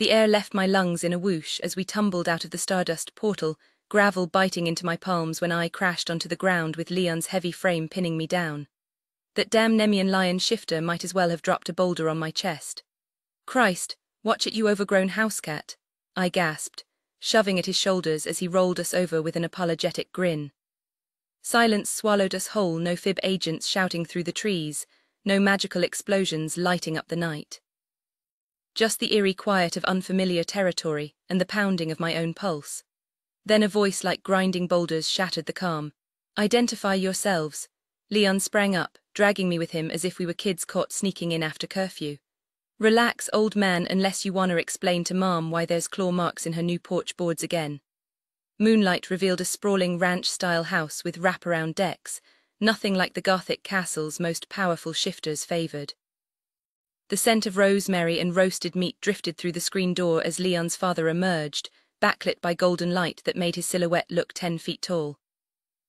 The air left my lungs in a whoosh as we tumbled out of the stardust portal, gravel biting into my palms when I crashed onto the ground with Leon's heavy frame pinning me down. That damn Nemean lion shifter might as well have dropped a boulder on my chest. "Christ, watch it, you overgrown housecat," I gasped, shoving at his shoulders as he rolled us over with an apologetic grin. Silence swallowed us whole, no fib agents shouting through the trees, no magical explosions lighting up the night. Just the eerie quiet of unfamiliar territory and the pounding of my own pulse. Then a voice like grinding boulders shattered the calm. "Identify yourselves." Leon sprang up, dragging me with him as if we were kids caught sneaking in after curfew. "Relax, old man, unless you wanna explain to Mom why there's claw marks in her new porch boards again." Moonlight revealed a sprawling ranch-style house with wraparound decks, nothing like the Gothic castles most powerful shifters favored. The scent of rosemary and roasted meat drifted through the screen door as Leon's father emerged, backlit by golden light that made his silhouette look 10 feet tall.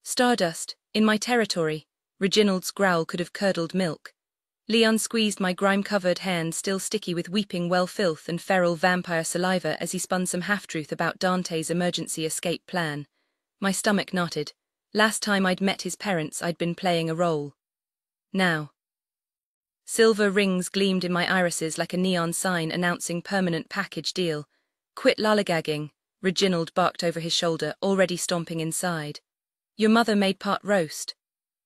"Stardust, in my territory," Reginald's growl could have curdled milk. Leon squeezed my grime-covered hand, still sticky with weeping well filth and feral vampire saliva, as he spun some half-truth about Dante's emergency escape plan. My stomach knotted. Last time I'd met his parents, I'd been playing a role. Now. Silver rings gleamed in my irises like a neon sign announcing permanent package deal. "Quit lollygagging," Reginald barked over his shoulder, already stomping inside. "Your mother made pot roast."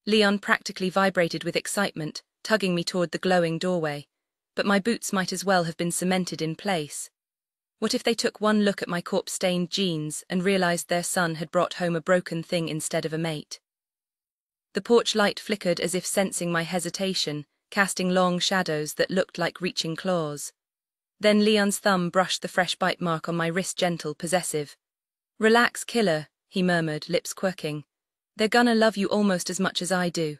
Leon practically vibrated with excitement, tugging me toward the glowing doorway. But my boots might as well have been cemented in place. What if they took one look at my corpse-stained jeans and realized their son had brought home a broken thing instead of a mate? The porch light flickered as if sensing my hesitation, casting long shadows that looked like reaching claws. Then Leon's thumb brushed the fresh bite mark on my wrist, gentle, possessive. "Relax, killer," he murmured, lips quirking. "They're gonna love you almost as much as I do."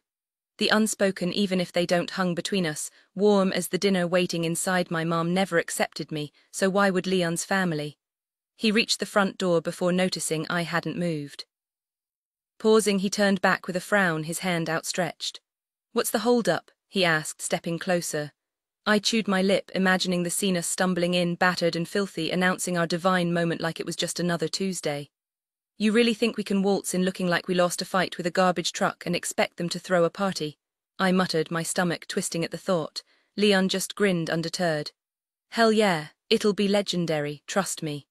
The unspoken, even if they don't, hung between us, warm as the dinner waiting inside. My mom never accepted me, so why would Leon's family? He reached the front door before noticing I hadn't moved. Pausing, he turned back with a frown, his hand outstretched. "What's the hold-up?" he asked, stepping closer. I chewed my lip, imagining the scene, us stumbling in, battered and filthy, announcing our divine moment like it was just another Tuesday. "You really think we can waltz in looking like we lost a fight with a garbage truck and expect them to throw a party?" I muttered, my stomach twisting at the thought. Leon just grinned, undeterred. "Hell yeah, it'll be legendary, trust me."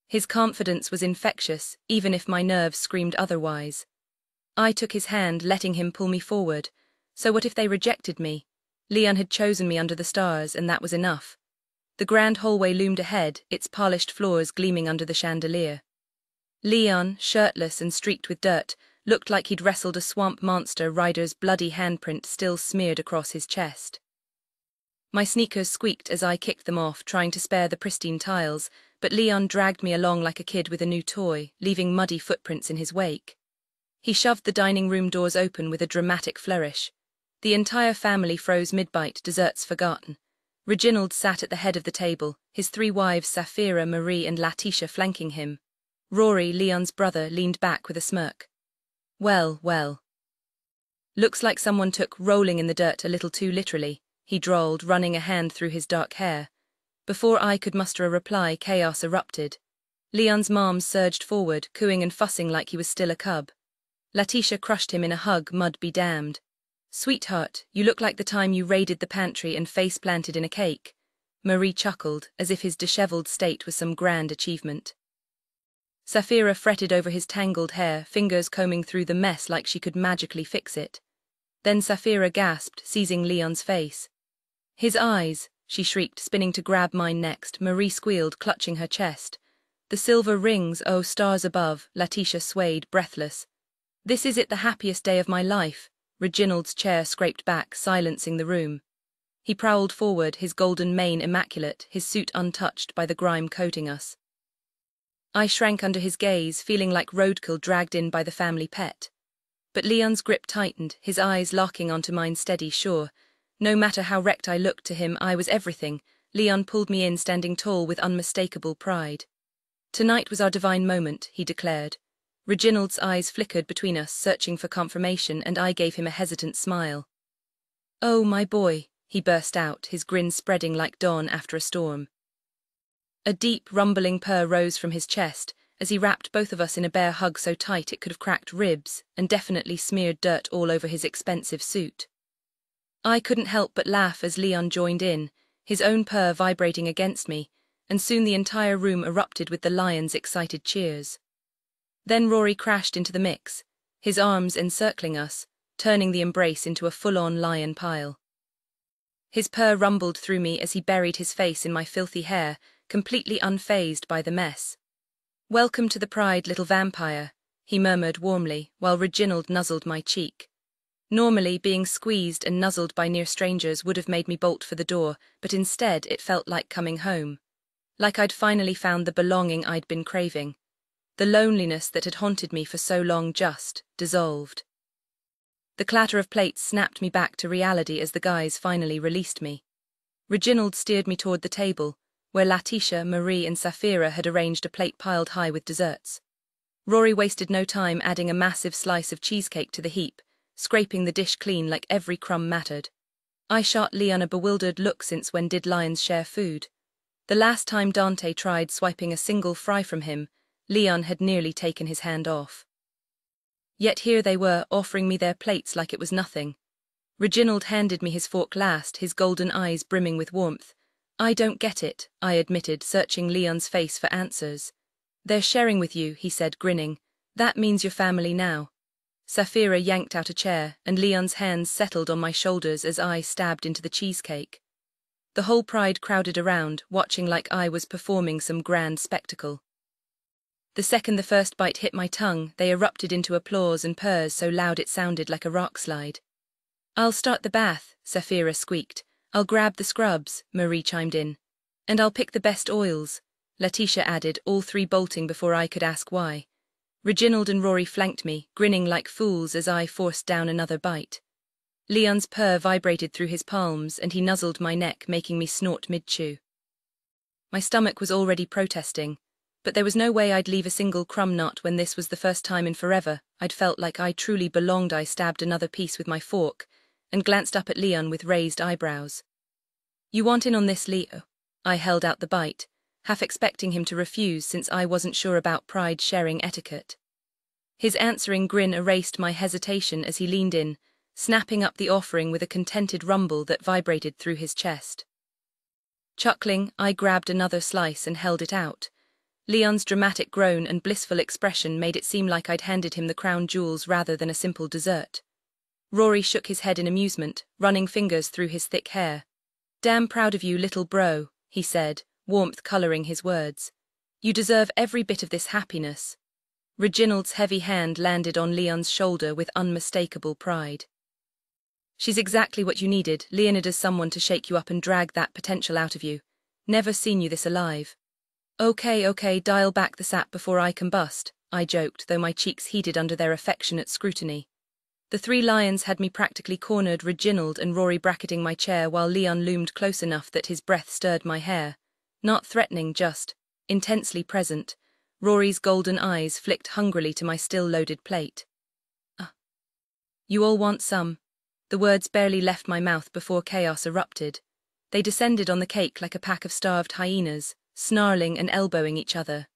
His confidence was infectious, even if my nerves screamed otherwise. I took his hand, letting him pull me forward. So what if they rejected me? Leon had chosen me under the stars, and that was enough. The grand hallway loomed ahead, its polished floors gleaming under the chandelier. Leon, shirtless and streaked with dirt, looked like he'd wrestled a swamp monster rider's bloody handprint still smeared across his chest. My sneakers squeaked as I kicked them off, trying to spare the pristine tiles, but Leon dragged me along like a kid with a new toy, leaving muddy footprints in his wake. He shoved the dining room doors open with a dramatic flourish. The entire family froze mid-bite, desserts forgotten. Reginald sat at the head of the table, his 3 wives Sapphira, Marie and Letitia flanking him. Rory, Leon's brother, leaned back with a smirk. Well, well. "Looks like someone took rolling in the dirt a little too literally," he drawled, running a hand through his dark hair. Before I could muster a reply, chaos erupted. Leon's mom surged forward, cooing and fussing like he was still a cub. Letitia crushed him in a hug, mud be damned. "Sweetheart, you look like the time you raided the pantry and face-planted in a cake." Marie chuckled, as if his disheveled state was some grand achievement. Sapphira fretted over his tangled hair, fingers combing through the mess like she could magically fix it. Then Sapphira gasped, seizing Leon's face. "His eyes," she shrieked, spinning to grab mine next. Marie squealed, clutching her chest. "The silver rings, oh stars above," Letitia swayed, breathless. "This is it, the happiest day of my life." Reginald's chair scraped back, silencing the room. He prowled forward, his golden mane immaculate, his suit untouched by the grime coating us. I shrank under his gaze, feeling like roadkill dragged in by the family pet. But Leon's grip tightened, his eyes locking onto mine, steady, sure. No matter how wrecked I looked to him, I was everything. Leon pulled me in, standing tall with unmistakable pride. "Tonight was our divine moment," he declared. Reginald's eyes flickered between us, searching for confirmation, and I gave him a hesitant smile. "Oh, my boy," he burst out, his grin spreading like dawn after a storm. A deep, rumbling purr rose from his chest as he wrapped both of us in a bear hug so tight it could have cracked ribs and definitely smeared dirt all over his expensive suit. I couldn't help but laugh as Leon joined in, his own purr vibrating against me, and soon the entire room erupted with the lion's excited cheers. Then Rory crashed into the mix, his arms encircling us, turning the embrace into a full-on lion pile. His purr rumbled through me as he buried his face in my filthy hair, completely unfazed by the mess. "Welcome to the pride, little vampire," he murmured warmly, while Reginald nuzzled my cheek. Normally, being squeezed and nuzzled by near strangers would have made me bolt for the door, but instead it felt like coming home. Like I'd finally found the belonging I'd been craving. The loneliness that had haunted me for so long just dissolved. The clatter of plates snapped me back to reality as the guys finally released me. Reginald steered me toward the table, where Letitia, Marie and Safira had arranged a plate piled high with desserts. Rory wasted no time adding a massive slice of cheesecake to the heap, scraping the dish clean like every crumb mattered. I shot Leon a bewildered look, since when did lions share food? The last time Dante tried swiping a single fry from him, Leon had nearly taken his hand off. Yet here they were, offering me their plates like it was nothing. Reginald handed me his fork last, his golden eyes brimming with warmth. "I don't get it," I admitted, searching Leon's face for answers. "They're sharing with you," he said, grinning. "That means you're family now." Safira yanked out a chair, and Leon's hands settled on my shoulders as I stabbed into the cheesecake. The whole pride crowded around, watching like I was performing some grand spectacle. The second the first bite hit my tongue, they erupted into applause and purrs so loud it sounded like a rock slide. "I'll start the bath," Safira squeaked. "I'll grab the scrubs," Marie chimed in. "And I'll pick the best oils," Letitia added, all three bolting before I could ask why. Reginald and Rory flanked me, grinning like fools as I forced down another bite. Leon's purr vibrated through his palms and he nuzzled my neck, making me snort mid-chew. My stomach was already protesting, but there was no way I'd leave a single crumb, not when this was the first time in forever I'd felt like I truly belonged. I stabbed another piece with my fork and glanced up at Leon with raised eyebrows. "You want in on this, Leo?" I held out the bite, half expecting him to refuse since I wasn't sure about pride sharing etiquette. His answering grin erased my hesitation as he leaned in, snapping up the offering with a contented rumble that vibrated through his chest. Chuckling, I grabbed another slice and held it out. Leon's dramatic groan and blissful expression made it seem like I'd handed him the crown jewels rather than a simple dessert. Rory shook his head in amusement, running fingers through his thick hair. "Damn proud of you, little bro," he said, warmth coloring his words. "You deserve every bit of this happiness." Reginald's heavy hand landed on Leon's shoulder with unmistakable pride. "She's exactly what you needed, Leonidas, someone to shake you up and drag that potential out of you. Never seen you this alive." Okay, dial back the sap before I combust," I joked, though my cheeks heated under their affectionate scrutiny. The three lions had me practically cornered, Reginald and Rory bracketing my chair while Leon loomed close enough that his breath stirred my hair. Not threatening, just intensely present. Rory's golden eyes flicked hungrily to my still-loaded plate. You all want some?" The words barely left my mouth before chaos erupted. They descended on the cake like a pack of starved hyenas, snarling and elbowing each other.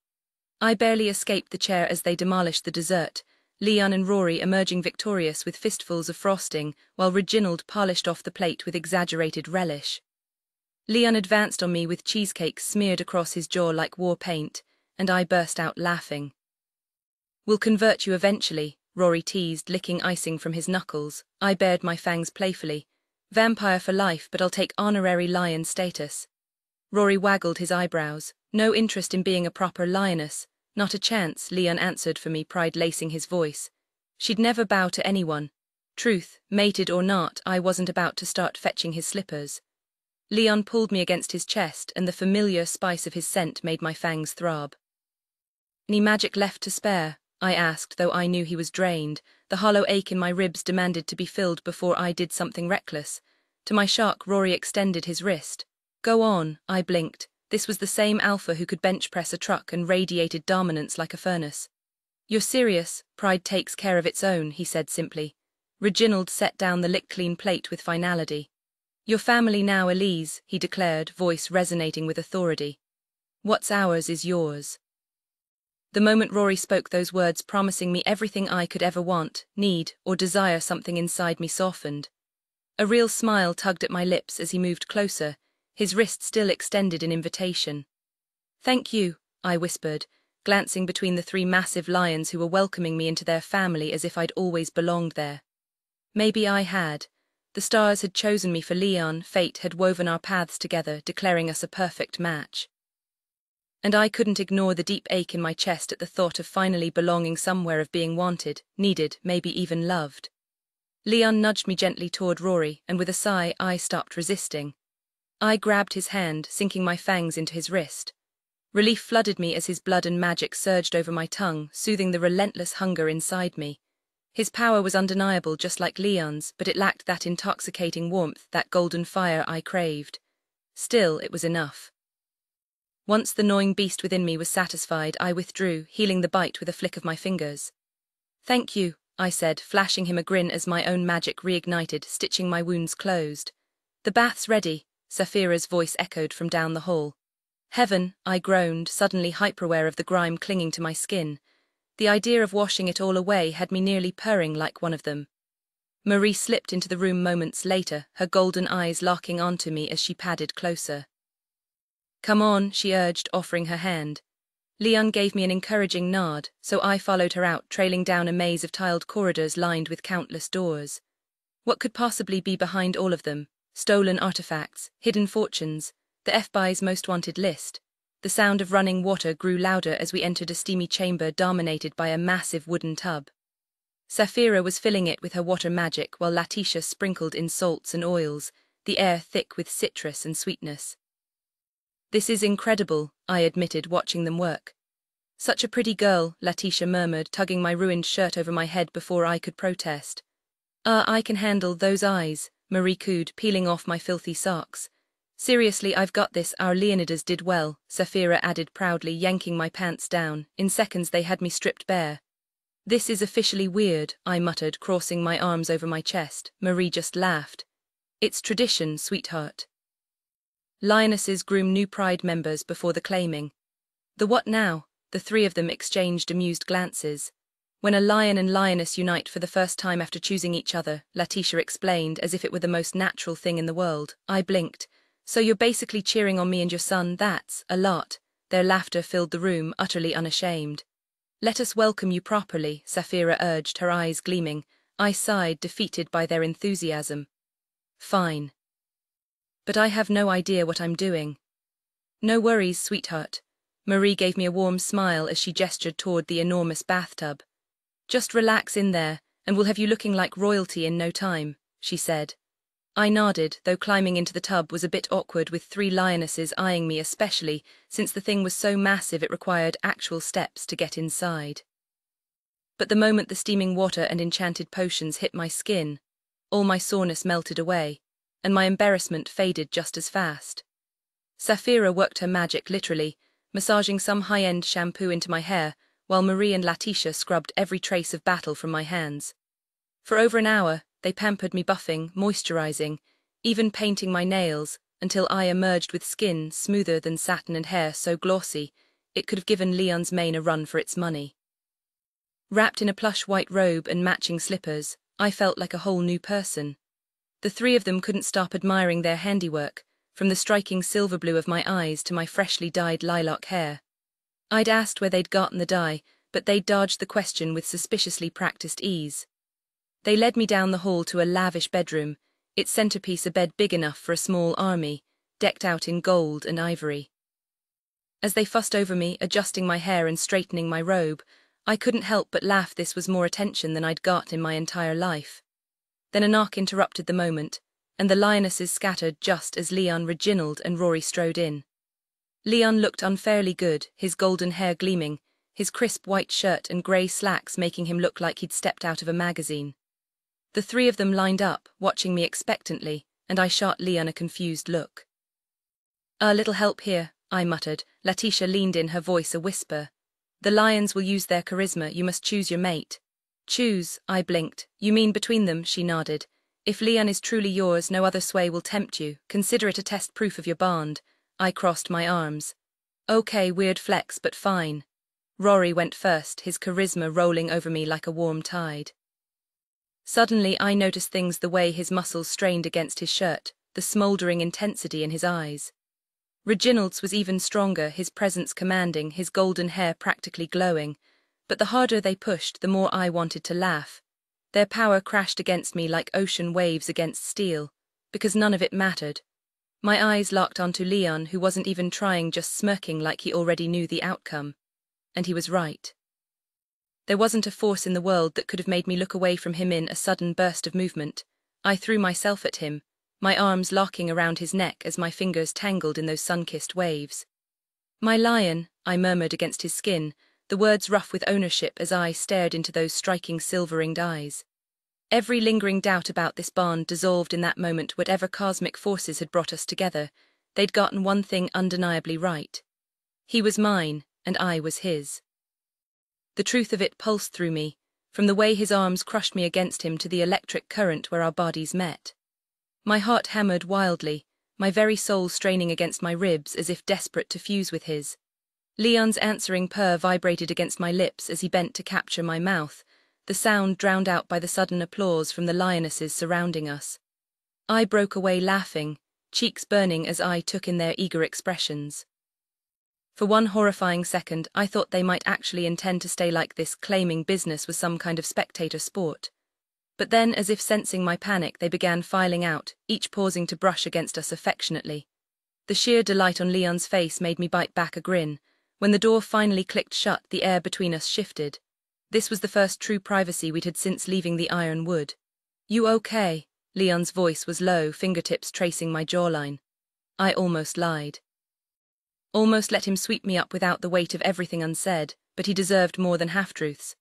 I barely escaped the chair as they demolished the dessert, Leon and Rory emerging victorious with fistfuls of frosting, while Reginald polished off the plate with exaggerated relish. Leon advanced on me with cheesecake smeared across his jaw like war paint, and I burst out laughing. "We'll convert you eventually," Rory teased, licking icing from his knuckles. I bared my fangs playfully. "Vampire for life, but I'll take honorary lion status." Rory waggled his eyebrows. "No interest in being a proper lioness." "Not a chance," Leon answered for me, pride lacing his voice. "She'd never bow to anyone. Truth, mated or not, I wasn't about to start fetching his slippers." Leon pulled me against his chest, and the familiar spice of his scent made my fangs throb. "Any magic left to spare?" I asked, though I knew he was drained. The hollow ache in my ribs demanded to be filled before I did something reckless. To my shock, Rory extended his wrist. "Go on," I blinked. This was the same alpha who could bench press a truck and radiated dominance like a furnace. "You're serious? Pride takes care of its own," he said simply. Reginald set down the lick-clean plate with finality. "Your family now, Elise," he declared, voice resonating with authority. What's ours is yours. The moment Rory spoke those words, promising me everything I could ever want, need, or desire, something inside me softened. A real smile tugged at my lips as he moved closer, his wrist still extended in invitation. "Thank you," I whispered, glancing between the three massive lions who were welcoming me into their family as if I'd always belonged there. Maybe I had. The stars had chosen me for Leon, fate had woven our paths together, declaring us a perfect match. And I couldn't ignore the deep ache in my chest at the thought of finally belonging somewhere, of being wanted, needed, maybe even loved. Leon nudged me gently toward Rory, and with a sigh I stopped resisting. I grabbed his hand, sinking my fangs into his wrist. Relief flooded me as his blood and magic surged over my tongue, soothing the relentless hunger inside me. His power was undeniable, just like Leon's, but it lacked that intoxicating warmth, that golden fire I craved. Still, it was enough. Once the gnawing beast within me was satisfied, I withdrew, healing the bite with a flick of my fingers. "Thank you," I said, flashing him a grin as my own magic reignited, stitching my wounds closed. "The bath's ready," Saphira's voice echoed from down the hall. "Heaven," I groaned, suddenly hyper-aware of the grime clinging to my skin. The idea of washing it all away had me nearly purring like one of them. Marie slipped into the room moments later, her golden eyes locking onto me as she padded closer. "Come on," she urged, offering her hand. Leon gave me an encouraging nod, so I followed her out, trailing down a maze of tiled corridors lined with countless doors. What could possibly be behind all of them? Stolen artifacts, hidden fortunes, the FBI's most wanted list. The sound of running water grew louder as we entered a steamy chamber dominated by a massive wooden tub. Saphira was filling it with her water magic, while Letitia sprinkled in salts and oils, the air thick with citrus and sweetness. "This is incredible," I admitted, watching them work. "Such a pretty girl," Letitia murmured, tugging my ruined shirt over my head before I could protest. I can handle those eyes," Marie cooed, peeling off my filthy socks. "Seriously, I've got this, our Leonidas did well," Saphira added proudly, yanking my pants down. In seconds they had me stripped bare. "This is officially weird," I muttered, crossing my arms over my chest. Marie just laughed. "It's tradition, sweetheart." Lionesses groom new Pride members before the claiming. "The what now?" The three of them exchanged amused glances. "When a lion and lioness unite for the first time after choosing each other," Letitia explained, as if it were the most natural thing in the world. I blinked. "So you're basically cheering on me and your son, that's a lot." Their laughter filled the room, utterly unashamed. "Let us welcome you properly," Saphira urged, her eyes gleaming. I sighed, defeated by their enthusiasm. "Fine. But I have no idea what I'm doing." "No worries, sweetheart." Marie gave me a warm smile as she gestured toward the enormous bathtub. "Just relax in there, and we'll have you looking like royalty in no time," she said. I nodded, though climbing into the tub was a bit awkward, with three lionesses eyeing me, especially since the thing was so massive it required actual steps to get inside. But the moment the steaming water and enchanted potions hit my skin, all my soreness melted away, and my embarrassment faded just as fast. Saphira worked her magic literally, massaging some high-end shampoo into my hair, while Marie and Letitia scrubbed every trace of battle from my hands. For over an hour, they pampered me, buffing, moisturizing, even painting my nails, until I emerged with skin smoother than satin and hair so glossy it could have given Leon's mane a run for its money. Wrapped in a plush white robe and matching slippers, I felt like a whole new person. The three of them couldn't stop admiring their handiwork, from the striking silver blue of my eyes to my freshly dyed lilac hair. I'd asked where they'd gotten the dye, but they'd dodged the question with suspiciously practiced ease. They led me down the hall to a lavish bedroom, its centerpiece a bed big enough for a small army, decked out in gold and ivory. As they fussed over me, adjusting my hair and straightening my robe, I couldn't help but laugh. This was more attention than I'd got in my entire life. Then a knock interrupted the moment, and the lionesses scattered just as Leon, Reginald, and Rory strode in. Leon looked unfairly good, his golden hair gleaming, his crisp white shirt and grey slacks making him look like he'd stepped out of a magazine. The three of them lined up, watching me expectantly, and I shot Leon a confused look. "A little help here," I muttered. Letitia leaned in, her voice a whisper. "The lions will use their charisma, you must choose your mate." "Choose," I blinked. "You mean between them," she nodded. "If Leon is truly yours, no other sway will tempt you. Consider it a test proof of your bond." I crossed my arms. Okay, weird flex, but fine. Rory went first, his charisma rolling over me like a warm tide. Suddenly I noticed things the way his muscles strained against his shirt, the smouldering intensity in his eyes. Reginald's was even stronger, his presence commanding, his golden hair practically glowing, but the harder they pushed, the more I wanted to laugh. Their power crashed against me like ocean waves against steel, because none of it mattered. My eyes locked onto Leon, who wasn't even trying, just smirking like he already knew the outcome. And he was right. There wasn't a force in the world that could have made me look away from him in a sudden burst of movement. I threw myself at him, my arms locking around his neck as my fingers tangled in those sun-kissed waves. "My lion," I murmured against his skin, the words rough with ownership as I stared into those striking silver-ringed eyes. Every lingering doubt about this bond dissolved in that moment. Whatever cosmic forces had brought us together, they'd gotten one thing undeniably right. He was mine, and I was his. The truth of it pulsed through me, from the way his arms crushed me against him to the electric current where our bodies met. My heart hammered wildly, my very soul straining against my ribs as if desperate to fuse with his. Leon's answering purr vibrated against my lips as he bent to capture my mouth, the sound drowned out by the sudden applause from the lionesses surrounding us. I broke away laughing, cheeks burning as I took in their eager expressions. For one horrifying second, I thought they might actually intend to stay like this, claiming business was some kind of spectator sport. But then, as if sensing my panic, they began filing out, each pausing to brush against us affectionately. The sheer delight on Leon's face made me bite back a grin. When the door finally clicked shut, the air between us shifted. This was the first true privacy we'd had since leaving the iron wood. "You okay?" Leon's voice was low, fingertips tracing my jawline. I almost lied. Almost let him sweep me up without the weight of everything unsaid, but he deserved more than half-truths.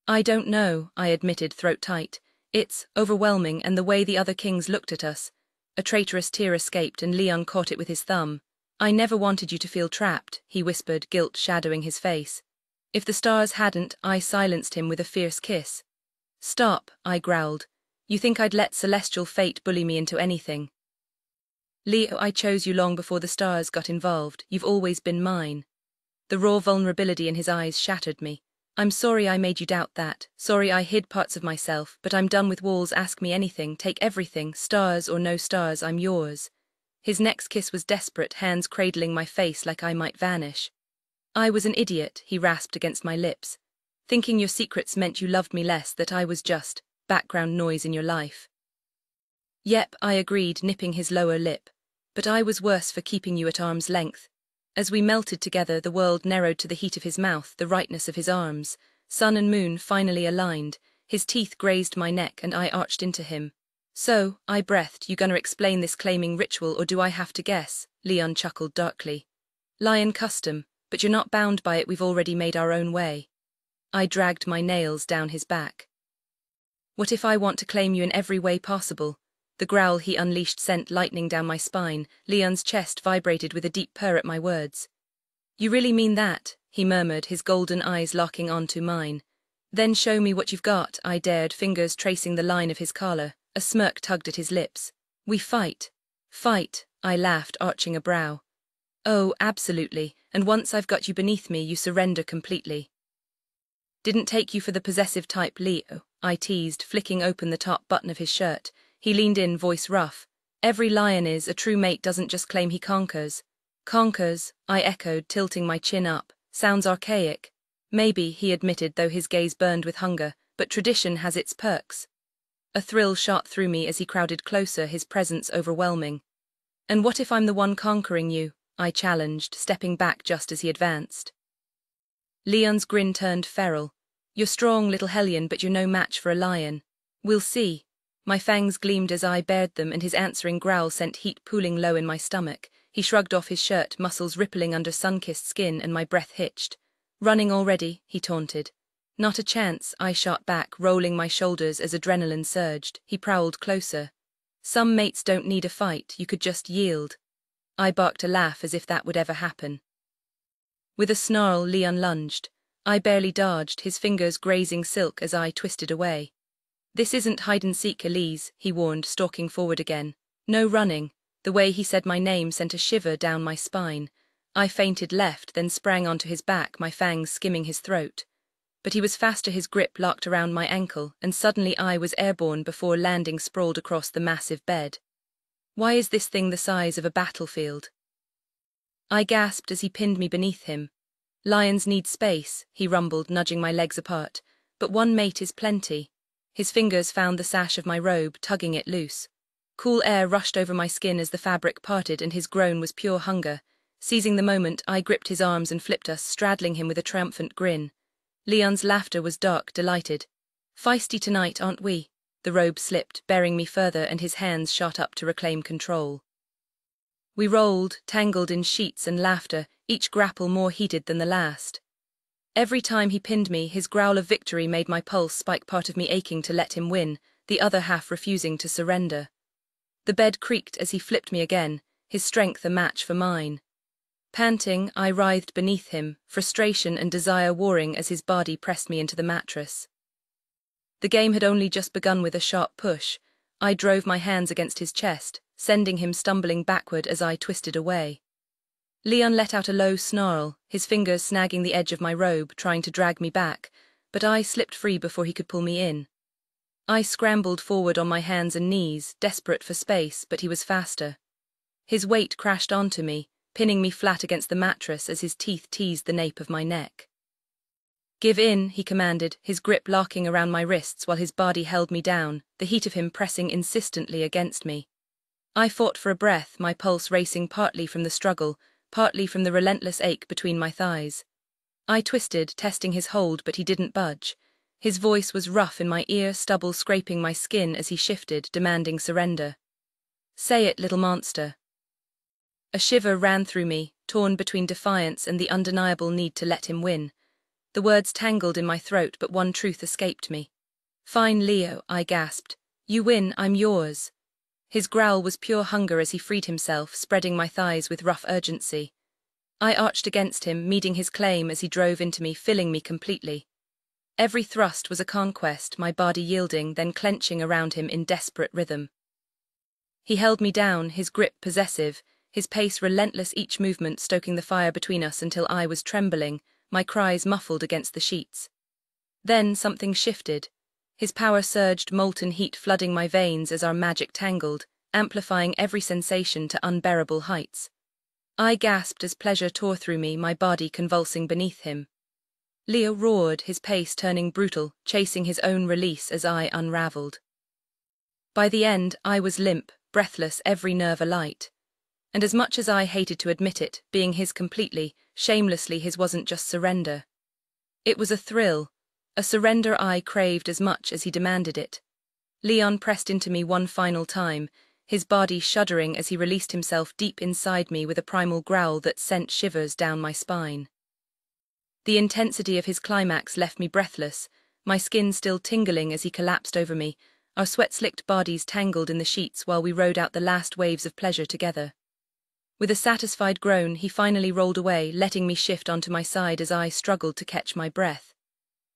"I don't know," I admitted, throat tight. "It's overwhelming, and the way the other kings looked at us." A traitorous tear escaped, and Leon caught it with his thumb. "I never wanted you to feel trapped," he whispered, guilt shadowing his face. "If the stars hadn't," I silenced him with a fierce kiss. "Stop," I growled. "You think I'd let celestial fate bully me into anything?" "Leo, I chose you long before the stars got involved. You've always been mine." The raw vulnerability in his eyes shattered me. "I'm sorry I made you doubt that. Sorry I hid parts of myself, but I'm done with walls. Ask me anything, take everything, stars or no stars, I'm yours." His next kiss was desperate, hands cradling my face like I might vanish. "I was an idiot," he rasped against my lips. "Thinking your secrets meant you loved me less, that I was just background noise in your life." "Yep," I agreed, nipping his lower lip. "But I was worse for keeping you at arm's length." As we melted together, the world narrowed to the heat of his mouth, the rightness of his arms. Sun and moon finally aligned. His teeth grazed my neck and I arched into him. "So," I breathed, "you gonna explain this claiming ritual, or do I have to guess?" Leon chuckled darkly. "Lion custom, but you're not bound by it. We've already made our own way." I dragged my nails down his back. "What if I want to claim you in every way possible?" The growl he unleashed sent lightning down my spine. Leon's chest vibrated with a deep purr at my words. "You really mean that?" he murmured, his golden eyes locking onto mine. "Then show me what you've got," I dared, fingers tracing the line of his collar. A smirk tugged at his lips. "We fight." "Fight," I laughed, arching a brow. "Oh, absolutely, and once I've got you beneath me, you surrender completely." "Didn't take you for the possessive type, Leo," I teased, flicking open the top button of his shirt. He leaned in, voice rough. "Every lion is. A true mate doesn't just claim, he conquers." "Conquers," I echoed, tilting my chin up. "Sounds archaic." "Maybe," he admitted, though his gaze burned with hunger, "but tradition has its perks." A thrill shot through me as he crowded closer, his presence overwhelming. "And what if I'm the one conquering you?" I challenged, stepping back just as he advanced. Leon's grin turned feral. "You're strong, little hellion, but you're no match for a lion." "We'll see." My fangs gleamed as I bared them, and his answering growl sent heat pooling low in my stomach. He shrugged off his shirt, muscles rippling under sun-kissed skin, and my breath hitched. "Running already?" he taunted. "Not a chance," I shot back, rolling my shoulders as adrenaline surged. He prowled closer. "Some mates don't need a fight, you could just yield." I barked a laugh as if that would ever happen. With a snarl, Leon lunged. I barely dodged, his fingers grazing silk as I twisted away. "This isn't hide-and-seek, Elise," he warned, stalking forward again. "No running." The way he said my name sent a shiver down my spine. I feinted left, then sprang onto his back, my fangs skimming his throat. But he was faster, his grip locked around my ankle, and suddenly I was airborne before landing sprawled across the massive bed. Why is this thing the size of a battlefield? I gasped as he pinned me beneath him. Lions need space, he rumbled, nudging my legs apart, but one mate is plenty. His fingers found the sash of my robe, tugging it loose. Cool air rushed over my skin as the fabric parted, and his groan was pure hunger. Seizing the moment, I gripped his arms and flipped us, straddling him with a triumphant grin. Leon's laughter was dark, delighted. Feisty tonight, aren't we? The robe slipped, bearing me further, and his hands shot up to reclaim control. We rolled, tangled in sheets and laughter, each grapple more heated than the last. Every time he pinned me, his growl of victory made my pulse spike, part of me aching to let him win, the other half refusing to surrender. The bed creaked as he flipped me again, his strength a match for mine. Panting, I writhed beneath him, frustration and desire warring as his body pressed me into the mattress. The game had only just begun. With a sharp push, I drove my hands against his chest, sending him stumbling backward as I twisted away. Leon let out a low snarl, his fingers snagging the edge of my robe, trying to drag me back, but I slipped free before he could pull me in. I scrambled forward on my hands and knees, desperate for space, but he was faster. His weight crashed onto me, pinning me flat against the mattress as his teeth teased the nape of my neck. "Give in," he commanded, his grip locking around my wrists while his body held me down, the heat of him pressing insistently against me. I fought for a breath, my pulse racing partly from the struggle, partly from the relentless ache between my thighs. I twisted, testing his hold, but he didn't budge. His voice was rough in my ear, stubble scraping my skin as he shifted, demanding surrender. "Say it, little monster." A shiver ran through me, torn between defiance and the undeniable need to let him win. The words tangled in my throat, but one truth escaped me. "Fine, Leo," I gasped. "You win, I'm yours." His growl was pure hunger as he freed himself, spreading my thighs with rough urgency. I arched against him, meeting his claim as he drove into me, filling me completely. Every thrust was a conquest, my body yielding, then clenching around him in desperate rhythm. He held me down, his grip possessive, his pace relentless, each movement stoking the fire between us until I was trembling, my cries muffled against the sheets. Then something shifted. His power surged, molten heat flooding my veins as our magic tangled, amplifying every sensation to unbearable heights. I gasped as pleasure tore through me, my body convulsing beneath him. Leo roared, his pace turning brutal, chasing his own release as I unraveled. By the end, I was limp, breathless, every nerve alight. And as much as I hated to admit it, being his completely, shamelessly his wasn't just surrender. It was a thrill, a surrender I craved as much as he demanded it. Leon pressed into me one final time, his body shuddering as he released himself deep inside me with a primal growl that sent shivers down my spine. The intensity of his climax left me breathless, my skin still tingling as he collapsed over me, our sweat-slicked bodies tangled in the sheets while we rode out the last waves of pleasure together. With a satisfied groan, he finally rolled away, letting me shift onto my side as I struggled to catch my breath.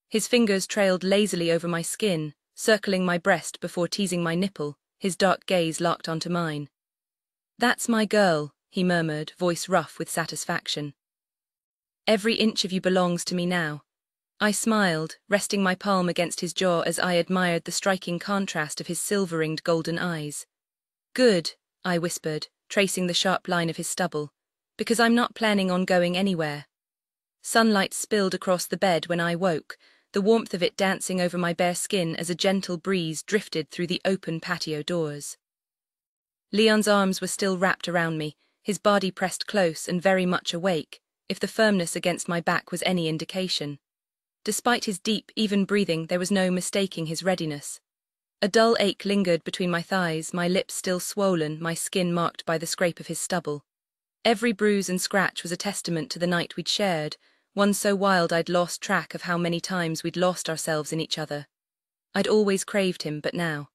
His fingers trailed lazily over my skin, circling my breast before teasing my nipple, his dark gaze locked onto mine. "That's my girl," he murmured, voice rough with satisfaction. "Every inch of you belongs to me now." I smiled, resting my palm against his jaw as I admired the striking contrast of his silver-ringed golden eyes. "Good," I whispered, tracing the sharp line of his stubble, "because I'm not planning on going anywhere." Sunlight spilled across the bed when I woke, the warmth of it dancing over my bare skin as a gentle breeze drifted through the open patio doors. Leon's arms were still wrapped around me, his body pressed close and very much awake, if the firmness against my back was any indication. Despite his deep, even breathing, there was no mistaking his readiness. A dull ache lingered between my thighs, my lips still swollen, my skin marked by the scrape of his stubble. Every bruise and scratch was a testament to the night we'd shared, one so wild I'd lost track of how many times we'd lost ourselves in each other. I'd always craved him, but now.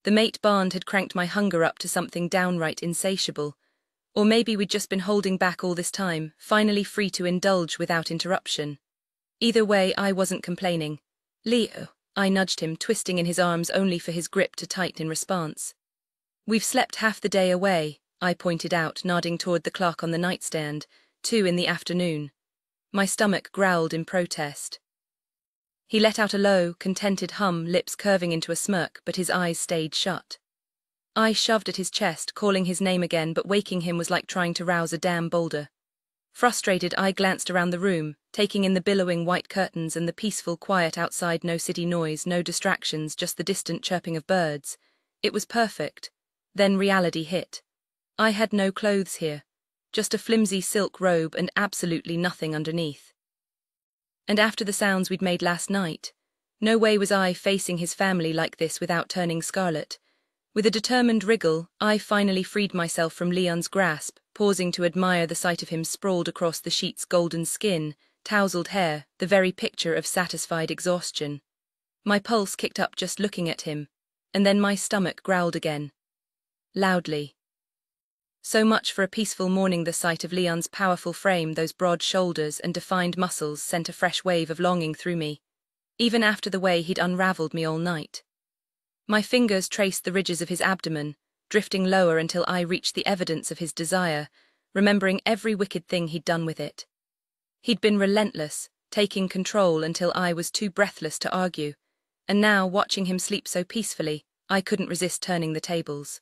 The mate bond had cranked my hunger up to something downright insatiable. Or maybe we'd just been holding back all this time, finally free to indulge without interruption. Either way, I wasn't complaining. "Leo," I nudged him, twisting in his arms only for his grip to tighten in response. "We've slept half the day away," I pointed out, nodding toward the clock on the nightstand. 2 in the afternoon. My stomach growled in protest. He let out a low, contented hum, lips curving into a smirk, but his eyes stayed shut. I shoved at his chest, calling his name again, but waking him was like trying to rouse a damn boulder. Frustrated, I glanced around the room, taking in the billowing white curtains and the peaceful quiet outside. No city noise, no distractions, just the distant chirping of birds. It was perfect. Then reality hit. I had no clothes here. Just a flimsy silk robe and absolutely nothing underneath. And after the sounds we'd made last night, no way was I facing his family like this without turning scarlet. With a determined wriggle, I finally freed myself from Leon's grasp, pausing to admire the sight of him sprawled across the sheet's golden skin, tousled hair, the very picture of satisfied exhaustion. My pulse kicked up just looking at him, and then my stomach growled again. Loudly. So much for a peaceful morning. The sight of Leon's powerful frame, those broad shoulders and defined muscles, sent a fresh wave of longing through me, even after the way he'd unraveled me all night. My fingers traced the ridges of his abdomen, drifting lower until I reached the evidence of his desire, remembering every wicked thing he'd done with it. He'd been relentless, taking control until I was too breathless to argue, and now, watching him sleep so peacefully, I couldn't resist turning the tables.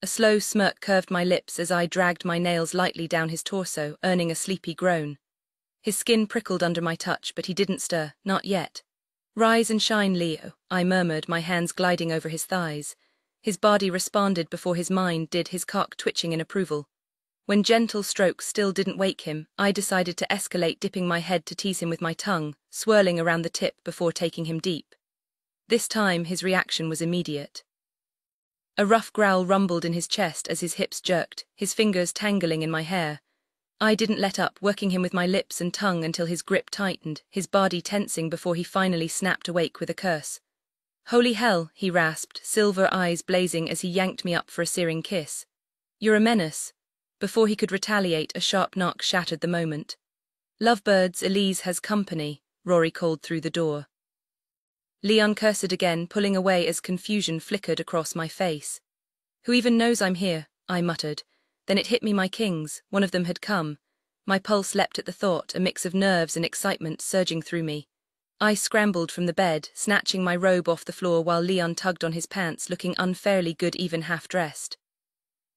A slow smirk curved my lips as I dragged my nails lightly down his torso, earning a sleepy groan. His skin prickled under my touch, but he didn't stir, not yet. "Rise and shine, Leo," I murmured, my hands gliding over his thighs. His body responded before his mind did, his cock twitching in approval. When gentle strokes still didn't wake him, I decided to escalate, dipping my head to tease him with my tongue, swirling around the tip before taking him deep. This time his reaction was immediate. A rough growl rumbled in his chest as his hips jerked, his fingers tangling in my hair. I didn't let up, working him with my lips and tongue until his grip tightened, his body tensing before he finally snapped awake with a curse. "Holy hell," he rasped, silver eyes blazing as he yanked me up for a searing kiss. "You're a menace." Before he could retaliate, a sharp knock shattered the moment. "Lovebirds, Elise has company," Rory called through the door. Leon cursed again, pulling away as confusion flickered across my face. "Who even knows I'm here?" I muttered. Then it hit me, my kings, one of them had come. My pulse leapt at the thought, a mix of nerves and excitement surging through me. I scrambled from the bed, snatching my robe off the floor while Leon tugged on his pants, looking unfairly good even half-dressed.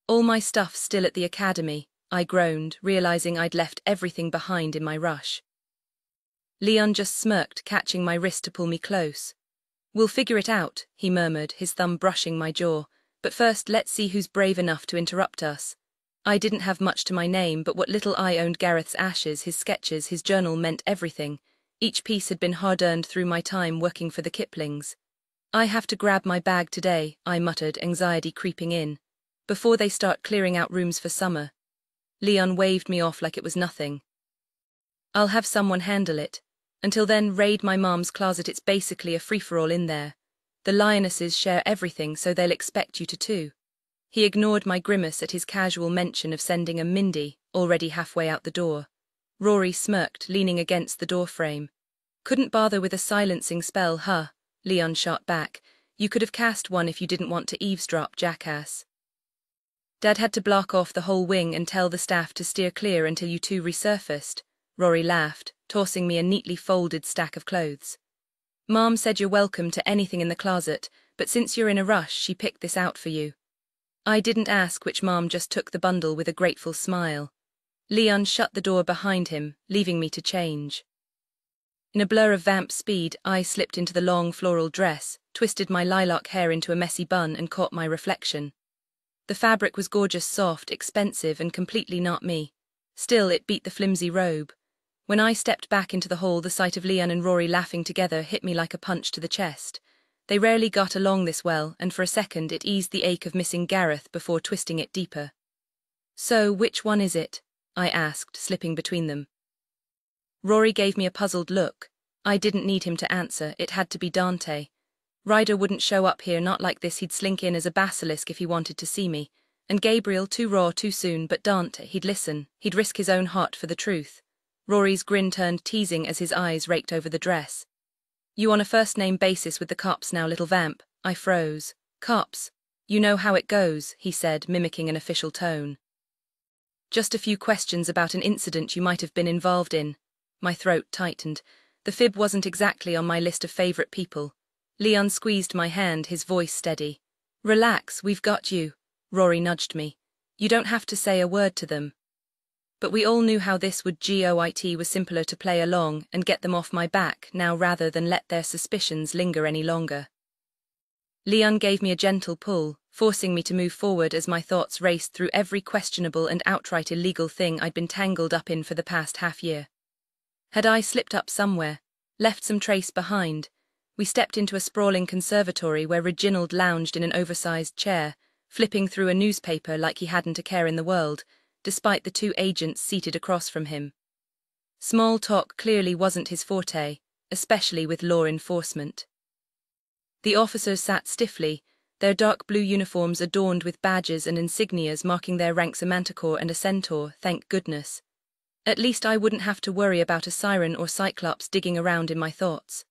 "All my stuff still at the academy," I groaned, realizing I'd left everything behind in my rush. Leon just smirked, catching my wrist to pull me close. "We'll figure it out," he murmured, his thumb brushing my jaw. "But first, let's see who's brave enough to interrupt us." I didn't have much to my name, but what little I owned Gareth's ashes, his sketches, his journal meant everything. Each piece had been hard-earned through my time working for the Kiplings. "I have to grab my bag today," I muttered, anxiety creeping in. "Before they start clearing out rooms for summer." Leon waved me off like it was nothing. "I'll have someone handle it. Until then, raid my mom's closet. It's basically a free-for-all in there. The lionesses share everything, so they'll expect you to too." He ignored my grimace at his casual mention of sending a Mindy, already halfway out the door. Rory smirked, leaning against the doorframe. "Couldn't bother with a silencing spell, huh?" Leon shot back. "You could have cast one if you didn't want to eavesdrop, jackass." "Dad had to block off the whole wing and tell the staff to steer clear until you two resurfaced," Rory laughed, tossing me a neatly folded stack of clothes. "Mom said you're welcome to anything in the closet, but since you're in a rush, she picked this out for you." I didn't ask which mom, just took the bundle with a grateful smile. Leon shut the door behind him, leaving me to change. In a blur of vamp speed, I slipped into the long floral dress, twisted my lilac hair into a messy bun and caught my reflection. The fabric was gorgeous, soft, expensive, and completely not me. Still, it beat the flimsy robe. When I stepped back into the hall, the sight of Leon and Rory laughing together hit me like a punch to the chest. They rarely got along this well, and for a second it eased the ache of missing Gareth before twisting it deeper. "So, which one is it?" I asked, slipping between them. Rory gave me a puzzled look. I didn't need him to answer, it had to be Dante. Ryder wouldn't show up here, not like this. He'd slink in as a basilisk if he wanted to see me. And Gabriel, too raw, too soon, but Dante, he'd listen, he'd risk his own heart for the truth. Rory's grin turned teasing as his eyes raked over the dress. "You on a first-name basis with the cops now, little vamp?" I froze. "Cops? You know how it goes, he said, mimicking an official tone. Just a few questions about an incident you might have been involved in. My throat tightened. The fib wasn't exactly on my list of favorite people. Leon squeezed my hand, his voice steady. Relax, we've got you. Rory nudged me. You don't have to say a word to them. But we all knew how this would go. It was simpler to play along and get them off my back now rather than let their suspicions linger any longer. Leon gave me a gentle pull, forcing me to move forward as my thoughts raced through every questionable and outright illegal thing I'd been tangled up in for the past half-year. Had I slipped up somewhere, left some trace behind? We stepped into a sprawling conservatory where Reginald lounged in an oversized chair, flipping through a newspaper like he hadn't a care in the world, despite the two agents seated across from him. Small talk clearly wasn't his forte, especially with law enforcement. The officers sat stiffly, their dark blue uniforms adorned with badges and insignias marking their ranks, a manticore and a centaur, thank goodness. At least I wouldn't have to worry about a siren or cyclops digging around in my thoughts.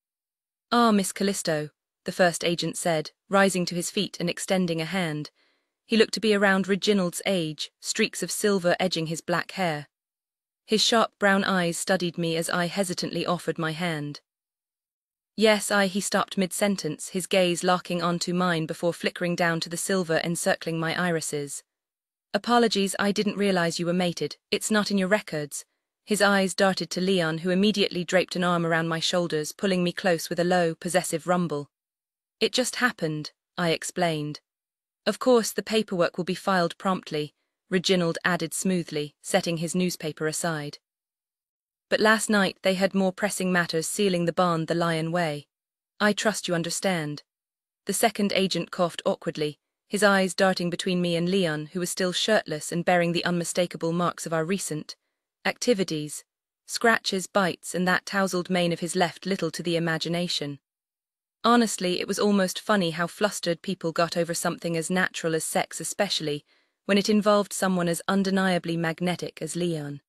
Ah, Miss Callisto, the first agent said, rising to his feet and extending a hand. He looked to be around Reginald's age, streaks of silver edging his black hair. His sharp brown eyes studied me as I hesitantly offered my hand. Yes, he stopped mid-sentence, his gaze locking onto mine before flickering down to the silver encircling my irises. Apologies, I didn't realize you were mated, it's not in your records. His eyes darted to Leon, who immediately draped an arm around my shoulders, pulling me close with a low, possessive rumble. It just happened, I explained. Of course, the paperwork will be filed promptly, Reginald added smoothly, setting his newspaper aside. But last night they had more pressing matters sealing the bond the Lion way. I trust you understand. The second agent coughed awkwardly, his eyes darting between me and Leon, who was still shirtless and bearing the unmistakable marks of our recent activities. Scratches, bites, and that tousled mane of his left little to the imagination. Honestly, it was almost funny how flustered people got over something as natural as sex, especially when it involved someone as undeniably magnetic as Leon.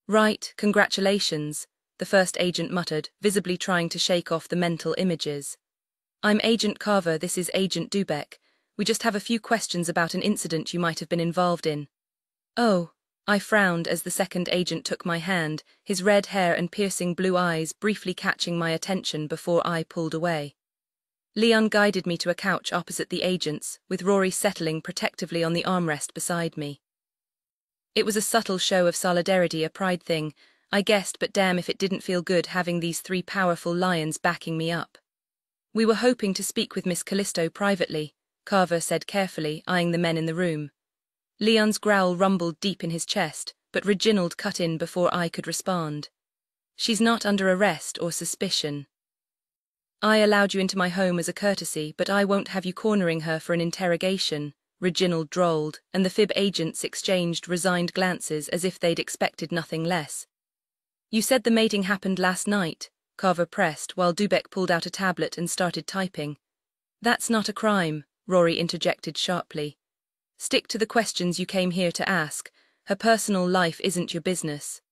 Right, congratulations, the first agent muttered, visibly trying to shake off the mental images. I'm Agent Carver, this is Agent Dubeck. We just have a few questions about an incident you might have been involved in. Oh, I frowned as the second agent took my hand, his red hair and piercing blue eyes briefly catching my attention before I pulled away. Leon guided me to a couch opposite the agent's, with Rory settling protectively on the armrest beside me. It was a subtle show of solidarity, a pride thing, I guessed, but damn if it didn't feel good having these three powerful lions backing me up. We were hoping to speak with Miss Callisto privately, Carver said carefully, eyeing the men in the room. Leon's growl rumbled deep in his chest, but Reginald cut in before I could respond. She's not under arrest or suspicion. I allowed you into my home as a courtesy, but I won't have you cornering her for an interrogation, Reginald drawled, and the fib agents exchanged resigned glances as if they'd expected nothing less. You said the mating happened last night, Carver pressed, while Dubeck pulled out a tablet and started typing. That's not a crime, Rory interjected sharply. Stick to the questions you came here to ask. Her personal life isn't your business.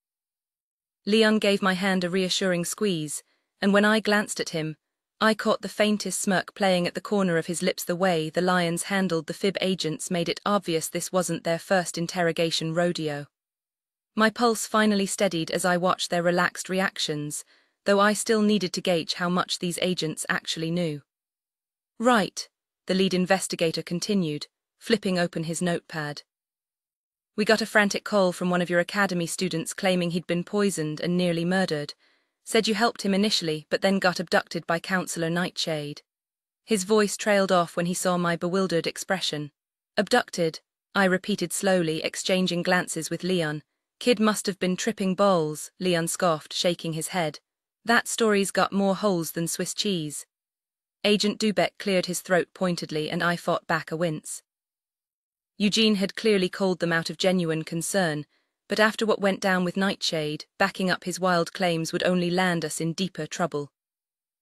Leon gave my hand a reassuring squeeze, and when I glanced at him, I caught the faintest smirk playing at the corner of his lips. The way the lions handled the fib agents made it obvious this wasn't their first interrogation rodeo. My pulse finally steadied as I watched their relaxed reactions, though I still needed to gauge how much these agents actually knew. Right, the lead investigator continued, flipping open his notepad. We got a frantic call from one of your academy students claiming he'd been poisoned and nearly murdered. Said you helped him initially, but then got abducted by Counselor Nightshade. His voice trailed off when he saw my bewildered expression. Abducted, I repeated slowly, exchanging glances with Leon. Kid must have been tripping balls, Leon scoffed, shaking his head. That story's got more holes than Swiss cheese. Agent Dubeck cleared his throat pointedly and I fought back a wince. Eugene had clearly called them out of genuine concern, but after what went down with Nightshade, backing up his wild claims would only land us in deeper trouble.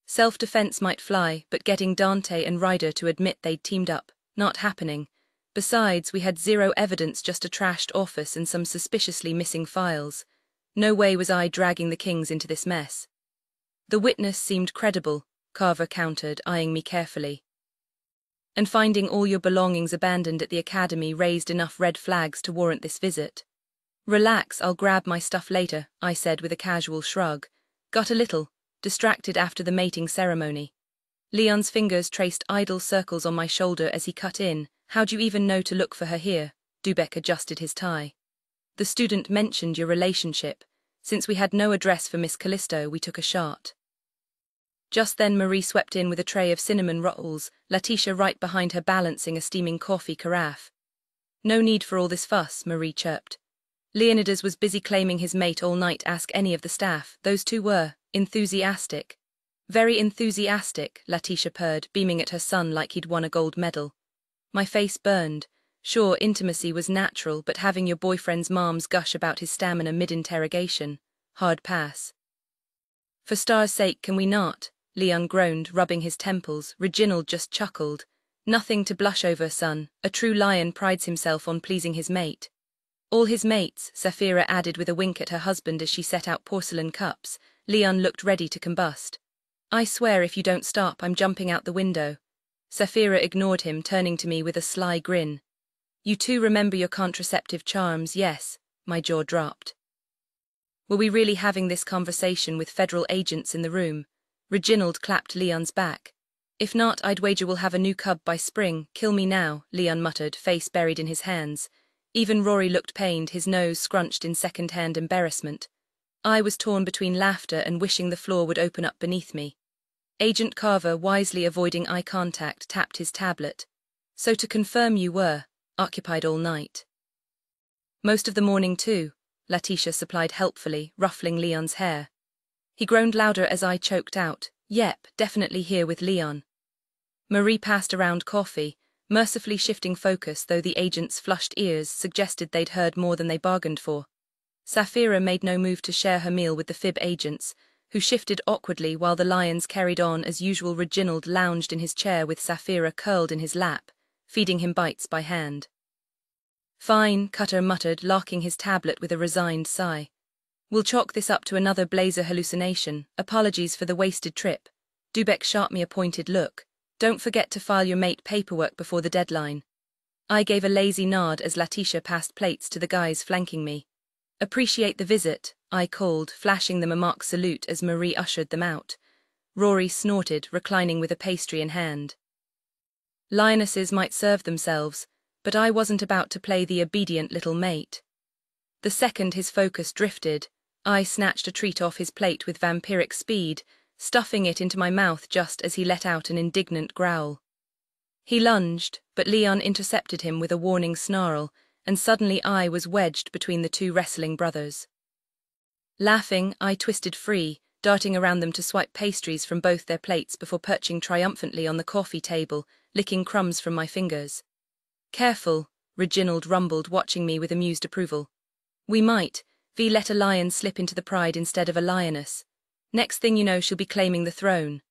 Self-defense might fly, but getting Dante and Ryder to admit they'd teamed up, not happening. Besides, we had zero evidence, just a trashed office and some suspiciously missing files. No way was I dragging the Kings into this mess. The witness seemed credible, Carver countered, eyeing me carefully. And finding all your belongings abandoned at the academy raised enough red flags to warrant this visit. Relax, I'll grab my stuff later, I said with a casual shrug. Got a little distracted after the mating ceremony. Leon's fingers traced idle circles on my shoulder as he cut in. How'd you even know to look for her here? Zodiac adjusted his tie. The student mentioned your relationship. Since we had no address for Miss Callisto, we took a shot. Just then Marie swept in with a tray of cinnamon rolls, Letitia right behind her balancing a steaming coffee carafe. No need for all this fuss, Marie chirped. Leonidas was busy claiming his mate all night. Ask any of the staff. Those two were enthusiastic. Very enthusiastic, Letitia purred, beaming at her son like he'd won a gold medal. My face burned. Sure, intimacy was natural, but having your boyfriend's moms gush about his stamina mid-interrogation. Hard pass. For star's sake, can we not? Leon groaned, rubbing his temples. Reginald just chuckled. Nothing to blush over, son. A true lion prides himself on pleasing his mate. All his mates, Sapphira added with a wink at her husband as she set out porcelain cups. Leon looked ready to combust. I swear if you don't stop, I'm jumping out the window. Sapphira ignored him, turning to me with a sly grin. You two remember your contraceptive charms, yes? My jaw dropped. Were we really having this conversation with federal agents in the room? Reginald clapped Leon's back. If not, I'd wager we'll have a new cub by spring. Kill me now, Leon muttered, face buried in his hands. Even Rory looked pained, his nose scrunched in second-hand embarrassment. I was torn between laughter and wishing the floor would open up beneath me. Agent Carver, wisely avoiding eye contact, tapped his tablet. So to confirm, you were occupied all night. Most of the morning too, Letitia supplied helpfully, ruffling Leon's hair. He groaned louder as I choked out, Yep, definitely here with Leon. Marie passed around coffee, mercifully shifting focus, though the agent's flushed ears suggested they'd heard more than they bargained for. Sapphira made no move to share her meal with the fib agents, who shifted awkwardly while the lions carried on as usual. Reginald lounged in his chair with Sapphira curled in his lap, feeding him bites by hand. Fine, Cutter muttered, locking his tablet with a resigned sigh. We'll chalk this up to another blazer hallucination. Apologies for the wasted trip. Zodiac shot me a pointed look. Don't forget to file your mate paperwork before the deadline. I gave a lazy nod as Letitia passed plates to the guys flanking me. Appreciate the visit, I called, flashing them a mock salute as Marie ushered them out. Rory snorted, reclining with a pastry in hand. Lionesses might serve themselves, but I wasn't about to play the obedient little mate. The second his focus drifted, I snatched a treat off his plate with vampiric speed, stuffing it into my mouth just as he let out an indignant growl. He lunged, but Leon intercepted him with a warning snarl, and suddenly I was wedged between the two wrestling brothers. Laughing, I twisted free, darting around them to swipe pastries from both their plates before perching triumphantly on the coffee table, licking crumbs from my fingers. Careful, Reginald rumbled, watching me with amused approval. We might, let a lion slip into the pride instead of a lioness. Next thing you know, she'll be claiming the throne.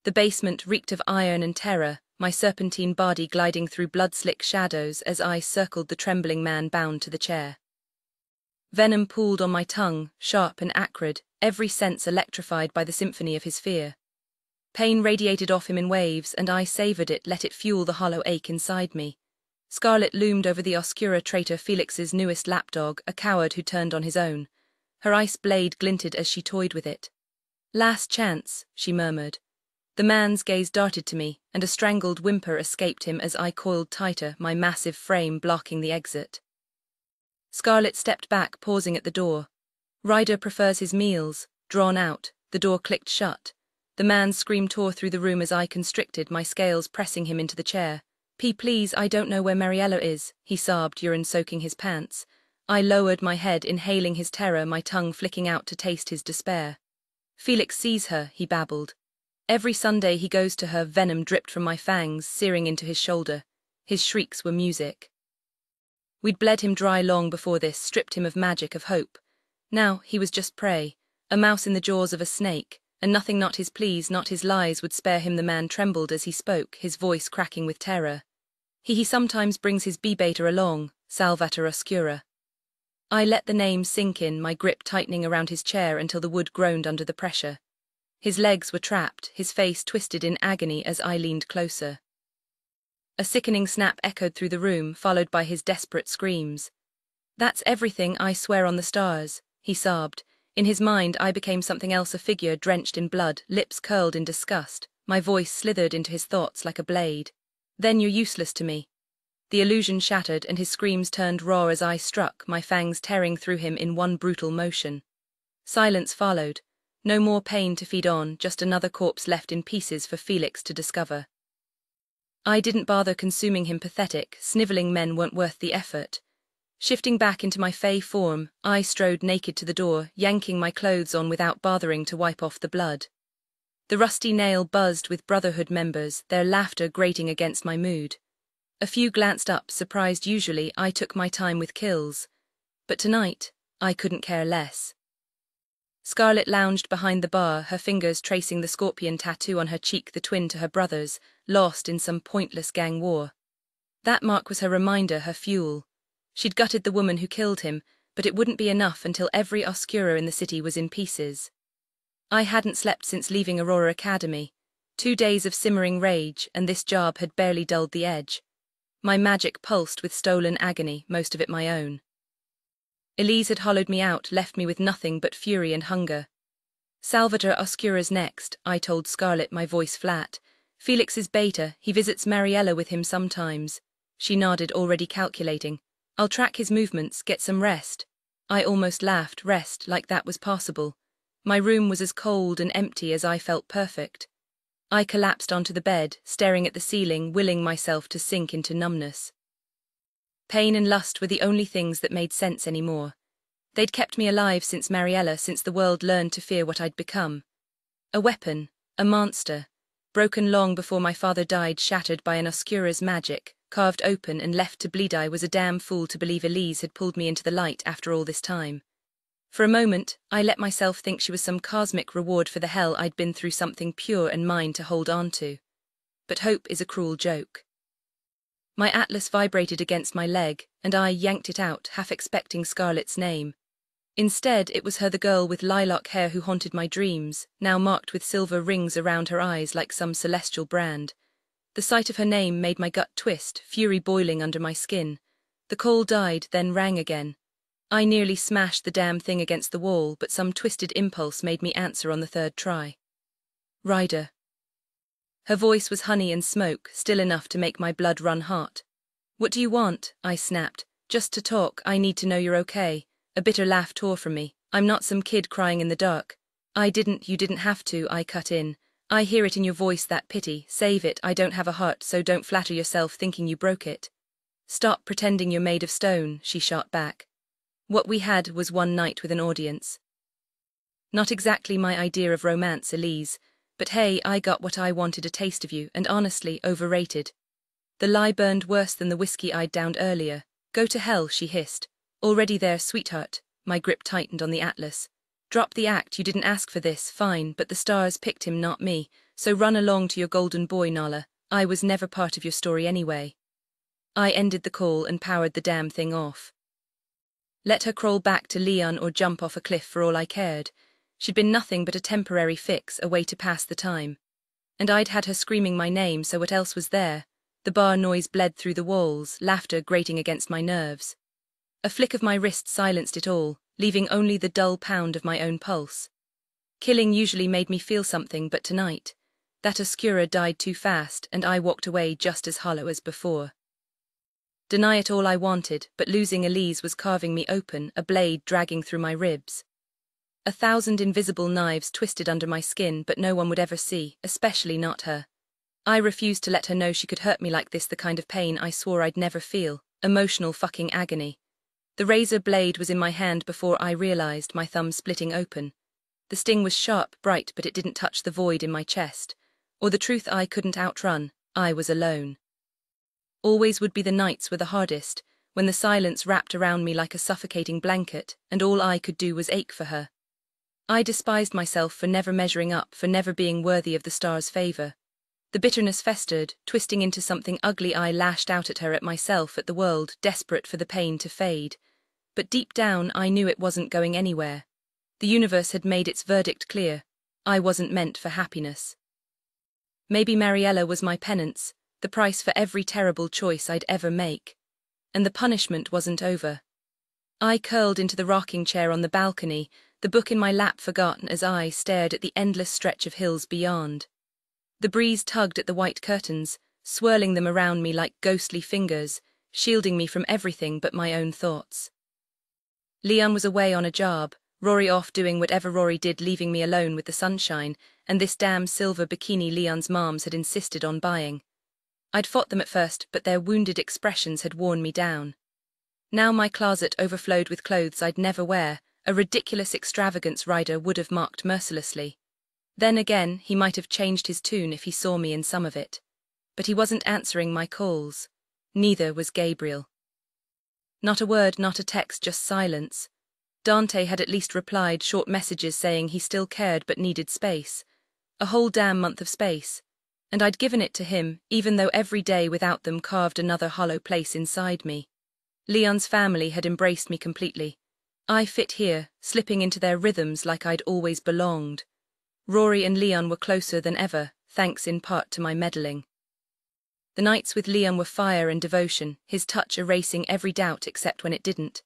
The basement reeked of iron and terror, my serpentine body gliding through blood-slick shadows as I circled the trembling man bound to the chair. Venom pooled on my tongue, sharp and acrid, every sense electrified by the symphony of his fear. Pain radiated off him in waves, and I savored it, let it fuel the hollow ache inside me. Scarlet loomed over the Oscura traitor, Felix's newest lapdog, a coward who turned on his own. Her ice blade glinted as she toyed with it. Last chance, she murmured. The man's gaze darted to me, and a strangled whimper escaped him as I coiled tighter, my massive frame blocking the exit. Scarlet stepped back, pausing at the door. Ryder prefers his meals, drawn out, the door clicked shut. The man's scream tore through the room as I constricted, my scales pressing him into the chair. Please, I don't know where Mariella is, he sobbed, urine soaking his pants. I lowered my head, inhaling his terror, my tongue flicking out to taste his despair. Felix sees her, he babbled. Every Sunday he goes to her, venom dripped from my fangs, searing into his shoulder. His shrieks were music. We'd bled him dry long before this, stripped him of magic, of hope. Now he was just prey, a mouse in the jaws of a snake, and nothing, not his pleas, not his lies, would spare him. The man trembled as he spoke, his voice cracking with terror. He sometimes brings his beta along, Salvator Oscura. I let the name sink in, my grip tightening around his chair until the wood groaned under the pressure. His legs were trapped, his face twisted in agony as I leaned closer. A sickening snap echoed through the room, followed by his desperate screams. "That's everything, I swear on the stars," he sobbed. In his mind, I became something else, a figure drenched in blood, lips curled in disgust. My voice slithered into his thoughts like a blade. "Then you're useless to me." The illusion shattered, and his screams turned raw as I struck, my fangs tearing through him in one brutal motion. Silence followed. No more pain to feed on, just another corpse left in pieces for Felix to discover. I didn't bother consuming him. Pathetic, sniveling men weren't worth the effort. Shifting back into my fey form, I strode naked to the door, yanking my clothes on without bothering to wipe off the blood. The rusty nail buzzed with Brotherhood members, their laughter grating against my mood. A few glanced up, surprised. Usually, I took my time with kills. But tonight, I couldn't care less. Scarlet lounged behind the bar, her fingers tracing the scorpion tattoo on her cheek, the twin to her brother's, lost in some pointless gang war. That mark was her reminder, her fuel. She'd gutted the woman who killed him, but it wouldn't be enough until every Oscura in the city was in pieces. I hadn't slept since leaving Aurora Academy. 2 days of simmering rage, and this job had barely dulled the edge. My magic pulsed with stolen agony, most of it my own. Elise had hollowed me out, left me with nothing but fury and hunger. "Salvator Oscura's next," I told Scarlet, my voice flat. "Felix is beta, he visits Mariella with him sometimes." She nodded, already calculating. "I'll track his movements, get some rest." I almost laughed. Rest, like that was possible. My room was as cold and empty as I felt perfect. I collapsed onto the bed, staring at the ceiling, willing myself to sink into numbness. Pain and lust were the only things that made sense anymore. They'd kept me alive since Mariella, since the world learned to fear what I'd become. A weapon, a monster, broken long before my father died, shattered by an Oscura's magic, carved open and left to bleed. I was a damn fool to believe Elise had pulled me into the light after all this time. For a moment, I let myself think she was some cosmic reward for the hell I'd been through, something pure and mine to hold on to. But hope is a cruel joke. My atlas vibrated against my leg, and I yanked it out, half expecting Scarlet's name. Instead, it was her, the girl with lilac hair who haunted my dreams, now marked with silver rings around her eyes like some celestial brand. The sight of her name made my gut twist, fury boiling under my skin. The call died, then rang again. I nearly smashed the damn thing against the wall, but some twisted impulse made me answer on the third try. "Ryder." Her voice was honey and smoke, still enough to make my blood run hot. "What do you want?" I snapped. "Just to talk. I need to know you're okay." A bitter laugh tore from me. "I'm not some kid crying in the dark." You didn't have to," I cut in. "I hear it in your voice, that pity. Save it. I don't have a heart, so don't flatter yourself thinking you broke it." "Stop pretending you're made of stone," she shot back. "What we had was one night with an audience." Not exactly my idea of romance, Elise, but hey, I got what I wanted, a taste of you, and honestly, overrated. The lie burned worse than the whiskey I'd downed earlier. "Go to hell," she hissed. "Already there, sweetheart." My grip tightened on the atlas. "Drop the act, you didn't ask for this, fine, but the stars picked him, not me, so run along to your golden boy, Nala. I was never part of your story anyway." I ended the call and powered the damn thing off. Let her crawl back to Leon or jump off a cliff for all I cared. She'd been nothing but a temporary fix, a way to pass the time. And I'd had her screaming my name, so what else was there? The bar noise bled through the walls, laughter grating against my nerves. A flick of my wrist silenced it all, leaving only the dull pound of my own pulse. Killing usually made me feel something, but tonight, that Oscura died too fast, and I walked away just as hollow as before. Deny it all I wanted, but losing Elise was carving me open, a blade dragging through my ribs. 1,000 invisible knives twisted under my skin, but no one would ever see, especially not her. I refused to let her know she could hurt me like this, the kind of pain I swore I'd never feel, emotional fucking agony. The razor blade was in my hand before I realized, my thumb splitting open. The sting was sharp, bright, but it didn't touch the void in my chest. Or the truth I couldn't outrun, I was alone. Always would be the nights were the hardest, when the silence wrapped around me like a suffocating blanket, and all I could do was ache for her. I despised myself for never measuring up, for never being worthy of the stars' favor. The bitterness festered, twisting into something ugly. I lashed out at her, at myself, at the world, desperate for the pain to fade. But deep down I knew it wasn't going anywhere. The universe had made its verdict clear. I wasn't meant for happiness. Maybe Mariella was my penance, the price for every terrible choice I'd ever make. And the punishment wasn't over. I curled into the rocking chair on the balcony, the book in my lap forgotten as I stared at the endless stretch of hills beyond. The breeze tugged at the white curtains, swirling them around me like ghostly fingers, shielding me from everything but my own thoughts. Leon was away on a job, Rory off doing whatever Rory did, leaving me alone with the sunshine, and this damn silver bikini Leon's moms had insisted on buying. I'd fought them at first, but their wounded expressions had worn me down. Now my closet overflowed with clothes I'd never wear, a ridiculous extravagance Ryder would have mocked mercilessly. Then again, he might have changed his tune if he saw me in some of it. But he wasn't answering my calls. Neither was Gabriel. Not a word, not a text, just silence. Dante had at least replied short messages saying he still cared but needed space. A whole damn month of space. And I'd given it to him, even though every day without them carved another hollow place inside me. Leon's family had embraced me completely. I fit here, slipping into their rhythms like I'd always belonged. Rory and Leon were closer than ever, thanks in part to my meddling. The nights with Leon were fire and devotion, his touch erasing every doubt except when it didn't.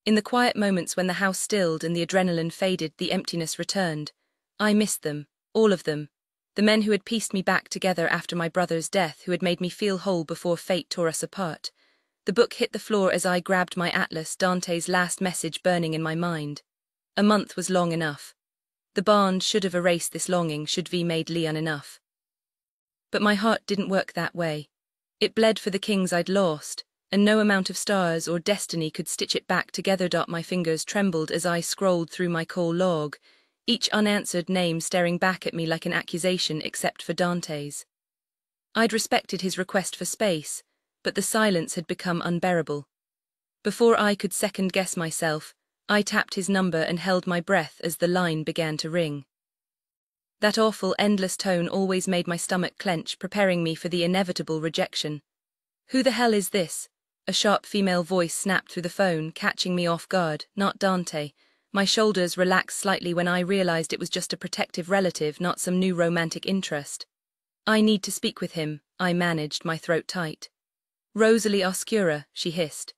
In the quiet moments when the house stilled and the adrenaline faded, the emptiness returned. I missed them, all of them. The men who had pieced me back together after my brother's death, who had made me feel whole before fate tore us apart. The book hit the floor as I grabbed my atlas, Dante's last message burning in my mind. A month was long enough. The bond should have erased this longing, should V made Leon enough. But my heart didn't work that way. It bled for the kings I'd lost, and no amount of stars or destiny could stitch it back together. My fingers trembled as I scrolled through my call log, each unanswered name staring back at me like an accusation except for Dante's. I'd respected his request for space, but the silence had become unbearable. Before I could second-guess myself, I tapped his number and held my breath as the line began to ring. That awful, endless tone always made my stomach clench, preparing me for the inevitable rejection. "Who the hell is this?" A sharp female voice snapped through the phone, catching me off guard. Not Dante. My shoulders relaxed slightly when I realized it was just a protective relative, not some new romantic interest. "I need to speak with him," I managed, my throat tight. "Rosalie Oscura," she hissed.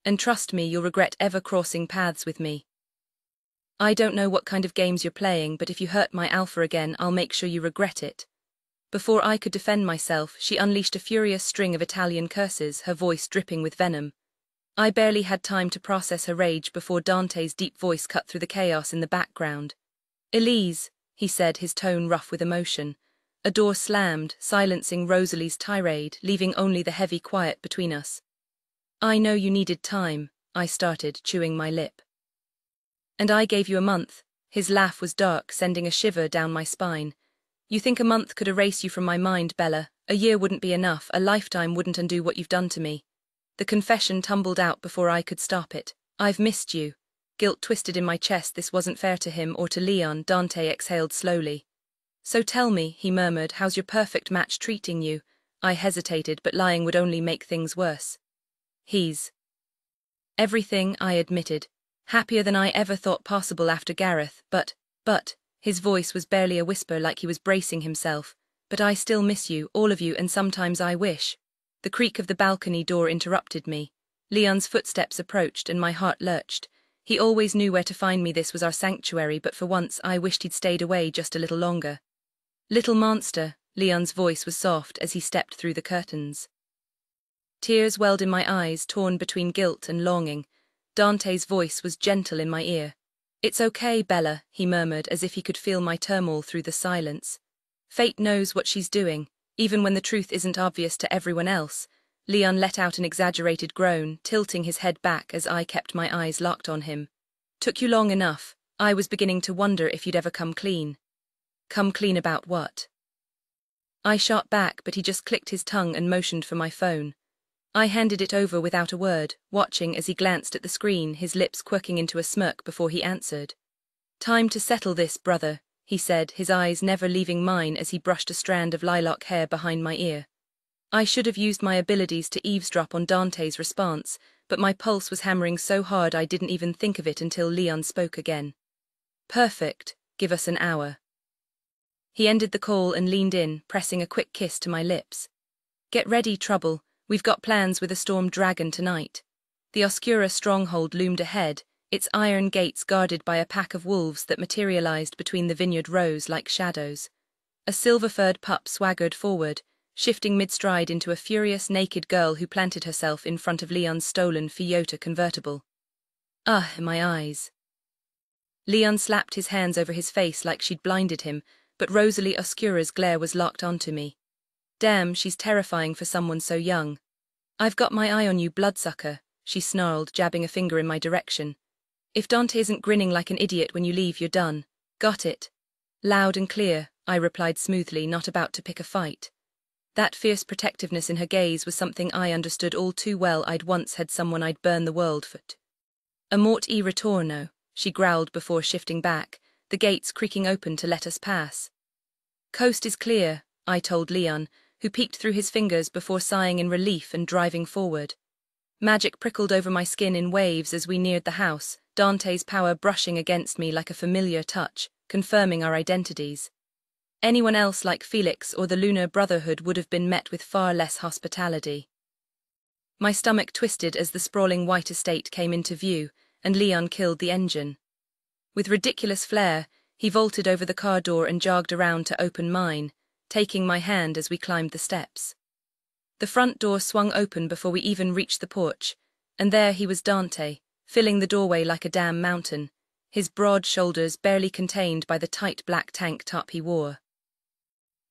"And trust me, you'll regret ever crossing paths with me. I don't know what kind of games you're playing, but if you hurt my alpha again, I'll make sure you regret it." Before I could defend myself, she unleashed a furious string of Italian curses, her voice dripping with venom. I barely had time to process her rage before Dante's deep voice cut through the chaos in the background. "Elise," he said, his tone rough with emotion. A door slammed, silencing Rosalie's tirade, leaving only the heavy quiet between us. "I know you needed time," I started, chewing my lip. "And I gave you a month." His laugh was dark, sending a shiver down my spine. "You think a month could erase you from my mind, Bella? A year wouldn't be enough, a lifetime wouldn't undo what you've done to me." The confession tumbled out before I could stop it. "I've missed you." Guilt twisted in my chest. This wasn't fair to him or to Leon. Dante exhaled slowly. "So tell me," he murmured, "how's your perfect match treating you?" I hesitated, but lying would only make things worse. "He's everything," I admitted. "Happier than I ever thought possible after Gareth, but, his voice was barely a whisper, like he was bracing himself. "But I still miss you, all of you, and sometimes I wish." The creak of the balcony door interrupted me. Leon's footsteps approached and my heart lurched. He always knew where to find me. This was our sanctuary, but for once I wished he'd stayed away just a little longer. "Little monster," Leon's voice was soft as he stepped through the curtains. Tears welled in my eyes, torn between guilt and longing. Dante's voice was gentle in my ear. "It's okay, Bella," he murmured, as if he could feel my turmoil through the silence. "Fate knows what she's doing, even when the truth isn't obvious to everyone else." Leon let out an exaggerated groan, tilting his head back as I kept my eyes locked on him. "Took you long enough. I was beginning to wonder if you'd ever come clean." "Come clean about what?" I shot back, but he just clicked his tongue and motioned for my phone. I handed it over without a word, watching as he glanced at the screen, his lips quirking into a smirk before he answered. "Time to settle this, brother," he said, his eyes never leaving mine as he brushed a strand of lilac hair behind my ear. I should have used my abilities to eavesdrop on Dante's response, but my pulse was hammering so hard I didn't even think of it until Leon spoke again. "Perfect. Give us an hour." He ended the call and leaned in, pressing a quick kiss to my lips. Get ready, trouble, we've got plans with a storm dragon tonight. The Oscura stronghold loomed ahead, its iron gates guarded by a pack of wolves that materialized between the vineyard rows like shadows. A silver-furred pup swaggered forward, shifting mid-stride into a furious naked girl who planted herself in front of Leon's stolen Fiat convertible. My eyes. Leon slapped his hands over his face like she'd blinded him, but Rosalie Oscura's glare was locked onto me. Damn, she's terrifying for someone so young. I've got my eye on you, bloodsucker, she snarled, jabbing a finger in my direction. If Dante isn't grinning like an idiot when you leave, you're done. Got it? Loud and clear, I replied smoothly, not about to pick a fight. That fierce protectiveness in her gaze was something I understood all too well. I'd once had someone I'd burn the world for. Amort e ritorno, she growled before shifting back, the gates creaking open to let us pass. Coast is clear, I told Leon, who peeked through his fingers before sighing in relief and driving forward. Magic prickled over my skin in waves as we neared the house, Dante's power brushing against me like a familiar touch, confirming our identities. Anyone else like Felix or the Lunar Brotherhood would have been met with far less hospitality. My stomach twisted as the sprawling white estate came into view, and Leon killed the engine. With ridiculous flair, he vaulted over the car door and jogged around to open mine, taking my hand as we climbed the steps. The front door swung open before we even reached the porch, and there he was, Dante, filling the doorway like a damn mountain, his broad shoulders barely contained by the tight black tank top he wore.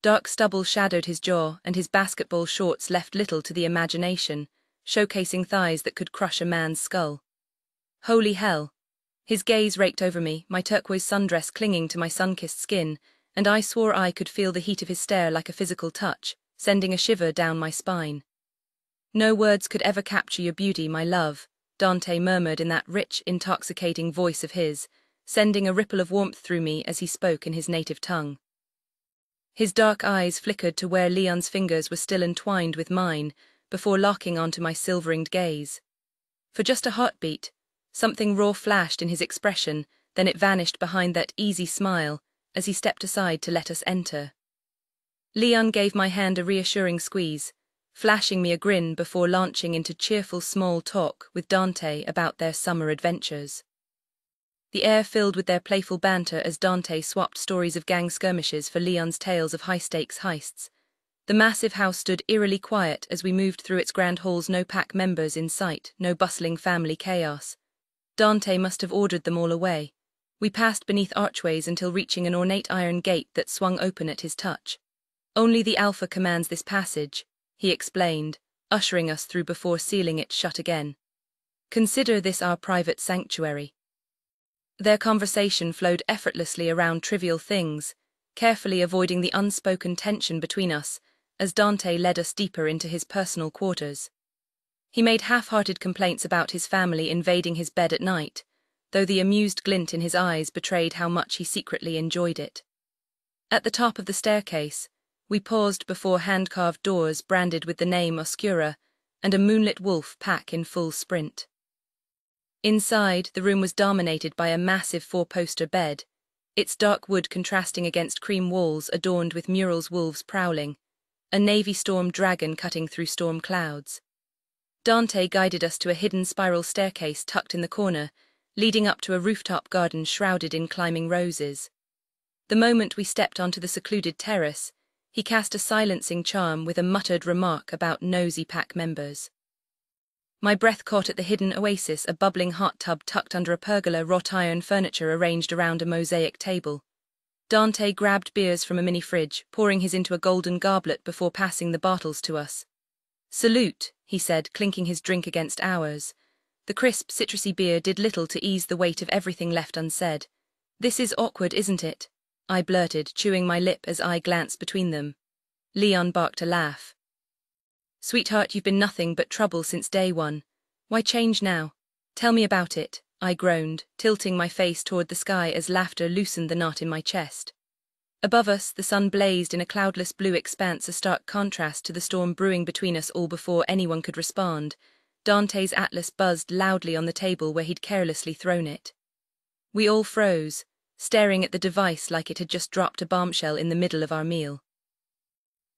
Dark stubble shadowed his jaw, and his basketball shorts left little to the imagination, showcasing thighs that could crush a man's skull. Holy hell! His gaze raked over me, my turquoise sundress clinging to my sun-kissed skin, and I swore I could feel the heat of his stare like a physical touch, sending a shiver down my spine. No words could ever capture your beauty, my love, Dante murmured in that rich, intoxicating voice of his, sending a ripple of warmth through me as he spoke in his native tongue. His dark eyes flickered to where Leon's fingers were still entwined with mine, before locking onto my silver-ringed gaze. For just a heartbeat, something raw flashed in his expression, then it vanished behind that easy smile as he stepped aside to let us enter. Leon gave my hand a reassuring squeeze, flashing me a grin before launching into cheerful small talk with Dante about their summer adventures. The air filled with their playful banter as Dante swapped stories of gang skirmishes for Leon's tales of high-stakes heists. The massive house stood eerily quiet as we moved through its grand halls, no pack members in sight, no bustling family chaos. Dante must have ordered them all away. We passed beneath archways until reaching an ornate iron gate that swung open at his touch. Only the Alpha commands this passage, he explained, ushering us through before sealing it shut again. Consider this our private sanctuary. Their conversation flowed effortlessly around trivial things, carefully avoiding the unspoken tension between us, as Dante led us deeper into his personal quarters. He made half-hearted complaints about his family invading his bed at night, though the amused glint in his eyes betrayed how much he secretly enjoyed it. At the top of the staircase, we paused before hand-carved doors branded with the name Oscura and a moonlit wolf pack in full sprint. Inside, the room was dominated by a massive four-poster bed, its dark wood contrasting against cream walls adorned with murals, wolves prowling, a navy storm dragon cutting through storm clouds. Dante guided us to a hidden spiral staircase tucked in the corner, leading up to a rooftop garden shrouded in climbing roses. The moment we stepped onto the secluded terrace, he cast a silencing charm with a muttered remark about nosy pack members. My breath caught at the hidden oasis, a bubbling hot tub tucked under a pergola, wrought iron furniture arranged around a mosaic table. Dante grabbed beers from a mini fridge, pouring his into a golden goblet before passing the bottles to us. "Salute," he said, clinking his drink against ours. The crisp, citrusy beer did little to ease the weight of everything left unsaid. "This is awkward, isn't it?" I blurted, chewing my lip as I glanced between them. Leon barked a laugh. "Sweetheart, you've been nothing but trouble since day one. Why change now? Tell me about it," I groaned, tilting my face toward the sky as laughter loosened the knot in my chest. Above us, the sun blazed in a cloudless blue expanse, a stark contrast to the storm brewing between us all. Before anyone could respond, Dante's atlas buzzed loudly on the table where he'd carelessly thrown it. We all froze, staring at the device like it had just dropped a bombshell in the middle of our meal.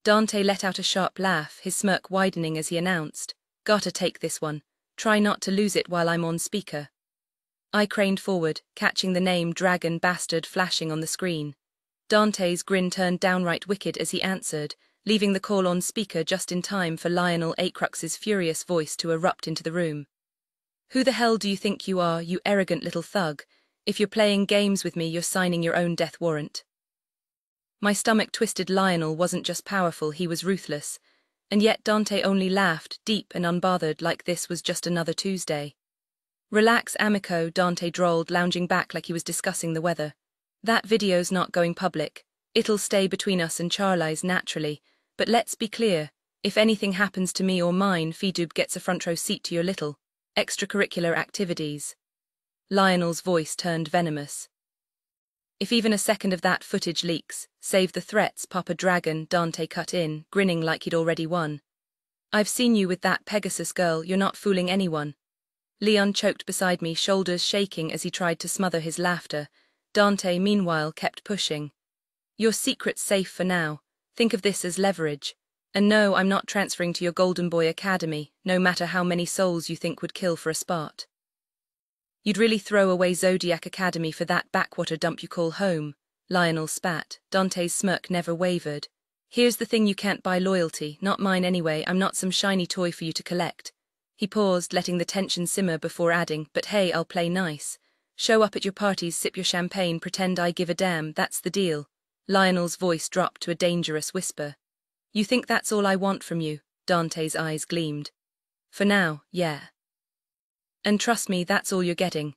Dante let out a sharp laugh, his smirk widening as he announced, "Gotta take this one. Try not to lose it while I'm on speaker." I craned forward, catching the name Dragon Bastard flashing on the screen. Dante's grin turned downright wicked as he answered, leaving the call on speaker just in time for Lionel Acrux's furious voice to erupt into the room. "Who the hell do you think you are, you arrogant little thug? If you're playing games with me, you're signing your own death warrant." My stomach twisted. Lionel wasn't just powerful, he was ruthless. And yet Dante only laughed, deep and unbothered, like this was just another Tuesday. "Relax, amico," Dante drawled, lounging back like he was discussing the weather. "That video's not going public. It'll stay between us and Charlize naturally. But let's be clear, if anything happens to me or mine, Fidub gets a front row seat to your little extracurricular activities." Lionel's voice turned venomous. "If even a second of that footage leaks, save the threats, Papa Dragon," Dante cut in, grinning like he'd already won. "I've seen you with that Pegasus girl, you're not fooling anyone." Leon choked beside me, shoulders shaking as he tried to smother his laughter. Dante, meanwhile, kept pushing. "Your secret's safe for now. Think of this as leverage. And no, I'm not transferring to your Golden Boy Academy, no matter how many souls you think would kill for a spot." "You'd really throw away Zodiac Academy for that backwater dump you call home?" Lionel spat. Dante's smirk never wavered. "Here's the thing, you can't buy loyalty, not mine anyway. I'm not some shiny toy for you to collect." He paused, letting the tension simmer before adding, "But hey, I'll play nice. Show up at your parties, sip your champagne, pretend I give a damn, that's the deal." Lionel's voice dropped to a dangerous whisper. "You think that's all I want from you?" Dante's eyes gleamed. "For now, yeah. And trust me, that's all you're getting."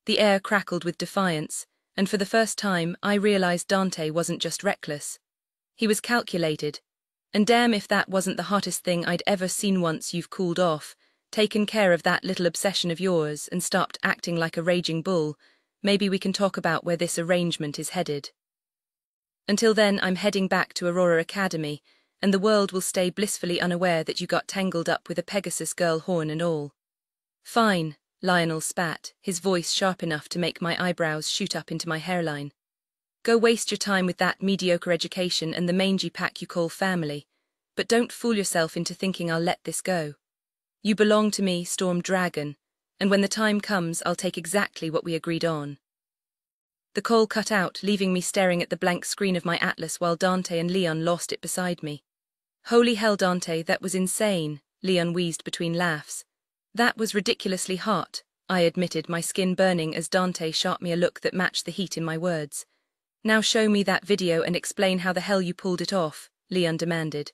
The air crackled with defiance, and for the first time, I realized Dante wasn't just reckless. He was calculated. And damn if that wasn't the hottest thing I'd ever seen. "Once you've cooled off, taken care of that little obsession of yours, and stopped acting like a raging bull, maybe we can talk about where this arrangement is headed. Until then, I'm heading back to Aurora Academy, and the world will stay blissfully unaware that you got tangled up with a Pegasus girl, horn and all." "Fine," Lionel spat, his voice sharp enough to make my eyebrows shoot up into my hairline. "Go waste your time with that mediocre education and the mangy pack you call family. But don't fool yourself into thinking I'll let this go. You belong to me, Storm Dragon, and when the time comes, I'll take exactly what we agreed on." The call cut out, leaving me staring at the blank screen of my atlas while Dante and Leon lost it beside me. "Holy hell, Dante, that was insane," Leon wheezed between laughs. "That was ridiculously hot," I admitted, my skin burning as Dante shot me a look that matched the heat in my words. "Now show me that video and explain how the hell you pulled it off," Leon demanded.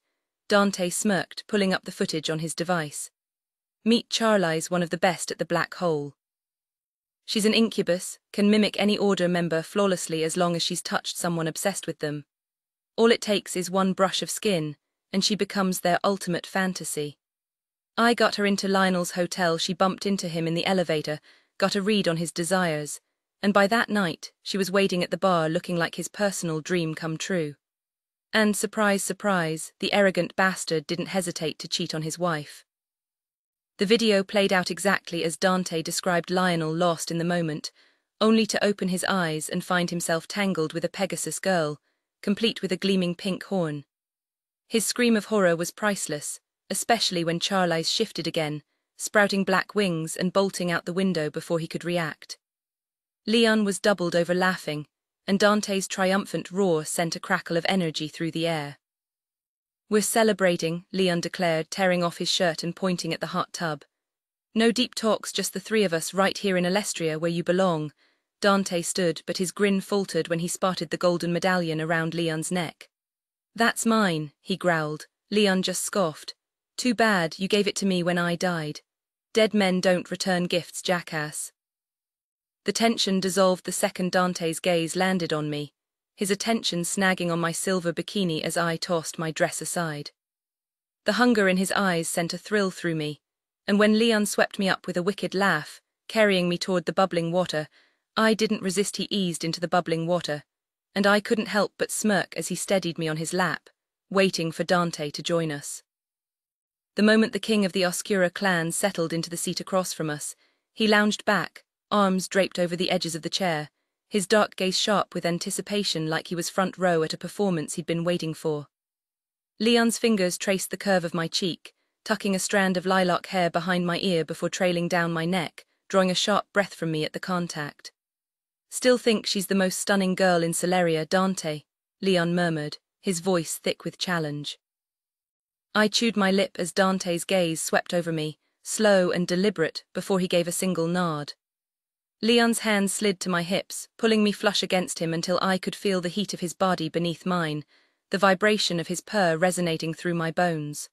Dante smirked, pulling up the footage on his device. "Meet Charlize, one of the best at the black hole. She's an incubus, can mimic any order member flawlessly as long as she's touched someone obsessed with them. All it takes is one brush of skin, and she becomes their ultimate fantasy. I got her into Lionel's hotel, she bumped into him in the elevator, got a read on his desires, and by that night, she was waiting at the bar looking like his personal dream come true. And surprise, surprise, the arrogant bastard didn't hesitate to cheat on his wife." The video played out exactly as Dante described. Lionel lost in the moment, only to open his eyes and find himself tangled with a Pegasus girl, complete with a gleaming pink horn. His scream of horror was priceless, especially when Charlize shifted again, sprouting black wings and bolting out the window before he could react. Leon was doubled over laughing, and Dante's triumphant roar sent a crackle of energy through the air. "We're celebrating," Leon declared, tearing off his shirt and pointing at the hot tub. "No deep talks, just the three of us right here in Alestria where you belong." Dante stood, but his grin faltered when he spotted the golden medallion around Leon's neck. "That's mine," he growled. Leon just scoffed. "Too bad, you gave it to me when I died. Dead men don't return gifts, jackass." The tension dissolved the second Dante's gaze landed on me, his attention snagging on my silver bikini as I tossed my dress aside. The hunger in his eyes sent a thrill through me, and when Leon swept me up with a wicked laugh, carrying me toward the bubbling water, I didn't resist. He eased into the bubbling water, and I couldn't help but smirk as he steadied me on his lap, waiting for Dante to join us. The moment the king of the Oscura clan settled into the seat across from us, he lounged back, arms draped over the edges of the chair, his dark gaze sharp with anticipation like he was front row at a performance he'd been waiting for. Leon's fingers traced the curve of my cheek, tucking a strand of lilac hair behind my ear before trailing down my neck, drawing a sharp breath from me at the contact. "Still think she's the most stunning girl in Celeria, Dante," Leon murmured, his voice thick with challenge. I chewed my lip as Dante's gaze swept over me, slow and deliberate, before he gave a single nod. Leon's hand slid to my hips, pulling me flush against him until I could feel the heat of his body beneath mine, the vibration of his purr resonating through my bones.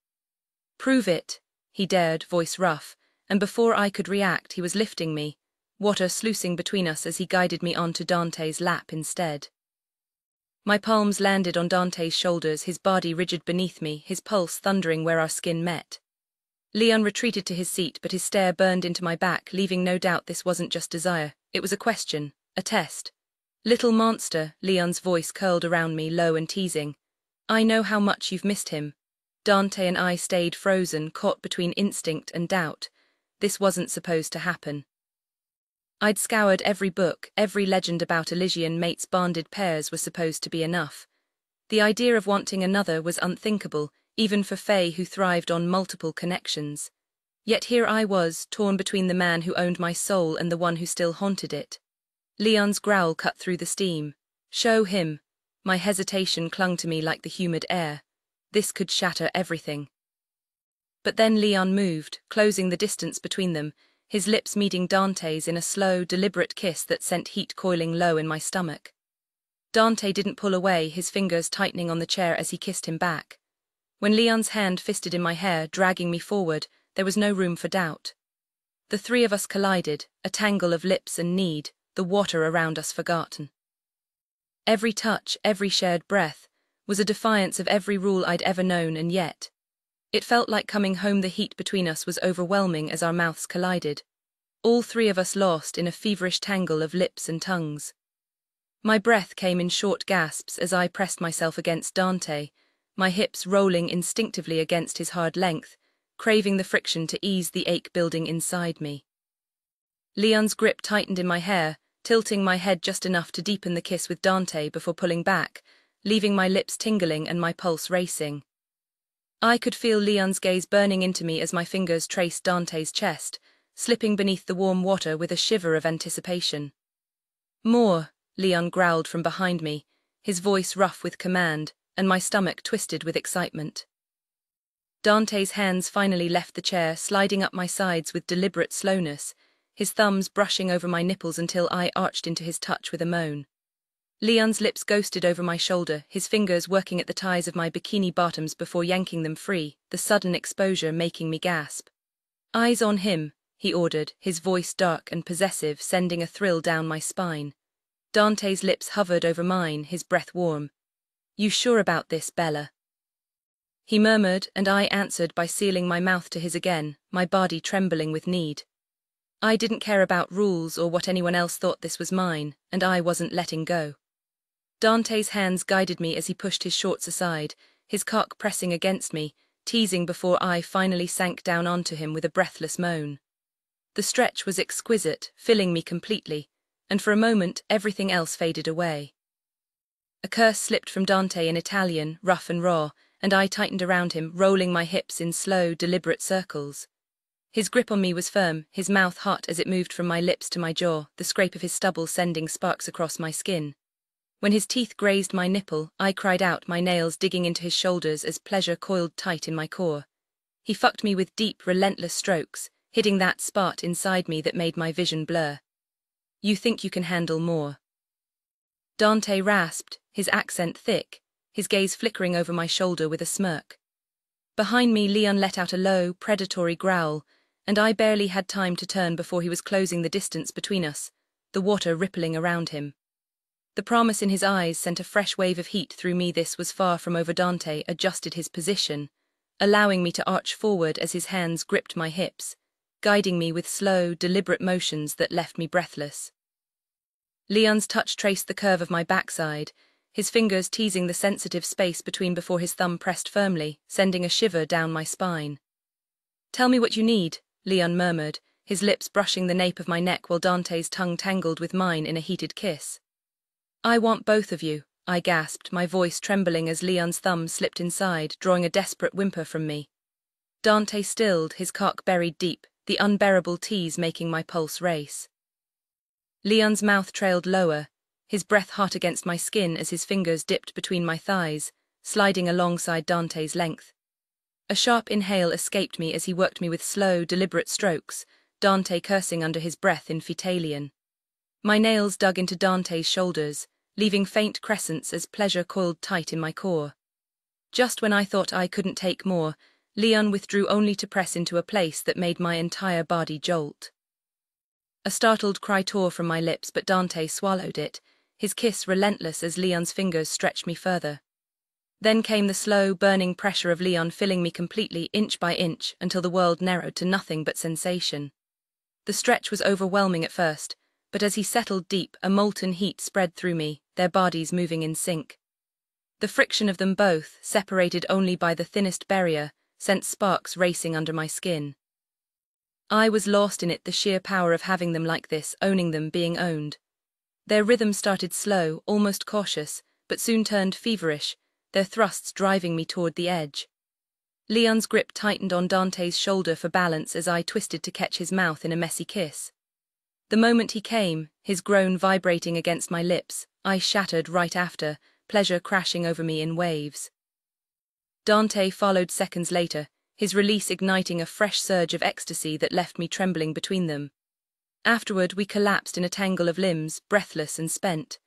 "Prove it," he dared, voice rough, and before I could react he was lifting me, water sluicing between us as he guided me onto Dante's lap instead. My palms landed on Dante's shoulders, his body rigid beneath me, his pulse thundering where our skin met. Leon retreated to his seat, but his stare burned into my back, leaving no doubt this wasn't just desire, it was a question, a test. "Little monster," Leon's voice curled around me, low and teasing. "I know how much you've missed him." Dante and I stayed frozen, caught between instinct and doubt. This wasn't supposed to happen. I'd scoured every book, every legend about Elysian mates, bonded pairs was supposed to be enough. The idea of wanting another was unthinkable, even for Faye who thrived on multiple connections. Yet here I was, torn between the man who owned my soul and the one who still haunted it. Leon's growl cut through the steam. "Show him." My hesitation clung to me like the humid air. This could shatter everything. But then Leon moved, closing the distance between them, his lips meeting Dante's in a slow, deliberate kiss that sent heat coiling low in my stomach. Dante didn't pull away, his fingers tightening on the chair as he kissed him back. When Leon's hand fisted in my hair, dragging me forward, there was no room for doubt. The three of us collided, a tangle of lips and need, the water around us forgotten. Every touch, every shared breath, was a defiance of every rule I'd ever known, and yet it felt like coming home. The heat between us was overwhelming as our mouths collided, all three of us lost in a feverish tangle of lips and tongues. My breath came in short gasps as I pressed myself against Dante, my hips rolling instinctively against his hard length, craving the friction to ease the ache building inside me. Leon's grip tightened in my hair, tilting my head just enough to deepen the kiss with Dante before pulling back, leaving my lips tingling and my pulse racing. I could feel Leon's gaze burning into me as my fingers traced Dante's chest, slipping beneath the warm water with a shiver of anticipation. "More," Leon growled from behind me, his voice rough with command, and my stomach twisted with excitement. Dante's hands finally left the chair, sliding up my sides with deliberate slowness, his thumbs brushing over my nipples until I arched into his touch with a moan. Leon's lips ghosted over my shoulder, his fingers working at the ties of my bikini bottoms before yanking them free, the sudden exposure making me gasp. "Eyes on him," he ordered, his voice dark and possessive, sending a thrill down my spine. Dante's lips hovered over mine, his breath warm. "You sure about this, Bella?" he murmured, and I answered by sealing my mouth to his again, my body trembling with need. I didn't care about rules or what anyone else thought. This was mine, and I wasn't letting go. Dante's hands guided me as he pushed his shorts aside, his cock pressing against me, teasing before I finally sank down onto him with a breathless moan. The stretch was exquisite, filling me completely, and for a moment everything else faded away. A curse slipped from Dante in Italian, rough and raw, and I tightened around him, rolling my hips in slow, deliberate circles. His grip on me was firm, his mouth hot as it moved from my lips to my jaw, the scrape of his stubble sending sparks across my skin. When his teeth grazed my nipple, I cried out, my nails digging into his shoulders as pleasure coiled tight in my core. He fucked me with deep, relentless strokes, hitting that spot inside me that made my vision blur. "You think you can handle more?" Dante rasped, his accent thick, his gaze flickering over my shoulder with a smirk. Behind me, Leon let out a low, predatory growl, and I barely had time to turn before he was closing the distance between us, the water rippling around him. The promise in his eyes sent a fresh wave of heat through me. This was far from over. Dante adjusted his position, allowing me to arch forward as his hands gripped my hips, guiding me with slow, deliberate motions that left me breathless. Leon's touch traced the curve of my backside, his fingers teasing the sensitive space between before his thumb pressed firmly, sending a shiver down my spine. "Tell me what you need," Leon murmured, his lips brushing the nape of my neck while Dante's tongue tangled with mine in a heated kiss. "I want both of you," I gasped, my voice trembling as Leon's thumb slipped inside, drawing a desperate whimper from me. Dante stilled, his cock buried deep, the unbearable tease making my pulse race. Leon's mouth trailed lower, his breath hot against my skin as his fingers dipped between my thighs, sliding alongside Dante's length. A sharp inhale escaped me as he worked me with slow, deliberate strokes, Dante cursing under his breath in Fetalian. My nails dug into Dante's shoulders, leaving faint crescents as pleasure coiled tight in my core. Just when I thought I couldn't take more, Leon withdrew only to press into a place that made my entire body jolt. A startled cry tore from my lips, but Dante swallowed it, his kiss relentless as Leon's fingers stretched me further. Then came the slow, burning pressure of Leon filling me completely, inch by inch, until the world narrowed to nothing but sensation. The stretch was overwhelming at first, but as he settled deep, a molten heat spread through me, their bodies moving in sync. The friction of them both, separated only by the thinnest barrier, sent sparks racing under my skin. I was lost in it, the sheer power of having them like this, owning them, being owned. Their rhythm started slow, almost cautious, but soon turned feverish, their thrusts driving me toward the edge. Leon's grip tightened on Dante's shoulder for balance as I twisted to catch his mouth in a messy kiss. The moment he came, his groan vibrating against my lips, I shattered right after, pleasure crashing over me in waves. Dante followed seconds later, his release igniting a fresh surge of ecstasy that left me trembling between them. Afterward, we collapsed in a tangle of limbs, breathless and spent.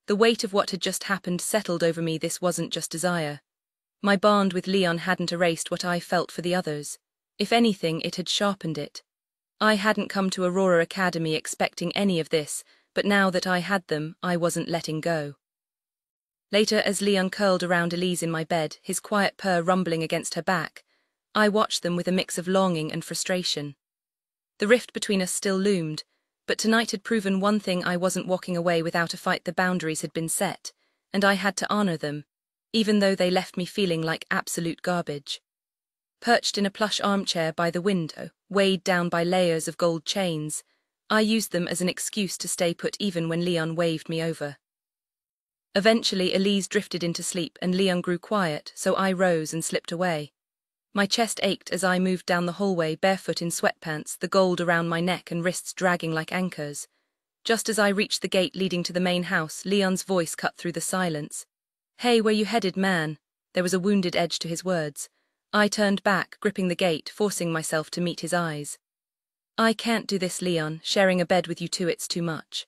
The weight of what had just happened settled over me. This wasn't just desire. My bond with Leon hadn't erased what I felt for the others. If anything, it had sharpened it. I hadn't come to Aurora Academy expecting any of this, but now that I had them, I wasn't letting go. Later, as Leon curled around Elise in my bed, his quiet purr rumbling against her back, I watched them with a mix of longing and frustration. The rift between us still loomed, but tonight had proven one thing: I wasn't walking away without a fight. The boundaries had been set, and I had to honor them, even though they left me feeling like absolute garbage. Perched in a plush armchair by the window, weighed down by layers of gold chains, I used them as an excuse to stay put even when Leon waved me over. Eventually, Elise drifted into sleep and Leon grew quiet, so I rose and slipped away. My chest ached as I moved down the hallway, barefoot in sweatpants, the gold around my neck and wrists dragging like anchors. Just as I reached the gate leading to the main house, Leon's voice cut through the silence. "Hey, where you headed, man?" There was a wounded edge to his words. I turned back, gripping the gate, forcing myself to meet his eyes. "I can't do this, Leon. Sharing a bed with you two, it's too much.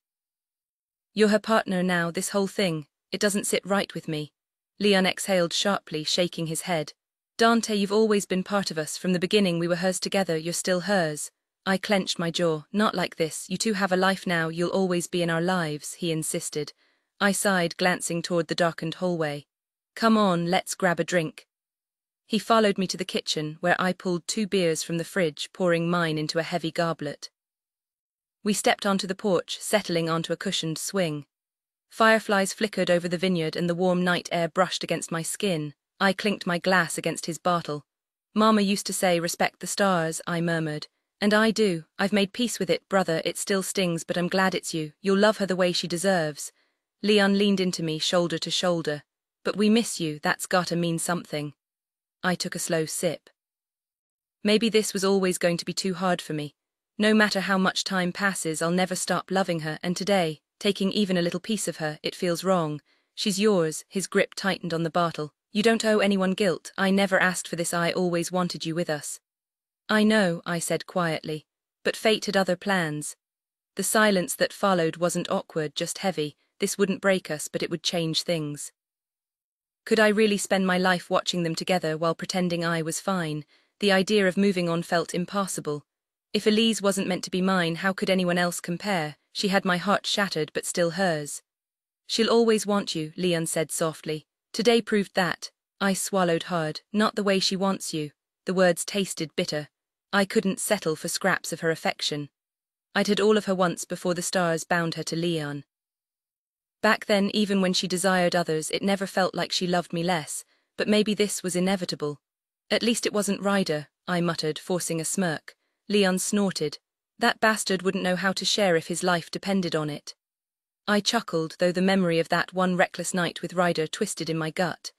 You're her partner now, this whole thing, it doesn't sit right with me." Leon exhaled sharply, shaking his head. "Dante, you've always been part of us. From the beginning we were hers together, you're still hers." I clenched my jaw. "Not like this. You two have a life now, you'll always be in our lives," he insisted. I sighed, glancing toward the darkened hallway. "Come on, let's grab a drink." He followed me to the kitchen, where I pulled 2 beers from the fridge, pouring mine into a heavy goblet. We stepped onto the porch, settling onto a cushioned swing. Fireflies flickered over the vineyard and the warm night air brushed against my skin. I clinked my glass against his bottle. "Mama used to say, respect the stars," I murmured. "And I do. I've made peace with it, brother. It still stings, but I'm glad it's you. You'll love her the way she deserves." Leon leaned into me, shoulder to shoulder. "But we miss you, that's gotta mean something." I took a slow sip. Maybe this was always going to be too hard for me. No matter how much time passes, I'll never stop loving her, and today, taking even a little piece of her, it feels wrong. "She's yours," his grip tightened on the bottle. "You don't owe anyone guilt. I never asked for this. I always wanted you with us." "I know," I said quietly, but fate had other plans. The silence that followed wasn't awkward, just heavy. This wouldn't break us, but it would change things. Could I really spend my life watching them together while pretending I was fine? The idea of moving on felt impossible. If Elise wasn't meant to be mine, how could anyone else compare? She had my heart shattered, but still hers. "She'll always want you," Leon said softly. "Today proved that." I swallowed hard. "Not the way she wants you." The words tasted bitter. I couldn't settle for scraps of her affection. I'd had all of her once before the stars bound her to Leon. Back then, even when she desired others, it never felt like she loved me less, but maybe this was inevitable. "At least it wasn't Ryder," I muttered, forcing a smirk. Leon snorted. "That bastard wouldn't know how to share if his life depended on it." I chuckled, though the memory of that one reckless night with Ryder twisted in my gut.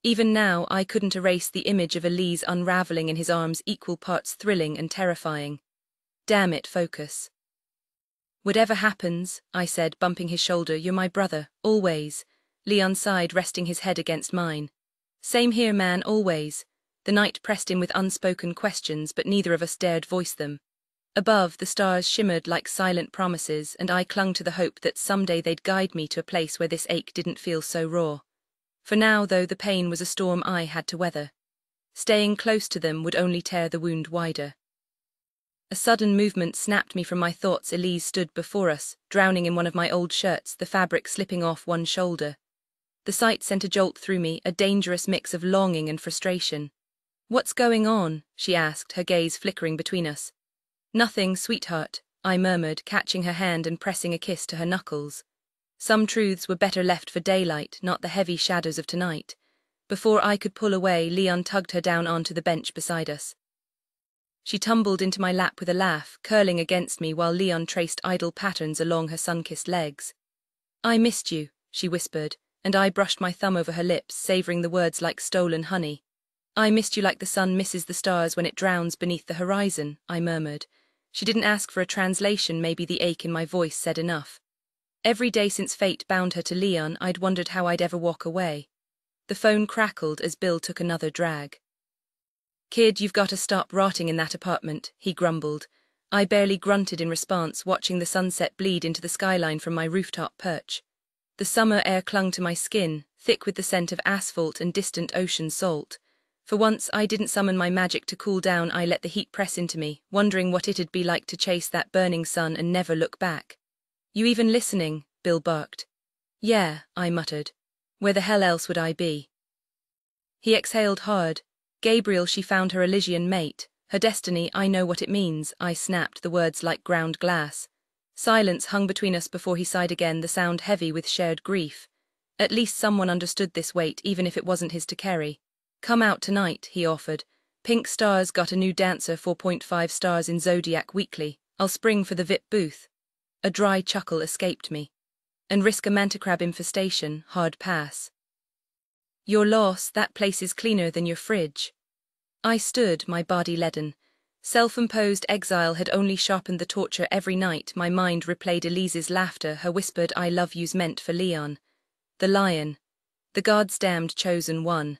Even now, I couldn't erase the image of Elise unraveling in his arms, equal parts thrilling and terrifying. Damn it, focus. Whatever happens, I said, bumping his shoulder, you're my brother, always. Leon sighed, resting his head against mine. Same here, man, always. The night pressed in with unspoken questions, but neither of us dared voice them. Above, the stars shimmered like silent promises, and I clung to the hope that someday they'd guide me to a place where this ache didn't feel so raw. For now, though, the pain was a storm I had to weather. Staying close to them would only tear the wound wider. A sudden movement snapped me from my thoughts. Elise stood before us, drowning in one of my old shirts, the fabric slipping off one shoulder. The sight sent a jolt through me, a dangerous mix of longing and frustration. "What's going on?" she asked, her gaze flickering between us. "Nothing, sweetheart," I murmured, catching her hand and pressing a kiss to her knuckles. Some truths were better left for daylight, not the heavy shadows of tonight. Before I could pull away, Leon tugged her down onto the bench beside us. She tumbled into my lap with a laugh, curling against me while Leon traced idle patterns along her sun-kissed legs. "I missed you," she whispered, and I brushed my thumb over her lips, savoring the words like stolen honey. "I missed you like the sun misses the stars when it drowns beneath the horizon," I murmured. She didn't ask for a translation, maybe the ache in my voice said enough. Every day since fate bound her to Leon, I'd wondered how I'd ever walk away. The phone crackled as Bill took another drag. "Kid, you've got to stop rotting in that apartment," he grumbled. I barely grunted in response, watching the sunset bleed into the skyline from my rooftop perch. The summer air clung to my skin, thick with the scent of asphalt and distant ocean salt. For once, I didn't summon my magic to cool down. I let the heat press into me, wondering what it'd be like to chase that burning sun and never look back. "You even listening?" Bill barked. "Yeah," I muttered. "Where the hell else would I be?" He exhaled hard. "Gabriel, she found her Elysian mate. Her destiny, I know what it means," I snapped, the words like ground glass. Silence hung between us before he sighed again, the sound heavy with shared grief. At least someone understood this weight, even if it wasn't his to carry. "Come out tonight," he offered. "Pink Star's got a new dancer, 4.5 stars in Zodiac weekly. I'll spring for the VIP booth." A dry chuckle escaped me. "And risk a mantacrab infestation, hard pass." "Your loss, that place is cleaner than your fridge." I stood, my body leaden. Self-imposed exile had only sharpened the torture every night. My mind replayed Elise's laughter, her whispered "I love yous" meant for Leon. The lion. The God's damned chosen one.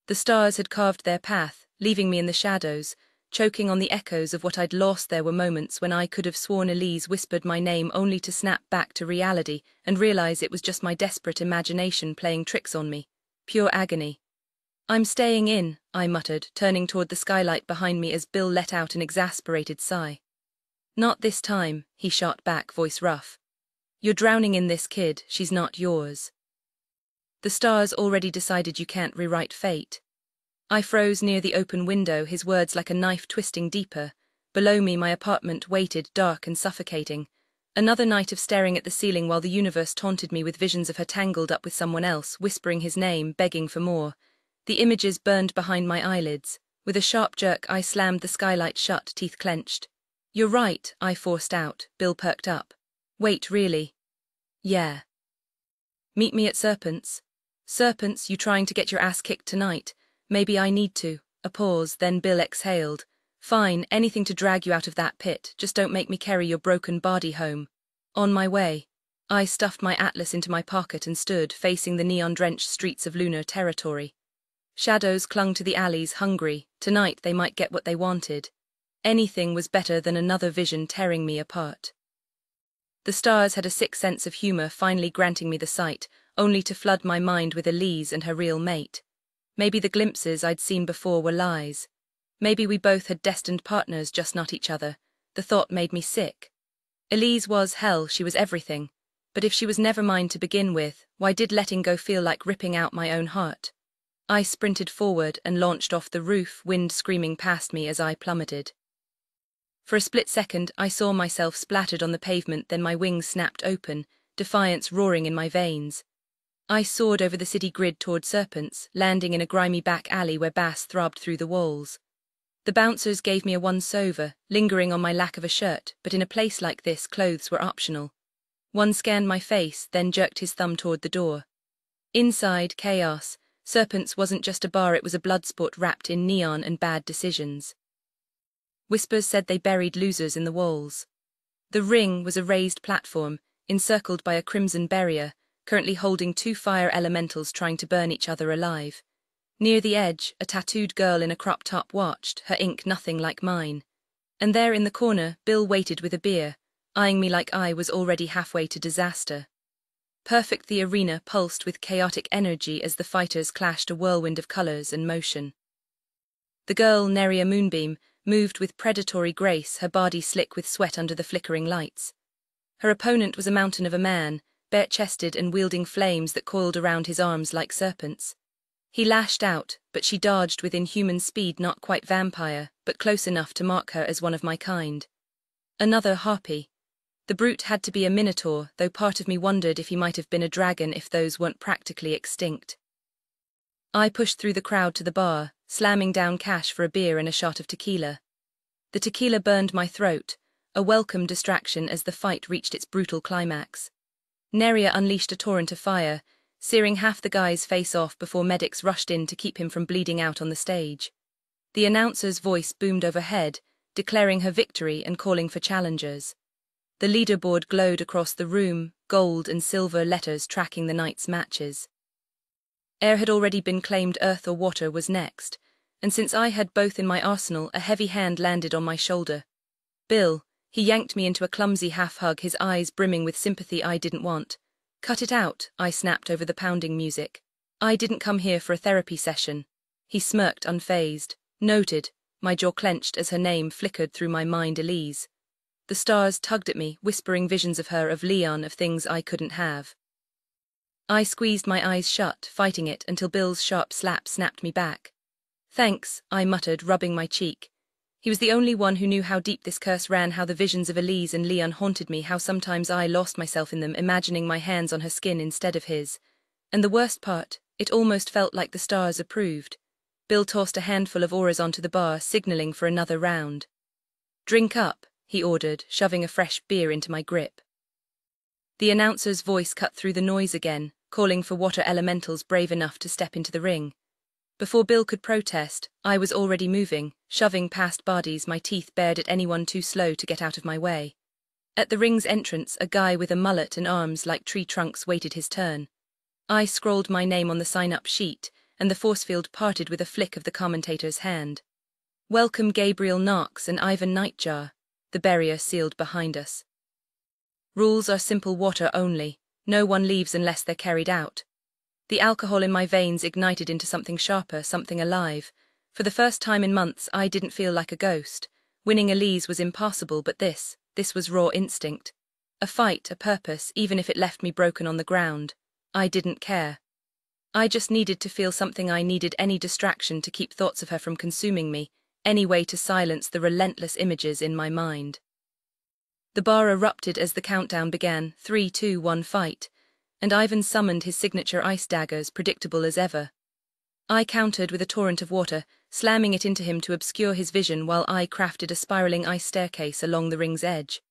The stars had carved their path, leaving me in the shadows, choking on the echoes of what I'd lost. There were moments when I could have sworn Elise whispered my name, only to snap back to reality and realize it was just my desperate imagination playing tricks on me. Pure agony. "I'm staying in," I muttered, turning toward the skylight behind me as Bill let out an exasperated sigh. "Not this time," he shot back, voice rough. "You're drowning in this, kid, she's not yours. The stars already decided you can't rewrite fate." I froze near the open window, his words like a knife twisting deeper. Below me, my apartment waited, dark and suffocating. Another night of staring at the ceiling while the universe taunted me with visions of her tangled up with someone else, whispering his name, begging for more. The images burned behind my eyelids. With a sharp jerk, I slammed the skylight shut, teeth clenched. "You're right," I forced out. Bill perked up. "Wait, really?" "Yeah." "Meet me at Serpent's." "Serpent's, you trying to get your ass kicked tonight?" "Maybe I need to." A pause, then Bill exhaled. "Fine, anything to drag you out of that pit, just don't make me carry your broken body home." "On my way." I stuffed my atlas into my pocket and stood, facing the neon-drenched streets of lunar territory. Shadows clung to the alleys, hungry. Tonight they might get what they wanted. Anything was better than another vision tearing me apart. The stars had a sick sense of humor, finally granting me the sight, only to flood my mind with Elise and her real mate. Maybe the glimpses I'd seen before were lies. Maybe we both had destined partners, just not each other. The thought made me sick. Elise was hell, she was everything. But if she was never mine to begin with, why did letting go feel like ripping out my own heart? I sprinted forward and launched off the roof, wind screaming past me as I plummeted. For a split second, I saw myself splattered on the pavement, then my wings snapped open, defiance roaring in my veins. I soared over the city grid toward Serpent's, landing in a grimy back alley where bass throbbed through the walls. The bouncers gave me a once-over, lingering on my lack of a shirt, but in a place like this, clothes were optional. One scanned my face, then jerked his thumb toward the door. Inside, chaos. Serpents wasn't just a bar, it was a bloodsport wrapped in neon and bad decisions. Whispers said they buried losers in the walls. The ring was a raised platform, encircled by a crimson barrier, currently holding two fire elementals trying to burn each other alive. Near the edge, a tattooed girl in a crop top watched, her ink nothing like mine. And there in the corner, Bill waited with a beer, eyeing me like I was already halfway to disaster. Perfect, the arena pulsed with chaotic energy as the fighters clashed, a whirlwind of colors and motion. The girl, nary a moonbeam, moved with predatory grace, her body slick with sweat under the flickering lights. Her opponent was a mountain of a man, bare-chested and wielding flames that coiled around his arms like serpents. He lashed out, but she dodged with inhuman speed, not quite vampire, but close enough to mark her as one of my kind. Another harpy. The brute had to be a minotaur, though part of me wondered if he might have been a dragon if those weren't practically extinct. I pushed through the crowd to the bar, slamming down cash for a beer and a shot of tequila. The tequila burned my throat, a welcome distraction as the fight reached its brutal climax. Neria unleashed a torrent of fire, searing half the guy's face off before medics rushed in to keep him from bleeding out on the stage. The announcer's voice boomed overhead, declaring her victory and calling for challengers. The leaderboard glowed across the room, gold and silver letters tracking the night's matches. Air had already been claimed, earth or water was next, and since I had both in my arsenal, a heavy hand landed on my shoulder. Bill, he yanked me into a clumsy half-hug, his eyes brimming with sympathy I didn't want. Cut it out, I snapped over the pounding music. I didn't come here for a therapy session. He smirked, unfazed. Noted, my jaw clenched as her name flickered through my mind, Elise. The stars tugged at me, whispering visions of her, of Leon, of things I couldn't have. I squeezed my eyes shut, fighting it, until Bill's sharp slap snapped me back. Thanks, I muttered, rubbing my cheek. He was the only one who knew how deep this curse ran, how the visions of Elise and Leon haunted me, how sometimes I lost myself in them, imagining my hands on her skin instead of his. And the worst part, it almost felt like the stars approved. Bill tossed a handful of auras onto the bar, signaling for another round. Drink up, he ordered, shoving a fresh beer into my grip. The announcer's voice cut through the noise again, calling for water elementals brave enough to step into the ring. Before Bill could protest, I was already moving, shoving past bodies, my teeth bared at anyone too slow to get out of my way. At the ring's entrance, a guy with a mullet and arms like tree trunks waited his turn. I scrawled my name on the sign-up sheet, and the force field parted with a flick of the commentator's hand. Welcome Gabriel Knox and Ivan Nightjar. The barrier sealed behind us. Rules are simple: water only. No one leaves unless they're carried out. The alcohol in my veins ignited into something sharper, something alive. For the first time in months, I didn't feel like a ghost. Winning Elise was impossible, but this was raw instinct. A fight, a purpose, even if it left me broken on the ground. I didn't care. I just needed to feel something. I needed any distraction to keep thoughts of her from consuming me, any way to silence the relentless images in my mind. The bar erupted as the countdown began, 3, 2, 1, fight, and Ivan summoned his signature ice daggers, predictable as ever. I countered with a torrent of water, slamming it into him to obscure his vision while I crafted a spiraling ice staircase along the ring's edge.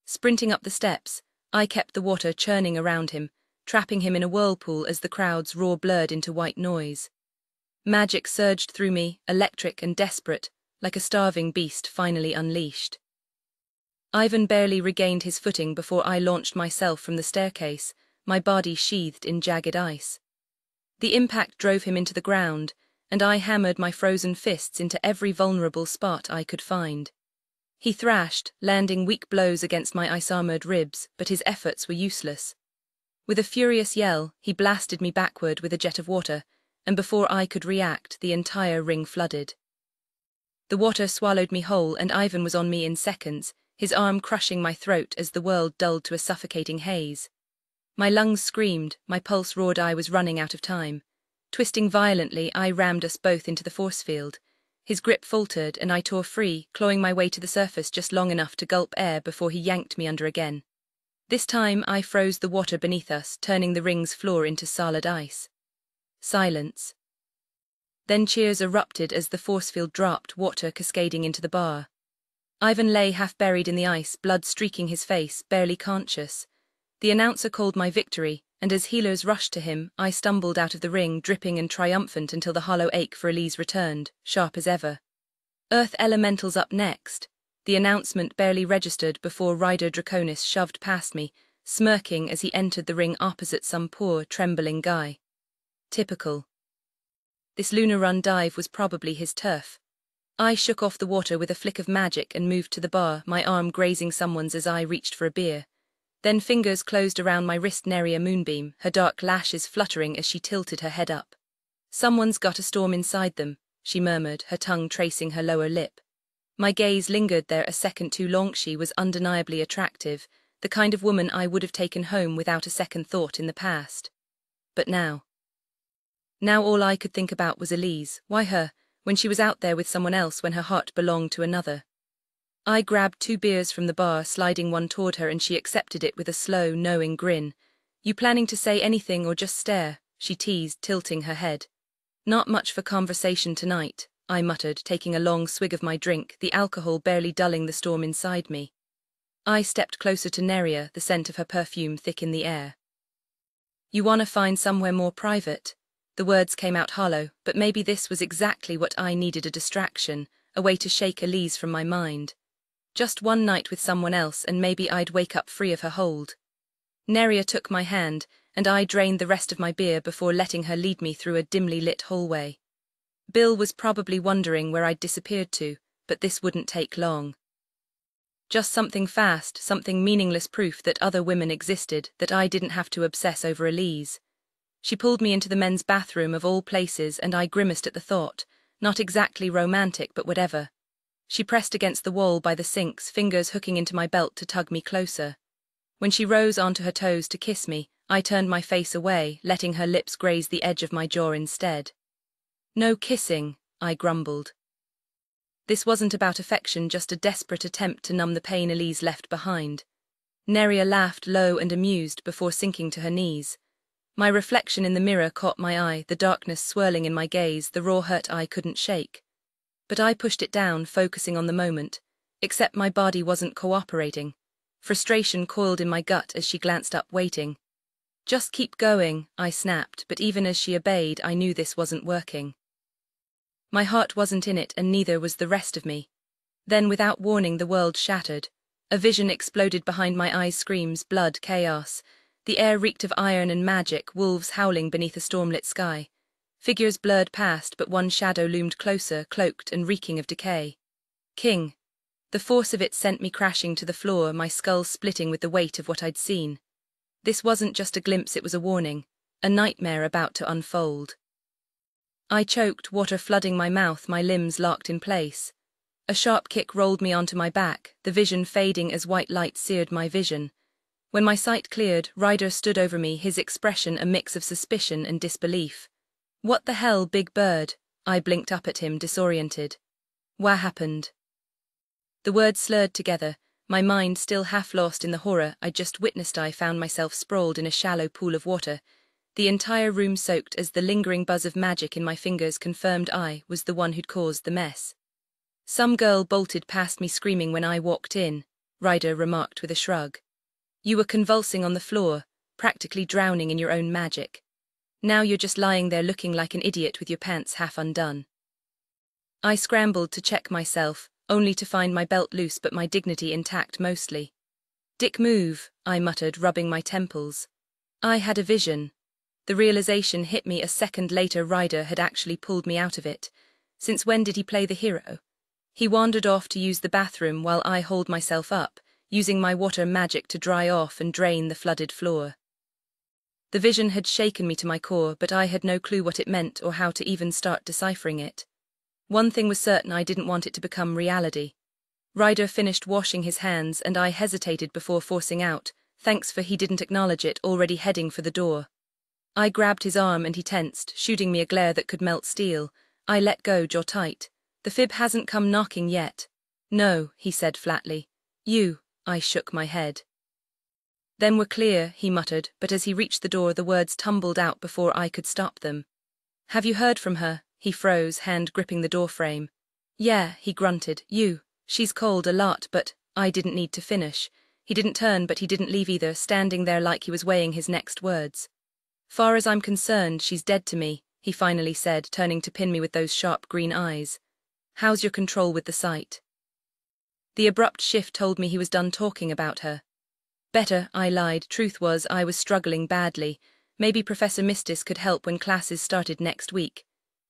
Sprinting up the steps, I kept the water churning around him, trapping him in a whirlpool as the crowd's roar blurred into white noise. Magic surged through me, electric and desperate, like a starving beast finally unleashed. Ivan barely regained his footing before I launched myself from the staircase, my body sheathed in jagged ice. The impact drove him into the ground, and I hammered my frozen fists into every vulnerable spot I could find. He thrashed, landing weak blows against my ice-armored ribs, but his efforts were useless. With a furious yell, he blasted me backward with a jet of water, and before I could react, the entire ring flooded. The water swallowed me whole, and Ivan was on me in seconds, his arm crushing my throat as the world dulled to a suffocating haze. My lungs screamed, my pulse roared. I was running out of time. Twisting violently, I rammed us both into the force field. His grip faltered, and I tore free, clawing my way to the surface just long enough to gulp air before he yanked me under again. This time I froze the water beneath us, turning the ring's floor into solid ice. Silence. Then cheers erupted as the force field dropped, water cascading into the bar. Ivan lay half buried in the ice, blood streaking his face, barely conscious. The announcer called my victory, and as healers rushed to him, I stumbled out of the ring, dripping and triumphant until the hollow ache for Elise returned, sharp as ever. Earth Elementals up next. The announcement barely registered before Ryder Draconis shoved past me, smirking as he entered the ring opposite some poor, trembling guy. Typical. This lunar run dive was probably his turf. I shook off the water with a flick of magic and moved to the bar, my arm grazing someone's as I reached for a beer. Then fingers closed around my wrist. Neria Moonbeam, her dark lashes fluttering as she tilted her head up. "Someone's got a storm inside them," she murmured, her tongue tracing her lower lip. My gaze lingered there a second too long. She was undeniably attractive, the kind of woman I would have taken home without a second thought in the past. But now all I could think about was Elise. Why her, when she was out there with someone else, when her heart belonged to another? I grabbed 2 beers from the bar, sliding one toward her, and she accepted it with a slow, knowing grin. "You planning to say anything or just stare?" she teased, tilting her head. "Not much for conversation tonight," I muttered, taking a long swig of my drink, the alcohol barely dulling the storm inside me. I stepped closer to Neria, the scent of her perfume thick in the air. "You wanna find somewhere more private?" The words came out hollow, but maybe this was exactly what I needed, a distraction, a way to shake Elise from my mind. Just one night with someone else and maybe I'd wake up free of her hold. Neria took my hand, and I drained the rest of my beer before letting her lead me through a dimly lit hallway. Bill was probably wondering where I'd disappeared to, but this wouldn't take long. Just something fast, something meaningless, proof that other women existed, that I didn't have to obsess over Elise. She pulled me into the men's bathroom of all places, and I grimaced at the thought. Not exactly romantic, but whatever. She pressed against the wall by the sinks, fingers hooking into my belt to tug me closer. When she rose onto her toes to kiss me, I turned my face away, letting her lips graze the edge of my jaw instead. "No kissing," I grumbled. This wasn't about affection, just a desperate attempt to numb the pain Elise left behind. Neria laughed low and amused before sinking to her knees. My reflection in the mirror caught my eye, the darkness swirling in my gaze, the raw hurt I couldn't shake. But I pushed it down, focusing on the moment, except my body wasn't cooperating. Frustration coiled in my gut as she glanced up, waiting. "Just keep going," I snapped, but even as she obeyed, I knew this wasn't working. My heart wasn't in it, and neither was the rest of me. Then, without warning, the world shattered. A vision exploded behind my eyes, screams, blood, chaos. The air reeked of iron and magic, wolves howling beneath a stormlit sky. Figures blurred past, but one shadow loomed closer, cloaked and reeking of decay. King. The force of it sent me crashing to the floor, my skull splitting with the weight of what I'd seen. This wasn't just a glimpse, it was a warning, a nightmare about to unfold. I choked, water flooding my mouth, my limbs locked in place. A sharp kick rolled me onto my back, the vision fading as white light seared my vision. When my sight cleared, Ryder stood over me, his expression a mix of suspicion and disbelief. "What the hell, big bird?" I blinked up at him, disoriented. "What happened?" The words slurred together, my mind still half lost in the horror I'd just witnessed. I found myself sprawled in a shallow pool of water, the entire room soaked as the lingering buzz of magic in my fingers confirmed I was the one who'd caused the mess. "Some girl bolted past me screaming when I walked in," Ryder remarked with a shrug. "You were convulsing on the floor, practically drowning in your own magic. Now you're just lying there looking like an idiot with your pants half undone." I scrambled to check myself, only to find my belt loose but my dignity intact mostly. "Dick move," I muttered, rubbing my temples. I had a vision. The realization hit me a second later. Ryder had actually pulled me out of it. Since when did he play the hero? He wandered off to use the bathroom while I hauled myself up, using my water magic to dry off and drain the flooded floor. The vision had shaken me to my core, but I had no clue what it meant or how to even start deciphering it. One thing was certain, I didn't want it to become reality. Ryder finished washing his hands and I hesitated before forcing out, "Thanks," for he didn't acknowledge it, already heading for the door. I grabbed his arm and he tensed, shooting me a glare that could melt steel. I let go, jaw tight. "The fib hasn't come knocking yet." "No," he said flatly. "You." I shook my head. "Then we're clear," he muttered, but as he reached the door the words tumbled out before I could stop them. "Have you heard from her?" He froze, hand gripping the doorframe. "Yeah," he grunted. "She's called a lot, but..." I didn't need to finish. He didn't turn, but he didn't leave either, standing there like he was weighing his next words. "Far as I'm concerned, she's dead to me," he finally said, turning to pin me with those sharp green eyes. "How's your control with the sight?" The abrupt shift told me he was done talking about her. "Better," I lied. Truth was, I was struggling badly. Maybe Professor Mistis could help when classes started next week.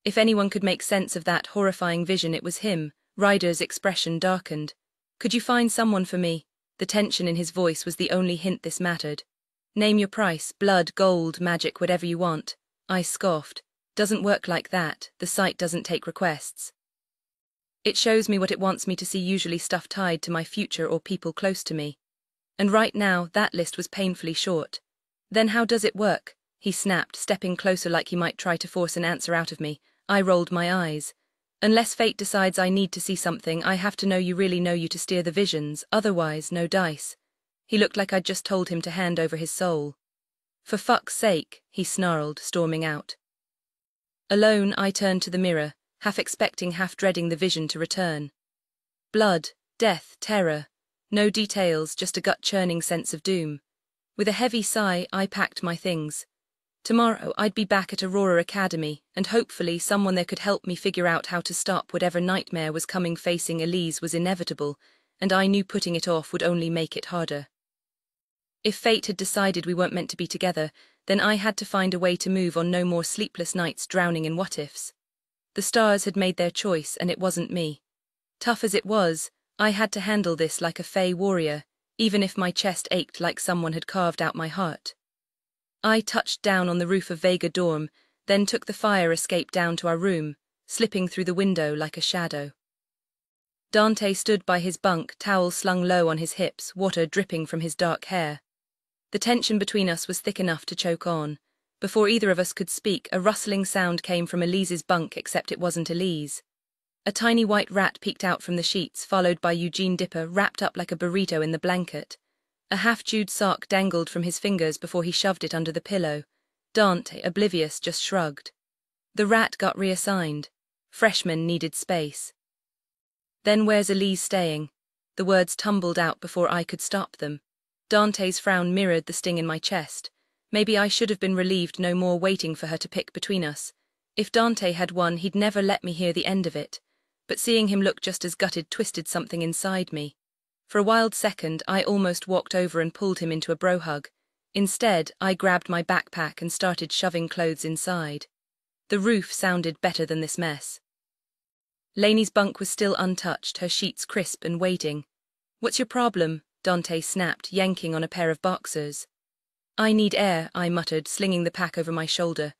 If anyone could make sense of that horrifying vision, it was him. Ryder's expression darkened. "Could you find someone for me?" The tension in his voice was the only hint this mattered. "Name your price, blood, gold, magic, whatever you want." I scoffed. "Doesn't work like that. The site doesn't take requests. It shows me what it wants me to see, usually stuff tied to my future or people close to me. And right now, that list was painfully short." "Then how does it work?" he snapped, stepping closer like he might try to force an answer out of me. I rolled my eyes. "Unless fate decides I need to see something, I have to know you really know you to steer the visions, otherwise no dice." He looked like I'd just told him to hand over his soul. "For fuck's sake," he snarled, storming out. Alone, I turned to the mirror, half expecting, half dreading the vision to return. Blood, death, terror. No details, just a gut-churning sense of doom. With a heavy sigh, I packed my things. Tomorrow, I'd be back at Aurora Academy, and hopefully someone there could help me figure out how to stop whatever nightmare was coming. Facing Elise was inevitable, and I knew putting it off would only make it harder. If fate had decided we weren't meant to be together, then I had to find a way to move on. No more sleepless nights drowning in what-ifs. The stars had made their choice, and it wasn't me. Tough as it was, I had to handle this like a fey warrior, even if my chest ached like someone had carved out my heart. I touched down on the roof of Vega dorm, then took the fire escape down to our room, slipping through the window like a shadow. Dante stood by his bunk, towel slung low on his hips, water dripping from his dark hair. The tension between us was thick enough to choke on. Before either of us could speak, a rustling sound came from Elise's bunk, except it wasn't Elise. A tiny white rat peeked out from the sheets, followed by Eugene Dipper, wrapped up like a burrito in the blanket. A half-chewed sock dangled from his fingers before he shoved it under the pillow. Dante, oblivious, just shrugged. The rat got reassigned. Freshmen needed space. "Then where's Elise staying?" The words tumbled out before I could stop them. Dante's frown mirrored the sting in my chest. Maybe I should have been relieved, no more waiting for her to pick between us. If Dante had won, he'd never let me hear the end of it. But seeing him look just as gutted twisted something inside me. For a wild second, I almost walked over and pulled him into a bro hug. Instead, I grabbed my backpack and started shoving clothes inside. The roof sounded better than this mess. Lainey's bunk was still untouched, her sheets crisp and waiting. "What's your problem?" Dante snapped, yanking on a pair of boxers. "I need air," I muttered, slinging the pack over my shoulder.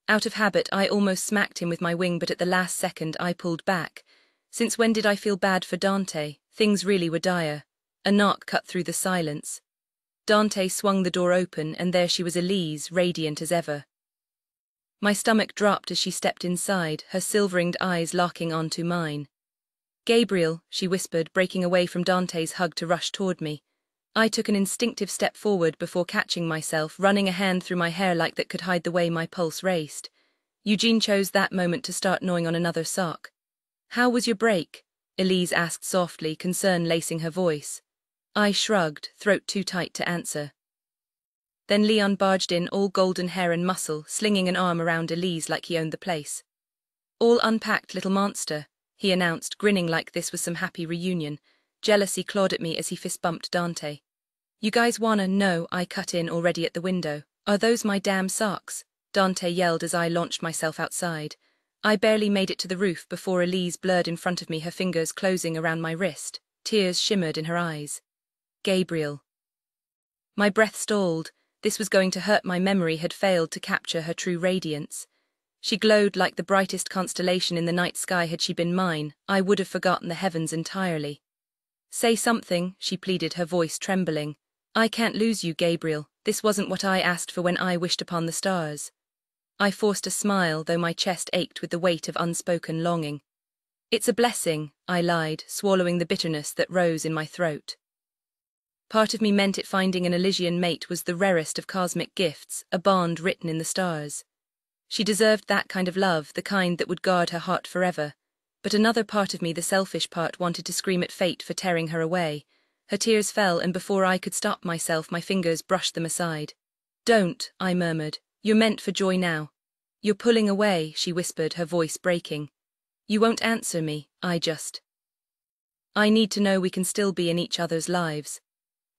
Out of habit, I almost smacked him with my wing, but at the last second I pulled back. Since when did I feel bad for Dante? Things really were dire. A knock cut through the silence. Dante swung the door open, and there she was, Elise, radiant as ever. My stomach dropped as she stepped inside, her silver-ringed eyes locking onto mine. "Gabriel," she whispered, breaking away from Dante's hug to rush toward me. I took an instinctive step forward before catching myself, running a hand through my hair like that could hide the way my pulse raced. Eugene chose that moment to start gnawing on another sock. "How was your break?" Elise asked softly, concern lacing her voice. I shrugged, throat too tight to answer. Then Leon barged in, all golden hair and muscle, slinging an arm around Elise like he owned the place. "All unpacked, little monster," he announced, grinning like this was some happy reunion. Jealousy clawed at me as he fist-bumped Dante. "You guys wanna know?" I cut in, already at the window. "Are those my damn socks?" Dante yelled as I launched myself outside. I barely made it to the roof before Elise blurred in front of me, her fingers closing around my wrist. Tears shimmered in her eyes. "Gabriel." My breath stalled. This was going to hurt. My memory had failed to capture her true radiance. She glowed like the brightest constellation in the night sky. Had she been mine, I would have forgotten the heavens entirely. "Say something," she pleaded, her voice trembling. "I can't lose you, Gabriel. This wasn't what I asked for when I wished upon the stars." I forced a smile, though my chest ached with the weight of unspoken longing. "It's a blessing," I lied, swallowing the bitterness that rose in my throat. Part of me meant it. Finding an Elysian mate was the rarest of cosmic gifts, a bond written in the stars. She deserved that kind of love, the kind that would guard her heart forever. But another part of me, the selfish part, wanted to scream at fate for tearing her away. Her tears fell, and before I could stop myself, my fingers brushed them aside. "Don't," I murmured. "You're meant for joy now." "You're pulling away," she whispered, her voice breaking. "You won't answer me, I need to know we can still be in each other's lives."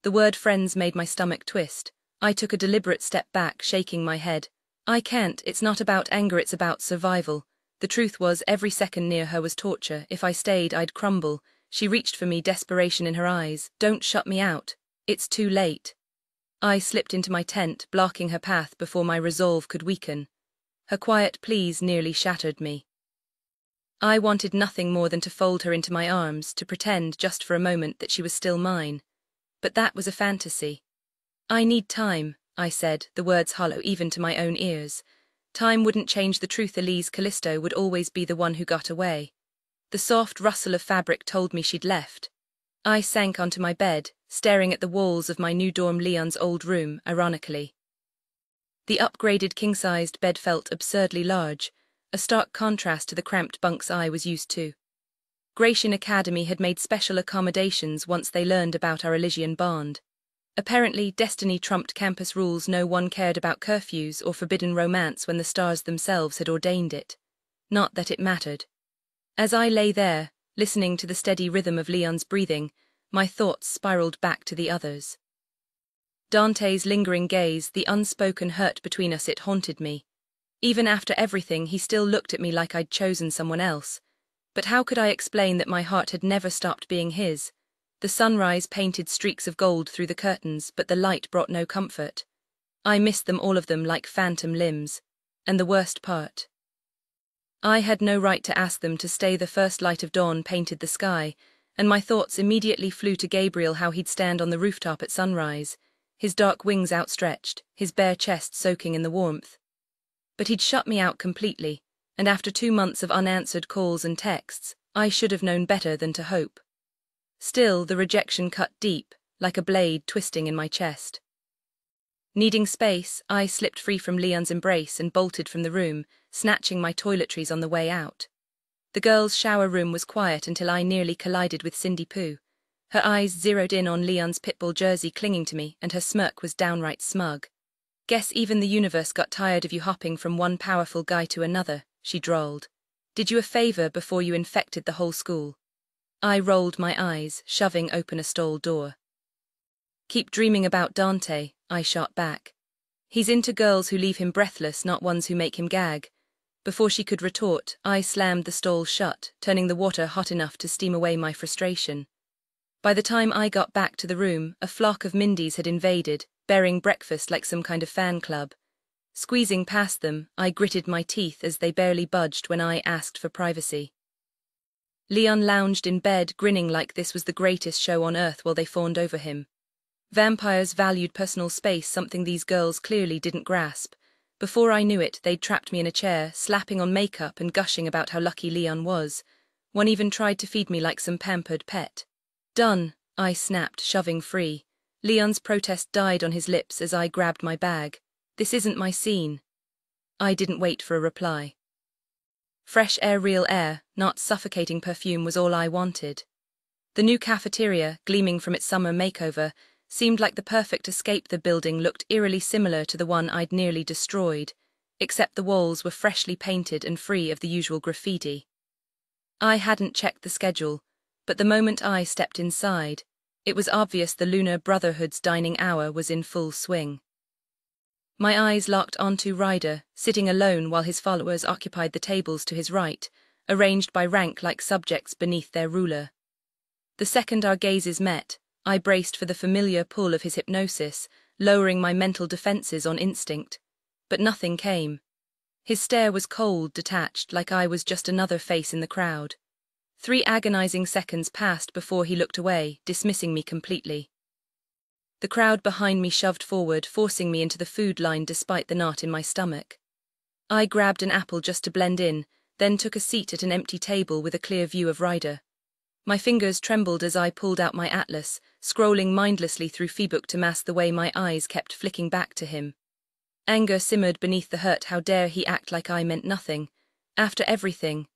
The word friends made my stomach twist. I took a deliberate step back, shaking my head. "I can't, it's not about anger, it's about survival." The truth was, every second near her was torture. If I stayed, I'd crumble. She reached for me, desperation in her eyes. "Don't shut me out. It's too late." I slipped into my tent, blocking her path before my resolve could weaken. Her quiet pleas nearly shattered me. I wanted nothing more than to fold her into my arms, to pretend, just for a moment, that she was still mine. But that was a fantasy. "I need time," I said, the words hollow even to my own ears. Time wouldn't change the truth. Elise Callisto would always be the one who got away. The soft rustle of fabric told me she'd left. I sank onto my bed, staring at the walls of my new dorm, Leon's old room, ironically. The upgraded king-sized bed felt absurdly large, a stark contrast to the cramped bunks I was used to. Gratian Academy had made special accommodations once they learned about our Elysian bond. Apparently, destiny trumped campus rules. No one cared about curfews or forbidden romance when the stars themselves had ordained it. Not that it mattered. As I lay there, listening to the steady rhythm of Leon's breathing, my thoughts spiraled back to the others. Dante's lingering gaze, the unspoken hurt between us, it haunted me. Even after everything, he still looked at me like I'd chosen someone else. But how could I explain that my heart had never stopped being his? The sunrise painted streaks of gold through the curtains, but the light brought no comfort. I missed them, all of them, like phantom limbs. And the worst part, I had no right to ask them to stay. The first light of dawn painted the sky, and my thoughts immediately flew to Gabriel, how he'd stand on the rooftop at sunrise, his dark wings outstretched, his bare chest soaking in the warmth. But he'd shut me out completely, and after 2 months of unanswered calls and texts, I should have known better than to hope. Still, the rejection cut deep, like a blade twisting in my chest. Needing space, I slipped free from Leon's embrace and bolted from the room, snatching my toiletries on the way out. The girls' shower room was quiet until I nearly collided with Cindy Pooh. Her eyes zeroed in on Leon's pitbull jersey clinging to me, and her smirk was downright smug. "Guess even the universe got tired of you hopping from one powerful guy to another," she drawled. "Did you a favor before you infected the whole school." I rolled my eyes, shoving open a stall door. "Keep dreaming about Dante," I shot back. "He's into girls who leave him breathless, not ones who make him gag." Before she could retort, I slammed the stall shut, turning the water hot enough to steam away my frustration. By the time I got back to the room, a flock of Mindys had invaded, bearing breakfast like some kind of fan club. Squeezing past them, I gritted my teeth as they barely budged when I asked for privacy. Leon lounged in bed, grinning like this was the greatest show on earth while they fawned over him. Vampires valued personal space, something these girls clearly didn't grasp. Before I knew it, they'd trapped me in a chair, slapping on makeup and gushing about how lucky Leon was. One even tried to feed me like some pampered pet. "Done," I snapped, shoving free. Leon's protest died on his lips as I grabbed my bag. "This isn't my scene." I didn't wait for a reply. Fresh air, real air, not suffocating perfume, was all I wanted. The new cafeteria, gleaming from its summer makeover, seemed like the perfect escape. The building looked eerily similar to the one I'd nearly destroyed, except the walls were freshly painted and free of the usual graffiti. I hadn't checked the schedule, but the moment I stepped inside, it was obvious the Lunar Brotherhood's dining hour was in full swing. My eyes locked onto Ryder, sitting alone while his followers occupied the tables to his right, arranged by rank like subjects beneath their ruler. The second our gazes met, I braced for the familiar pull of his hypnosis, lowering my mental defenses on instinct. But nothing came. His stare was cold, detached, like I was just another face in the crowd. 3 agonizing seconds passed before he looked away, dismissing me completely. The crowd behind me shoved forward, forcing me into the food line despite the knot in my stomach. I grabbed an apple just to blend in, then took a seat at an empty table with a clear view of Ryder. My fingers trembled as I pulled out my atlas, scrolling mindlessly through Payback to mask the way my eyes kept flicking back to him. Anger simmered beneath the hurt. How dare he act like I meant nothing? After everything,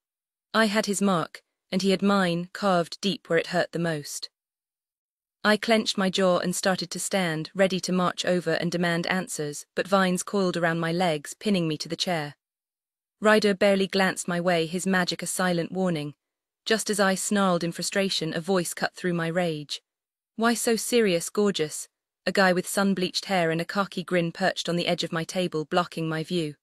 I had his mark, and he had mine, carved deep where it hurt the most. I clenched my jaw and started to stand, ready to march over and demand answers, but vines coiled around my legs, pinning me to the chair. Ryder barely glanced my way, his magic a silent warning. Just as I snarled in frustration, a voice cut through my rage. "Why so serious, gorgeous?" A guy with sun-bleached hair and a cocky grin perched on the edge of my table, blocking my view.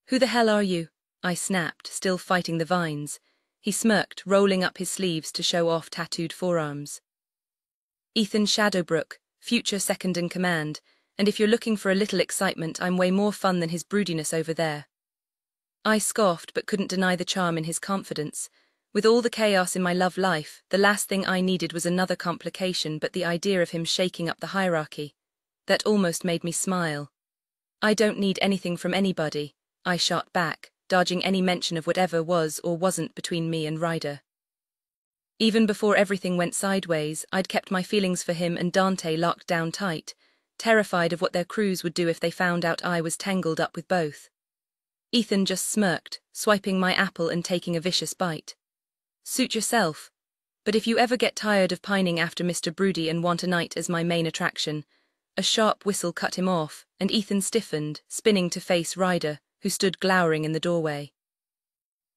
"Who the hell are you?" I snapped, still fighting the vines. He smirked, rolling up his sleeves to show off tattooed forearms. "Ethan Shadowbrook, future second-in-command, and if you're looking for a little excitement, I'm way more fun than his broodiness over there." I scoffed but couldn't deny the charm in his confidence. With all the chaos in my love life, the last thing I needed was another complication, but the idea of him shaking up the hierarchy. That almost made me smile. "I don't need anything from anybody," I shot back, dodging any mention of whatever was or wasn't between me and Ryder. Even before everything went sideways, I'd kept my feelings for him and Dante locked down tight, terrified of what their crews would do if they found out I was tangled up with both. Ethan just smirked, swiping my apple and taking a vicious bite. "Suit yourself. But if you ever get tired of pining after Mr. Broody and want a night as my main attraction..." A sharp whistle cut him off, and Ethan stiffened, spinning to face Ryder, who stood glowering in the doorway.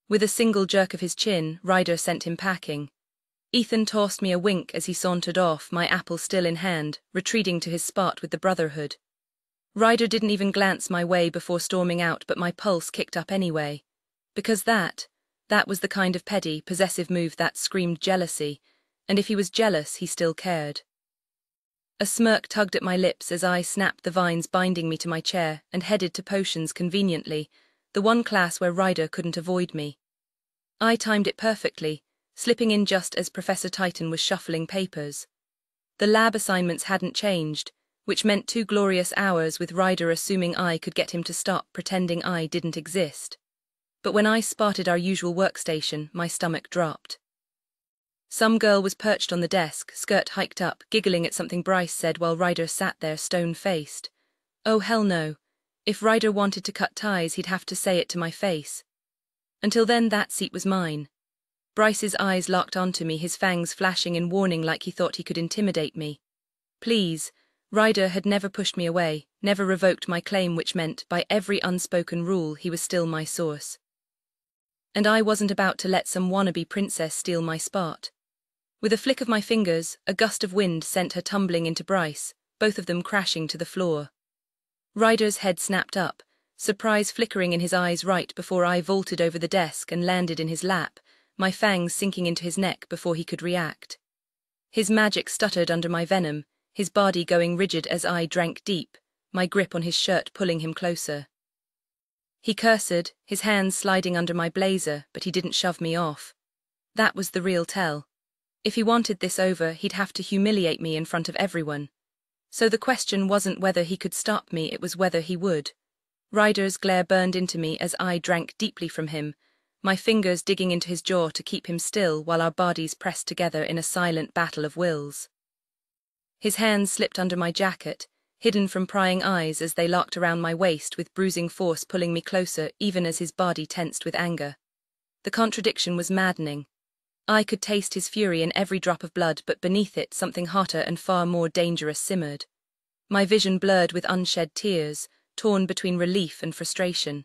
With a single jerk of his chin, Ryder sent him packing. Ethan tossed me a wink as he sauntered off, my apple still in hand, retreating to his spot with the Brotherhood. Ryder didn't even glance my way before storming out, but my pulse kicked up anyway. Because that was the kind of petty, possessive move that screamed jealousy, and if he was jealous, he still cared. A smirk tugged at my lips as I snapped the vines binding me to my chair and headed to potions conveniently, the one class where Ryder couldn't avoid me. I timed it perfectly, slipping in just as Professor Titan was shuffling papers. The lab assignments hadn't changed, which meant 2 glorious hours with Ryder assuming I could get him to stop pretending I didn't exist. But when I spotted our usual workstation, my stomach dropped. Some girl was perched on the desk, skirt hiked up, giggling at something Bryce said while Ryder sat there stone-faced. Oh hell no. If Ryder wanted to cut ties, he'd have to say it to my face. Until then, that seat was mine. Bryce's eyes locked onto me, his fangs flashing in warning like he thought he could intimidate me. Please. Ryder had never pushed me away, never revoked my claim, which meant, by every unspoken rule, he was still my source. And I wasn't about to let some wannabe princess steal my spot. With a flick of my fingers, a gust of wind sent her tumbling into Bryce, both of them crashing to the floor. Ryder's head snapped up, surprise flickering in his eyes right before I vaulted over the desk and landed in his lap, my fangs sinking into his neck before he could react. His magic stuttered under my venom, his body going rigid as I drank deep, my grip on his shirt pulling him closer. He cursed, his hands sliding under my blazer, but he didn't shove me off. That was the real tell. If he wanted this over, he'd have to humiliate me in front of everyone. So the question wasn't whether he could stop me, it was whether he would. Ryder's glare burned into me as I drank deeply from him, my fingers digging into his jaw to keep him still while our bodies pressed together in a silent battle of wills. His hands slipped under my jacket, hidden from prying eyes as they locked around my waist with bruising force pulling me closer even as his body tensed with anger. The contradiction was maddening. I could taste his fury in every drop of blood, but beneath it something hotter and far more dangerous simmered. My vision blurred with unshed tears, torn between relief and frustration.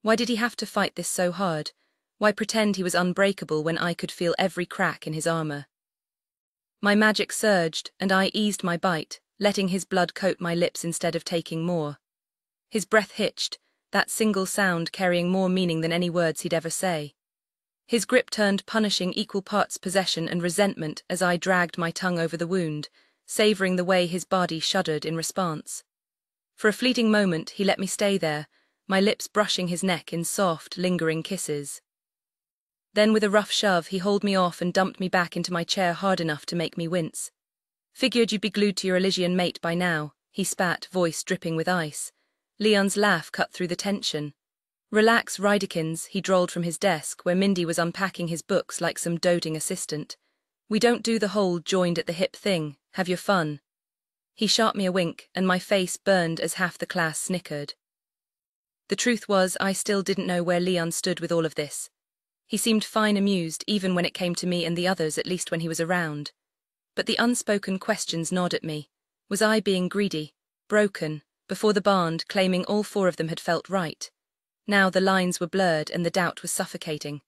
Why did he have to fight this so hard? Why pretend he was unbreakable when I could feel every crack in his armor? My magic surged, and I eased my bite, letting his blood coat my lips instead of taking more. His breath hitched, that single sound carrying more meaning than any words he'd ever say. His grip turned punishing, equal parts possession and resentment as I dragged my tongue over the wound, savoring the way his body shuddered in response. For a fleeting moment, he let me stay there, my lips brushing his neck in soft, lingering kisses. Then with a rough shove, he hauled me off and dumped me back into my chair hard enough to make me wince. Figured you'd be glued to your Elysian mate by now, he spat, voice dripping with ice. Leon's laugh cut through the tension. Relax, Rydikins, he drawled from his desk where Mindy was unpacking his books like some doting assistant. We don't do the whole joined-at-the-hip thing, have your fun. He shot me a wink, and my face burned as half the class snickered. The truth was, I still didn't know where Leon stood with all of this. He seemed fine amused, even when it came to me and the others, at least when he was around. But the unspoken questions gnawed at me. Was I being greedy, broken, before the band claiming all four of them had felt right? Now the lines were blurred and the doubt was suffocating.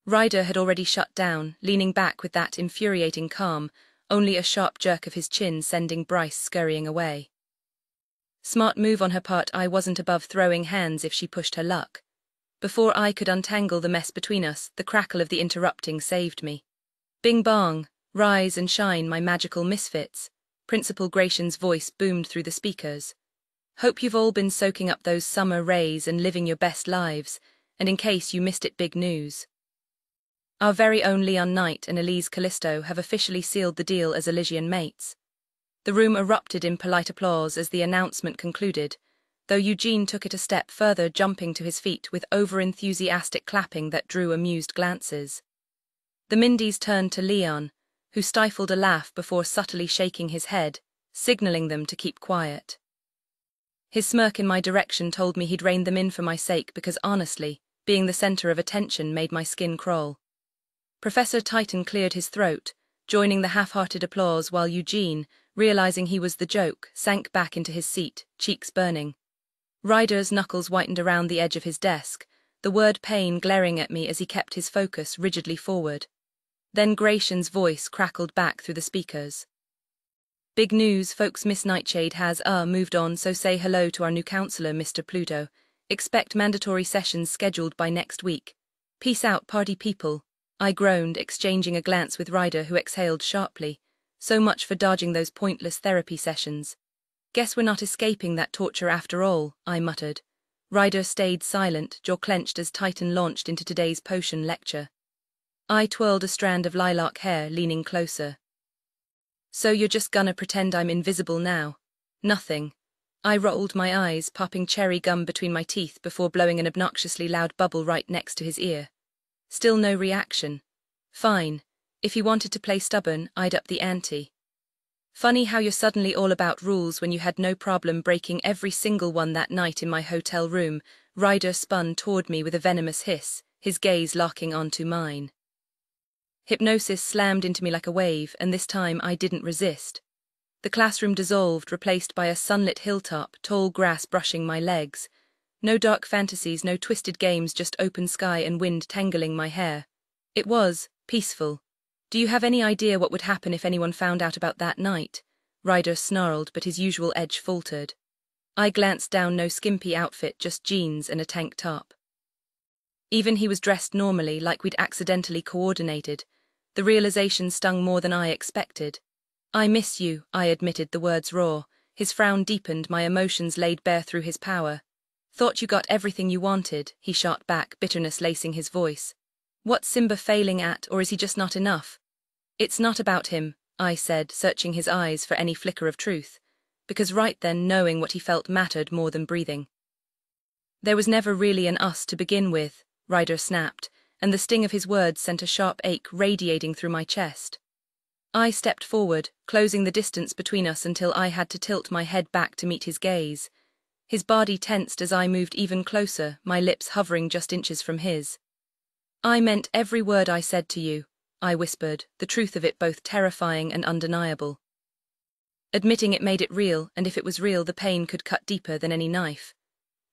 Ryder had already shut down, leaning back with that infuriating calm, only a sharp jerk of his chin sending Bryce scurrying away. Smart move on her part. I wasn't above throwing hands if she pushed her luck. Before I could untangle the mess between us, the crackle of the interrupting saved me. Bing bong, rise and shine, my magical misfits. Principal Gratian's voice boomed through the speakers. Hope you've all been soaking up those summer rays and living your best lives, and in case you missed it, big news. Our very own Leon Knight and Elise Callisto have officially sealed the deal as Elysian mates. The room erupted in polite applause as the announcement concluded, though Eugene took it a step further, jumping to his feet with over-enthusiastic clapping that drew amused glances. The Mindies turned to Leon, who stifled a laugh before subtly shaking his head, signaling them to keep quiet. His smirk in my direction told me he'd reined them in for my sake because honestly, being the center of attention made my skin crawl. Professor Titan cleared his throat, joining the half-hearted applause while Eugene, realizing he was the joke, sank back into his seat, cheeks burning. Ryder's knuckles whitened around the edge of his desk, the word pain glaring at me as he kept his focus rigidly forward. Then Gratian's voice crackled back through the speakers. Big news, folks. Miss Nightshade has moved on, so say hello to our new counselor, Mr. Pluto. Expect mandatory sessions scheduled by next week. Peace out, party people. I groaned, exchanging a glance with Ryder, who exhaled sharply. So much for dodging those pointless therapy sessions. Guess we're not escaping that torture after all, I muttered. Ryder stayed silent, jaw clenched as Titan launched into today's potion lecture. I twirled a strand of lilac hair, leaning closer. So you're just gonna pretend I'm invisible now? Nothing. I rolled my eyes, popping cherry gum between my teeth before blowing an obnoxiously loud bubble right next to his ear. Still no reaction. Fine. If he wanted to play stubborn, I'd up the ante. Funny how you're suddenly all about rules when you had no problem breaking every single one that night in my hotel room. Ryder spun toward me with a venomous hiss, his gaze locking onto mine. Hypnosis slammed into me like a wave, and this time I didn't resist. The classroom dissolved, replaced by a sunlit hilltop, tall grass brushing my legs. No dark fantasies, no twisted games, just open sky and wind tangling my hair. It was peaceful. Do you have any idea what would happen if anyone found out about that night? Ryder snarled, but his usual edge faltered. I glanced down. No skimpy outfit, just jeans and a tank top. Even he was dressed normally, like we'd accidentally coordinated. The realization stung more than I expected. I miss you, I admitted, the words raw. His frown deepened, my emotions laid bare through his power. Thought you got everything you wanted, he shot back, bitterness lacing his voice. What's Simba failing at, or is he just not enough? It's not about him, I said, searching his eyes for any flicker of truth, because right then knowing what he felt mattered more than breathing. There was never really an us to begin with, Ryder snapped, and the sting of his words sent a sharp ache radiating through my chest. I stepped forward, closing the distance between us until I had to tilt my head back to meet his gaze. His body tensed as I moved even closer, my lips hovering just inches from his. I meant every word I said to you, I whispered, the truth of it both terrifying and undeniable. Admitting it made it real, and if it was real, the pain could cut deeper than any knife.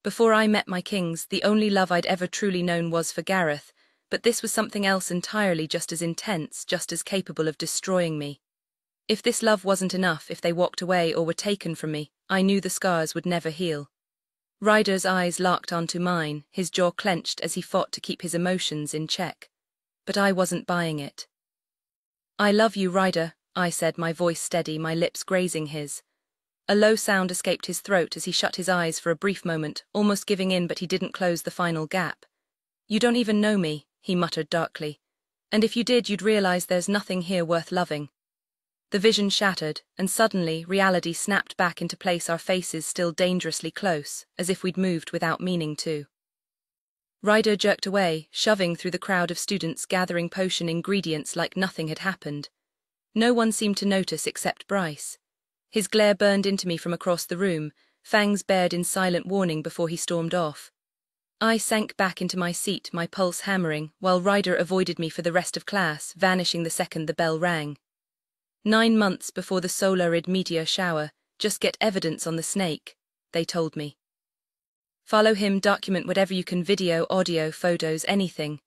Before I met my kings, the only love I'd ever truly known was for Gareth, but this was something else entirely, just as intense, just as capable of destroying me. If this love wasn't enough, if they walked away or were taken from me, I knew the scars would never heal. Ryder's eyes locked onto mine, his jaw clenched as he fought to keep his emotions in check. But I wasn't buying it. I love you, Ryder, I said, my voice steady, my lips grazing his. A low sound escaped his throat as he shut his eyes for a brief moment, almost giving in, but he didn't close the final gap. You don't even know me, he muttered darkly. And if you did, you'd realize there's nothing here worth loving. The vision shattered, and suddenly reality snapped back into place, our faces still dangerously close, as if we'd moved without meaning to. Ryder jerked away, shoving through the crowd of students gathering potion ingredients like nothing had happened. No one seemed to notice except Bryce. His glare burned into me from across the room, fangs bared in silent warning before he stormed off. I sank back into my seat, my pulse hammering, while Ryder avoided me for the rest of class, vanishing the second the bell rang. 9 months before the Solarid meteor shower, just get evidence on the snake, they told me. Follow him, document whatever you can, video, audio, photos, anything.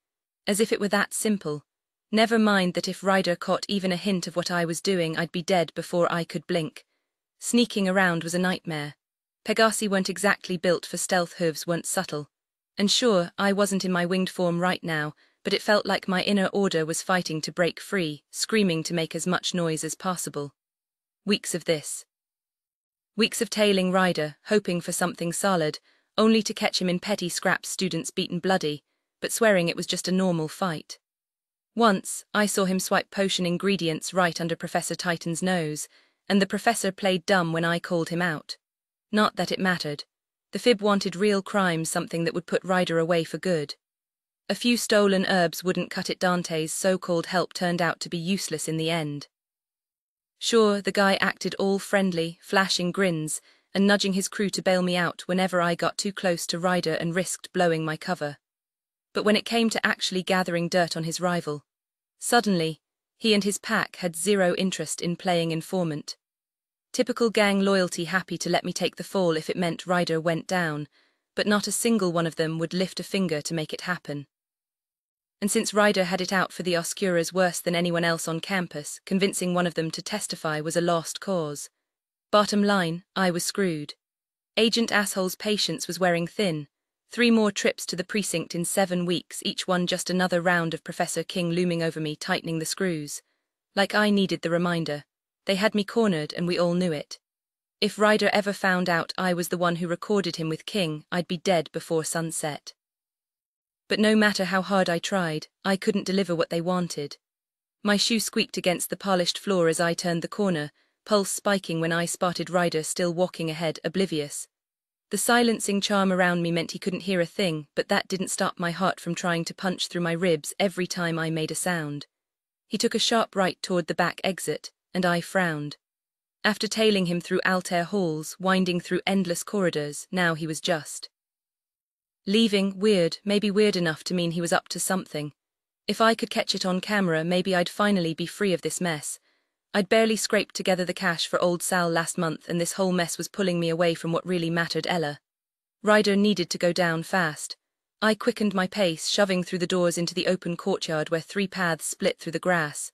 As if it were that simple. Never mind that if Ryder caught even a hint of what I was doing, I'd be dead before I could blink. Sneaking around was a nightmare. Pegasi weren't exactly built for stealth, hooves weren't subtle. And sure, I wasn't in my winged form right now, but it felt like my inner order was fighting to break free, screaming to make as much noise as possible. Weeks of this. Weeks of tailing Ryder, hoping for something solid, only to catch him in petty scraps, students beaten bloody, but swearing it was just a normal fight. Once, I saw him swipe potion ingredients right under Professor Titan's nose, and the professor played dumb when I called him out. Not that it mattered. The fib wanted real crime, something that would put Ryder away for good. A few stolen herbs wouldn't cut it. Dante's so-called help turned out to be useless in the end. Sure, the guy acted all friendly, flashing grins, and nudging his crew to bail me out whenever I got too close to Ryder and risked blowing my cover. But when it came to actually gathering dirt on his rival, suddenly, he and his pack had zero interest in playing informant. Typical gang loyalty, happy to let me take the fall if it meant Ryder went down, but not a single one of them would lift a finger to make it happen. And since Ryder had it out for the Oscuras worse than anyone else on campus, convincing one of them to testify was a lost cause. Bottom line, I was screwed. Agent Asshole's patience was wearing thin. 3 more trips to the precinct in 7 weeks, each one just another round of Professor King looming over me, tightening the screws. Like I needed the reminder. They had me cornered and we all knew it. If Ryder ever found out I was the one who recorded him with King, I'd be dead before sunset. But no matter how hard I tried, I couldn't deliver what they wanted. My shoe squeaked against the polished floor as I turned the corner, pulse spiking when I spotted Ryder still walking ahead, oblivious. The silencing charm around me meant he couldn't hear a thing, but that didn't stop my heart from trying to punch through my ribs every time I made a sound. He took a sharp right toward the back exit, and I frowned. After tailing him through Altair halls, winding through endless corridors, now he was just leaving. Weird, maybe weird enough to mean he was up to something. If I could catch it on camera, maybe I'd finally be free of this mess. I'd barely scraped together the cash for old Sal last month, and this whole mess was pulling me away from what really mattered. Ella. Ryder needed to go down fast. I quickened my pace, shoving through the doors into the open courtyard where 3 paths split through the grass.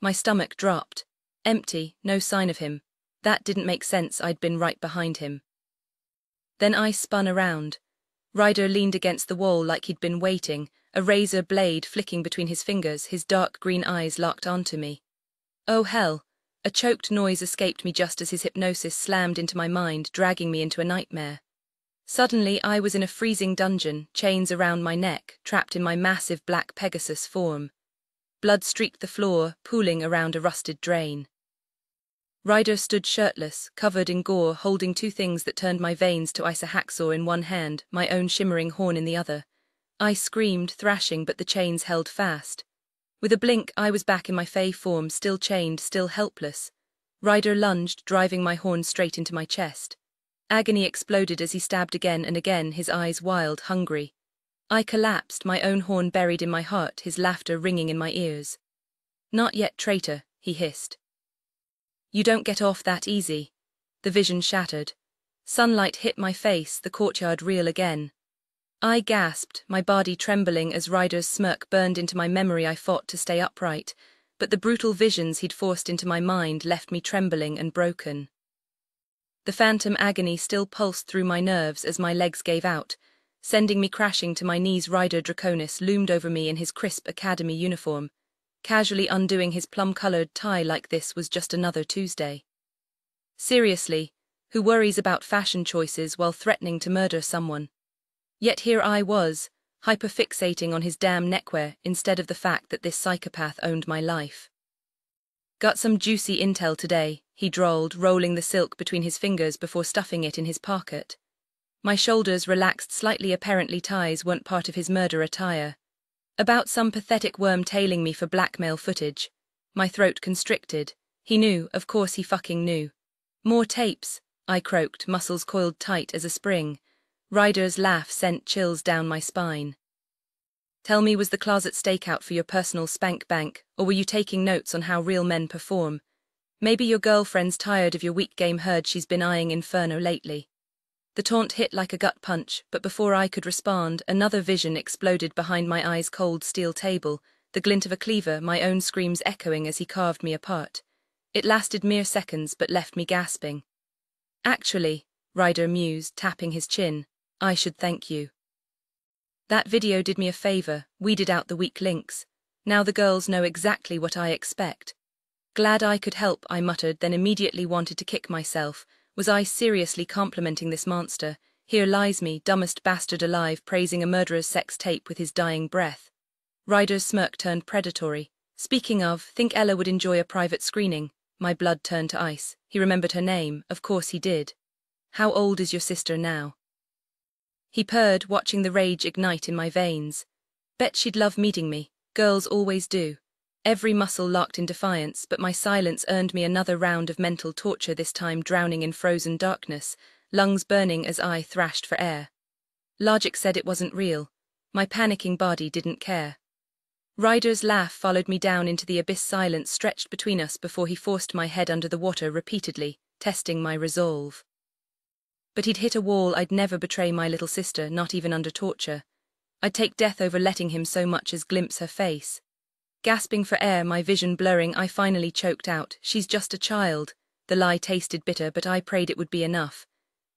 My stomach dropped. Empty, no sign of him. That didn't make sense, I'd been right behind him. Then I spun around. Ryder leaned against the wall like he'd been waiting, a razor blade flicking between his fingers, his dark green eyes locked onto me. Oh hell! A choked noise escaped me just as his hypnosis slammed into my mind, dragging me into a nightmare. Suddenly I was in a freezing dungeon, chains around my neck, trapped in my massive black Pegasus form. Blood streaked the floor, pooling around a rusted drain. Ryder stood shirtless, covered in gore, holding 2 things that turned my veins to ice: a hacksaw in one hand, my own shimmering horn in the other. I screamed, thrashing, but the chains held fast. With a blink, I was back in my fey form, still chained, still helpless. Ryder lunged, driving my horn straight into my chest. Agony exploded as he stabbed again and again, his eyes wild, hungry. I collapsed, my own horn buried in my heart, his laughter ringing in my ears. "Not yet, traitor," he hissed. "You don't get off that easy." The vision shattered. Sunlight hit my face, the courtyard real again. I gasped, my body trembling as Ryder's smirk burned into my memory. I fought to stay upright, but the brutal visions he'd forced into my mind left me trembling and broken. The phantom agony still pulsed through my nerves as my legs gave out, sending me crashing to my knees. Ryder Draconis loomed over me in his crisp academy uniform. Casually undoing his plum-colored tie like this was just another Tuesday. Seriously, who worries about fashion choices while threatening to murder someone? Yet here I was, hyperfixating on his damn neckwear instead of the fact that this psychopath owned my life. "Got some juicy intel today," he drawled, rolling the silk between his fingers before stuffing it in his pocket. My shoulders relaxed slightly, apparently ties weren't part of his murder attire. About some pathetic worm tailing me for blackmail footage. My throat constricted. He knew, of course he fucking knew. "More tapes," I croaked, muscles coiled tight as a spring. Ryder's laugh sent chills down my spine. "Tell me, was the closet stakeout for your personal spank bank, or were you taking notes on how real men perform?" Maybe your girlfriend's tired of your weak game, heard she's been eyeing Inferno lately. The taunt hit like a gut punch, but before I could respond, another vision exploded behind my eyes. Cold steel table, the glint of a cleaver, my own screams echoing as he carved me apart. It lasted mere seconds but left me gasping. Actually, Ryder mused, tapping his chin, I should thank you. That video did me a favor, weeded out the weak links. Now the girls know exactly what I expect. Glad I could help, I muttered, then immediately wanted to kick myself. Was I seriously complimenting this monster? Here lies me, dumbest bastard alive, praising a murderer's sex tape with his dying breath. Ryder's smirk turned predatory. Speaking of, think Ella would enjoy a private screening. My blood turned to ice. He remembered her name, of course he did. How old is your sister now? He purred, watching the rage ignite in my veins. Bet she'd love meeting me. Girls always do. Every muscle locked in defiance, but my silence earned me another round of mental torture, this time drowning in frozen darkness, lungs burning as I thrashed for air. Logic said it wasn't real. My panicking body didn't care. Ryder's laugh followed me down into the abyss. Silence stretched between us before he forced my head under the water repeatedly, testing my resolve. But he'd hit a wall. I'd never betray my little sister, not even under torture. I'd take death over letting him so much as glimpse her face. Gasping for air, my vision blurring, I finally choked out, she's just a child. The lie tasted bitter, but I prayed it would be enough.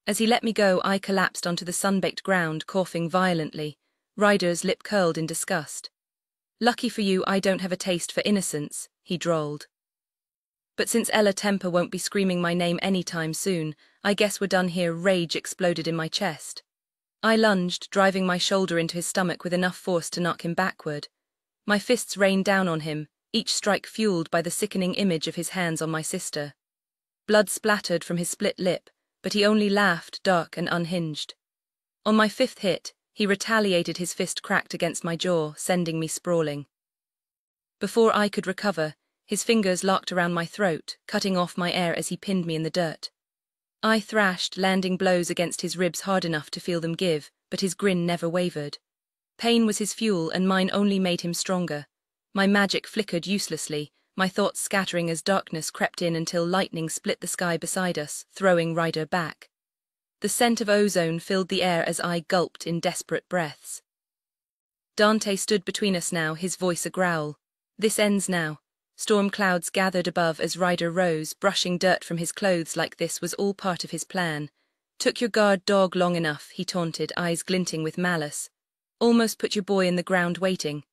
As he let me go, I collapsed onto the sun-baked ground, coughing violently. Ryder's lip curled in disgust. Lucky for you, I don't have a taste for innocence, he drawled. But since Ella Temper won't be screaming my name anytime soon, I guess we're done here. Rage exploded in my chest. I lunged, driving my shoulder into his stomach with enough force to knock him backward. My fists rained down on him, each strike fueled by the sickening image of his hands on my sister. Blood splattered from his split lip, but he only laughed, dark and unhinged. On my fifth hit, he retaliated, his fist cracked against my jaw, sending me sprawling. Before I could recover, his fingers locked around my throat, cutting off my air as he pinned me in the dirt. I thrashed, landing blows against his ribs hard enough to feel them give, but his grin never wavered. Pain was his fuel, and mine only made him stronger. My magic flickered uselessly, my thoughts scattering as darkness crept in until lightning split the sky beside us, throwing Ryder back. The scent of ozone filled the air as I gulped in desperate breaths. Dante stood between us now, his voice a growl. This ends now. Storm clouds gathered above as Ryder rose, brushing dirt from his clothes like this was all part of his plan. Took your guard dog long enough, he taunted, eyes glinting with malice. Almost put your boy in the ground waiting.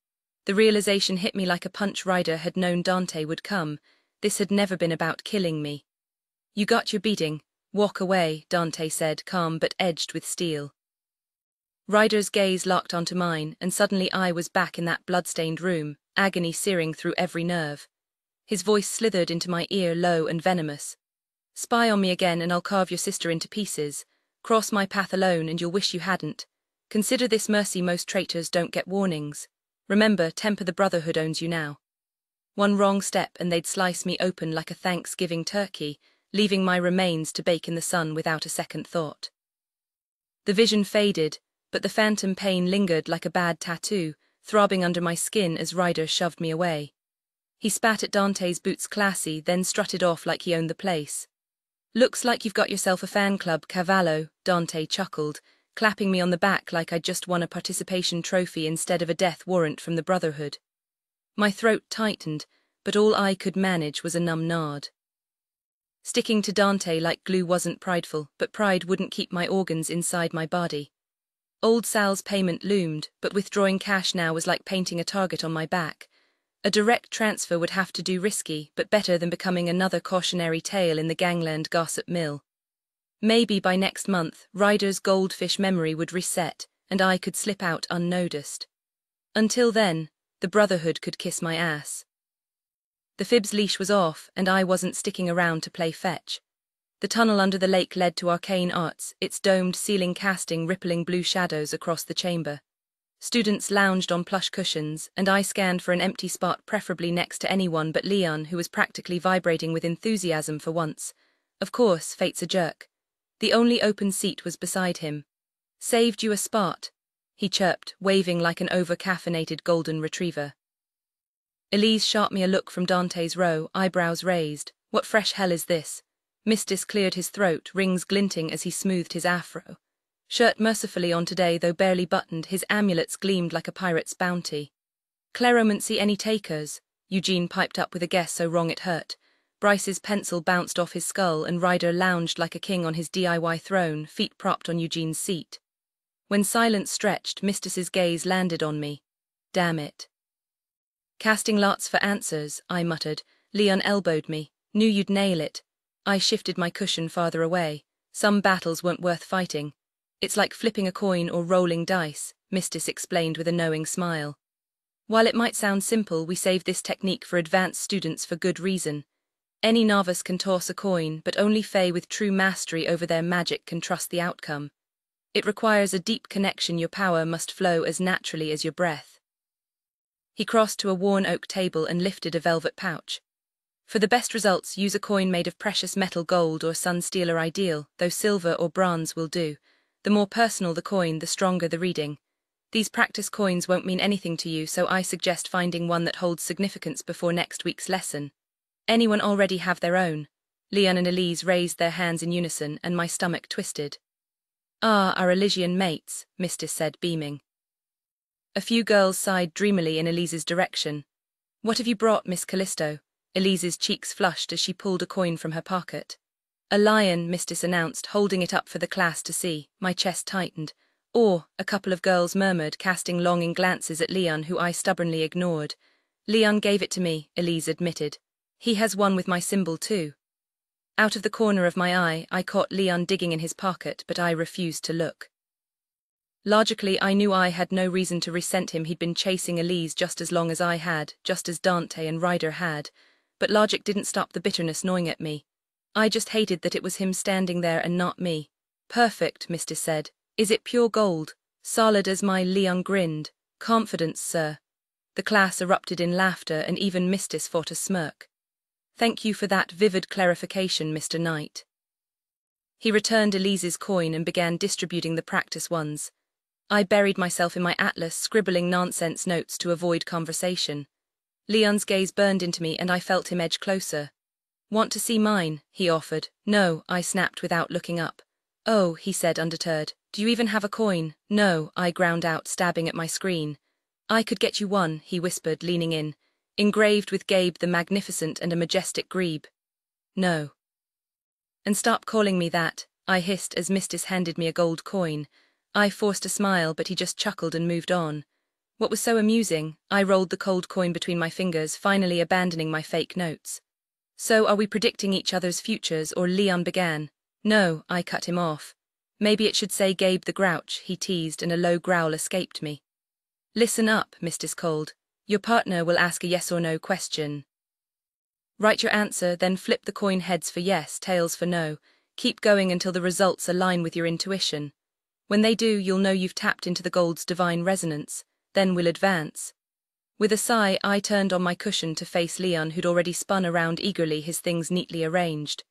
The realization hit me like a punch. Ryder had known Dante would come. This had never been about killing me. You got your beating. Walk away, Dante said, calm but edged with steel. Ryder's gaze locked onto mine, and suddenly I was back in that blood-stained room, agony searing through every nerve. His voice slithered into my ear, low and venomous. Spy on me again and I'll carve your sister into pieces. Cross my path alone and you'll wish you hadn't. Consider this mercy, most traitors don't get warnings. Remember, Temper the Brotherhood owns you now. One wrong step and they'd slice me open like a Thanksgiving turkey, leaving my remains to bake in the sun without a second thought. The vision faded, but the phantom pain lingered like a bad tattoo, throbbing under my skin as Ryder shoved me away. He spat at Dante's boots, classy, then strutted off like he owned the place. Looks like you've got yourself a fan club, Cavallo, Dante chuckled, clapping me on the back like I'd just won a participation trophy instead of a death warrant from the Brotherhood. My throat tightened, but all I could manage was a numb nod. Sticking to Dante like glue wasn't prideful, but pride wouldn't keep my organs inside my body. Old Sal's payment loomed, but withdrawing cash now was like painting a target on my back. A direct transfer would have to do, risky, but better than becoming another cautionary tale in the gangland gossip mill. Maybe by next month, Ryder's goldfish memory would reset, and I could slip out unnoticed. Until then, the Brotherhood could kiss my ass. The fib's leash was off, and I wasn't sticking around to play fetch. The tunnel under the lake led to arcane arts, its domed ceiling casting rippling blue shadows across the chamber. Students lounged on plush cushions, and I scanned for an empty spot, preferably next to anyone but Leon, who was practically vibrating with enthusiasm for once. Of course, fate's a jerk. The only open seat was beside him. Saved you a spot, he chirped, waving like an over-caffeinated golden retriever. Elise shot me a look from Dante's row, eyebrows raised. What fresh hell is this? Mistis cleared his throat, rings glinting as he smoothed his afro. Shirt mercifully on today, though barely buttoned, his amulets gleamed like a pirate's bounty. Claromancy any takers? Eugene piped up with a guess so wrong it hurt. Bryce's pencil bounced off his skull and Ryder lounged like a king on his DIY throne, feet propped on Eugene's seat. When silence stretched, Mistis's gaze landed on me. Damn it. Casting lots for answers, I muttered. Leon elbowed me. Knew you'd nail it. I shifted my cushion farther away. Some battles weren't worth fighting. It's like flipping a coin or rolling dice, Mistis explained with a knowing smile. While it might sound simple, we save this technique for advanced students for good reason. Any novice can toss a coin, but only Fae with true mastery over their magic can trust the outcome. It requires a deep connection. Your power must flow as naturally as your breath. He crossed to a worn oak table and lifted a velvet pouch. For the best results, use a coin made of precious metal, gold or sun steel are ideal, though silver or bronze will do. The more personal the coin, the stronger the reading. These practice coins won't mean anything to you, so I suggest finding one that holds significance before next week's lesson. Anyone already have their own? Leon and Elise raised their hands in unison, and my stomach twisted. Ah, our Elysian mates, Mistis said, beaming. A few girls sighed dreamily in Elise's direction. What have you brought, Miss Callisto? Elise's cheeks flushed as she pulled a coin from her pocket. A lion, Mistis announced, holding it up for the class to see. My chest tightened. Or, a couple of girls murmured, casting longing glances at Leon, who I stubbornly ignored. Leon gave it to me, Elise admitted. He has one with my symbol too. Out of the corner of my eye, I caught Leon digging in his pocket, but I refused to look. Logically, I knew I had no reason to resent him. He'd been chasing Elise just as long as I had, just as Dante and Ryder had. But logic didn't stop the bitterness gnawing at me. I just hated that it was him standing there and not me. Perfect, Mistis said. Is it pure gold? Solid as my Leon grinned. Confidence, sir. The class erupted in laughter, and even Mistis fought a smirk. Thank you for that vivid clarification, Mr. Knight. He returned Elise's coin and began distributing the practice ones. I buried myself in my atlas, scribbling nonsense notes to avoid conversation. Leon's gaze burned into me, and I felt him edge closer. Want to see mine? He offered. No, I snapped without looking up. Oh, he said, undeterred. Do you even have a coin? No, I ground out, stabbing at my screen. I could get you one, he whispered, leaning in. Engraved with Gabe the Magnificent and a majestic grebe. No. And stop calling me that, I hissed as Mistis handed me a gold coin. I forced a smile, but he just chuckled and moved on. What was so amusing? I rolled the cold coin between my fingers, finally abandoning my fake notes. So are we predicting each other's futures, or Leon began? No, I cut him off. Maybe it should say Gabe the Grouch, he teased, and a low growl escaped me. Listen up, Mistis called. Your partner will ask a yes or no question. Write your answer, then flip the coin heads for yes, tails for no. Keep going until the results align with your intuition. When they do, you'll know you've tapped into the gold's divine resonance. Then we'll advance. With a sigh, I turned on my cushion to face Leon, who'd already spun around eagerly, his things neatly arranged.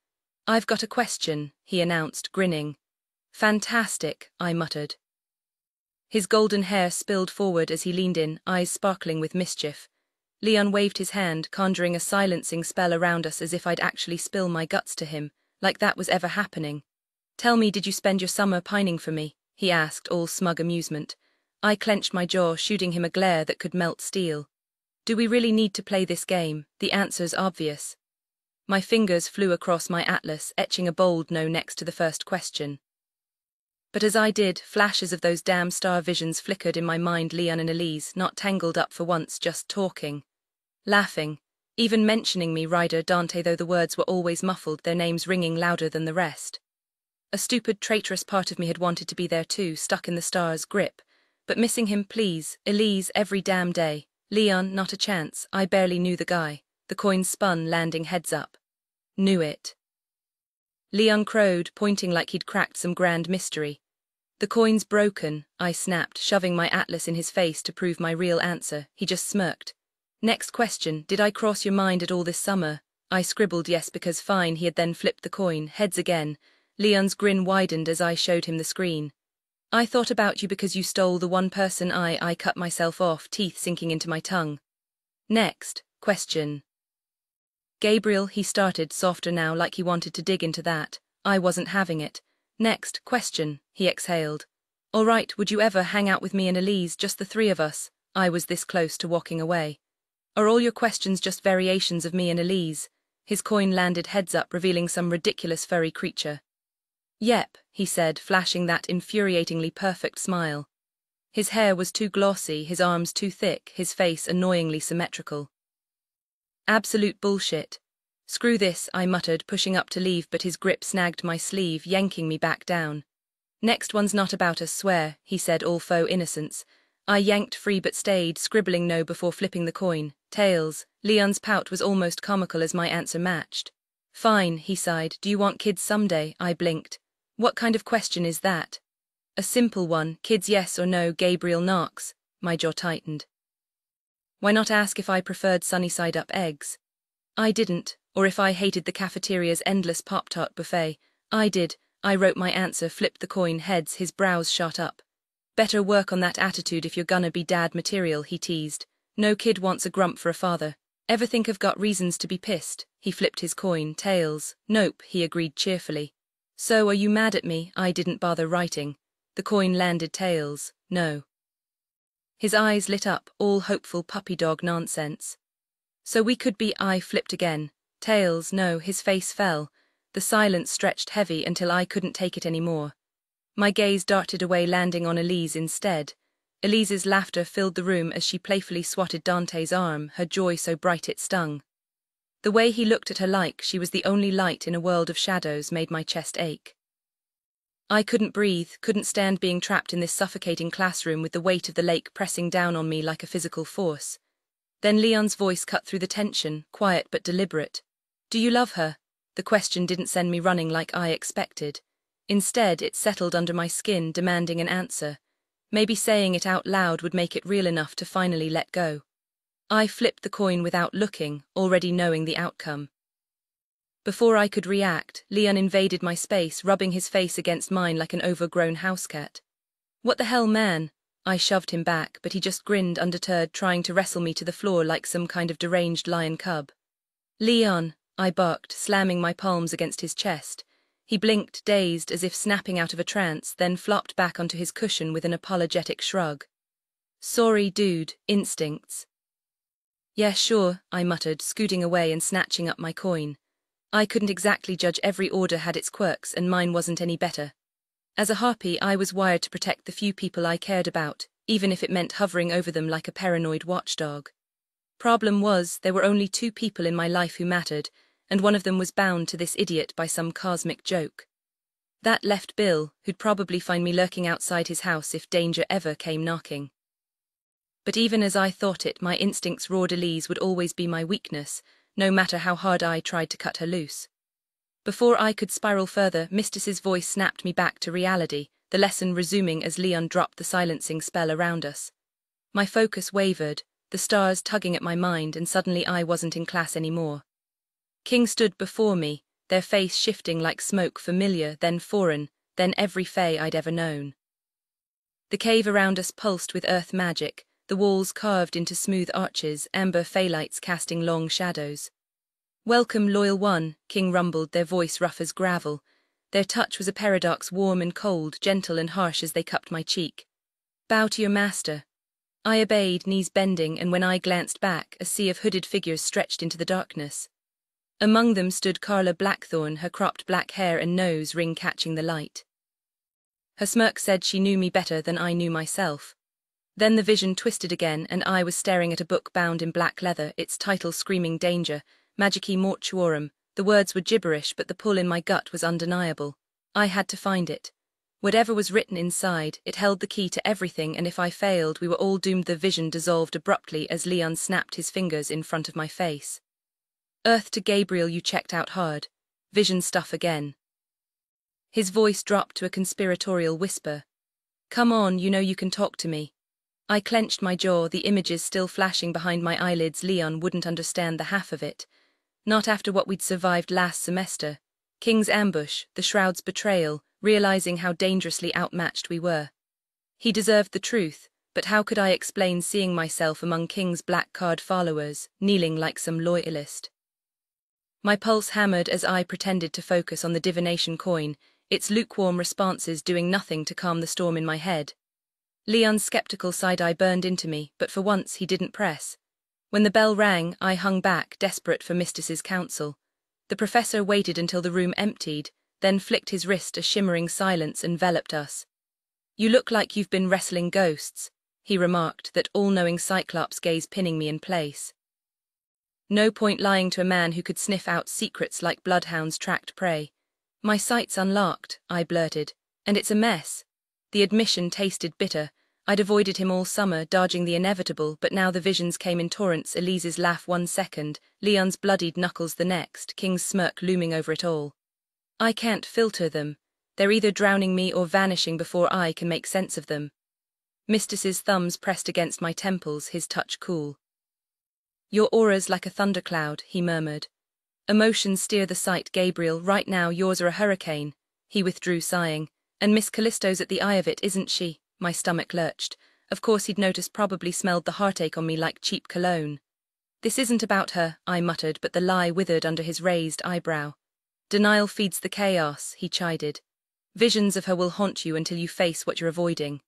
I've got a question, he announced, grinning. Fantastic, I muttered. His golden hair spilled forward as he leaned in, eyes sparkling with mischief. Leon waved his hand, conjuring a silencing spell around us as if I'd actually spill my guts to him, like that was ever happening. Tell me, did you spend your summer pining for me? He asked, all smug amusement. I clenched my jaw, shooting him a glare that could melt steel. Do we really need to play this game? The answer's obvious. My fingers flew across my atlas, etching a bold no next to the first question. But as I did, flashes of those damn star visions flickered in my mind. Leon and Elise, not tangled up for once, just talking. Laughing. Even mentioning me, Ryder, Dante, though the words were always muffled, their names ringing louder than the rest. A stupid, traitorous part of me had wanted to be there too, stuck in the stars' grip. But missing him, please, Elise, every damn day. Leon, not a chance, I barely knew the guy. The coin spun, landing heads up. Knew it. Leon crowed, pointing like he'd cracked some grand mystery. The coin's broken, I snapped, shoving my atlas in his face to prove my real answer. He just smirked. Next question, did I cross your mind at all this summer? I scribbled yes because fine. He had then flipped the coin, heads again. Leon's grin widened as I showed him the screen. I thought about you because you stole the one person I cut myself off, teeth sinking into my tongue. Next question. Gabriel, he started, softer now, like he wanted to dig into that. I wasn't having it. Next question, he exhaled. All right, would you ever hang out with me and Elise, just the three of us? I was this close to walking away. Are all your questions just variations of me and Elise? His coin landed heads up, revealing some ridiculous furry creature. Yep, he said, flashing that infuriatingly perfect smile. His hair was too glossy, his arms too thick, his face annoyingly symmetrical. Absolute bullshit. Screw this, I muttered, pushing up to leave, but his grip snagged my sleeve, yanking me back down. Next one's not about us, swear, he said, all faux innocence. I yanked free but stayed, scribbling no before flipping the coin. Tails. Leon's pout was almost comical as my answer matched. Fine, he sighed. Do you want kids someday? I blinked. What kind of question is that? A simple one, kids yes or no, Gabriel Knox. My jaw tightened. Why not ask if I preferred sunny-side-up eggs? I didn't, or if I hated the cafeteria's endless Pop-Tart buffet. I did. I wrote my answer, flipped the coin heads, his brows shot up. Better work on that attitude if you're gonna be dad material, he teased. No kid wants a grump for a father. Ever think I've got reasons to be pissed? He flipped his coin, tails. Nope, he agreed cheerfully. So are you mad at me? I didn't bother writing. The coin landed tails. No. His eyes lit up, all hopeful puppy dog nonsense. So we could be. I flipped again. Tails. No, his face fell. The silence stretched heavy until I couldn't take it anymore. My gaze darted away, landing on Elise instead. Elise's laughter filled the room as she playfully swatted Dante's arm, her joy so bright it stung. The way he looked at her like she was the only light in a world of shadows made my chest ache. I couldn't breathe, couldn't stand being trapped in this suffocating classroom with the weight of the lake pressing down on me like a physical force. Then Leon's voice cut through the tension, quiet but deliberate. Do you love her? The question didn't send me running like I expected. Instead, it settled under my skin, demanding an answer. Maybe saying it out loud would make it real enough to finally let go. I flipped the coin without looking, already knowing the outcome. Before I could react, Leon invaded my space, rubbing his face against mine like an overgrown housecat. What the hell, man? I shoved him back, but he just grinned undeterred, trying to wrestle me to the floor like some kind of deranged lion cub. Leon, I barked, slamming my palms against his chest. He blinked, dazed, as if snapping out of a trance, then flopped back onto his cushion with an apologetic shrug. Sorry, dude, instincts. Yeah, sure, I muttered, scooting away and snatching up my coin. I couldn't exactly judge. Every order had its quirks, and mine wasn't any better. As a harpy, I was wired to protect the few people I cared about, even if it meant hovering over them like a paranoid watchdog. Problem was, there were only 2 people in my life who mattered, and one of them was bound to this idiot by some cosmic joke. That left Bill, who'd probably find me lurking outside his house if danger ever came knocking. But even as I thought it, my instincts roared Elise would always be my weakness, no matter how hard I tried to cut her loose. Before I could spiral further, Mistress's voice snapped me back to reality, the lesson resuming as Leon dropped the silencing spell around us. My focus wavered, the stars tugging at my mind, and suddenly I wasn't in class anymore. King stood before me, their face shifting like smoke, familiar, then foreign, then every fae I'd ever known. The cave around us pulsed with earth magic, the walls carved into smooth arches, amber faelights casting long shadows. Welcome, loyal one, King rumbled, their voice rough as gravel. Their touch was a paradox, warm and cold, gentle and harsh as they cupped my cheek. Bow to your master. I obeyed, knees bending, and when I glanced back, a sea of hooded figures stretched into the darkness. Among them stood Carla Blackthorn, her cropped black hair and nose ring catching the light. Her smirk said she knew me better than I knew myself. Then the vision twisted again, and I was staring at a book bound in black leather, its title screaming danger, Magici Mortuorum. The words were gibberish, but the pull in my gut was undeniable. I had to find it. Whatever was written inside, it held the key to everything, and if I failed, we were all doomed. The vision dissolved abruptly as Leon snapped his fingers in front of my face. Earth to Gabriel, you checked out hard. Vision stuff again. His voice dropped to a conspiratorial whisper. Come on, you know you can talk to me. I clenched my jaw, the images still flashing behind my eyelids. Leon wouldn't understand the half of it. Not after what we'd survived last semester. King's ambush, the Shroud's betrayal, realizing how dangerously outmatched we were. He deserved the truth, but how could I explain seeing myself among King's black card followers, kneeling like some loyalist? My pulse hammered as I pretended to focus on the divination coin, its lukewarm responses doing nothing to calm the storm in my head. Leon's skeptical side-eye burned into me, but for once he didn't press. When the bell rang, I hung back, desperate for Mistis's counsel. The professor waited until the room emptied, then flicked his wrist as shimmering silence enveloped us. "You look like you've been wrestling ghosts," he remarked, that all-knowing Cyclops gaze pinning me in place. No point lying to a man who could sniff out secrets like bloodhounds tracked prey. "My sight's unlocked," I blurted, "and it's a mess." The admission tasted bitter. I'd avoided him all summer, dodging the inevitable, but now the visions came in torrents. Elise's laugh one second, Leon's bloodied knuckles the next, King's smirk looming over it all. I can't filter them. They're either drowning me or vanishing before I can make sense of them. Mistis's thumbs pressed against my temples, his touch cool. "Your aura's like a thundercloud," he murmured. "Emotions steer the sight, Gabriel. Right now yours are a hurricane." He withdrew, sighing. "And Miss Callisto's at the eye of it, isn't she?" My stomach lurched. Of course he'd noticed, probably smelled the heartache on me like cheap cologne. "This isn't about her," I muttered, but the lie withered under his raised eyebrow. "Denial feeds the chaos," he chided. "Visions of her will haunt you until you face what you're avoiding."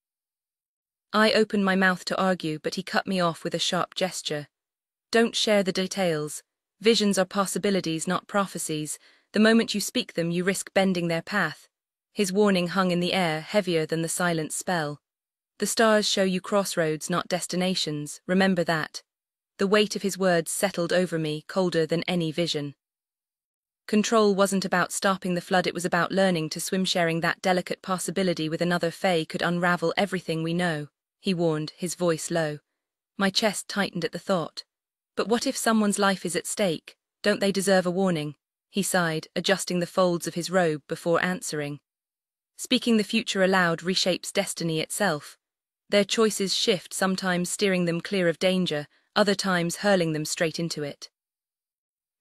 I opened my mouth to argue, but he cut me off with a sharp gesture. "Don't share the details. Visions are possibilities, not prophecies. The moment you speak them, you risk bending their path." His warning hung in the air, heavier than the silent spell. "The stars show you crossroads, not destinations. Remember that." The weight of his words settled over me, colder than any vision. Control wasn't about stopping the flood, it was about learning to swim. Sharing that delicate possibility with another Fae could unravel everything we know, he warned, his voice low. My chest tightened at the thought. "But what if someone's life is at stake? Don't they deserve a warning?" He sighed, adjusting the folds of his robe before answering. "Speaking the future aloud reshapes destiny itself. Their choices shift, sometimes steering them clear of danger, other times hurling them straight into it.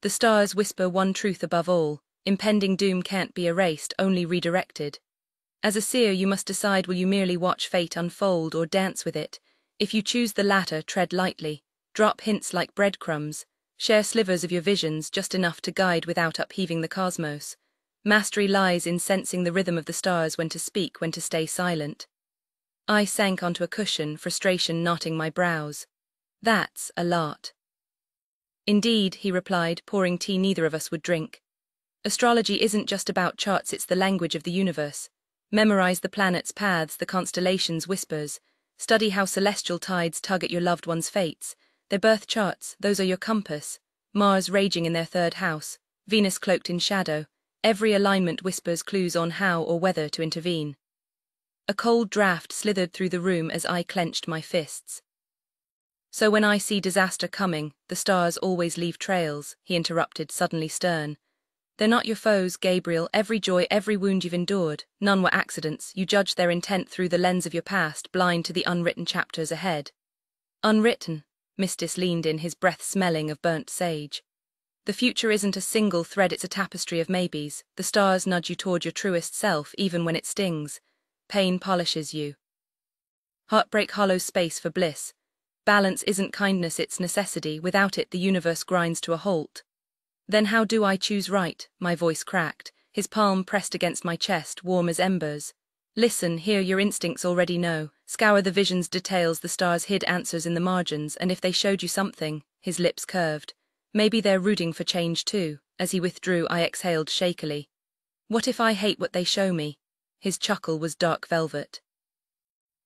The stars whisper one truth above all: impending doom can't be erased, only redirected. As a seer you must decide, will you merely watch fate unfold or dance with it? If you choose the latter, tread lightly, drop hints like breadcrumbs, share slivers of your visions, just enough to guide without upheaving the cosmos. Mastery lies in sensing the rhythm of the stars, when to speak, when to stay silent." I sank onto a cushion, frustration knotting my brows. "That's a lot." "Indeed," he replied, pouring tea neither of us would drink. "Astrology isn't just about charts, it's the language of the universe. Memorize the planets' paths, the constellations' whispers. Study how celestial tides tug at your loved ones' fates. Their birth charts, those are your compass. Mars raging in their third house, Venus cloaked in shadow. Every alignment whispers clues on how or whether to intervene." A cold draft slithered through the room as I clenched my fists. "So when I see disaster coming, the stars always leave trails," he interrupted, suddenly stern. "They're not your foes, Gabriel. Every joy, every wound you've endured, none were accidents. You judge their intent through the lens of your past, blind to the unwritten chapters ahead." "Unwritten?" Mistis leaned in, his breath smelling of burnt sage. "The future isn't a single thread, it's a tapestry of maybes. The stars nudge you toward your truest self, even when it stings. Pain polishes you. Heartbreak hollows space for bliss. Balance isn't kindness, it's necessity. Without it, the universe grinds to a halt." "Then how do I choose right?" My voice cracked, his palm pressed against my chest, warm as embers. "Listen, here, your instincts already know. Scour the vision's details, the stars hid answers in the margins, and if they showed you something," his lips curved, "maybe they're rooting for change too." As he withdrew, I exhaled shakily. "What if I hate what they show me?" His chuckle was dark velvet.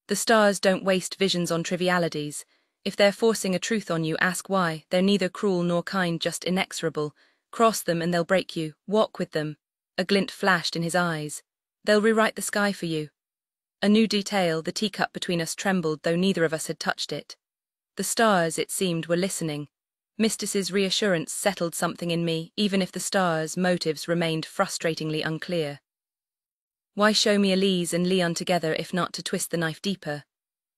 "The stars don't waste visions on trivialities. If they're forcing a truth on you, ask why. They're neither cruel nor kind, just inexorable. Cross them and they'll break you. Walk with them." A glint flashed in his eyes. "They'll rewrite the sky for you." A new detail, the teacup between us trembled, though neither of us had touched it. The stars, it seemed, were listening. Mistis's reassurance settled something in me, even if the stars' motives remained frustratingly unclear. Why show me Elise and Leon together if not to twist the knife deeper?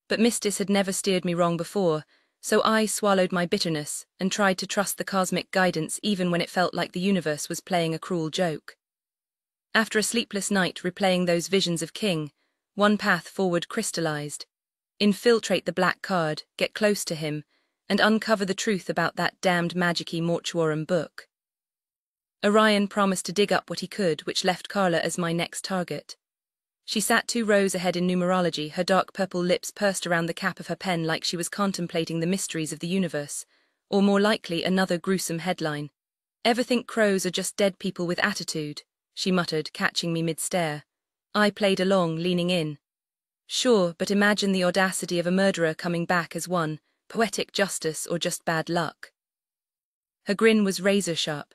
But Mistis had never steered me wrong before, so I swallowed my bitterness and tried to trust the cosmic guidance even when it felt like the universe was playing a cruel joke. After a sleepless night replaying those visions of King, one path forward crystallized. Infiltrate the black card, get close to him, and uncover the truth about that damned magic-y mortuorum book. Orion promised to dig up what he could, which left Carla as my next target. She sat 2 rows ahead in numerology, her dark purple lips pursed around the cap of her pen like she was contemplating the mysteries of the universe, or more likely another gruesome headline. "Ever think crows are just dead people with attitude?" she muttered, catching me mid-stare. I played along, leaning in. Sure, but imagine the audacity of a murderer coming back as one, poetic justice or just bad luck. Her grin was razor-sharp.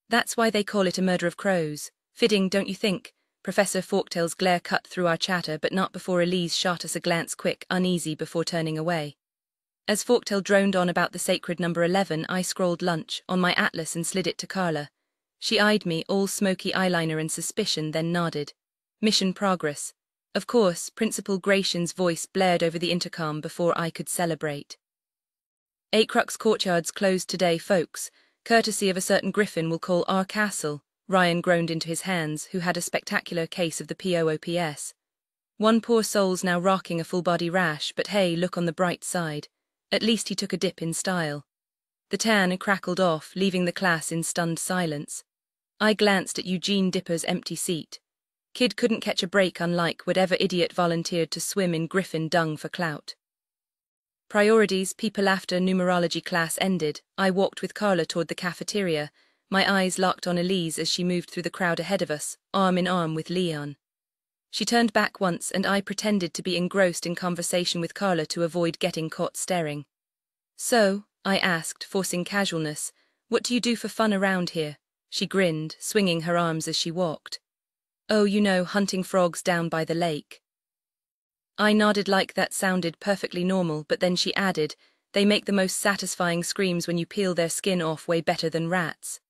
"That's why they call it a murder of crows. Fitting, don't you think?" Professor Forktail's glare cut through our chatter, but not before Elise shot us a glance, quick, uneasy, before turning away. As Forktail droned on about the sacred number 11, I scrolled lunch on my atlas and slid it to Carla. She eyed me, all smoky eyeliner and suspicion, then nodded. "Mission progress." Of course, Principal Gratian's voice blared over the intercom before I could celebrate. "Acrux Courtyard's closed today, folks. Courtesy of a certain griffin we'll call our castle." Ryan groaned into his hands, who had a spectacular case of the POOPS. "One poor soul's now rocking a full-body rash, but hey, look on the bright side. At least he took a dip in style." The tan crackled off, leaving the class in stunned silence. I glanced at Eugene Dipper's empty seat. Kid couldn't catch a break, unlike whatever idiot volunteered to swim in griffin dung for clout. Priorities, people. After numerology class ended, I walked with Carla toward the cafeteria, my eyes locked on Elise as she moved through the crowd ahead of us, arm in arm with Leon. She turned back once and I pretended to be engrossed in conversation with Carla to avoid getting caught staring. "So," I asked, forcing casualness, "what do you do for fun around here?" She grinned, swinging her arms as she walked. "Oh, you know, hunting frogs down by the lake." I nodded like that sounded perfectly normal, but then she added, "They make the most satisfying screams when you peel their skin off, way better than rats."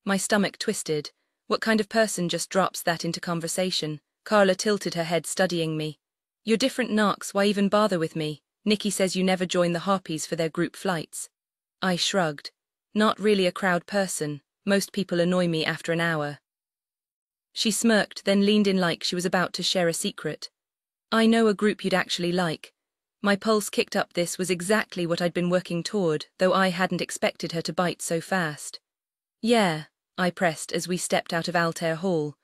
My stomach twisted. What kind of person just drops that into conversation? Carla tilted her head, studying me. "You're different, Knox, why even bother with me? Nikki says you never join the Harpies for their group flights." I shrugged. Not really a crowd person. Most people annoy me after an hour. She smirked, then leaned in like she was about to share a secret. "I know a group you'd actually like." My pulse kicked up. This was exactly what I'd been working toward, though I hadn't expected her to bite so fast. "Yeah," I pressed as we stepped out of Altair Hall.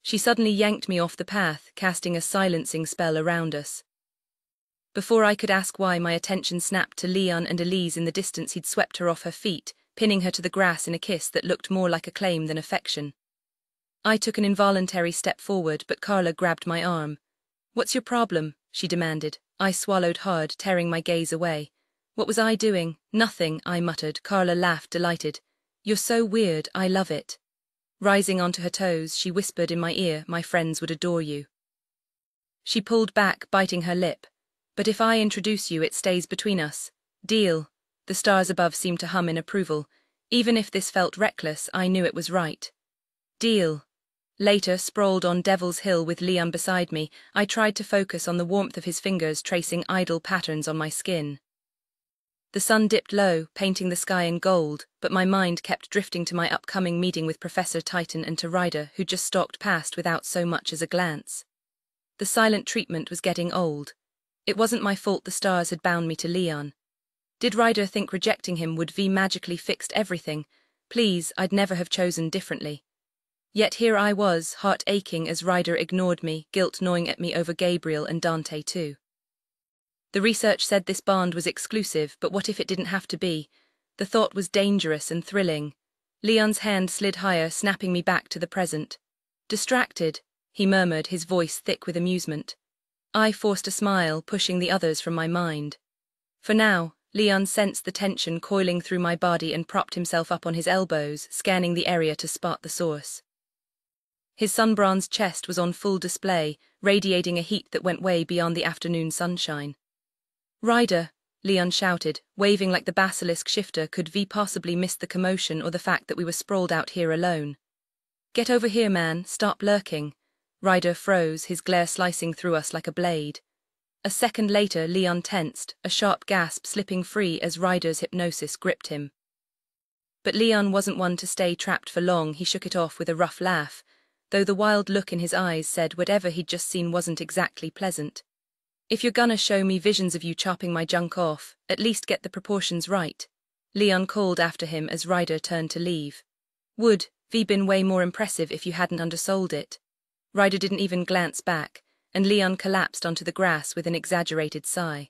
She suddenly yanked me off the path, casting a silencing spell around us. Before I could ask why, my attention snapped to Leon and Elise in the distance. He'd swept her off her feet, pinning her to the grass in a kiss that looked more like a claim than affection. I took an involuntary step forward, but Carla grabbed my arm. "What's your problem?" she demanded. I swallowed hard, tearing my gaze away. "What was I doing?" "Nothing," I muttered. Carla laughed, delighted. "You're so weird, I love it." Rising onto her toes, she whispered in my ear, "My friends would adore you." She pulled back, biting her lip. "But if I introduce you, it stays between us. Deal." The stars above seemed to hum in approval. Even if this felt reckless, I knew it was right. "Deal." Later, sprawled on Devil's Hill with Leon beside me, I tried to focus on the warmth of his fingers tracing idle patterns on my skin. The sun dipped low, painting the sky in gold, but my mind kept drifting to my upcoming meeting with Professor Titan and to Ryder, who just stalked past without so much as a glance. The silent treatment was getting old. It wasn't my fault the stars had bound me to Leon. Did Ryder think rejecting him would magically fixed everything? Please, I'd never have chosen differently. Yet here I was, heart aching as Ryder ignored me, guilt gnawing at me over Gabriel and Dante too. The research said this bond was exclusive, but what if it didn't have to be? The thought was dangerous and thrilling. Leon's hand slid higher, snapping me back to the present. "Distracted," he murmured, his voice thick with amusement. I forced a smile, pushing the others from my mind. For now, Leon sensed the tension coiling through my body and propped himself up on his elbows, scanning the area to spot the source. His sun-bronzed chest was on full display, radiating a heat that went way beyond the afternoon sunshine. "Ryder," Leon shouted, waving like the basilisk shifter could possibly miss the commotion or the fact that we were sprawled out here alone. "Get over here, man, stop lurking." Ryder froze, his glare slicing through us like a blade. A second later, Leon tensed, a sharp gasp slipping free as Ryder's hypnosis gripped him. But Leon wasn't one to stay trapped for long. He shook it off with a rough laugh, though the wild look in his eyes said whatever he'd just seen wasn't exactly pleasant. "If you're gonna show me visions of you chopping my junk off, at least get the proportions right," Leon called after him as Ryder turned to leave. "Would," V been way more impressive if you hadn't undersold it. Ryder didn't even glance back, and Leon collapsed onto the grass with an exaggerated sigh.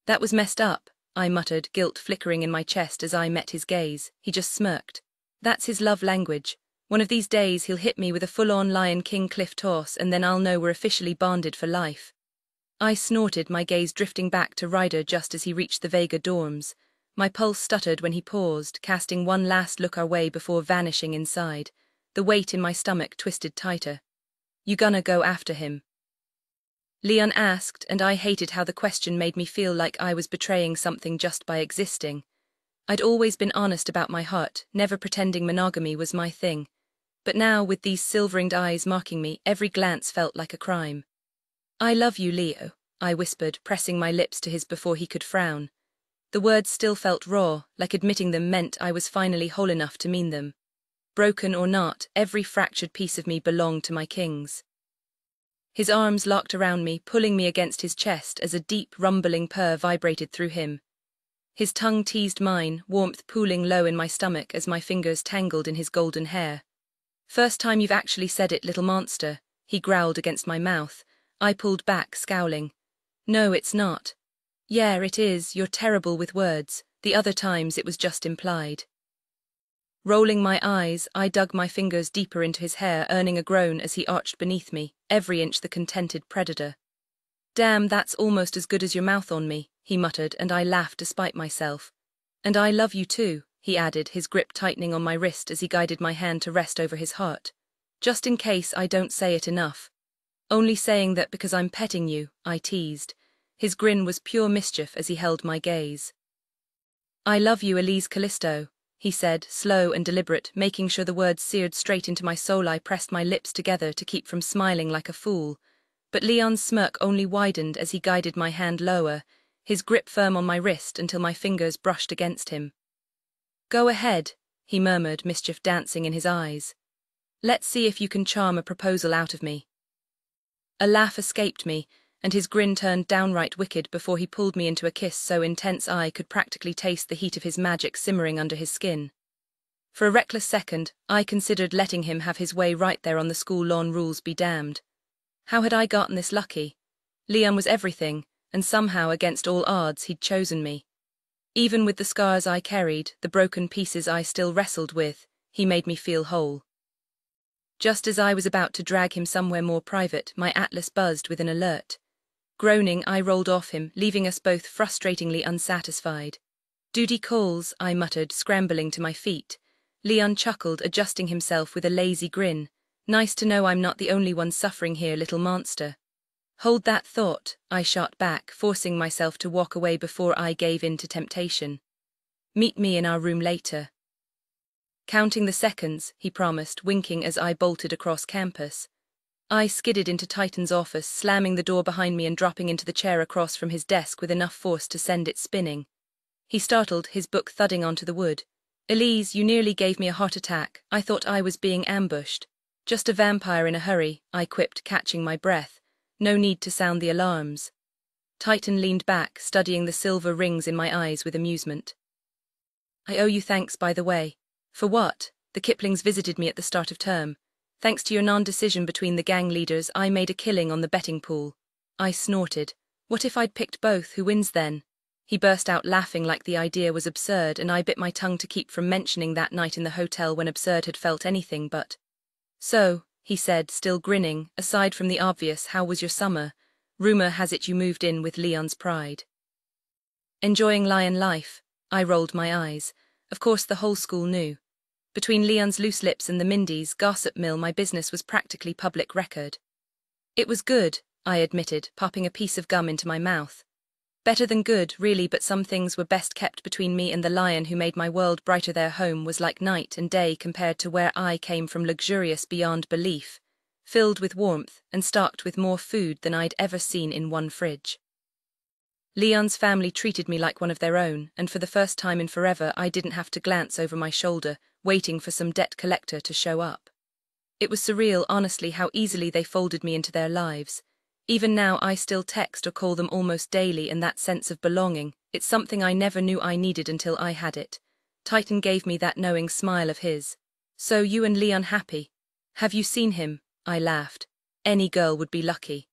That was messed up, I muttered, guilt flickering in my chest as I met his gaze. He just smirked. That's his love language. One of these days he'll hit me with a full-on Lion King cliff toss and then I'll know we're officially bonded for life. I snorted, my gaze drifting back to Ryder just as he reached the Vega dorms. My pulse stuttered when he paused, casting one last look our way before vanishing inside. The weight in my stomach twisted tighter. You gonna go after him? Leon asked, and I hated how the question made me feel like I was betraying something just by existing. I'd always been honest about my heart, never pretending monogamy was my thing. But now, with these silver-ringed eyes marking me, every glance felt like a crime. I love you, Leo, I whispered, pressing my lips to his before he could frown. The words still felt raw, like admitting them meant I was finally whole enough to mean them. Broken or not, every fractured piece of me belonged to my kings. His arms locked around me, pulling me against his chest as a deep, rumbling purr vibrated through him. His tongue teased mine, warmth pooling low in my stomach as my fingers tangled in his golden hair. First time you've actually said it, little monster, he growled against my mouth. I pulled back, scowling. No, it's not. Yeah, it is, you're terrible with words. The other times it was just implied. Rolling my eyes, I dug my fingers deeper into his hair, earning a groan as he arched beneath me, every inch the contented predator. Damn, that's almost as good as your mouth on me, he muttered, and I laughed despite myself. And I love you too, he added, his grip tightening on my wrist as he guided my hand to rest over his heart. Just in case I don't say it enough. Only saying that because I'm petting you, I teased. His grin was pure mischief as he held my gaze. I love you, Elise Callisto, he said, slow and deliberate, making sure the words seared straight into my soul. I pressed my lips together to keep from smiling like a fool. But Leon's smirk only widened as he guided my hand lower, his grip firm on my wrist until my fingers brushed against him. Go ahead, he murmured, mischief dancing in his eyes. Let's see if you can charm a proposal out of me. A laugh escaped me, and his grin turned downright wicked before he pulled me into a kiss so intense I could practically taste the heat of his magic simmering under his skin. For a reckless second, I considered letting him have his way right there on the school lawn, rules be damned. How had I gotten this lucky? Leon was everything, and somehow, against all odds, he'd chosen me. Even with the scars I carried, the broken pieces I still wrestled with, he made me feel whole. Just as I was about to drag him somewhere more private, my atlas buzzed with an alert. Groaning, I rolled off him, leaving us both frustratingly unsatisfied. Duty calls, I muttered, scrambling to my feet. Leon chuckled, adjusting himself with a lazy grin. Nice to know I'm not the only one suffering here, little monster. Hold that thought, I shot back, forcing myself to walk away before I gave in to temptation. Meet me in our room later. Counting the seconds, he promised, winking as I bolted across campus. I skidded into Titan's office, slamming the door behind me and dropping into the chair across from his desk with enough force to send it spinning. He startled, his book thudding onto the wood. Elise, you nearly gave me a heart attack. I thought I was being ambushed. Just a vampire in a hurry, I quipped, catching my breath. No need to sound the alarms. Titan leaned back, studying the silver rings in my eyes with amusement. I owe you thanks, by the way. For what? The Kiplings visited me at the start of term. Thanks to your non-decision between the gang leaders, I made a killing on the betting pool. I snorted. What if I'd picked both? Who wins then? He burst out laughing like the idea was absurd, and I bit my tongue to keep from mentioning that night in the hotel when absurd had felt anything but. So, he said, still grinning, aside from the obvious, how was your summer? Rumor has it you moved in with Leon's pride. Enjoying lion life, I rolled my eyes. Of course the whole school knew. Between Leon's loose lips and the Mindy's gossip mill, my business was practically public record. It was good, I admitted, popping a piece of gum into my mouth. Better than good, really, but some things were best kept between me and the lion who made my world brighter. Their home was like night and day compared to where I came from, luxurious beyond belief, filled with warmth and stocked with more food than I'd ever seen in one fridge. Leon's family treated me like one of their own, and for the first time in forever I didn't have to glance over my shoulder, waiting for some debt collector to show up. It was surreal, honestly, how easily they folded me into their lives. Even now I still text or call them almost daily, and that sense of belonging, it's something I never knew I needed until I had it. Titan gave me that knowing smile of his. So you and Leon happy? Have you seen him? I laughed. Any girl would be lucky.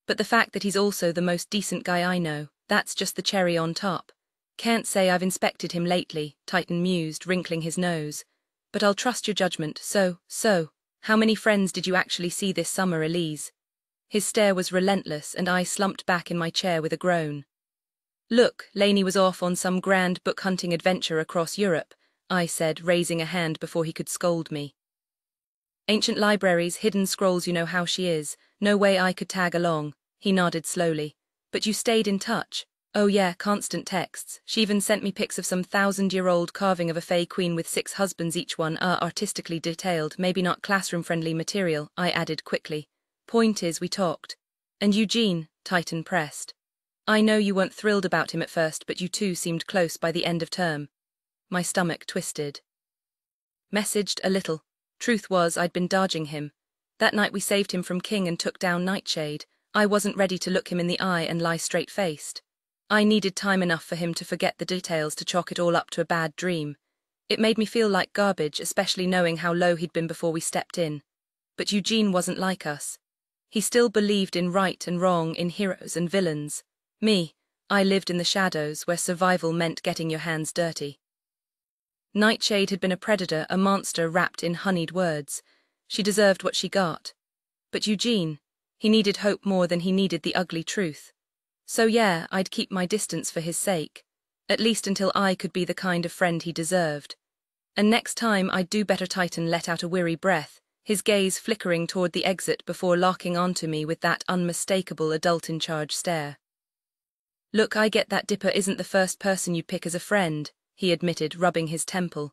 But the fact that he's also the most decent guy I know, that's just the cherry on top. Can't say I've inspected him lately, Titan mused, wrinkling his nose. But I'll trust your judgment. So, how many friends did you actually see this summer, Elise? His stare was relentless, and I slumped back in my chair with a groan. Look, Laney was off on some grand book-hunting adventure across Europe, I said, raising a hand before he could scold me. Ancient libraries, hidden scrolls, you know how she is. No way I could tag along, he nodded slowly. But you stayed in touch. Oh yeah, constant texts. She even sent me pics of some 1,000-year-old carving of a fey queen with 6 husbands each one, artistically detailed, maybe not classroom-friendly material, I added quickly. Point is, we talked. And Eugene, Titan pressed. I know you weren't thrilled about him at first, but you two seemed close by the end of term. My stomach twisted. Messaged a little. Truth was, I'd been dodging him. That night we saved him from King and took down Nightshade. I wasn't ready to look him in the eye and lie straight-faced. I needed time enough for him to forget the details, to chalk it all up to a bad dream. It made me feel like garbage, especially knowing how low he'd been before we stepped in. But Eugene wasn't like us. He still believed in right and wrong, in heroes and villains. Me, I lived in the shadows, where survival meant getting your hands dirty. Nightshade had been a predator, a monster wrapped in honeyed words. She deserved what she got. But Eugene, he needed hope more than he needed the ugly truth. So yeah, I'd keep my distance for his sake. At least until I could be the kind of friend he deserved. And next time I'd do better. Titan let out a weary breath, his gaze flickering toward the exit before locking onto me with that unmistakable adult-in-charge stare. Look, I get that Dipper isn't the first person you'd pick as a friend, he admitted, rubbing his temple.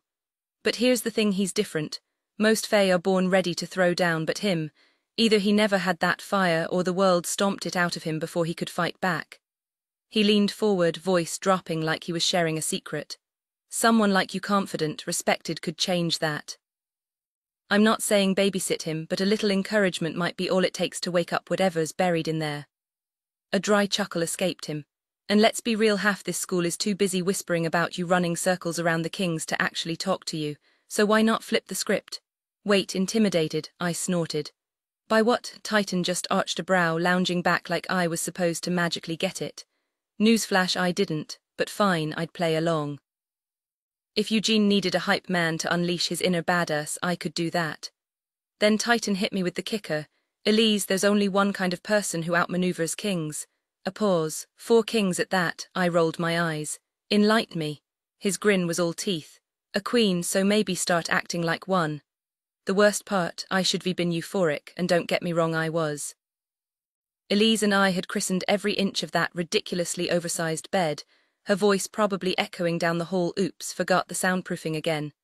But here's the thing, he's different. Most Fae are born ready to throw down, but him, either he never had that fire or the world stomped it out of him before he could fight back. He leaned forward, voice dropping like he was sharing a secret. Someone like you, confident, respected, could change that. I'm not saying babysit him, but a little encouragement might be all it takes to wake up whatever's buried in there. A dry chuckle escaped him. And let's be real, half this school is too busy whispering about you running circles around the Kings to actually talk to you, so why not flip the script? Wait, intimidated, I snorted. By what? Titan just arched a brow, lounging back like I was supposed to magically get it. Newsflash, I didn't, but fine, I'd play along. If Eugene needed a hype man to unleash his inner badass, I could do that. Then Titan hit me with the kicker. Elise, there's only one kind of person who outmaneuvers kings. A pause, 4 kings at that. I rolled my eyes. Enlighten me. His grin was all teeth. A queen, so maybe start acting like one. The worst part, I should have been euphoric, and don't get me wrong, I was. Elise and I had christened every inch of that ridiculously oversized bed, her voice probably echoing down the hall. Oops, forgot the soundproofing again.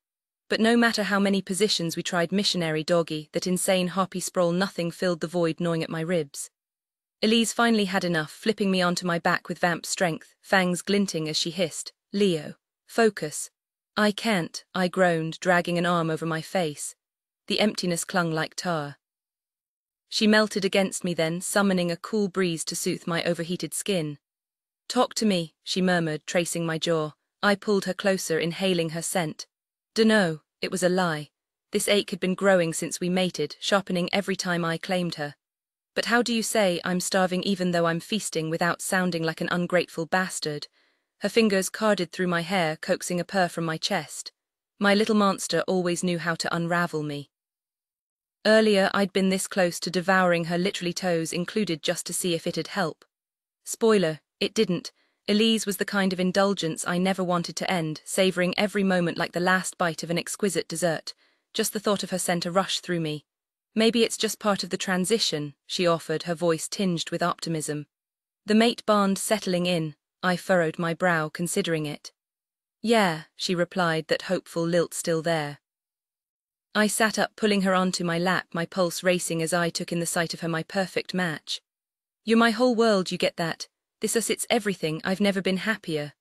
But no matter how many positions we tried, missionary doggy, that insane harpy sprawl, nothing filled the void gnawing at my ribs. Elise finally had enough, flipping me onto my back with vamp strength, fangs glinting as she hissed, Leo, focus. I can't, I groaned, dragging an arm over my face. The emptiness clung like tar. She melted against me then, summoning a cool breeze to soothe my overheated skin. Talk to me, she murmured, tracing my jaw. I pulled her closer, inhaling her scent. Dunno, it was a lie. This ache had been growing since we mated, sharpening every time I claimed her. But how do you say I'm starving even though I'm feasting without sounding like an ungrateful bastard? Her fingers carded through my hair, coaxing a purr from my chest. My little monster always knew how to unravel me. Earlier I'd been this close to devouring her, literally toes included, just to see if it'd help. Spoiler, it didn't. Elise was the kind of indulgence I never wanted to end, savoring every moment like the last bite of an exquisite dessert. Just the thought of her sent a rush through me. Maybe it's just part of the transition, she offered, her voice tinged with optimism. The mate bond settling in, I furrowed my brow, considering it. Yeah, she replied, that hopeful lilt still there. I sat up, pulling her onto my lap, my pulse racing as I took in the sight of her, my perfect match. You're my whole world, you get that? This us, it's everything, I've never been happier.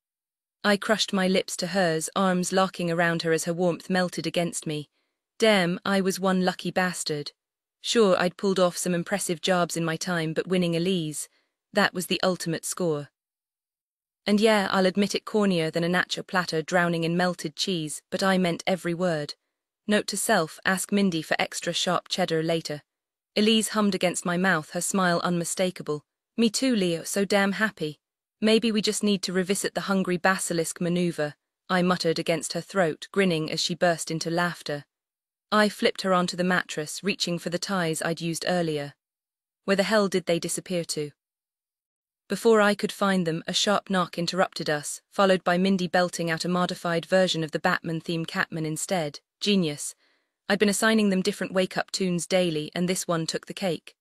I crushed my lips to hers, arms locking around her as her warmth melted against me. Damn, I was one lucky bastard. Sure, I'd pulled off some impressive jobs in my time, but winning Elise, that was the ultimate score. And yeah, I'll admit it, cornier than a nacho platter drowning in melted cheese, but I meant every word. Note to self, ask Mindy for extra sharp cheddar later. Elise hummed against my mouth, her smile unmistakable. Me too, Leo, so damn happy. Maybe we just need to revisit the hungry basilisk maneuver, I muttered against her throat, grinning as she burst into laughter. I flipped her onto the mattress, reaching for the ties I'd used earlier. Where the hell did they disappear to? Before I could find them, a sharp knock interrupted us, followed by Mindy belting out a modified version of the Batman-themed Catman instead. Genius. I'd been assigning them different wake-up tunes daily, and this one took the cake.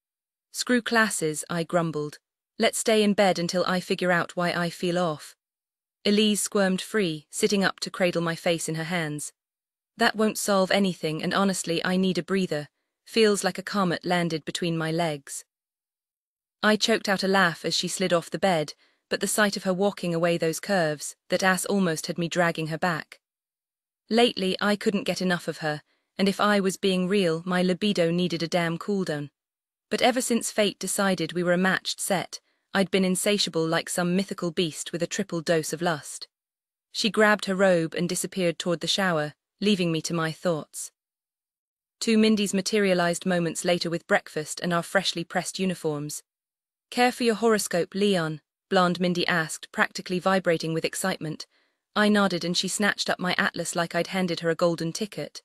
Screw classes, I grumbled. Let's stay in bed until I figure out why I feel off. Elise squirmed free, sitting up to cradle my face in her hands. That won't solve anything, and honestly I need a breather. Feels like a comet landed between my legs. I choked out a laugh as she slid off the bed, but the sight of her walking away those curves, that ass almost had me dragging her back. Lately I couldn't get enough of her, and if I was being real, my libido needed a damn cooldown. But ever since fate decided we were a matched set, I'd been insatiable like some mythical beast with a triple dose of lust. She grabbed her robe and disappeared toward the shower, leaving me to my thoughts. Two Mindy's materialized moments later with breakfast and our freshly pressed uniforms. Care for your horoscope, Leon? Blonde Mindy asked, practically vibrating with excitement. I nodded and she snatched up my atlas like I'd handed her a golden ticket.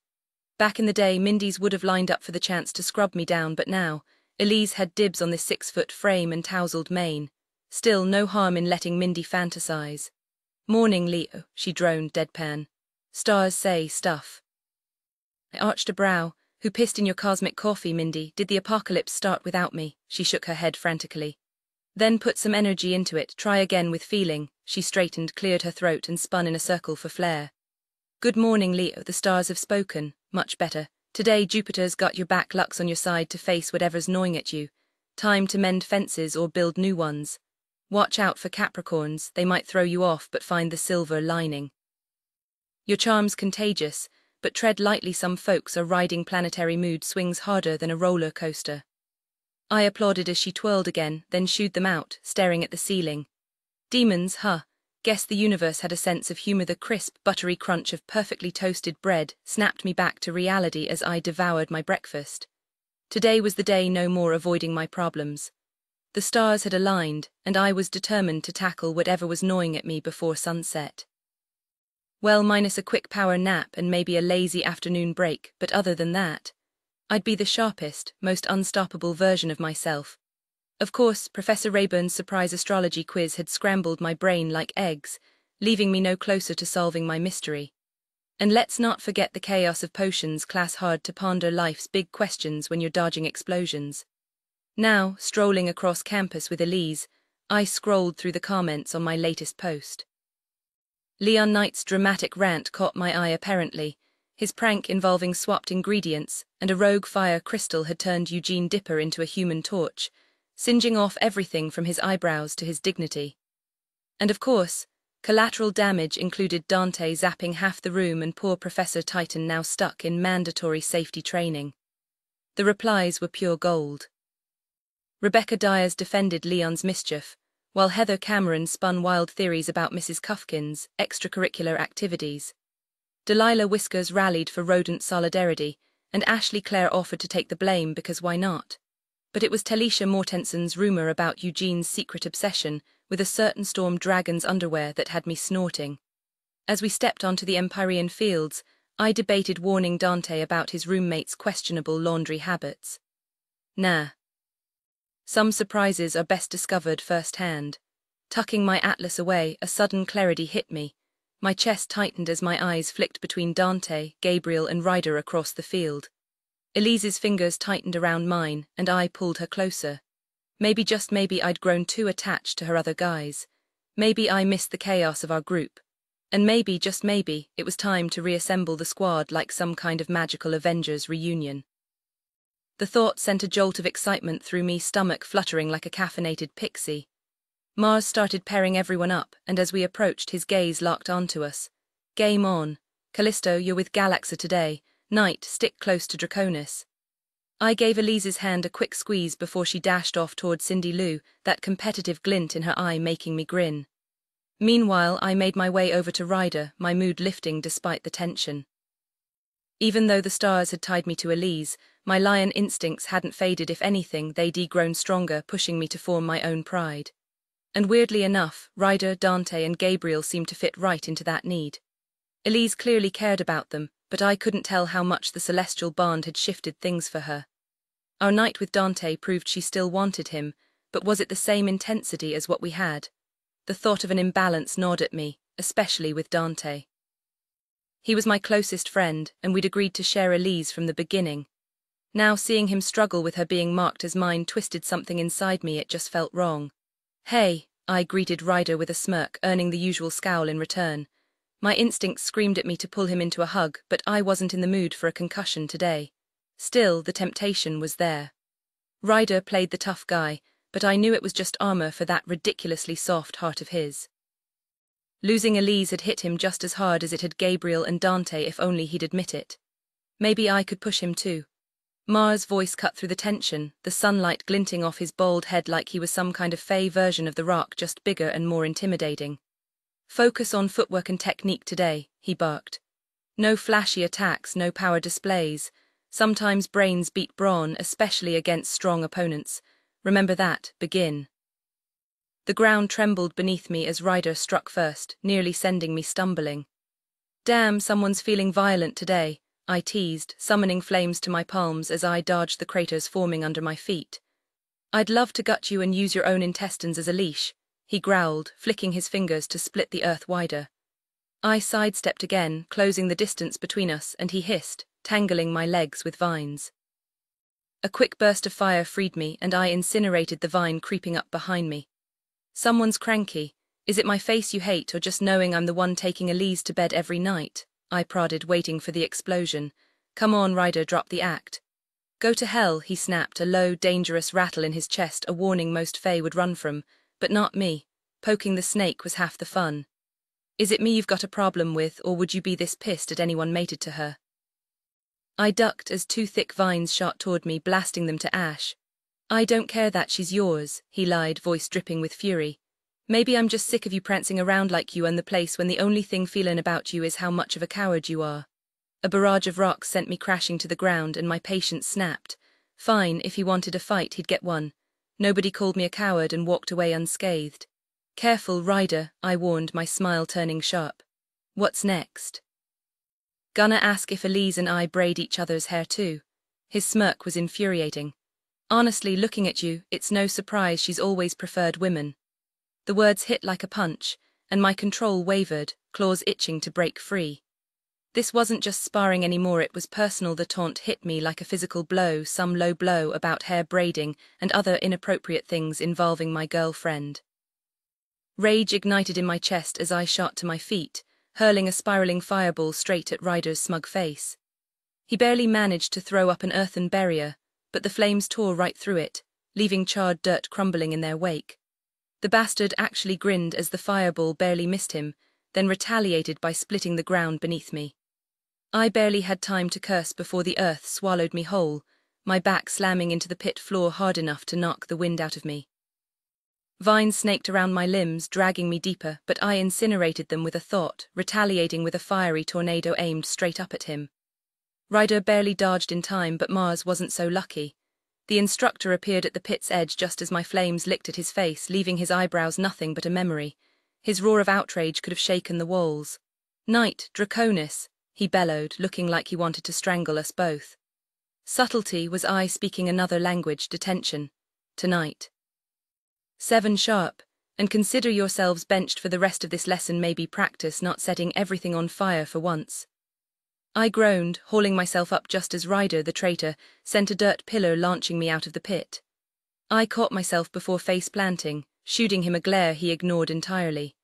Back in the day, Mindy's would have lined up for the chance to scrub me down, but now, Elise had dibs on this 6-foot frame and tousled mane. Still, no harm in letting Mindy fantasize. Morning, Leo, she droned deadpan. Stars say stuff. I arched a brow. Who pissed in your cosmic coffee, Mindy? Did the apocalypse start without me? She shook her head frantically. Then put some energy into it, try again with feeling. She straightened, cleared her throat and spun in a circle for flair. Good morning, Leo, the stars have spoken. Much better. Today Jupiter's got your back, luck's on your side to face whatever's gnawing at you. Time to mend fences or build new ones. Watch out for Capricorns, they might throw you off but find the silver lining. Your charm's contagious, but tread lightly, some folks are riding planetary mood swings harder than a roller coaster. I applauded as she twirled again, then shooed them out, staring at the ceiling. Demons, huh? Guess the universe had a sense of humor. The crisp, buttery crunch of perfectly toasted bread snapped me back to reality as I devoured my breakfast. Today was the day, no more avoiding my problems. The stars had aligned, and I was determined to tackle whatever was gnawing at me before sunset. Well, minus a quick power nap and maybe a lazy afternoon break, but other than that, I'd be the sharpest, most unstoppable version of myself. Of course, Professor Rayburn's surprise astrology quiz had scrambled my brain like eggs, leaving me no closer to solving my mystery. And let's not forget the chaos of potions class, hard to ponder life's big questions when you're dodging explosions. Now, strolling across campus with Elise, I scrolled through the comments on my latest post. Leon Knight's dramatic rant caught my eye apparently. His prank involving swapped ingredients and a rogue fire crystal had turned Eugene Dipper into a human torch, singeing off everything from his eyebrows to his dignity. And of course, collateral damage included Dante zapping half the room and poor Professor Titan now stuck in mandatory safety training. The replies were pure gold. Rebecca Dyers defended Leon's mischief, while Heather Cameron spun wild theories about Mrs. Cuffkin's extracurricular activities. Delilah Whiskers rallied for rodent solidarity, and Ashley Clare offered to take the blame because why not? But it was Talisha Mortenson's rumor about Eugene's secret obsession with a certain Storm Dragon's underwear that had me snorting. As we stepped onto the Empyrean fields, I debated warning Dante about his roommate's questionable laundry habits. Nah. Some surprises are best discovered firsthand. Tucking my atlas away, a sudden clarity hit me. My chest tightened as my eyes flicked between Dante, Gabriel and Ryder across the field. Elise's fingers tightened around mine, and I pulled her closer. Maybe, just maybe, I'd grown too attached to her other guys. Maybe I missed the chaos of our group. And maybe, just maybe, it was time to reassemble the squad like some kind of magical Avengers reunion. The thought sent a jolt of excitement through me, stomach fluttering like a caffeinated pixie. Mars started pairing everyone up, and as we approached, his gaze locked onto us. Game on. Callisto, you're with Galaxa today. Knight, stick close to Draconis. I gave Elise's hand a quick squeeze before she dashed off toward Cindy Lou, that competitive glint in her eye making me grin. Meanwhile, I made my way over to Ryder, my mood lifting despite the tension. Even though the stars had tied me to Elise, my lion instincts hadn't faded. If anything, they'd grown stronger, pushing me to form my own pride. And weirdly enough, Ryder, Dante and Gabriel seemed to fit right into that need. Elise clearly cared about them, but I couldn't tell how much the celestial bond had shifted things for her. Our night with Dante proved she still wanted him, but was it the same intensity as what we had? The thought of an imbalance gnawed at me, especially with Dante. He was my closest friend, and we'd agreed to share Elise from the beginning. Now seeing him struggle with her being marked as mine twisted something inside me. It just felt wrong. "Hey," I greeted Ryder with a smirk, earning the usual scowl in return. My instincts screamed at me to pull him into a hug, but I wasn't in the mood for a concussion today. Still, the temptation was there. Ryder played the tough guy, but I knew it was just armor for that ridiculously soft heart of his. Losing Elise had hit him just as hard as it had Gabriel and Dante. If only he'd admit it. Maybe I could push him too. Mars' voice cut through the tension, the sunlight glinting off his bald head like he was some kind of fey version of the Rock, just bigger and more intimidating. "Focus on footwork and technique today," he barked. "No flashy attacks, no power displays. Sometimes brains beat brawn, especially against strong opponents. Remember that, begin." The ground trembled beneath me as Ryder struck first, nearly sending me stumbling. "Damn, someone's feeling violent today," I teased, summoning flames to my palms as I dodged the craters forming under my feet. "I'd love to gut you and use your own intestines as a leash," he growled, flicking his fingers to split the earth wider. I sidestepped again, closing the distance between us, and he hissed, tangling my legs with vines. A quick burst of fire freed me, and I incinerated the vine creeping up behind me. "Someone's cranky. Is it my face you hate, or just knowing I'm the one taking Elise to bed every night?" I prodded, waiting for the explosion. "Come on, Ryder, drop the act." "Go to hell," he snapped, a low, dangerous rattle in his chest, a warning most Fae would run from, but not me. Poking the snake was half the fun. "Is it me you've got a problem with, or would you be this pissed at anyone mated to her?" I ducked as two thick vines shot toward me, blasting them to ash. "I don't care that she's yours," he lied, voice dripping with fury. "Maybe I'm just sick of you prancing around like you own the place when the only thing feelin' about you is how much of a coward you are." A barrage of rocks sent me crashing to the ground, and my patience snapped. Fine, if he wanted a fight, he'd get one. Nobody called me a coward and walked away unscathed. "Careful, Ryder," I warned, my smile turning sharp. "What's next?" "Gonna ask if Elise and I braid each other's hair too." His smirk was infuriating. "Honestly, looking at you, it's no surprise she's always preferred women." The words hit like a punch, and my control wavered, claws itching to break free. This wasn't just sparring anymore, it was personal. The taunt hit me like a physical blow, some low blow about hair braiding and other inappropriate things involving my girlfriend. Rage ignited in my chest as I shot to my feet, hurling a spiraling fireball straight at Ryder's smug face. He barely managed to throw up an earthen barrier, but the flames tore right through it, leaving charred dirt crumbling in their wake. The bastard actually grinned as the fireball barely missed him, then retaliated by splitting the ground beneath me. I barely had time to curse before the earth swallowed me whole, my back slamming into the pit floor hard enough to knock the wind out of me. Vines snaked around my limbs, dragging me deeper, but I incinerated them with a thought, retaliating with a fiery tornado aimed straight up at him. Ryder barely dodged in time, but Mars wasn't so lucky. The instructor appeared at the pit's edge just as my flames licked at his face, leaving his eyebrows nothing but a memory. His roar of outrage could have shaken the walls. "Knight, Draconis," he bellowed, looking like he wanted to strangle us both. Subtlety was I speaking another language, detention. "Tonight. 7 sharp, and consider yourselves benched for the rest of this lesson. Maybe practice not setting everything on fire for once." I groaned, hauling myself up just as Ryder, the traitor, sent a dirt pillar launching me out of the pit. I caught myself before face-planting, shooting him a glare he ignored entirely.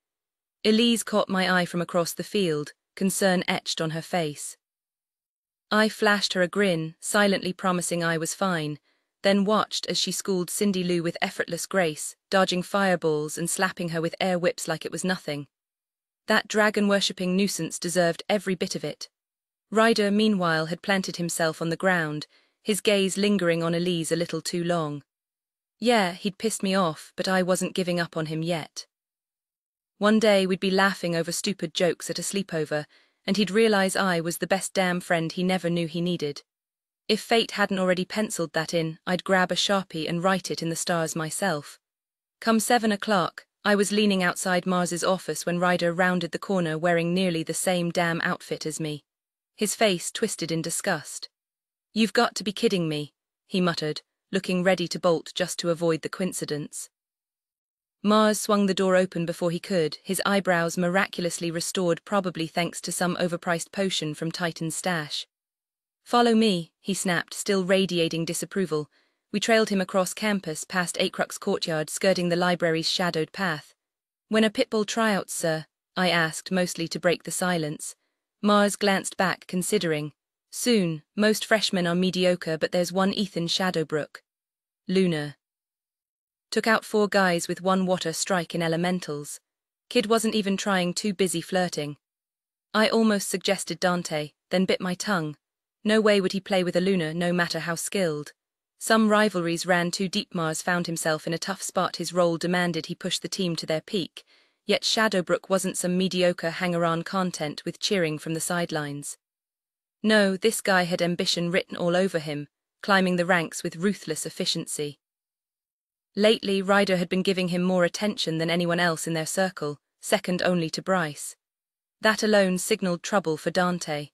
Elise caught my eye from across the field, concern etched on her face. I flashed her a grin, silently promising I was fine, then watched as she schooled Cindy Lou with effortless grace, dodging fireballs and slapping her with air whips like it was nothing. That dragon-worshipping nuisance deserved every bit of it. Ryder, meanwhile, had planted himself on the ground, his gaze lingering on Elise a little too long. Yeah, he'd pissed me off, but I wasn't giving up on him yet. One day we'd be laughing over stupid jokes at a sleepover, and he'd realize I was the best damn friend he never knew he needed. If fate hadn't already penciled that in, I'd grab a Sharpie and write it in the stars myself. Come 7 o'clock, I was leaning outside Mars's office when Ryder rounded the corner wearing nearly the same damn outfit as me. His face twisted in disgust. "You've got to be kidding me," he muttered, looking ready to bolt just to avoid the coincidence. Mars swung the door open before he could, his eyebrows miraculously restored, probably thanks to some overpriced potion from Titan's stash. "Follow me," he snapped, still radiating disapproval. We trailed him across campus, past Acrux courtyard, skirting the library's shadowed path. "When are pitbull tryouts, sir?" I asked, mostly to break the silence. Mars glanced back, considering. "Soon. Most freshmen are mediocre, but there's one Ethan Shadowbrook. Lunar. Took out 4 guys with 1 water strike in elementals. Kid wasn't even trying, too busy flirting." I almost suggested Dante, then bit my tongue. No way would he play with a Lunar, no matter how skilled. Some rivalries ran too deep. Mars found himself in a tough spot. His role demanded he push the team to their peak, yet Shadowbrook wasn't some mediocre hanger-on content with cheering from the sidelines. No, this guy had ambition written all over him, climbing the ranks with ruthless efficiency. Lately, Ryder had been giving him more attention than anyone else in their circle, second only to Bryce. That alone signaled trouble for Dante.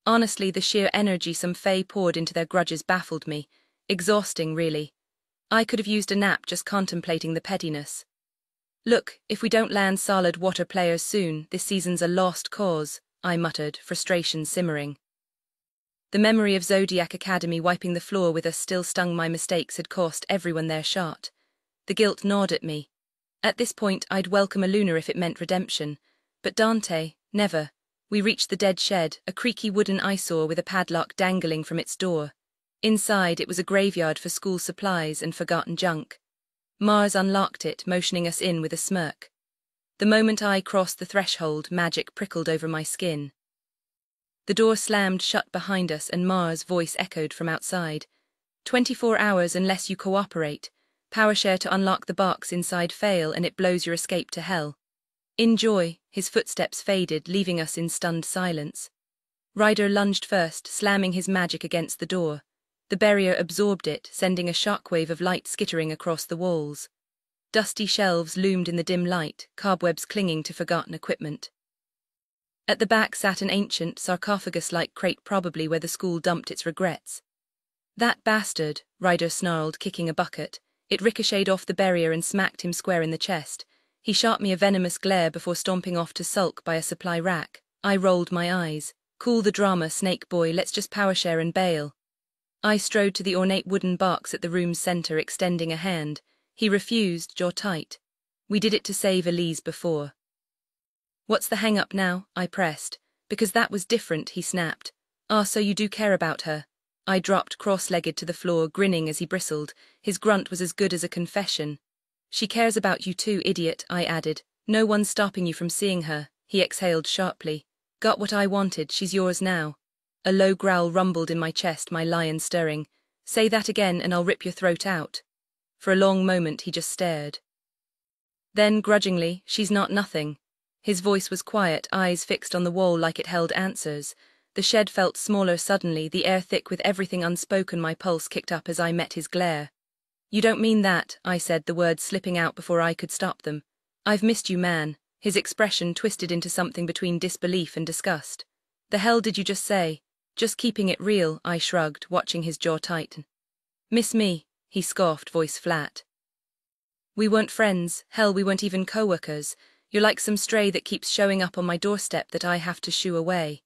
Honestly, the sheer energy some Fae poured into their grudges baffled me. Exhausting, really. I could have used a nap just contemplating the pettiness. "Look, if we don't land solid water players soon, this season's a lost cause," I muttered, frustration simmering. The memory of Zodiac Academy wiping the floor with us still stung. My mistakes had cost everyone their shot. The guilt gnawed at me. At this point, I'd welcome a Lunar if it meant redemption. But Dante, never. We reached the dead shed, a creaky wooden eyesore with a padlock dangling from its door. Inside, it was a graveyard for school supplies and forgotten junk. Mars unlocked it, motioning us in with a smirk. The moment I crossed the threshold, magic prickled over my skin. The door slammed shut behind us and Mars' voice echoed from outside. 24 hours unless you cooperate. PowerShare to unlock the box inside. Fail and it blows your escape to hell. Enjoy." His footsteps faded, leaving us in stunned silence. Ryder lunged first, slamming his magic against the door. The barrier absorbed it, sending a shockwave of light skittering across the walls. Dusty shelves loomed in the dim light, cobwebs clinging to forgotten equipment. At the back sat an ancient, sarcophagus-like crate, probably where the school dumped its regrets. "That bastard," Ryder snarled, kicking a bucket. It ricocheted off the barrier and smacked him square in the chest. He shot me a venomous glare before stomping off to sulk by a supply rack. I rolled my eyes. "Cool the drama, snake boy, let's just PowerShare and bail." I strode to the ornate wooden box at the room's center, extending a hand. He refused, jaw tight. "We did it to save Elise before." "What's the hang-up now?" I pressed. "Because that was different," he snapped. "Ah, so you do care about her." I dropped cross-legged to the floor, grinning as he bristled. His grunt was as good as a confession. "She cares about you too, idiot," I added. "No one's stopping you from seeing her." He exhaled sharply. "Got what I wanted, she's yours now." A low growl rumbled in my chest, my lion stirring. "Say that again and I'll rip your throat out." For a long moment he just stared. Then, grudgingly, "She's not nothing." His voice was quiet, eyes fixed on the wall like it held answers. The shed felt smaller suddenly, the air thick with everything unspoken. My pulse kicked up as I met his glare. "You don't mean that," I said, the words slipping out before I could stop them. "I've missed you, man." His expression twisted into something between disbelief and disgust. "The hell did you just say?" "Just keeping it real," I shrugged, watching his jaw tighten. "Miss me?" he scoffed, voice flat. "We weren't friends, hell, we weren't even co-workers. You're like some stray that keeps showing up on my doorstep that I have to shoo away."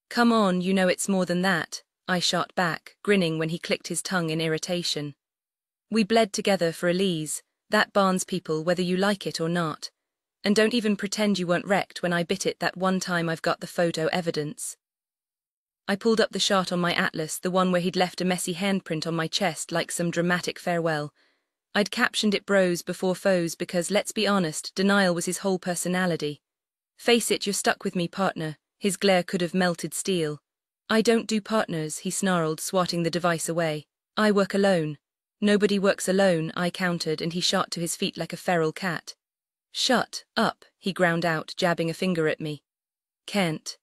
"Come on, you know it's more than that," I shot back, grinning when he clicked his tongue in irritation. "We bled together for Elise. That bonds people whether you like it or not. And don't even pretend you weren't wrecked when I bit it that one time. I've got the photo evidence." I pulled up the shot on my atlas, the one where he'd left a messy handprint on my chest like some dramatic farewell. I'd captioned it "Bros before foes" because, let's be honest, denial was his whole personality. "Face it, you're stuck with me, partner." His glare could have melted steel. "I don't do partners," he snarled, swatting the device away. "I work alone." "Nobody works alone," I countered, and he shot to his feet like a feral cat. "Shut up," he ground out, jabbing a finger at me. "Can't."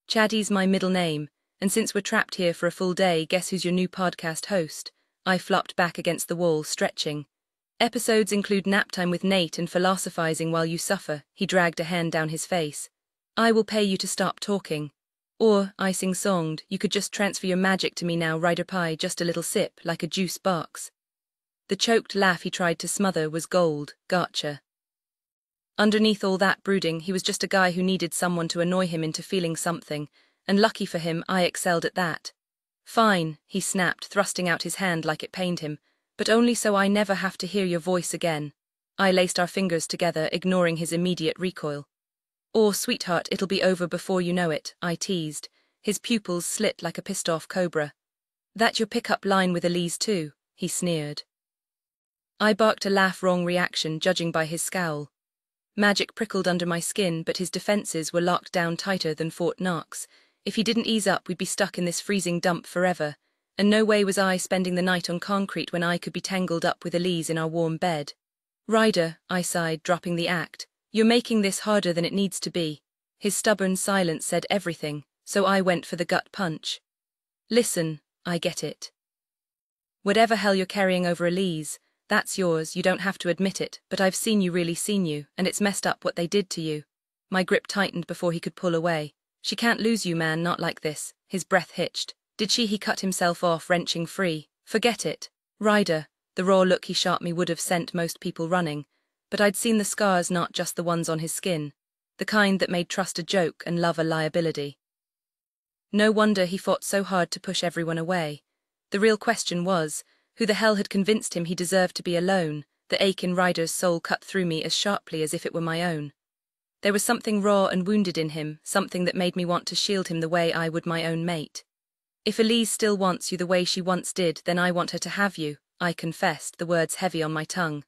Chaddy's my middle name, and since we're trapped here for a full day, guess who's your new podcast host? I flopped back against the wall, stretching. Episodes include nap time with Nate and philosophizing while you suffer. He dragged a hand down his face. I will pay you to stop talking. Or, I sing-songed, you could just transfer your magic to me now, Rider Pie, just a little sip, like a juice box. The choked laugh he tried to smother was gold. Gotcha. Underneath all that brooding, he was just a guy who needed someone to annoy him into feeling something, and lucky for him, I excelled at that. Fine, he snapped, thrusting out his hand like it pained him, but only so I never have to hear your voice again. I laced our fingers together, ignoring his immediate recoil. Or, sweetheart, it'll be over before you know it, I teased. His pupils slit like a pissed-off cobra. That your pick-up line with Elise too, he sneered. I barked a laugh-wrong reaction, judging by his scowl. Magic prickled under my skin, but his defenses were locked down tighter than Fort Knox. If he didn't ease up, we'd be stuck in this freezing dump forever, and no way was I spending the night on concrete when I could be tangled up with Elise in our warm bed. Ryder, I sighed, dropping the act, you're making this harder than it needs to be. His stubborn silence said everything, so I went for the gut punch. Listen, I get it. Whatever hell you're carrying over Elise, that's yours, you don't have to admit it, but I've seen you, really seen you, and it's messed up what they did to you. My grip tightened before he could pull away. She can't lose you, man, not like this. His breath hitched. Did she? He cut himself off, wrenching free. Forget it. Ryder, the raw look he shot me would have sent most people running, but I'd seen the scars, not just the ones on his skin, the kind that made trust a joke and love a liability. No wonder he fought so hard to push everyone away. The real question was, who the hell had convinced him he deserved to be alone? The ache in Ryder's soul cut through me as sharply as if it were my own. There was something raw and wounded in him, something that made me want to shield him the way I would my own mate. If Elise still wants you the way she once did, then I want her to have you, I confessed, the words heavy on my tongue.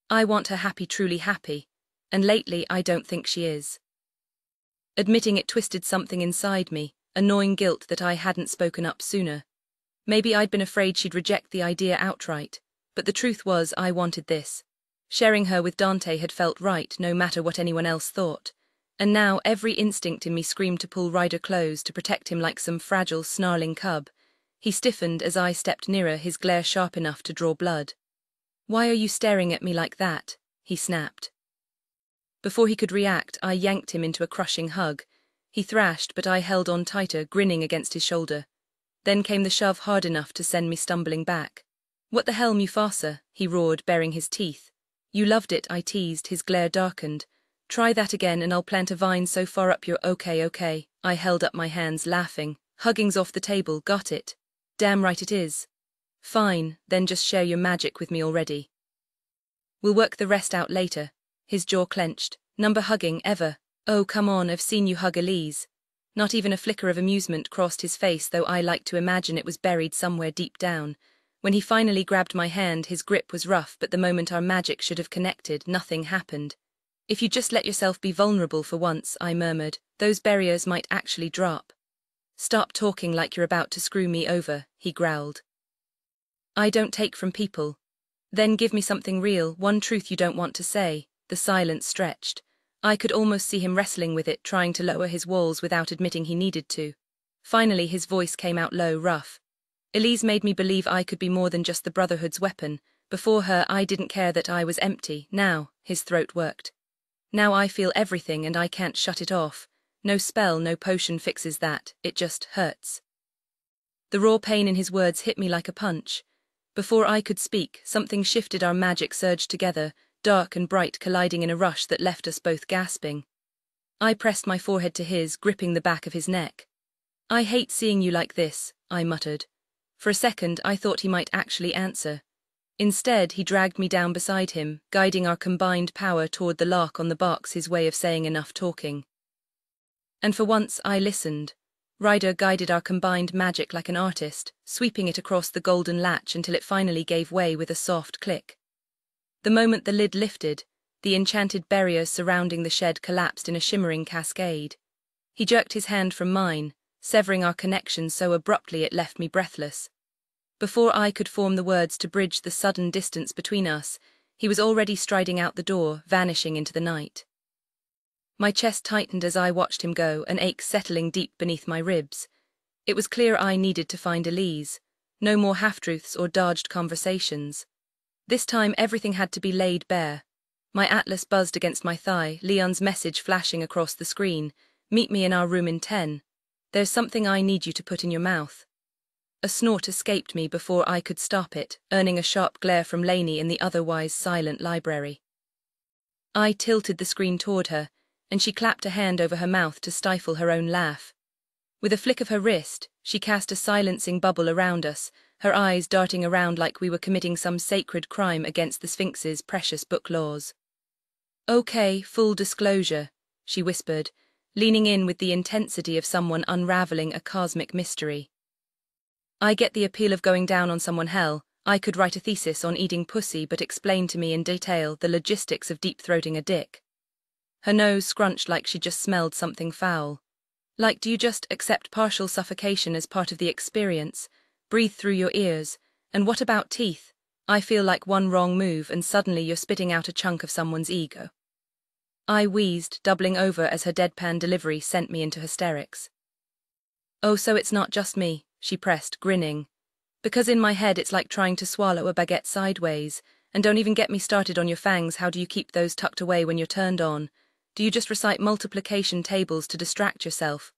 I want her happy, truly happy, and lately I don't think she is. Admitting it twisted something inside me, a gnawing guilt that I hadn't spoken up sooner. Maybe I'd been afraid she'd reject the idea outright, but the truth was I wanted this. Sharing her with Dante had felt right, no matter what anyone else thought, and now every instinct in me screamed to pull Ryder close, to protect him like some fragile, snarling cub. He stiffened as I stepped nearer, his glare sharp enough to draw blood. Why are you staring at me like that? He snapped. Before he could react, I yanked him into a crushing hug. He thrashed, but I held on tighter, grinning against his shoulder. Then came the shove hard enough to send me stumbling back. What the hell, Mufasa? He roared, baring his teeth. You loved it, I teased, his glare darkened. Try that again and I'll plant a vine so far up your okay. I held up my hands, laughing. Hugging's off the table, got it? Damn right it is. Fine, then just share your magic with me already. We'll work the rest out later. His jaw clenched. Number hugging, ever. Oh, come on, I've seen you hug Elise. Not even a flicker of amusement crossed his face, though I liked to imagine it was buried somewhere deep down. When he finally grabbed my hand, his grip was rough, but the moment our magic should have connected, nothing happened. If you just let yourself be vulnerable for once, I murmured, those barriers might actually drop. Stop talking like you're about to screw me over, he growled. I don't take from people. Then give me something real, one truth you don't want to say. The silence stretched. I could almost see him wrestling with it, trying to lower his walls without admitting he needed to. Finally his voice came out low, rough. Elise made me believe I could be more than just the Brotherhood's weapon. Before her I didn't care that I was empty. Now, his throat worked. Now I feel everything and I can't shut it off. No spell, no potion fixes that, it just hurts. The raw pain in his words hit me like a punch. Before I could speak, something shifted, our magic surged together, dark and bright, colliding in a rush that left us both gasping. I pressed my forehead to his, gripping the back of his neck. I hate seeing you like this, I muttered. For a second I thought he might actually answer. Instead he dragged me down beside him, guiding our combined power toward the lock on the box, his way of saying enough talking. And for once I listened. Ryder guided our combined magic like an artist, sweeping it across the golden latch until it finally gave way with a soft click. The moment the lid lifted, the enchanted barrier surrounding the shed collapsed in a shimmering cascade. He jerked his hand from mine, severing our connection so abruptly it left me breathless. Before I could form the words to bridge the sudden distance between us, he was already striding out the door, vanishing into the night. My chest tightened as I watched him go, an ache settling deep beneath my ribs. It was clear I needed to find Elise. No more half-truths or dodged conversations. This time everything had to be laid bare. My atlas buzzed against my thigh, Leon's message flashing across the screen. Meet me in our room in 10. There's something I need you to put in your mouth. A snort escaped me before I could stop it, earning a sharp glare from Lainey in the otherwise silent library. I tilted the screen toward her, and she clapped a hand over her mouth to stifle her own laugh. With a flick of her wrist, she cast a silencing bubble around us, her eyes darting around like we were committing some sacred crime against the Sphinx's precious book laws. Okay, full disclosure, she whispered, leaning in with the intensity of someone unraveling a cosmic mystery. I get the appeal of going down on someone. Hell, I could write a thesis on eating pussy, but explain to me in detail the logistics of deep-throating a dick. Her nose scrunched like she just smelled something foul. Like, do you just accept partial suffocation as part of the experience, breathe through your ears, and what about teeth? I feel like one wrong move and suddenly you're spitting out a chunk of someone's ego. I wheezed, doubling over as her deadpan delivery sent me into hysterics. Oh, so it's not just me, she pressed, grinning. Because in my head it's like trying to swallow a baguette sideways, and don't even get me started on your fangs. How do you keep those tucked away when you're turned on? Do you just recite multiplication tables to distract yourself?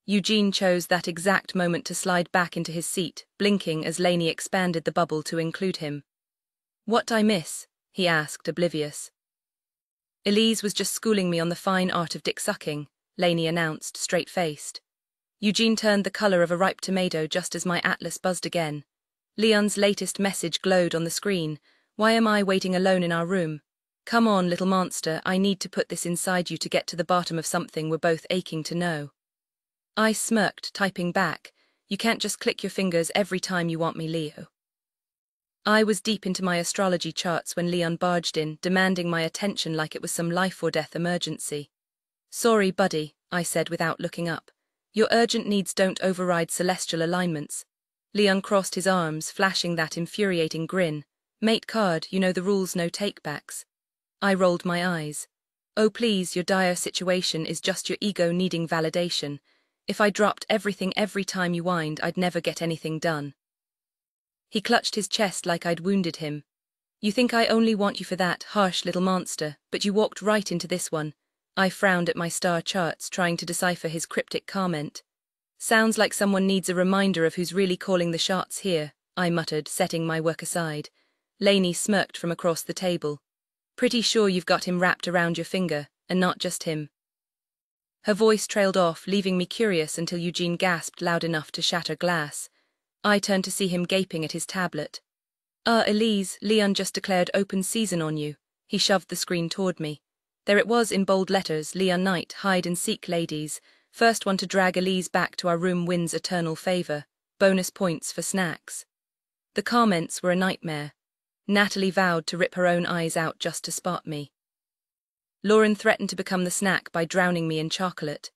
Eugene chose that exact moment to slide back into his seat, blinking as Lainey expanded the bubble to include him. What'd I miss? He asked, oblivious. Elise was just schooling me on the fine art of dick-sucking, Lainey announced, straight-faced. Eugene turned the color of a ripe tomato just as my atlas buzzed again. Leon's latest message glowed on the screen. Why am I waiting alone in our room? Come on, little monster, I need to put this inside you to get to the bottom of something we're both aching to know. I smirked, typing back. You can't just click your fingers every time you want me, Leo. I was deep into my astrology charts when Leon barged in, demanding my attention like it was some life-or-death emergency. Sorry, buddy, I said without looking up. Your urgent needs don't override celestial alignments. Leon crossed his arms, flashing that infuriating grin. Mate card, you know the rules, no takebacks. I rolled my eyes. Oh please, your dire situation is just your ego needing validation. If I dropped everything every time you whined, I'd never get anything done. He clutched his chest like I'd wounded him. You think I only want you for that, harsh little monster, but you walked right into this one. I frowned at my star charts, trying to decipher his cryptic comment. Sounds like someone needs a reminder of who's really calling the shots here, I muttered, setting my work aside. Lainey smirked from across the table. Pretty sure you've got him wrapped around your finger, and not just him. Her voice trailed off, leaving me curious until Eugene gasped loud enough to shatter glass. I turned to see him gaping at his tablet. Elise, Leon just declared open season on you. He shoved the screen toward me. There it was in bold letters, Leon Knight, hide and seek ladies. First one to drag Elise back to our room wins eternal favor. Bonus points for snacks. The comments were a nightmare. Natalie vowed to rip her own eyes out just to spot me. Lauren threatened to become the snack by drowning me in chocolate.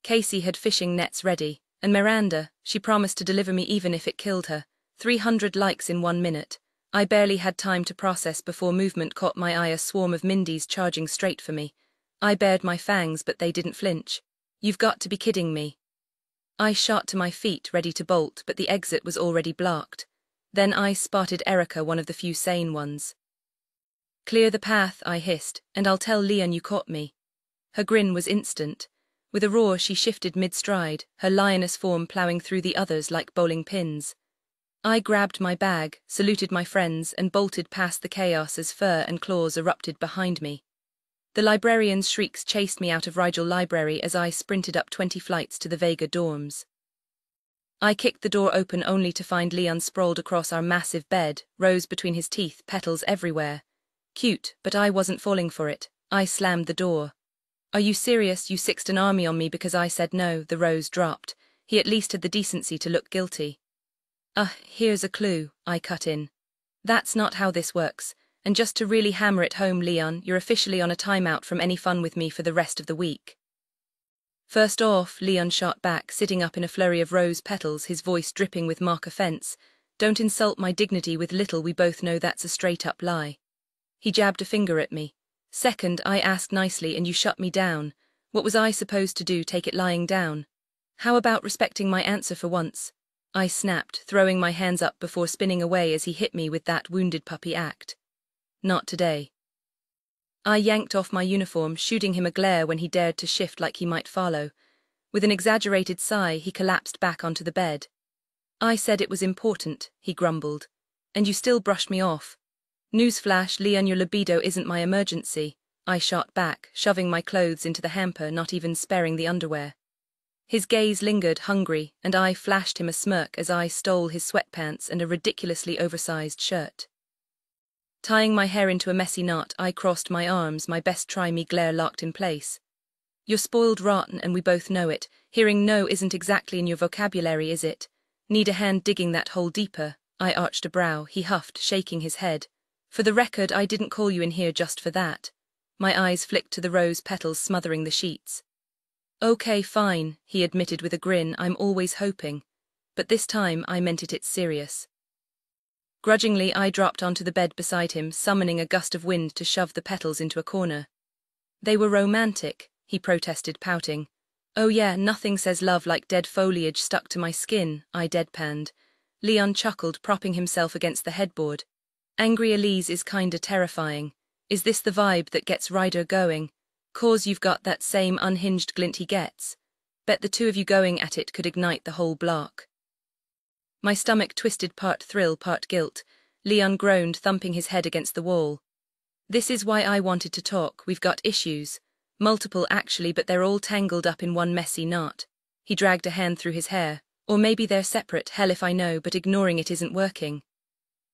Casey had fishing nets ready, and Miranda, she promised to deliver me even if it killed her. 300 likes in 1 minute. I barely had time to process before movement caught my eye, a swarm of Mindies charging straight for me. I bared my fangs, but they didn't flinch. You've got to be kidding me. I shot to my feet, ready to bolt, but the exit was already blocked. Then I spotted Erica, one of the few sane ones. Clear the path, I hissed, and I'll tell Leon you caught me. Her grin was instant. With a roar she shifted mid-stride, her lioness form ploughing through the others like bowling pins. I grabbed my bag, saluted my friends, and bolted past the chaos as fur and claws erupted behind me. The librarian's shrieks chased me out of Rigel Library as I sprinted up 20 flights to the Vega dorms. I kicked the door open only to find Leon sprawled across our massive bed, rose between his teeth, petals everywhere. Cute, but I wasn't falling for it. I slammed the door. Are you serious? You sixed an army on me because I said no. The rose dropped. He at least had the decency to look guilty. Here's a clue, I cut in. That's not how this works. And just to really hammer it home, Leon, you're officially on a timeout from any fun with me for the rest of the week. First off, Leon shot back, sitting up in a flurry of rose petals, his voice dripping with mock offense. Don't insult my dignity with little, we both know that's a straight-up lie. He jabbed a finger at me. Second, I asked nicely and you shut me down. What was I supposed to do, take it lying down? How about respecting my answer for once? I snapped, throwing my hands up before spinning away as he hit me with that wounded puppy act. Not today. I yanked off my uniform, shooting him a glare when he dared to shift like he might follow. With an exaggerated sigh, he collapsed back onto the bed. I said it was important, he grumbled. And you still brushed me off. Newsflash, Leon, your libido isn't my emergency, I shot back, shoving my clothes into the hamper, not even sparing the underwear. His gaze lingered, hungry, and I flashed him a smirk as I stole his sweatpants and a ridiculously oversized shirt. Tying my hair into a messy knot, I crossed my arms, my best try me glare locked in place. You're spoiled rotten and we both know it. Hearing no isn't exactly in your vocabulary, is it? Need a hand digging that hole deeper? I arched a brow, he huffed, shaking his head. For the record, I didn't call you in here just for that. My eyes flicked to the rose petals smothering the sheets. Okay, fine, he admitted with a grin, I'm always hoping. But this time I meant it's serious. Grudgingly, I dropped onto the bed beside him, summoning a gust of wind to shove the petals into a corner. They were romantic, he protested, pouting. Oh yeah, nothing says love like dead foliage stuck to my skin, I deadpanned. Leon chuckled, propping himself against the headboard. Angry Elise is kinda terrifying. Is this the vibe that gets Ryder going? 'Cause you've got that same unhinged glint he gets. Bet the two of you going at it could ignite the whole block. My stomach twisted, part thrill, part guilt. Leon groaned, thumping his head against the wall. This is why I wanted to talk, we've got issues. Multiple actually, but they're all tangled up in one messy knot. He dragged a hand through his hair. Or maybe they're separate, hell if I know, but ignoring it isn't working.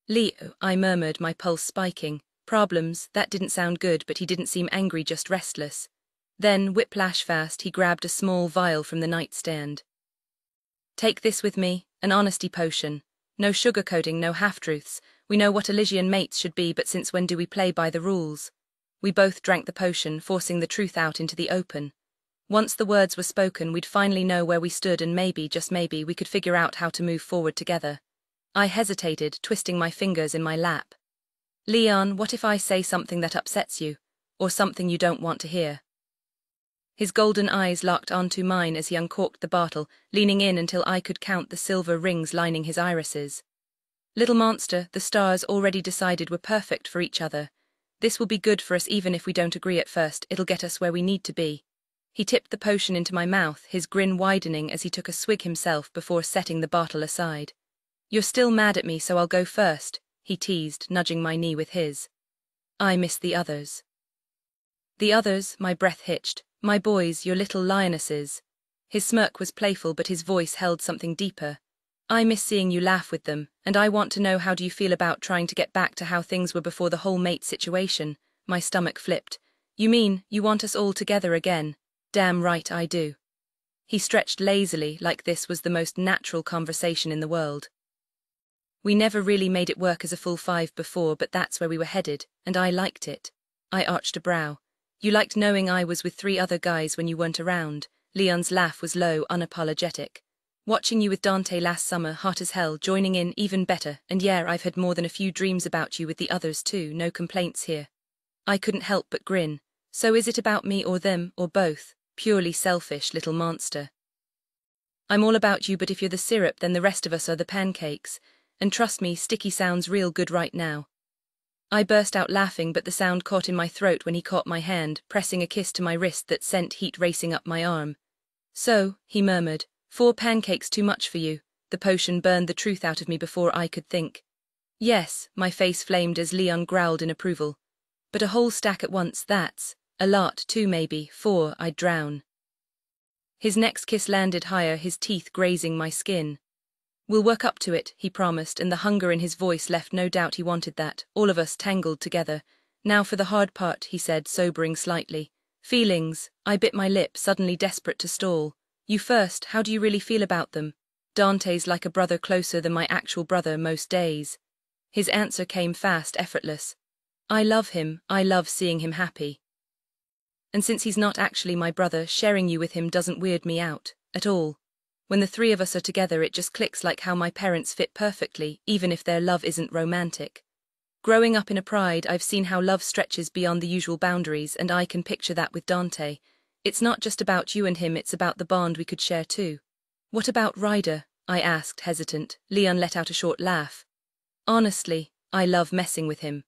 Leo, I murmured, my pulse spiking. Problems, that didn't sound good, but he didn't seem angry, just restless. Then, whiplash fast, he grabbed a small vial from the nightstand. Take this with me, an honesty potion. No sugarcoating, no half-truths. We know what Elysian mates should be, but since when do we play by the rules? We both drank the potion, forcing the truth out into the open. Once the words were spoken, we'd finally know where we stood and maybe, just maybe, we could figure out how to move forward together. I hesitated, twisting my fingers in my lap. Leon, what if I say something that upsets you? Or something you don't want to hear? His golden eyes locked onto mine as he uncorked the bottle, leaning in until I could count the silver rings lining his irises. Little monster, the stars already decided we're perfect for each other. This will be good for us even if we don't agree at first, it'll get us where we need to be. He tipped the potion into my mouth, his grin widening as he took a swig himself before setting the bottle aside. You're still mad at me, so I'll go first, he teased, nudging my knee with his. I miss the others. The others, my breath hitched. My boys, your little lionesses. His smirk was playful, but his voice held something deeper. I miss seeing you laugh with them, and I want to know, how do you feel about trying to get back to how things were before the whole mate situation? My stomach flipped. You mean, you want us all together again? Damn right I do. He stretched lazily, like this was the most natural conversation in the world. We never really made it work as a full five before, but that's where we were headed, and I liked it. I arched a brow. You liked knowing I was with 3 other guys when you weren't around. Leon's laugh was low, unapologetic. Watching you with Dante last summer, hot as hell, joining in, even better, and yeah, I've had more than a few dreams about you with the others too, no complaints here. I couldn't help but grin. So is it about me or them, or both? Purely selfish, little monster. I'm all about you, but if you're the syrup, then the rest of us are the pancakes. And trust me, sticky sounds real good right now. I burst out laughing, but the sound caught in my throat when he caught my hand, pressing a kiss to my wrist that sent heat racing up my arm. So, he murmured, 4 pancakes too much for you. The potion burned the truth out of me before I could think. Yes, my face flamed as Leon growled in approval. But a whole stack at once, that's a lot, 2 maybe, 4, I'd drown. His next kiss landed higher, his teeth grazing my skin. We'll work up to it, he promised, and the hunger in his voice left no doubt he wanted that, all of us tangled together. Now for the hard part, he said, sobering slightly. Feelings. I bit my lip, suddenly desperate to stall. You first, how do you really feel about them? Dante's like a brother, closer than my actual brother most days. His answer came fast, effortless. I love him, I love seeing him happy. And since he's not actually my brother, sharing you with him doesn't weird me out, at all. When the 3 of us are together, it just clicks like how my parents fit perfectly, even if their love isn't romantic. Growing up in a pride, I've seen how love stretches beyond the usual boundaries, and I can picture that with Dante. It's not just about you and him, it's about the bond we could share too. What about Ryder? I asked, hesitant. Leon let out a short laugh. Honestly, I love messing with him.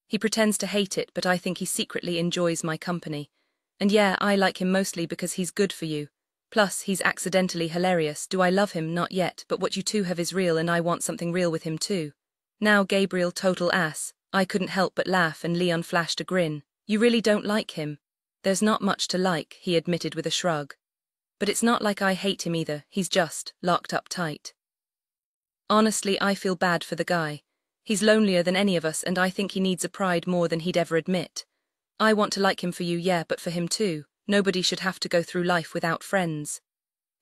He pretends to hate it, but I think he secretly enjoys my company. And yeah, I like him mostly because he's good for you. Plus, he's accidentally hilarious. Do I love him? Not yet, but what you two have is real and I want something real with him too. Now Gabriel, total ass. I couldn't help but laugh and Leon flashed a grin. You really don't like him? There's not much to like, he admitted with a shrug. But it's not like I hate him either, he's just locked up tight. Honestly, I feel bad for the guy. He's lonelier than any of us and I think he needs a pride more than he'd ever admit. I want to like him for you, yeah, but for him too. Nobody should have to go through life without friends.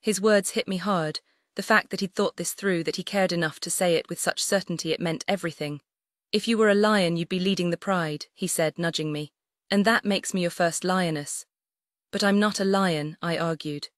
His words hit me hard, the fact that he'd thought this through, that he cared enough to say it with such certainty, it meant everything. If you were a lion you'd be leading the pride, he said, nudging me. And that makes me your first lioness. But I'm not a lion, I argued.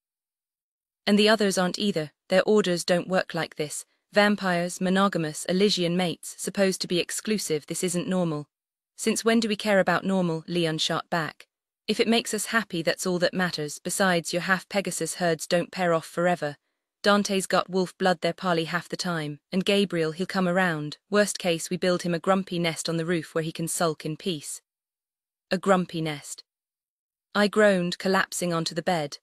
And the others aren't either, their orders don't work like this. Vampires, monogamous, Elysian mates, supposed to be exclusive, this isn't normal. Since when do we care about normal? Leon shot back. If it makes us happy, that's all that matters. Besides, your half-Pegasus herds don't pair off forever. Dante's got wolf blood there partly half the time, and Gabriel, he'll come around. Worst case, we build him a grumpy nest on the roof where he can sulk in peace. A grumpy nest. I groaned, collapsing onto the bed.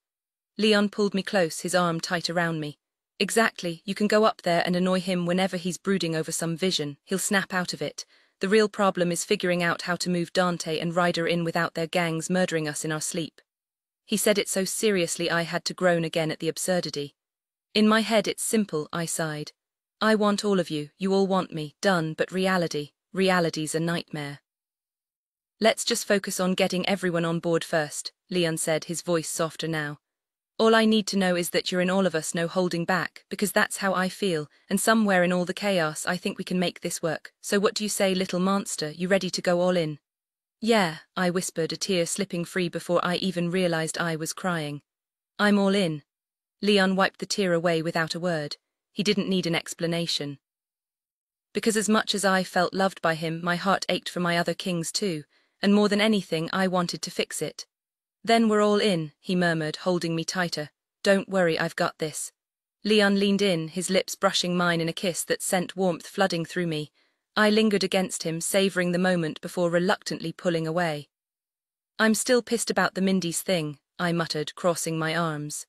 Leon pulled me close, his arm tight around me. Exactly, you can go up there and annoy him whenever he's brooding over some vision. He'll snap out of it. The real problem is figuring out how to move Dante and Ryder in without their gangs murdering us in our sleep. He said it so seriously I had to groan again at the absurdity. In my head it's simple, I sighed. I want all of you, you all want me, done, but reality's a nightmare. Let's just focus on getting everyone on board first, Leon said, his voice softer now. All I need to know is that you're in all of us, no holding back, because that's how I feel, and somewhere in all the chaos I think we can make this work. So what do you say, little monster, you ready to go all in? Yeah, I whispered, a tear slipping free before I even realized I was crying. I'm all in. Leon wiped the tear away without a word. He didn't need an explanation. Because as much as I felt loved by him, my heart ached for my other kings too, and more than anything I wanted to fix it. Then we're all in, he murmured, holding me tighter. Don't worry, I've got this. Leon leaned in, his lips brushing mine in a kiss that sent warmth flooding through me. I lingered against him, savoring the moment before reluctantly pulling away. I'm still pissed about the Mindy's thing, I muttered, crossing my arms.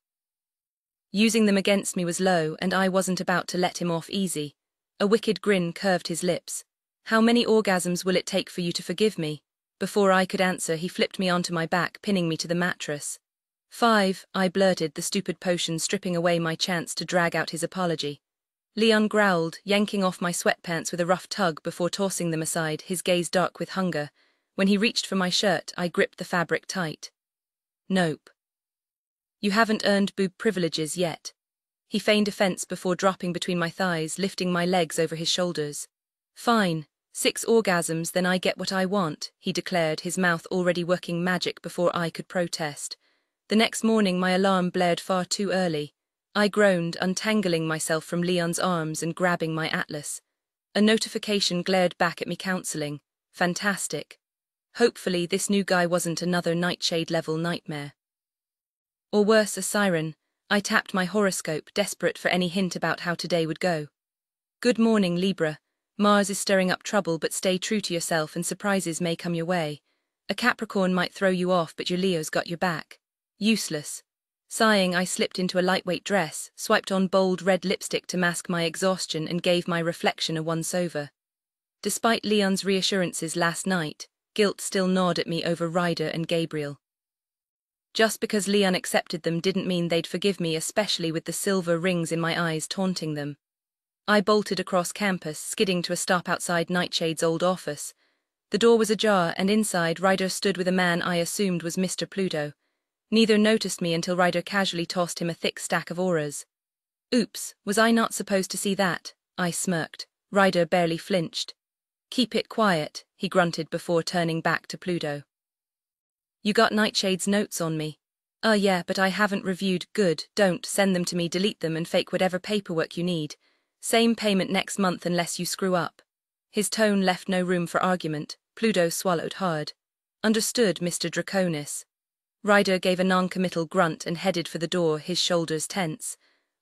Using them against me was low, and I wasn't about to let him off easy. A wicked grin curved his lips. How many orgasms will it take for you to forgive me? Before I could answer, he flipped me onto my back, pinning me to the mattress. 5, I blurted, the stupid potion stripping away my chance to drag out his apology. Leon growled, yanking off my sweatpants with a rough tug before tossing them aside, his gaze dark with hunger. When he reached for my shirt, I gripped the fabric tight. Nope. You haven't earned boob privileges yet. He feigned offense before dropping between my thighs, lifting my legs over his shoulders. Fine. 6 orgasms, then I get what I want, he declared, his mouth already working magic before I could protest. The next morning my alarm blared far too early. I groaned, untangling myself from Leon's arms and grabbing my atlas. A notification glared back at me, counseling. Fantastic. Hopefully this new guy wasn't another Nightshade-level nightmare. Or worse, a siren. I tapped my horoscope, desperate for any hint about how today would go. Good morning, Libra. Mars is stirring up trouble, but stay true to yourself and surprises may come your way. A Capricorn might throw you off, but your Leo's got your back. Useless. Sighing, I slipped into a lightweight dress, swiped on bold red lipstick to mask my exhaustion, and gave my reflection a once-over. Despite Leon's reassurances last night, guilt still gnawed at me over Ryder and Gabriel. Just because Leon accepted them didn't mean they'd forgive me, especially with the silver rings in my eyes taunting them. I bolted across campus, skidding to a stop outside Nightshade's old office. The door was ajar, and inside Ryder stood with a man I assumed was Mr. Pluto. Neither noticed me until Ryder casually tossed him a thick stack of auras. Oops, was I not supposed to see that? I smirked. Ryder barely flinched. Keep it quiet, he grunted before turning back to Pluto. You got Nightshade's notes on me. Yeah, but I haven't reviewed. Good, don't send them to me, delete them and fake whatever paperwork you need. Same payment next month unless you screw up. His tone left no room for argument. Pluto swallowed hard. Understood, Mr. Draconis. Ryder gave a non-committal grunt and headed for the door, his shoulders tense.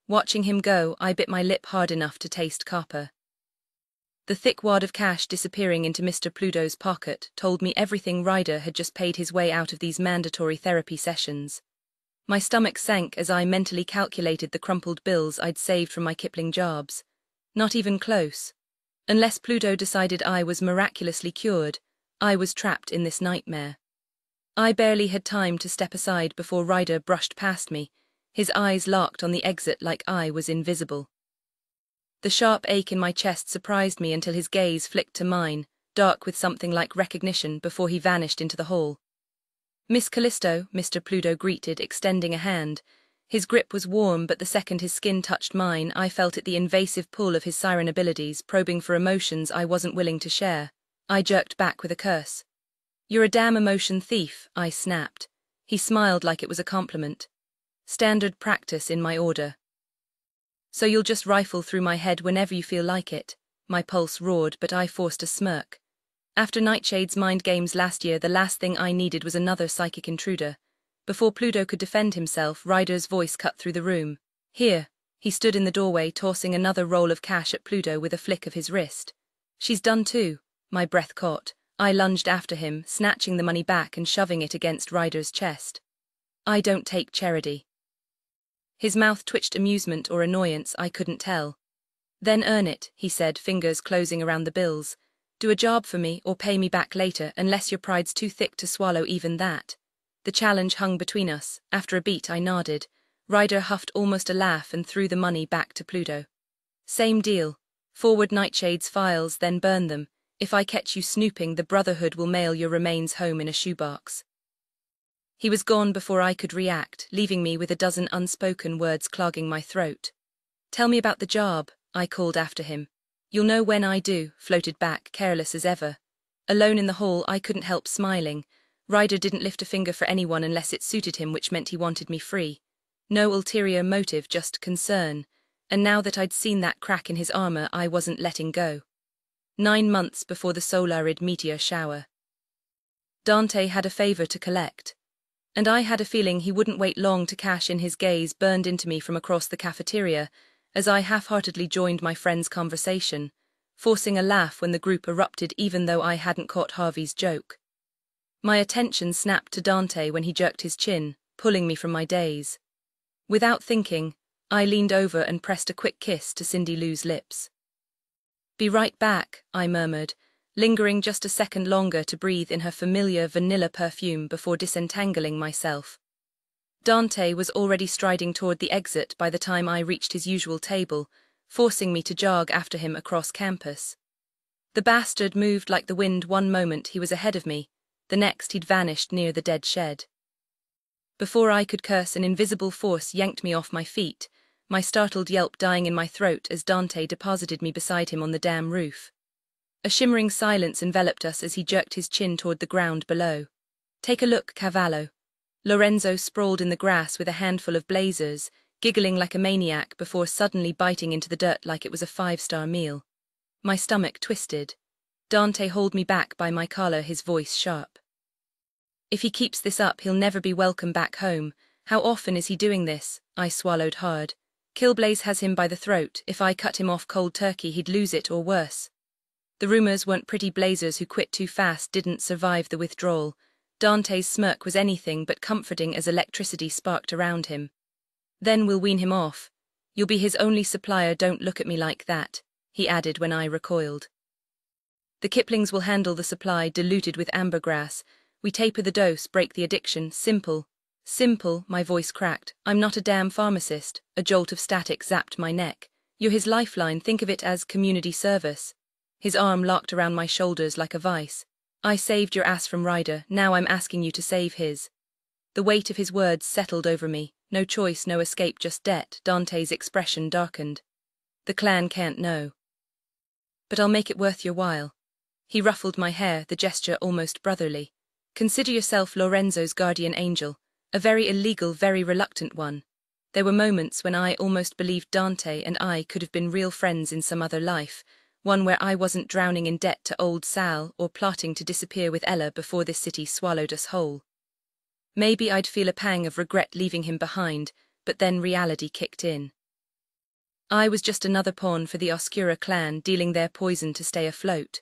Watching him go, I bit my lip hard enough to taste copper. The thick wad of cash disappearing into Mr. Pluto's pocket told me everything Ryder had just paid his way out of these mandatory therapy sessions. My stomach sank as I mentally calculated the crumpled bills I'd saved from my Kipling jobs. Not even close. Unless Pluto decided I was miraculously cured, I was trapped in this nightmare. I barely had time to step aside before Ryder brushed past me, his eyes locked on the exit like I was invisible. The sharp ache in my chest surprised me until his gaze flicked to mine, dark with something like recognition, before he vanished into the hall. "Miss Callisto," Mr. Pluto greeted, extending a hand. His grip was warm, but the second his skin touched mine, I felt the invasive pull of his siren abilities, probing for emotions I wasn't willing to share. I jerked back with a curse. "You're a damn emotion thief," I snapped. He smiled like it was a compliment. "Standard practice in my order." "So you'll just rifle through my head whenever you feel like it?" My pulse roared, but I forced a smirk. After Nightshade's mind games last year, the last thing I needed was another psychic intruder. Before Pluto could defend himself, Ryder's voice cut through the room. "Here." He stood in the doorway, tossing another roll of cash at Pluto with a flick of his wrist. "She's done too." My breath caught. I lunged after him, snatching the money back and shoving it against Ryder's chest. "I don't take charity." His mouth twitched amusement or annoyance, I couldn't tell. "Then earn it," he said, fingers closing around the bills. "Do a job for me or pay me back later, unless your pride's too thick to swallow even that." The challenge hung between us. After a beat, I nodded. Ryder huffed almost a laugh and threw the money back to Pluto. "Same deal. Forward Nightshade's files, then burn them. If I catch you snooping, the Brotherhood will mail your remains home in a shoebox." He was gone before I could react, leaving me with a dozen unspoken words clogging my throat. "Tell me about the job," I called after him. "You'll know when I do," floated back, careless as ever. Alone in the hall, I couldn't help smiling. Ryder didn't lift a finger for anyone unless it suited him, which meant he wanted me free. No ulterior motive, just concern. And now that I'd seen that crack in his armor, I wasn't letting go. 9 months before the Solarid meteor shower. Dante had a favor to collect. And I had a feeling he wouldn't wait long to cash in. His gaze burned into me from across the cafeteria as I half-heartedly joined my friend's conversation, forcing a laugh when the group erupted even though I hadn't caught Harvey's joke. My attention snapped to Dante when he jerked his chin, pulling me from my daze. Without thinking, I leaned over and pressed a quick kiss to Cindy Lou's lips. "Be right back," I murmured, lingering just a second longer to breathe in her familiar vanilla perfume before disentangling myself. Dante was already striding toward the exit by the time I reached his usual table, forcing me to jog after him across campus. The bastard moved like the wind. One moment he was ahead of me, the next he'd vanished near the dead shed. Before I could curse, an invisible force yanked me off my feet, my startled yelp dying in my throat as Dante deposited me beside him on the damn roof. A shimmering silence enveloped us as he jerked his chin toward the ground below. "Take a look, Cavallo." Lorenzo sprawled in the grass with a handful of blazers, giggling like a maniac before suddenly biting into the dirt like it was a 5-star meal. My stomach twisted. Dante hauled me back by my collar, his voice sharp. "If he keeps this up, he'll never be welcome back home. How often is he doing this?" I swallowed hard. "Killblaze has him by the throat. If I cut him off cold turkey, he'd lose it or worse." The rumors weren't pretty. Blazers who quit too fast didn't survive the withdrawal. Dante's smirk was anything but comforting as electricity sparked around him. "Then we'll wean him off. You'll be his only supplier. Don't look at me like that," he added when I recoiled. "The Kiplings will handle the supply, diluted with ambergrass. We taper the dose, break the addiction. Simple." "Simple," my voice cracked. "I'm not a damn pharmacist." A jolt of static zapped my neck. "You're his lifeline. Think of it as community service." His arm locked around my shoulders like a vice. "I saved your ass from Ryder, now I'm asking you to save his." The weight of his words settled over me. No choice, no escape, just debt. Dante's expression darkened. "The clan can't know. But I'll make it worth your while." He ruffled my hair, the gesture almost brotherly. "Consider yourself Lorenzo's guardian angel, a very illegal, very reluctant one." There were moments when I almost believed Dante and I could have been real friends in some other life, one where I wasn't drowning in debt to old Sal or plotting to disappear with Ella before this city swallowed us whole. Maybe I'd feel a pang of regret leaving him behind, but then reality kicked in. I was just another pawn for the Oscura clan dealing their poison to stay afloat.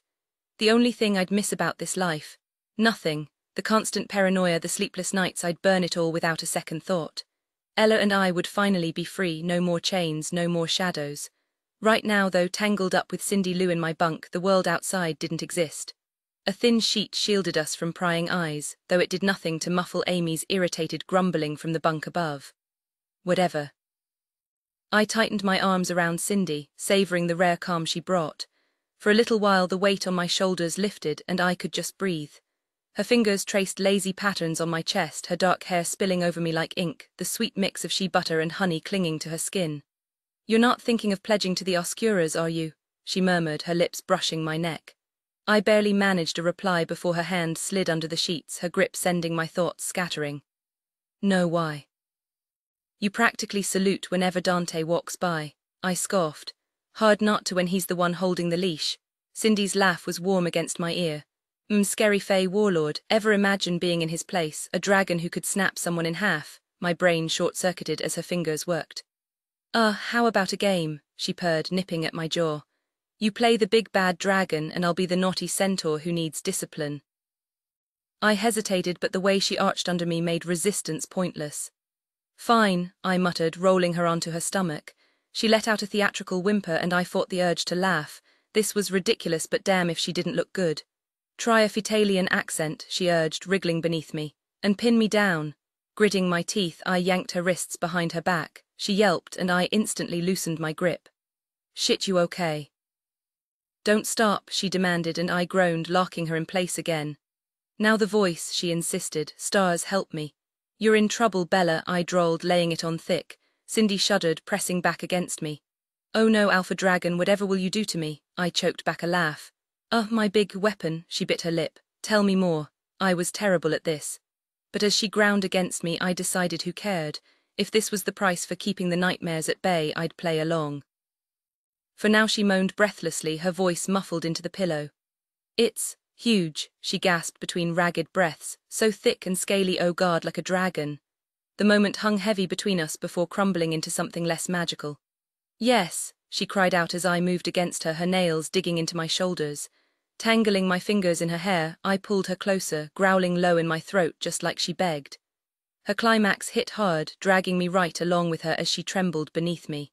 The only thing I'd miss about this life, nothing, the constant paranoia, the sleepless nights, I'd burn it all without a second thought. Ella and I would finally be free, no more chains, no more shadows. Right now, though, tangled up with Cindy Lou in my bunk, the world outside didn't exist. A thin sheet shielded us from prying eyes, though it did nothing to muffle Amy's irritated grumbling from the bunk above. Whatever. I tightened my arms around Cindy, savoring the rare calm she brought. For a little while the weight on my shoulders lifted and I could just breathe. Her fingers traced lazy patterns on my chest, her dark hair spilling over me like ink, the sweet mix of shea butter and honey clinging to her skin. "You're not thinking of pledging to the Oscuras, are you?" she murmured, her lips brushing my neck. I barely managed a reply before her hand slid under the sheets, her grip sending my thoughts scattering. "No, why?" "You practically salute whenever Dante walks by," I scoffed. "Hard not to when he's the one holding the leash." Cindy's laugh was warm against my ear. Scary fey warlord, ever imagine being in his place, a dragon who could snap someone in half?" My brain short-circuited as her fingers worked. How about a game?" she purred, nipping at my jaw. "You play the big bad dragon and I'll be the naughty centaur who needs discipline." I hesitated, but the way she arched under me made resistance pointless. "Fine," I muttered, rolling her onto her stomach. She let out a theatrical whimper and I fought the urge to laugh. This was ridiculous, but damn if she didn't look good. "Try a Fetalian accent," she urged, wriggling beneath me. "And pin me down." Gritting my teeth, I yanked her wrists behind her back. She yelped and I instantly loosened my grip. "Shit, you okay?" "Don't stop," she demanded, and I groaned, locking her in place again. "Now the voice," she insisted. "Stars, help me." "You're in trouble, Bella," I drawled, laying it on thick. Cindy shuddered, pressing back against me. "Oh no, Alpha Dragon, whatever will you do to me?" I choked back a laugh. My big weapon," she bit her lip. "Tell me more." I was terrible at this. But as she ground against me, I decided who cared. If this was the price for keeping the nightmares at bay, I'd play along. For now she moaned breathlessly, her voice muffled into the pillow. "It's huge," she gasped between ragged breaths, "so thick and scaly, oh God, like a dragon." The moment hung heavy between us before crumbling into something less magical. "Yes," she cried out as I moved against her, her nails digging into my shoulders. Tangling my fingers in her hair, I pulled her closer, growling low in my throat just like she begged. Her climax hit hard, dragging me right along with her as she trembled beneath me.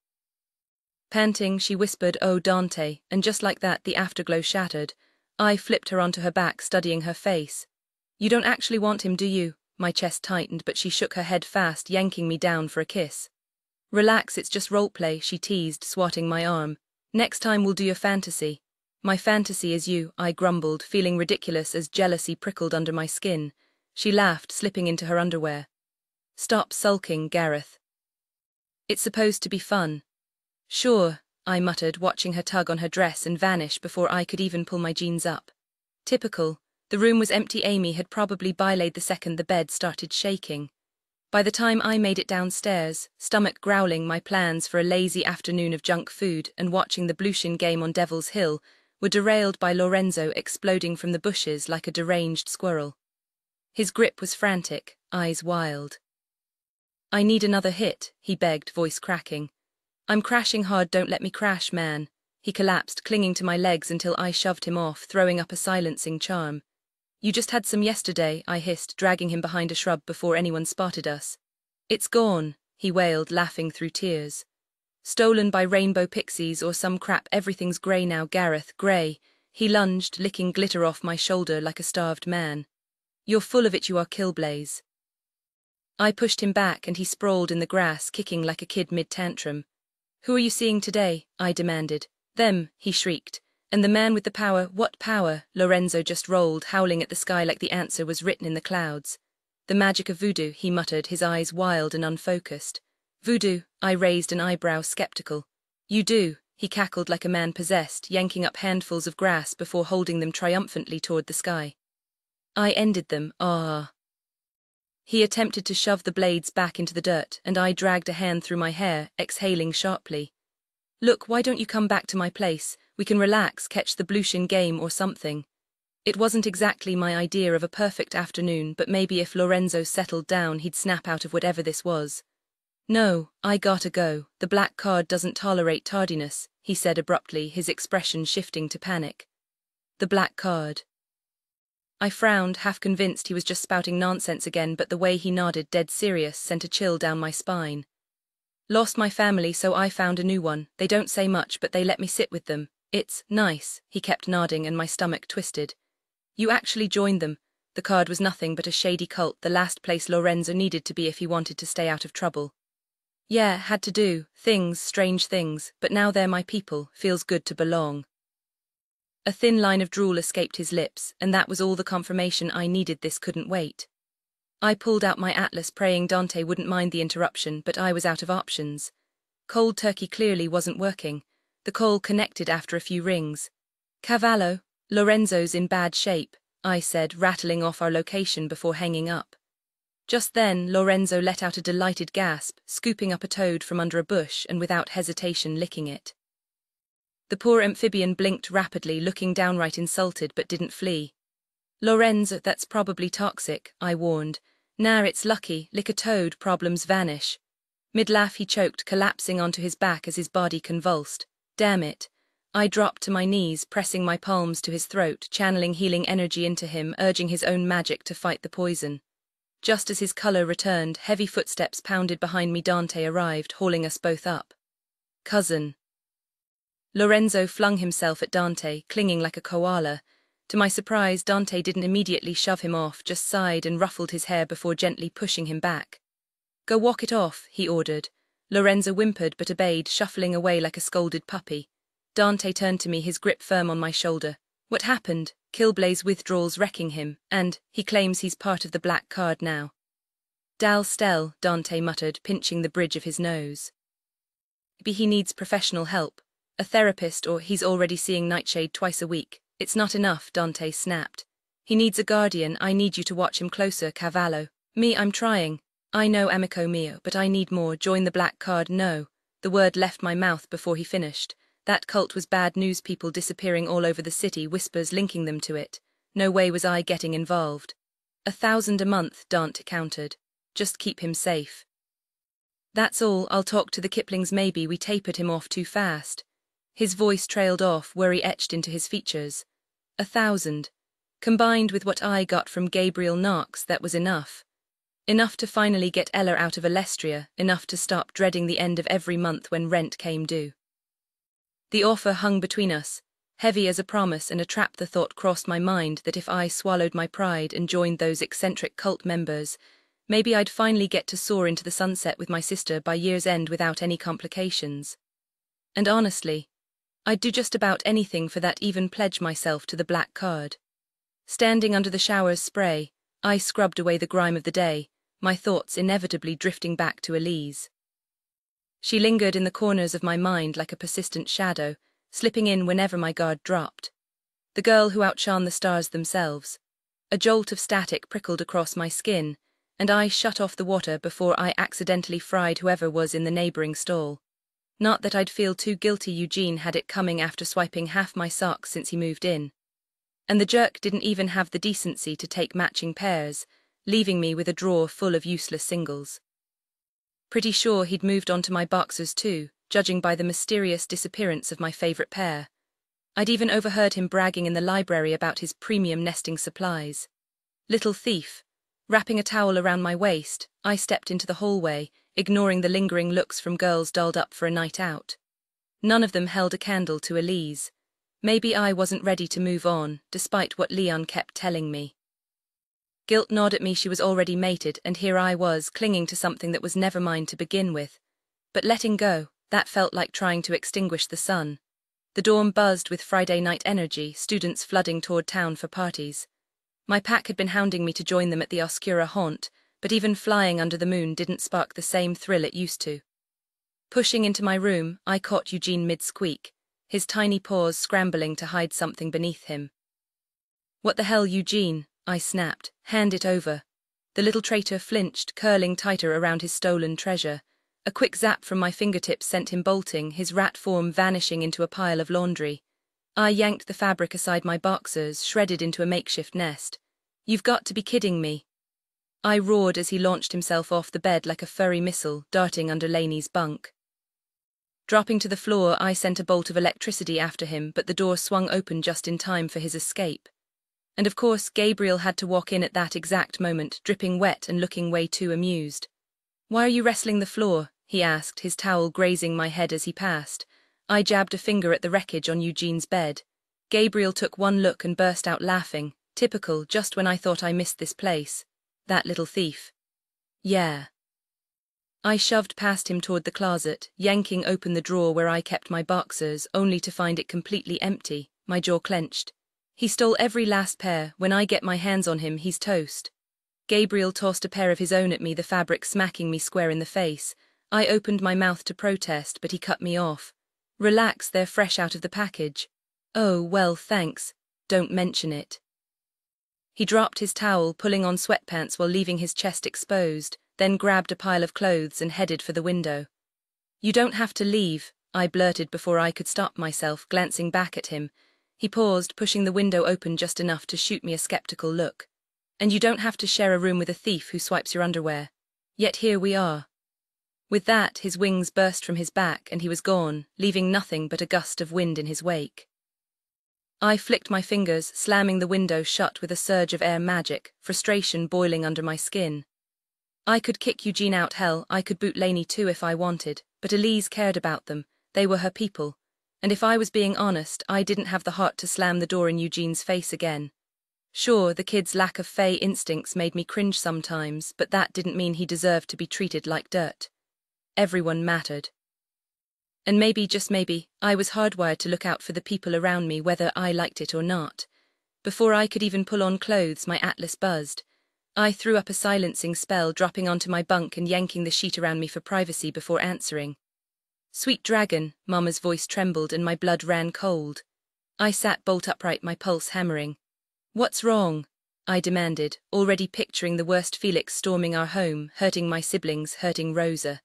Panting, she whispered, "Oh, Dante," and just like that the afterglow shattered. I flipped her onto her back, studying her face. "You don't actually want him, do you?" My chest tightened, but she shook her head fast, yanking me down for a kiss. "Relax, it's just roleplay," she teased, swatting my arm. "Next time we'll do your fantasy." "My fantasy is you," I grumbled, feeling ridiculous as jealousy prickled under my skin. She laughed, slipping into her underwear. "Stop sulking, Gareth. It's supposed to be fun." "Sure," I muttered, watching her tug on her dress and vanish before I could even pull my jeans up. Typical. The room was empty. Amy had probably bylaid the second the bed started shaking. By the time I made it downstairs, stomach growling, my plans for a lazy afternoon of junk food and watching the Blueshin game on Devil's Hill were derailed by Lorenzo exploding from the bushes like a deranged squirrel. His grip was frantic, eyes wild. "I need another hit," he begged, voice cracking. "I'm crashing hard, don't let me crash, man." He collapsed, clinging to my legs until I shoved him off, throwing up a silencing charm. "You just had some yesterday," I hissed, dragging him behind a shrub before anyone spotted us. "It's gone," he wailed, laughing through tears. "Stolen by rainbow pixies or some crap, everything's grey now, Gareth, grey." He lunged, licking glitter off my shoulder like a starved man. "You're full of it, you are, Killblaze." I pushed him back and he sprawled in the grass, kicking like a kid mid-tantrum. "Who are you seeing today?" I demanded. "Them," he shrieked. "And the man with the power." "What power?" Lorenzo just rolled, howling at the sky like the answer was written in the clouds. "The magic of voodoo," he muttered, his eyes wild and unfocused. "Voodoo?" I raised an eyebrow, skeptical. "You do," he cackled like a man possessed, yanking up handfuls of grass before holding them triumphantly toward the sky. "I ended them, ah." He attempted to shove the blades back into the dirt, and I dragged a hand through my hair, exhaling sharply. "Look, why don't you come back to my place? We can relax, catch the Blueshin game or something." It wasn't exactly my idea of a perfect afternoon, but maybe if Lorenzo settled down he'd snap out of whatever this was. "No, I gotta go. The black card doesn't tolerate tardiness," he said abruptly, his expression shifting to panic. The black card. I frowned, half convinced he was just spouting nonsense again, but the way he nodded dead serious sent a chill down my spine. "Lost my family, so I found a new one. They don't say much, but they let me sit with them. It's nice," he kept nodding, and my stomach twisted. "You actually joined them." The card was nothing but a shady cult, the last place Lorenzo needed to be if he wanted to stay out of trouble. "Yeah, had to do things, strange things, but now they're my people. Feels good to belong." A thin line of drool escaped his lips, and that was all the confirmation I needed. This couldn't wait. I pulled out my atlas, praying Dante wouldn't mind the interruption, but I was out of options. Cold turkey clearly wasn't working. The call connected after a few rings. "Cavallo, Lorenzo's in bad shape," I said, rattling off our location before hanging up. Just then, Lorenzo let out a delighted gasp, scooping up a toad from under a bush and without hesitation licking it. The poor amphibian blinked rapidly, looking downright insulted, but didn't flee. "Lorenzo, that's probably toxic," I warned. "Nah, it's lucky, lick a toad, problems vanish." Mid-laugh he choked, collapsing onto his back as his body convulsed. Damn it. I dropped to my knees, pressing my palms to his throat, channeling healing energy into him, urging his own magic to fight the poison. Just as his color returned, heavy footsteps pounded behind me. Dante arrived, hauling us both up. "Cousin." Lorenzo flung himself at Dante, clinging like a koala. To my surprise, Dante didn't immediately shove him off, just sighed and ruffled his hair before gently pushing him back. "Go walk it off," he ordered. Lorenzo whimpered but obeyed, shuffling away like a scolded puppy. Dante turned to me, his grip firm on my shoulder. "What happened?" Killblaze withdrawals wrecking him, and he claims he's part of the black card now. "Dal Stell," Dante muttered, pinching the bridge of his nose. "Maybe he needs professional help. A therapist, or he's already seeing Nightshade twice a week. It's not enough," Dante snapped. "He needs a guardian. I need you to watch him closer, Cavallo." "Me, I'm trying." "I know, amico mio, but I need more. Join the black card." "No." The word left my mouth before he finished. That cult was bad news, people disappearing all over the city, whispers linking them to it. No way was I getting involved. 1,000 a month, Dante countered. "Just keep him safe." "That's all. I'll talk to the Kiplings maybe. We tapered him off too fast." His voice trailed off, worry etched into his features. 1,000. Combined with what I got from Gabriel Knox, that was enough. Enough to finally get Ella out of Alestria, enough to stop dreading the end of every month when rent came due. The offer hung between us, heavy as a promise and a trap. The thought crossed my mind that if I swallowed my pride and joined those eccentric cult members, maybe I'd finally get to soar into the sunset with my sister by year's end without any complications. And honestly, I'd do just about anything for that, even pledge myself to the black card. Standing under the shower's spray, I scrubbed away the grime of the day, my thoughts inevitably drifting back to Elise. She lingered in the corners of my mind like a persistent shadow, slipping in whenever my guard dropped. The girl who outshone the stars themselves. A jolt of static prickled across my skin, and I shut off the water before I accidentally fried whoever was in the neighboring stall. Not that I'd feel too guilty. Eugene had it coming after swiping half my socks since he moved in. And the jerk didn't even have the decency to take matching pairs, leaving me with a drawer full of useless singles. Pretty sure he'd moved on to my boxers too, judging by the mysterious disappearance of my favorite pair. I'd even overheard him bragging in the library about his premium nesting supplies. Little thief. Wrapping a towel around my waist, I stepped into the hallway, ignoring the lingering looks from girls dolled up for a night out. None of them held a candle to Elise. Maybe I wasn't ready to move on, despite what Leon kept telling me. Guilt gnawed at me. She was already mated, and here I was, clinging to something that was never mine to begin with. But letting go, that felt like trying to extinguish the sun. The dorm buzzed with Friday night energy, students flooding toward town for parties. My pack had been hounding me to join them at the Oscura haunt, but even flying under the moon didn't spark the same thrill it used to. Pushing into my room, I caught Eugene mid-squeak, his tiny paws scrambling to hide something beneath him. "What the hell, Eugene?" I snapped. "Hand it over." The little traitor flinched, curling tighter around his stolen treasure. A quick zap from my fingertips sent him bolting, his rat form vanishing into a pile of laundry. I yanked the fabric aside my boxers, shredded into a makeshift nest. "You've got to be kidding me." I roared as he launched himself off the bed like a furry missile, darting under Laney's bunk. Dropping to the floor, I sent a bolt of electricity after him, but the door swung open just in time for his escape. And of course, Gabriel had to walk in at that exact moment, dripping wet and looking way too amused. "Why are you wrestling the floor?" he asked, his towel grazing my head as he passed. I jabbed a finger at the wreckage on Eugene's bed. Gabriel took one look and burst out laughing. Typical, just when I thought I missed this place. That little thief. Yeah. I shoved past him toward the closet, yanking open the drawer where I kept my boxers, only to find it completely empty. My jaw clenched. He stole every last pair. When I get my hands on him, he's toast. Gabriel tossed a pair of his own at me, the fabric smacking me square in the face. I opened my mouth to protest, but he cut me off. "Relax, they're fresh out of the package." "Oh, well, thanks. Don't mention it." He dropped his towel, pulling on sweatpants while leaving his chest exposed, then grabbed a pile of clothes and headed for the window. "You don't have to leave," I blurted before I could stop myself, glancing back at him. He paused, pushing the window open just enough to shoot me a skeptical look. "And you don't have to share a room with a thief who swipes your underwear. Yet here we are." With that, his wings burst from his back and he was gone, leaving nothing but a gust of wind in his wake. I flicked my fingers, slamming the window shut with a surge of air magic, frustration boiling under my skin. I could kick Eugene out, hell, I could boot Laney too if I wanted, but Elise cared about them. They were her people. And if I was being honest, I didn't have the heart to slam the door in Eugene's face again. Sure, the kid's lack of fey instincts made me cringe sometimes, but that didn't mean he deserved to be treated like dirt. Everyone mattered. And maybe, just maybe, I was hardwired to look out for the people around me whether I liked it or not. Before I could even pull on clothes, my atlas buzzed. I threw up a silencing spell, dropping onto my bunk and yanking the sheet around me for privacy before answering. "Sweet dragon," Mama's voice trembled and my blood ran cold. I sat bolt upright, my pulse hammering. "What's wrong?" I demanded, already picturing the worst: Felix storming our home, hurting my siblings, hurting Rosa.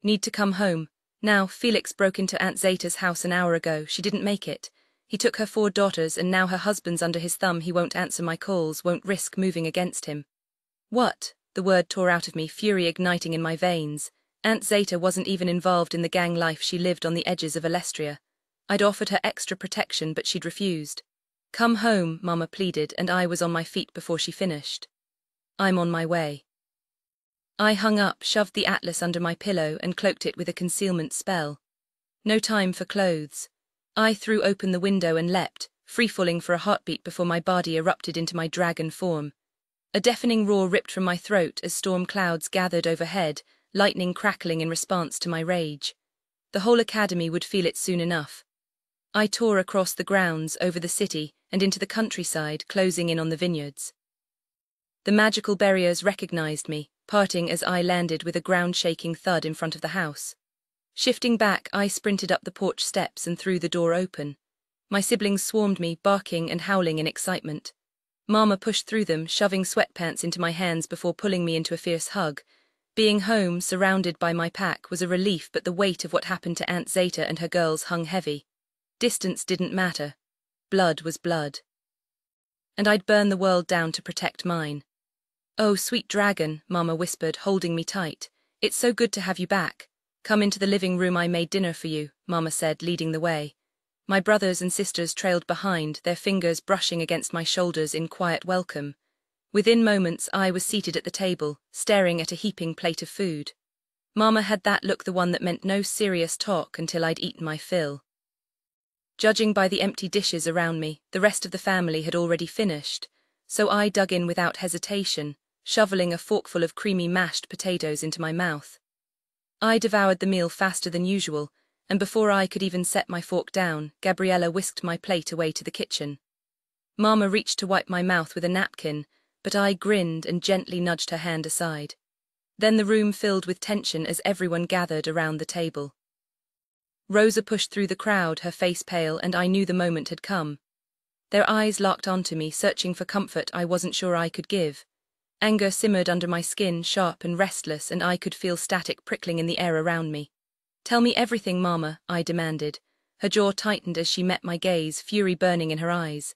"Need to come home. Now, Felix broke into Aunt Zeta's house an hour ago. She didn't make it. He took her 4 daughters and now her husband's under his thumb. He won't answer my calls, won't risk moving against him." "What?" The word tore out of me, fury igniting in my veins. Aunt Zeta wasn't even involved in the gang life she lived on the edges of Alestria. I'd offered her extra protection, but she'd refused. "Come home," Mama pleaded, and I was on my feet before she finished. "I'm on my way." I hung up, shoved the atlas under my pillow, and cloaked it with a concealment spell. No time for clothes. I threw open the window and leapt, free-falling for a heartbeat before my body erupted into my dragon form. A deafening roar ripped from my throat as storm clouds gathered overhead, lightning crackling in response to my rage. The whole academy would feel it soon enough. I tore across the grounds, over the city, and into the countryside, closing in on the vineyards. The magical barriers recognized me, parting as I landed with a ground-shaking thud in front of the house. Shifting back, I sprinted up the porch steps and threw the door open. My siblings swarmed me, barking and howling in excitement. Mama pushed through them, shoving sweatpants into my hands before pulling me into a fierce hug. Being home, surrounded by my pack, was a relief, but the weight of what happened to Aunt Zeta and her girls hung heavy. Distance didn't matter. Blood was blood. And I'd burn the world down to protect mine. "Oh, sweet dragon," Mama whispered, holding me tight. "It's so good to have you back. Come into the living room, I made dinner for you," Mama said, leading the way. My brothers and sisters trailed behind, their fingers brushing against my shoulders in quiet welcome. Within moments, I was seated at the table, staring at a heaping plate of food. Mama had that look, the one that meant no serious talk until I'd eaten my fill. Judging by the empty dishes around me, the rest of the family had already finished, so I dug in without hesitation, shoveling a forkful of creamy mashed potatoes into my mouth. I devoured the meal faster than usual, and before I could even set my fork down, Gabriella whisked my plate away to the kitchen. Mama reached to wipe my mouth with a napkin, but I grinned and gently nudged her hand aside. Then the room filled with tension as everyone gathered around the table. Rosa pushed through the crowd, her face pale, and I knew the moment had come. Their eyes locked onto me, searching for comfort I wasn't sure I could give. Anger simmered under my skin, sharp and restless, and I could feel static prickling in the air around me. "Tell me everything, Mama," I demanded. Her jaw tightened as she met my gaze, fury burning in her eyes.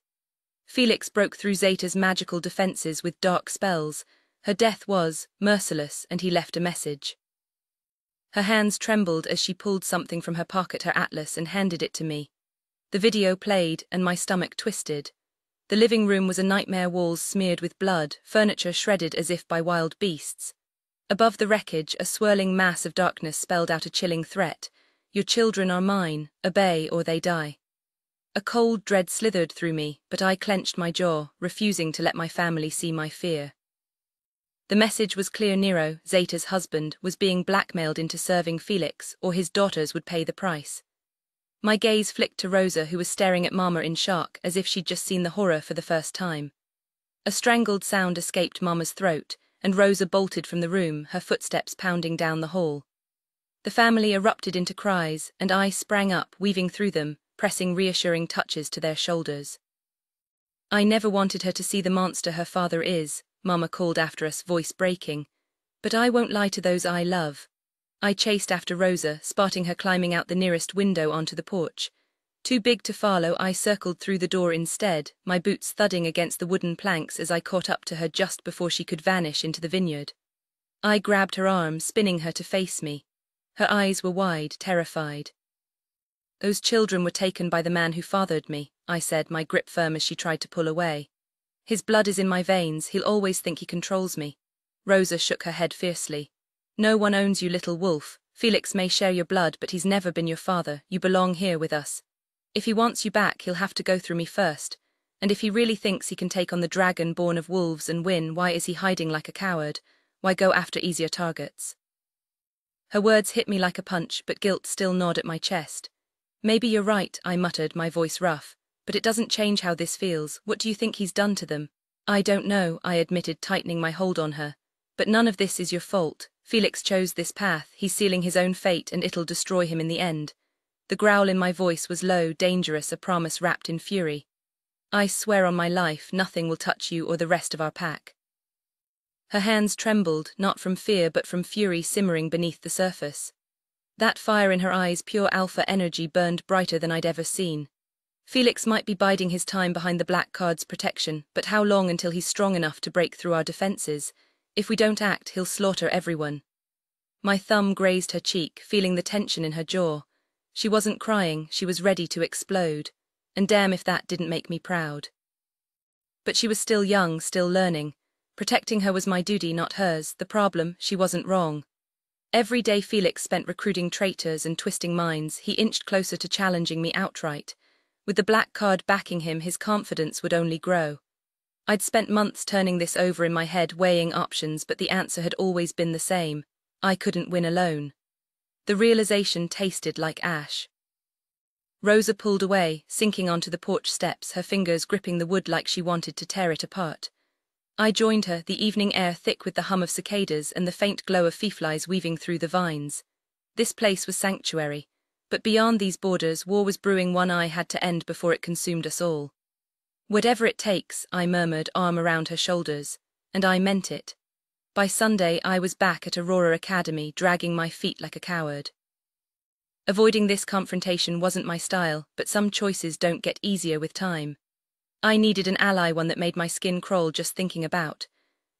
Felix broke through Zeta's magical defenses with dark spells. Her death was merciless, and he left a message. Her hands trembled as she pulled something from her pocket, her atlas, and handed it to me. The video played, and my stomach twisted. The living room was a nightmare, walls smeared with blood, furniture shredded as if by wild beasts. Above the wreckage, a swirling mass of darkness spelled out a chilling threat. Your children are mine, obey or they die. A cold dread slithered through me, but I clenched my jaw, refusing to let my family see my fear. The message was clear: Nero, Zeta's husband, was being blackmailed into serving Felix, or his daughters would pay the price. My gaze flicked to Rosa, who was staring at Mama in shock, as if she'd just seen the horror for the first time. A strangled sound escaped Mama's throat, and Rosa bolted from the room, her footsteps pounding down the hall. The family erupted into cries, and I sprang up, weaving through them, pressing reassuring touches to their shoulders. I never wanted her to see the monster her father is, Mama called after us, voice breaking. But I won't lie to those I love. I chased after Rosa, spotting her climbing out the nearest window onto the porch. Too big to follow, I circled through the door instead, my boots thudding against the wooden planks as I caught up to her just before she could vanish into the vineyard. I grabbed her arm, spinning her to face me. Her eyes were wide, terrified. Those children were taken by the man who fathered me, I said, my grip firm as she tried to pull away. His blood is in my veins, he'll always think he controls me. Rosa shook her head fiercely. No one owns you, little wolf. Felix may share your blood, but he's never been your father. You belong here with us. If he wants you back, he'll have to go through me first. And if he really thinks he can take on the dragon born of wolves and win, why is he hiding like a coward? Why go after easier targets? Her words hit me like a punch, but guilt still gnawed at my chest. Maybe you're right, I muttered, my voice rough. But it doesn't change how this feels. What do you think he's done to them? I don't know, I admitted, tightening my hold on her. But none of this is your fault. Felix chose this path, he's sealing his own fate, and it'll destroy him in the end. The growl in my voice was low, dangerous, a promise wrapped in fury. I swear on my life, nothing will touch you or the rest of our pack. Her hands trembled, not from fear but from fury simmering beneath the surface. That fire in her eyes, pure alpha energy, burned brighter than I'd ever seen. Felix might be biding his time behind the Black Card's protection, but how long until he's strong enough to break through our defenses? If we don't act, he'll slaughter everyone. My thumb grazed her cheek, feeling the tension in her jaw. She wasn't crying, she was ready to explode. And damn if that didn't make me proud. But she was still young, still learning. Protecting her was my duty, not hers. The problem, she wasn't wrong. Every day Felix spent recruiting traitors and twisting minds, he inched closer to challenging me outright. With the Black Card backing him, his confidence would only grow. I'd spent months turning this over in my head, weighing options, but the answer had always been the same. I couldn't win alone. The realization tasted like ash. Rosa pulled away, sinking onto the porch steps, her fingers gripping the wood like she wanted to tear it apart. I joined her, the evening air thick with the hum of cicadas and the faint glow of feeflies weaving through the vines. This place was sanctuary, but beyond these borders, war was brewing, one I had to end before it consumed us all. Whatever it takes, I murmured, arm around her shoulders, and I meant it. By Sunday, I was back at Aurora Academy, dragging my feet like a coward. Avoiding this confrontation wasn't my style, but some choices don't get easier with time. I needed an ally, one that made my skin crawl just thinking about.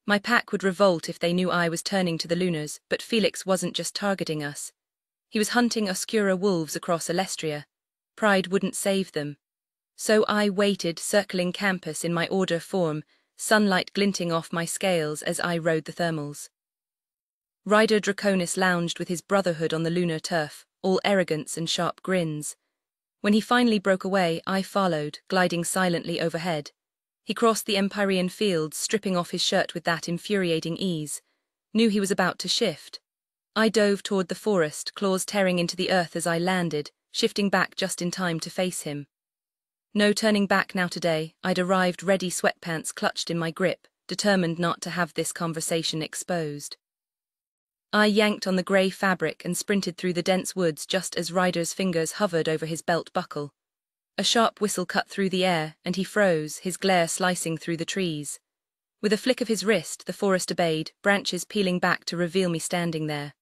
My pack would revolt if they knew I was turning to the Lunars, but Felix wasn't just targeting us. He was hunting Oscura wolves across Alestria. Pride wouldn't save them. So I waited, circling campus in my order form, sunlight glinting off my scales as I rode the thermals. Rider Draconis lounged with his brotherhood on the lunar turf, all arrogance and sharp grins. When he finally broke away, I followed, gliding silently overhead. He crossed the Empyrean fields, stripping off his shirt with that infuriating ease. Knew he was about to shift. I dove toward the forest, claws tearing into the earth as I landed, shifting back just in time to face him. No turning back now today. I'd arrived ready, sweatpants clutched in my grip, determined not to have this conversation exposed. I yanked on the grey fabric and sprinted through the dense woods just as Ryder's fingers hovered over his belt buckle. A sharp whistle cut through the air, and he froze, his glare slicing through the trees. With a flick of his wrist, the forest obeyed, branches peeling back to reveal me standing there.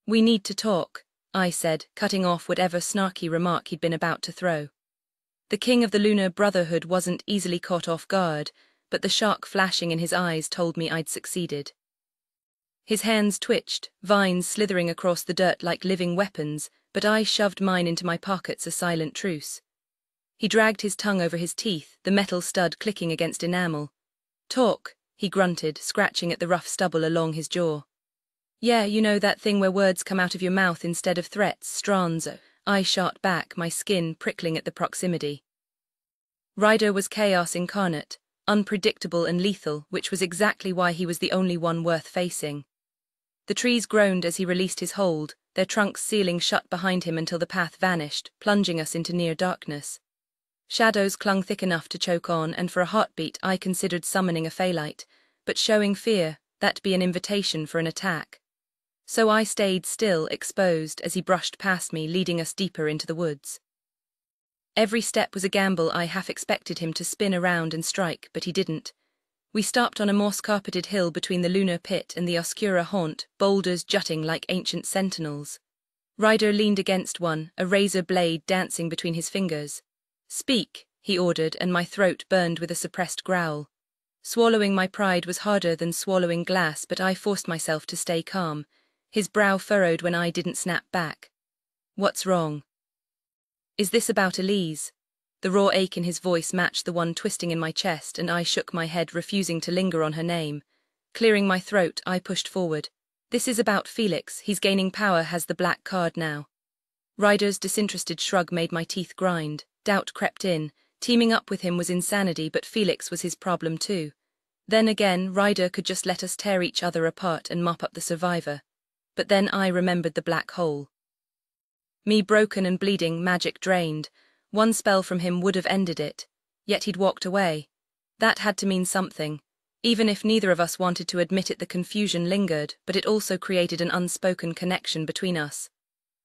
"We need to talk," I said, cutting off whatever snarky remark he'd been about to throw. The king of the Lunar Brotherhood wasn't easily caught off guard, but the shark flashing in his eyes told me I'd succeeded. His hands twitched, vines slithering across the dirt like living weapons, but I shoved mine into my pockets a silent truce. He dragged his tongue over his teeth, the metal stud clicking against enamel. "Talk," he grunted, scratching at the rough stubble along his jaw. "Yeah, you know that thing where words come out of your mouth instead of threats, Stranzo," I shot back, my skin prickling at the proximity. Ryder was chaos incarnate, unpredictable and lethal, which was exactly why he was the only one worth facing. The trees groaned as he released his hold, their trunks sealing shut behind him until the path vanished, plunging us into near darkness. Shadows clung thick enough to choke on, and for a heartbeat I considered summoning a Phaelite, but showing fear, that'd be an invitation for an attack. So I stayed still, exposed, as he brushed past me, leading us deeper into the woods. Every step was a gamble. I half expected him to spin around and strike, but he didn't. We stopped on a moss-carpeted hill between the lunar pit and the Oscura haunt, boulders jutting like ancient sentinels. Ryder leaned against one, a razor blade dancing between his fingers. "Speak," he ordered, and my throat burned with a suppressed growl. Swallowing my pride was harder than swallowing glass, but I forced myself to stay calm. His brow furrowed when I didn't snap back. "What's wrong?" "Is this about Elise?" The raw ache in his voice matched the one twisting in my chest, and I shook my head, refusing to linger on her name. Clearing my throat, I pushed forward. "This is about Felix. He's gaining power, has the black card now." Ryder's disinterested shrug made my teeth grind. Doubt crept in. Teaming up with him was insanity, but Felix was his problem too. Then again, Ryder could just let us tear each other apart and mop up the survivor. But then I remembered the black hole. Me broken and bleeding, magic drained. One spell from him would have ended it. Yet he'd walked away. That had to mean something. Even if neither of us wanted to admit it, the confusion lingered, but it also created an unspoken connection between us.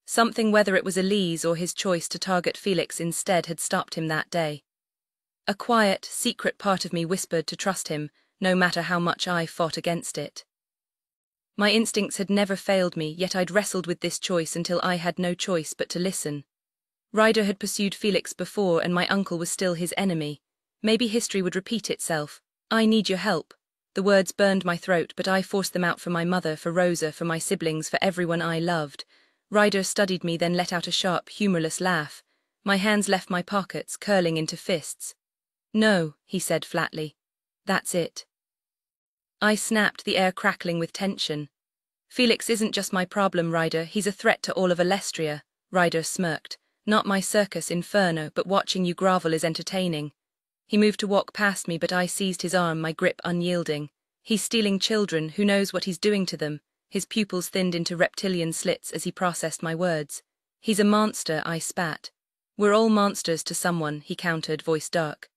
Something, whether it was Elise or his choice to target Felix instead, had stopped him that day. A quiet, secret part of me whispered to trust him, no matter how much I fought against it. My instincts had never failed me, yet I'd wrestled with this choice until I had no choice but to listen. Ryder had pursued Felix before, and my uncle was still his enemy. Maybe history would repeat itself. "I need your help." The words burned my throat, but I forced them out for my mother, for Rosa, for my siblings, for everyone I loved. Ryder studied me, then let out a sharp, humorless laugh. My hands left my pockets, curling into fists. "No," he said flatly. "That's it." I snapped, the air crackling with tension. "Felix isn't just my problem, Ryder. He's a threat to all of Alestria." Ryder smirked. "Not my circus inferno, but watching you grovel is entertaining." He moved to walk past me, but I seized his arm, my grip unyielding. "He's stealing children. Who knows what he's doing to them?" His pupils thinned into reptilian slits as he processed my words. "He's a monster," I spat. "We're all monsters to someone," he countered, voice dark.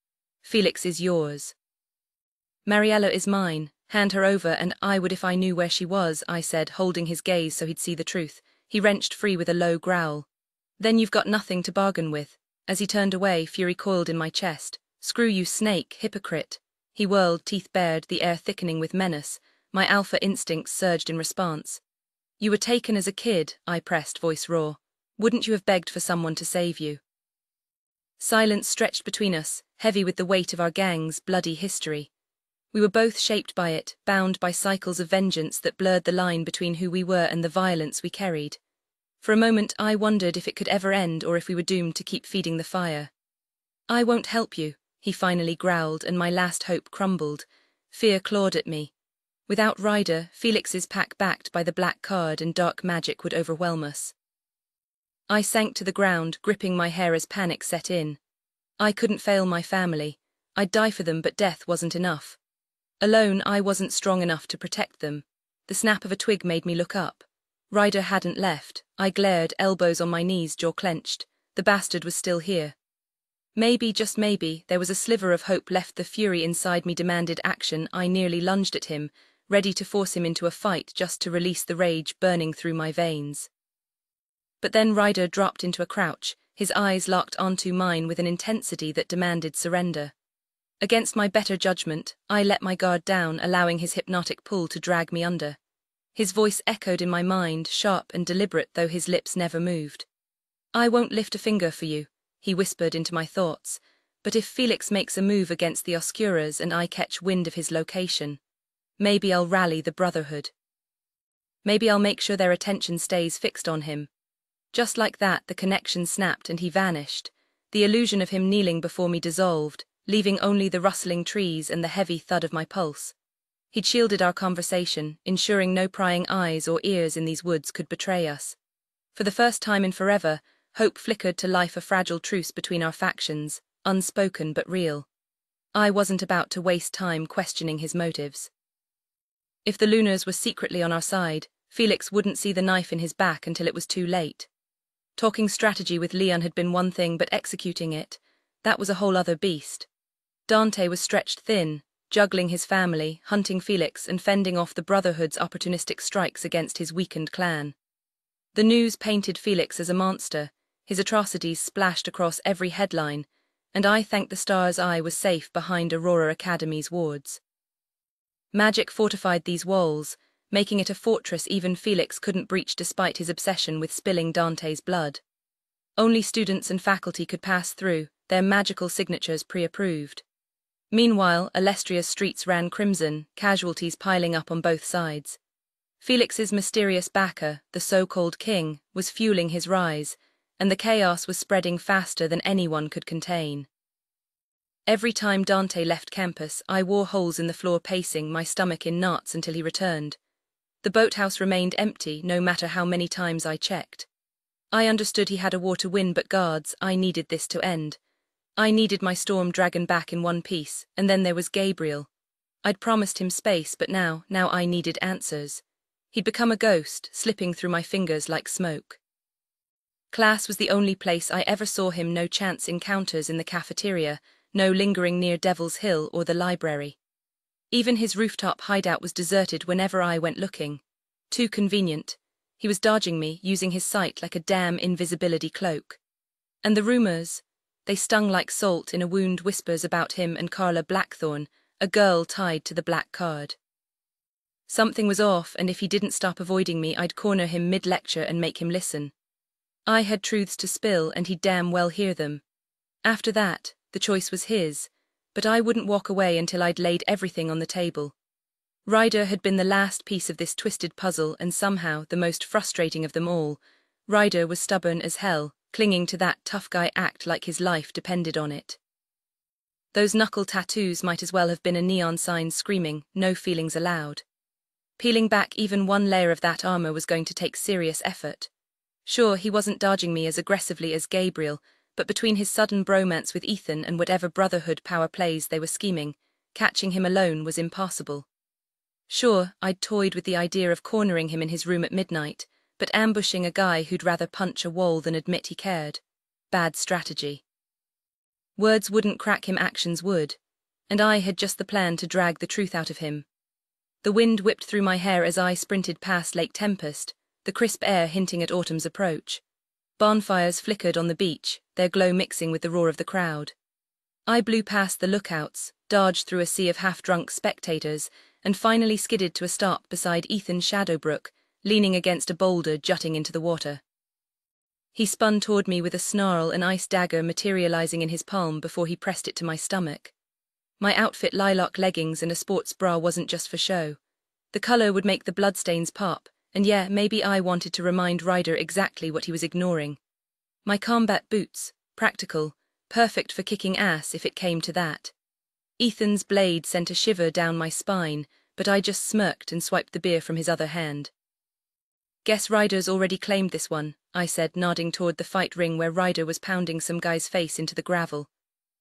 "Felix is yours." "Mariella is mine. Hand her over, and I would if I knew where she was," I said, holding his gaze so he'd see the truth. He wrenched free with a low growl. "Then you've got nothing to bargain with." As he turned away, fury coiled in my chest. "Screw you, snake, hypocrite." He whirled, teeth bared, the air thickening with menace. My alpha instincts surged in response. "You were taken as a kid," I pressed, voice raw. "Wouldn't you have begged for someone to save you?" Silence stretched between us, heavy with the weight of our gang's bloody history. We were both shaped by it, bound by cycles of vengeance that blurred the line between who we were and the violence we carried. For a moment I wondered if it could ever end, or if we were doomed to keep feeding the fire. "I won't help you," he finally growled, and my last hope crumbled. Fear clawed at me. Without Ryder, Felix's pack backed by the black card and dark magic would overwhelm us. I sank to the ground, gripping my hair as panic set in. I couldn't fail my family. I'd die for them, but death wasn't enough. Alone, I wasn't strong enough to protect them. The snap of a twig made me look up. Ryder hadn't left. I glared, elbows on my knees, jaw clenched. The bastard was still here. Maybe, just maybe, there was a sliver of hope left. The fury inside me demanded action. I nearly lunged at him, ready to force him into a fight just to release the rage burning through my veins. But then Ryder dropped into a crouch, his eyes locked onto mine with an intensity that demanded surrender. Against my better judgment, I let my guard down, allowing his hypnotic pull to drag me under. His voice echoed in my mind, sharp and deliberate though his lips never moved. "I won't lift a finger for you," he whispered into my thoughts, "but if Felix makes a move against the Oscuras and I catch wind of his location, maybe I'll rally the Brotherhood. Maybe I'll make sure their attention stays fixed on him." Just like that, the connection snapped and he vanished. The illusion of him kneeling before me dissolved, leaving only the rustling trees and the heavy thud of my pulse. He'd shielded our conversation, ensuring no prying eyes or ears in these woods could betray us. For the first time in forever, hope flickered to life, a fragile truce between our factions, unspoken but real. I wasn't about to waste time questioning his motives. If the Lunars were secretly on our side, Felix wouldn't see the knife in his back until it was too late. Talking strategy with Leon had been one thing, but executing it, that was a whole other beast. Dante was stretched thin, juggling his family, hunting Felix and fending off the Brotherhood's opportunistic strikes against his weakened clan. The news painted Felix as a monster, his atrocities splashed across every headline, and I thanked the stars I was safe behind Aurora Academy's wards. Magic fortified these walls, making it a fortress even Felix couldn't breach despite his obsession with spilling Dante's blood. Only students and faculty could pass through, their magical signatures pre-approved. Meanwhile, Alestria's streets ran crimson, casualties piling up on both sides. Felix's mysterious backer, the so-called king, was fueling his rise, and the chaos was spreading faster than anyone could contain. Every time Dante left campus, I wore holes in the floor, pacing, my stomach in knots until he returned. The boathouse remained empty, no matter how many times I checked. I understood he had a war to win, but guards, I needed this to end. I needed my storm dragon back in one piece, and then there was Gabriel. I'd promised him space, but now I needed answers. He'd become a ghost, slipping through my fingers like smoke. Class was the only place I ever saw him, no chance encounters in the cafeteria, no lingering near Devil's Hill or the library. Even his rooftop hideout was deserted whenever I went looking. Too convenient. He was dodging me, using his sight like a damn invisibility cloak. And the rumors, they stung like salt in a wound, whispers about him and Carla Blackthorne, a girl tied to the black card. Something was off, and if he didn't stop avoiding me, I'd corner him mid-lecture and make him listen. I had truths to spill, and he'd damn well hear them. After that, the choice was his, but I wouldn't walk away until I'd laid everything on the table. Ryder had been the last piece of this twisted puzzle, and somehow, the most frustrating of them all, Ryder was stubborn as hell, clinging to that tough guy act like his life depended on it. Those knuckle tattoos might as well have been a neon sign screaming, "No feelings allowed." Peeling back even one layer of that armor was going to take serious effort. Sure, he wasn't dodging me as aggressively as Gabriel, but between his sudden bromance with Ethan and whatever Brotherhood power plays they were scheming, catching him alone was impossible. Sure, I'd toyed with the idea of cornering him in his room at midnight, but ambushing a guy who'd rather punch a wall than admit he cared. Bad strategy. Words wouldn't crack him, actions would, and I had just the plan to drag the truth out of him. The wind whipped through my hair as I sprinted past Lake Tempest, the crisp air hinting at autumn's approach. Bonfires flickered on the beach, their glow mixing with the roar of the crowd. I blew past the lookouts, dodged through a sea of half-drunk spectators, and finally skidded to a stop beside Ethan Shadowbrook, leaning against a boulder jutting into the water. He spun toward me with a snarl, an ice dagger materializing in his palm before he pressed it to my stomach. My outfit, lilac leggings and a sports bra, wasn't just for show. The color would make the bloodstains pop, and yeah, maybe I wanted to remind Ryder exactly what he was ignoring. My combat boots, practical, perfect for kicking ass if it came to that. Ethan's blade sent a shiver down my spine, but I just smirked and swiped the beer from his other hand. "Guess Ryder's already claimed this one," I said, nodding toward the fight ring where Ryder was pounding some guy's face into the gravel.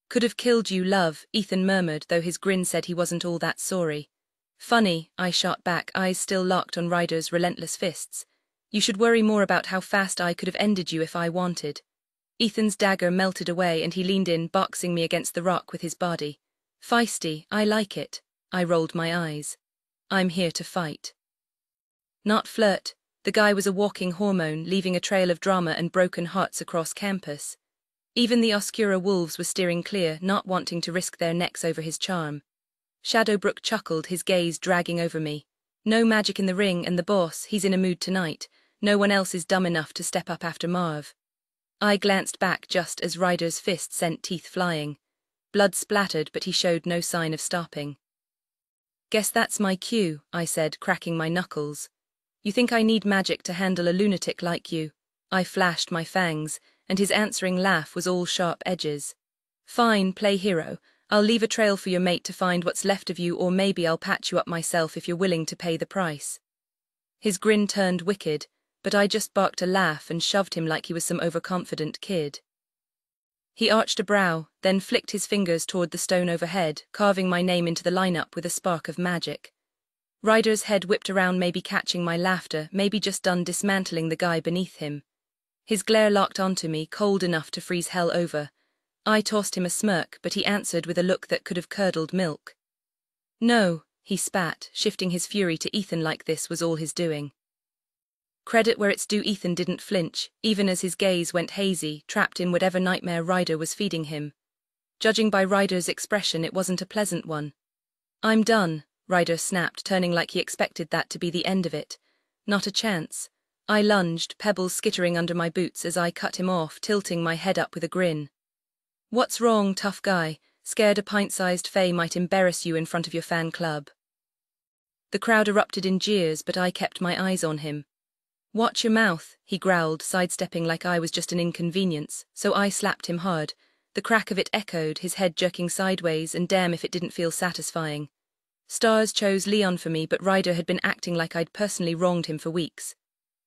"Could have killed you, love," Ethan murmured, though his grin said he wasn't all that sorry. "Funny," I shot back, eyes still locked on Ryder's relentless fists. "You should worry more about how fast I could have ended you if I wanted." Ethan's dagger melted away and he leaned in, boxing me against the rock with his body. "Feisty, I like it." I rolled my eyes. "I'm here to fight." Not flirt. The guy was a walking hormone, leaving a trail of drama and broken hearts across campus. Even the Oscura wolves were steering clear, not wanting to risk their necks over his charm. Shadowbrook chuckled, his gaze dragging over me. No magic in the ring, and the boss, he's in a mood tonight. No one else is dumb enough to step up after Marv. I glanced back just as Ryder's fist sent teeth flying. Blood splattered, but he showed no sign of stopping. Guess that's my cue, I said, cracking my knuckles. You think I need magic to handle a lunatic like you? I flashed my fangs, and his answering laugh was all sharp edges. Fine, play hero. I'll leave a trail for your mate to find what's left of you, or maybe I'll patch you up myself if you're willing to pay the price. His grin turned wicked, but I just barked a laugh and shoved him like he was some overconfident kid. He arched a brow, then flicked his fingers toward the stone overhead, carving my name into the lineup with a spark of magic. Ryder's head whipped around, maybe catching my laughter, maybe just done dismantling the guy beneath him. His glare locked onto me, cold enough to freeze hell over. I tossed him a smirk, but he answered with a look that could have curdled milk. No, he spat, shifting his fury to Ethan like this was all his doing. Credit where it's due, Ethan didn't flinch, even as his gaze went hazy, trapped in whatever nightmare Ryder was feeding him. Judging by Ryder's expression, it wasn't a pleasant one. I'm done, Ryder snapped, turning like he expected that to be the end of it. Not a chance. I lunged, pebbles skittering under my boots as I cut him off, tilting my head up with a grin. What's wrong, tough guy? Scared a pint-sized fae might embarrass you in front of your fan club. The crowd erupted in jeers, but I kept my eyes on him. Watch your mouth, he growled, sidestepping like I was just an inconvenience, so I slapped him hard. The crack of it echoed, his head jerking sideways, and damn if it didn't feel satisfying. Stars chose Leon for me, but Ryder had been acting like I'd personally wronged him for weeks.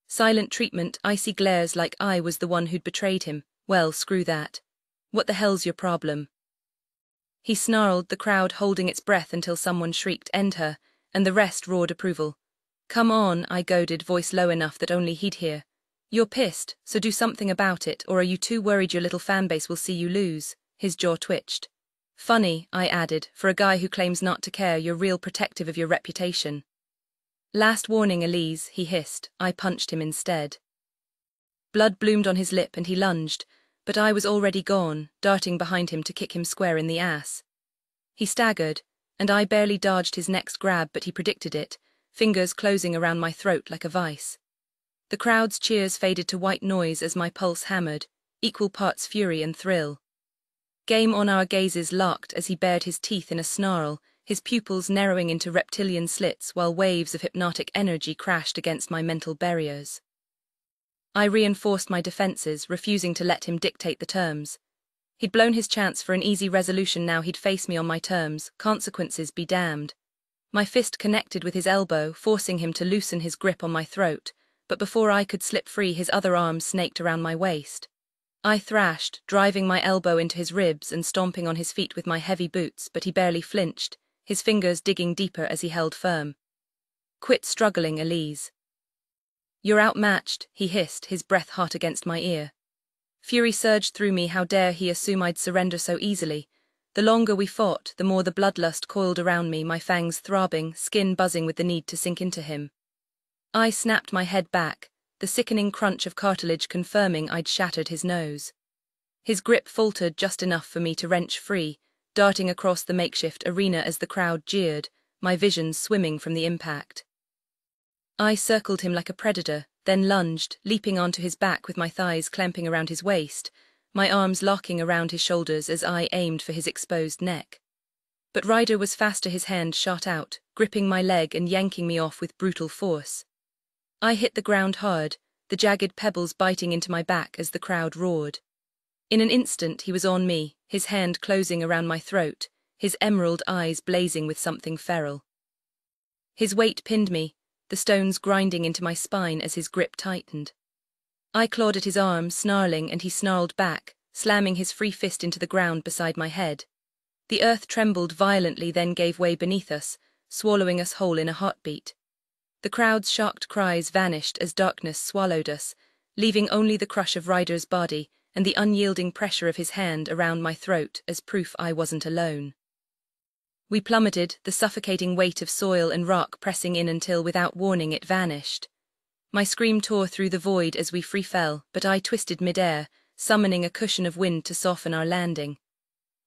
Silent treatment, icy glares like I was the one who'd betrayed him. Well, screw that. What the hell's your problem? He snarled, the crowd holding its breath until someone shrieked, "End her," and the rest roared approval. Come on, I goaded, voice low enough that only he'd hear. You're pissed, so do something about it, or are you too worried your little fanbase will see you lose? His jaw twitched. Funny, I added, for a guy who claims not to care, you're real protective of your reputation. Last warning, Elise, he hissed. I punched him instead. Blood bloomed on his lip and he lunged, but I was already gone, darting behind him to kick him square in the ass. He staggered, and I barely dodged his next grab, but he predicted it, fingers closing around my throat like a vice. The crowd's cheers faded to white noise as my pulse hammered, equal parts fury and thrill. Game on, our gazes locked as he bared his teeth in a snarl, his pupils narrowing into reptilian slits while waves of hypnotic energy crashed against my mental barriers. I reinforced my defenses, refusing to let him dictate the terms. He'd blown his chance for an easy resolution, now he'd face me on my terms, consequences be damned. My fist connected with his elbow, forcing him to loosen his grip on my throat, but before I could slip free, his other arm snaked around my waist. I thrashed, driving my elbow into his ribs and stomping on his feet with my heavy boots, but he barely flinched, his fingers digging deeper as he held firm. Quit struggling, Elise. You're outmatched, he hissed, his breath hot against my ear. Fury surged through me. How dare he assume I'd surrender so easily? The longer we fought, the more the bloodlust coiled around me, my fangs throbbing, skin buzzing with the need to sink into him. I snapped my head back, the sickening crunch of cartilage confirming I'd shattered his nose. His grip faltered just enough for me to wrench free, darting across the makeshift arena as the crowd jeered, my vision swimming from the impact. I circled him like a predator, then lunged, leaping onto his back with my thighs clamping around his waist, my arms locking around his shoulders as I aimed for his exposed neck. But Ryder was faster, his hand shot out, gripping my leg and yanking me off with brutal force. I hit the ground hard, the jagged pebbles biting into my back as the crowd roared. In an instant he was on me, his hand closing around my throat, his emerald eyes blazing with something feral. His weight pinned me, the stones grinding into my spine as his grip tightened. I clawed at his arm, snarling, and he snarled back, slamming his free fist into the ground beside my head. The earth trembled violently, then gave way beneath us, swallowing us whole in a heartbeat. The crowd's shocked cries vanished as darkness swallowed us, leaving only the crush of Ryder's body and the unyielding pressure of his hand around my throat as proof I wasn't alone. We plummeted, the suffocating weight of soil and rock pressing in until, without warning, it vanished. My scream tore through the void as we free fell, but I twisted midair, summoning a cushion of wind to soften our landing.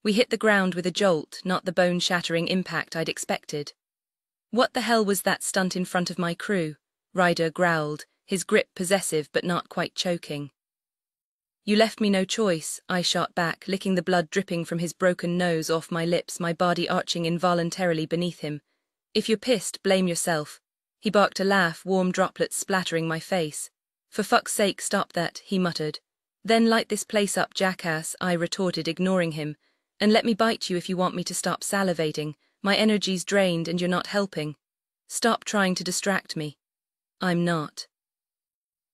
We hit the ground with a jolt, not the bone-shattering impact I'd expected. What the hell was that stunt in front of my crew? Ryder growled, his grip possessive but not quite choking. You left me no choice, I shot back, licking the blood dripping from his broken nose off my lips, my body arching involuntarily beneath him. If you're pissed, blame yourself. He barked a laugh, warm droplets splattering my face. For fuck's sake, stop that, he muttered. Then light this place up, jackass, I retorted, ignoring him. And let me bite you if you want me to stop salivating. My energy's drained and you're not helping. Stop trying to distract me. I'm not.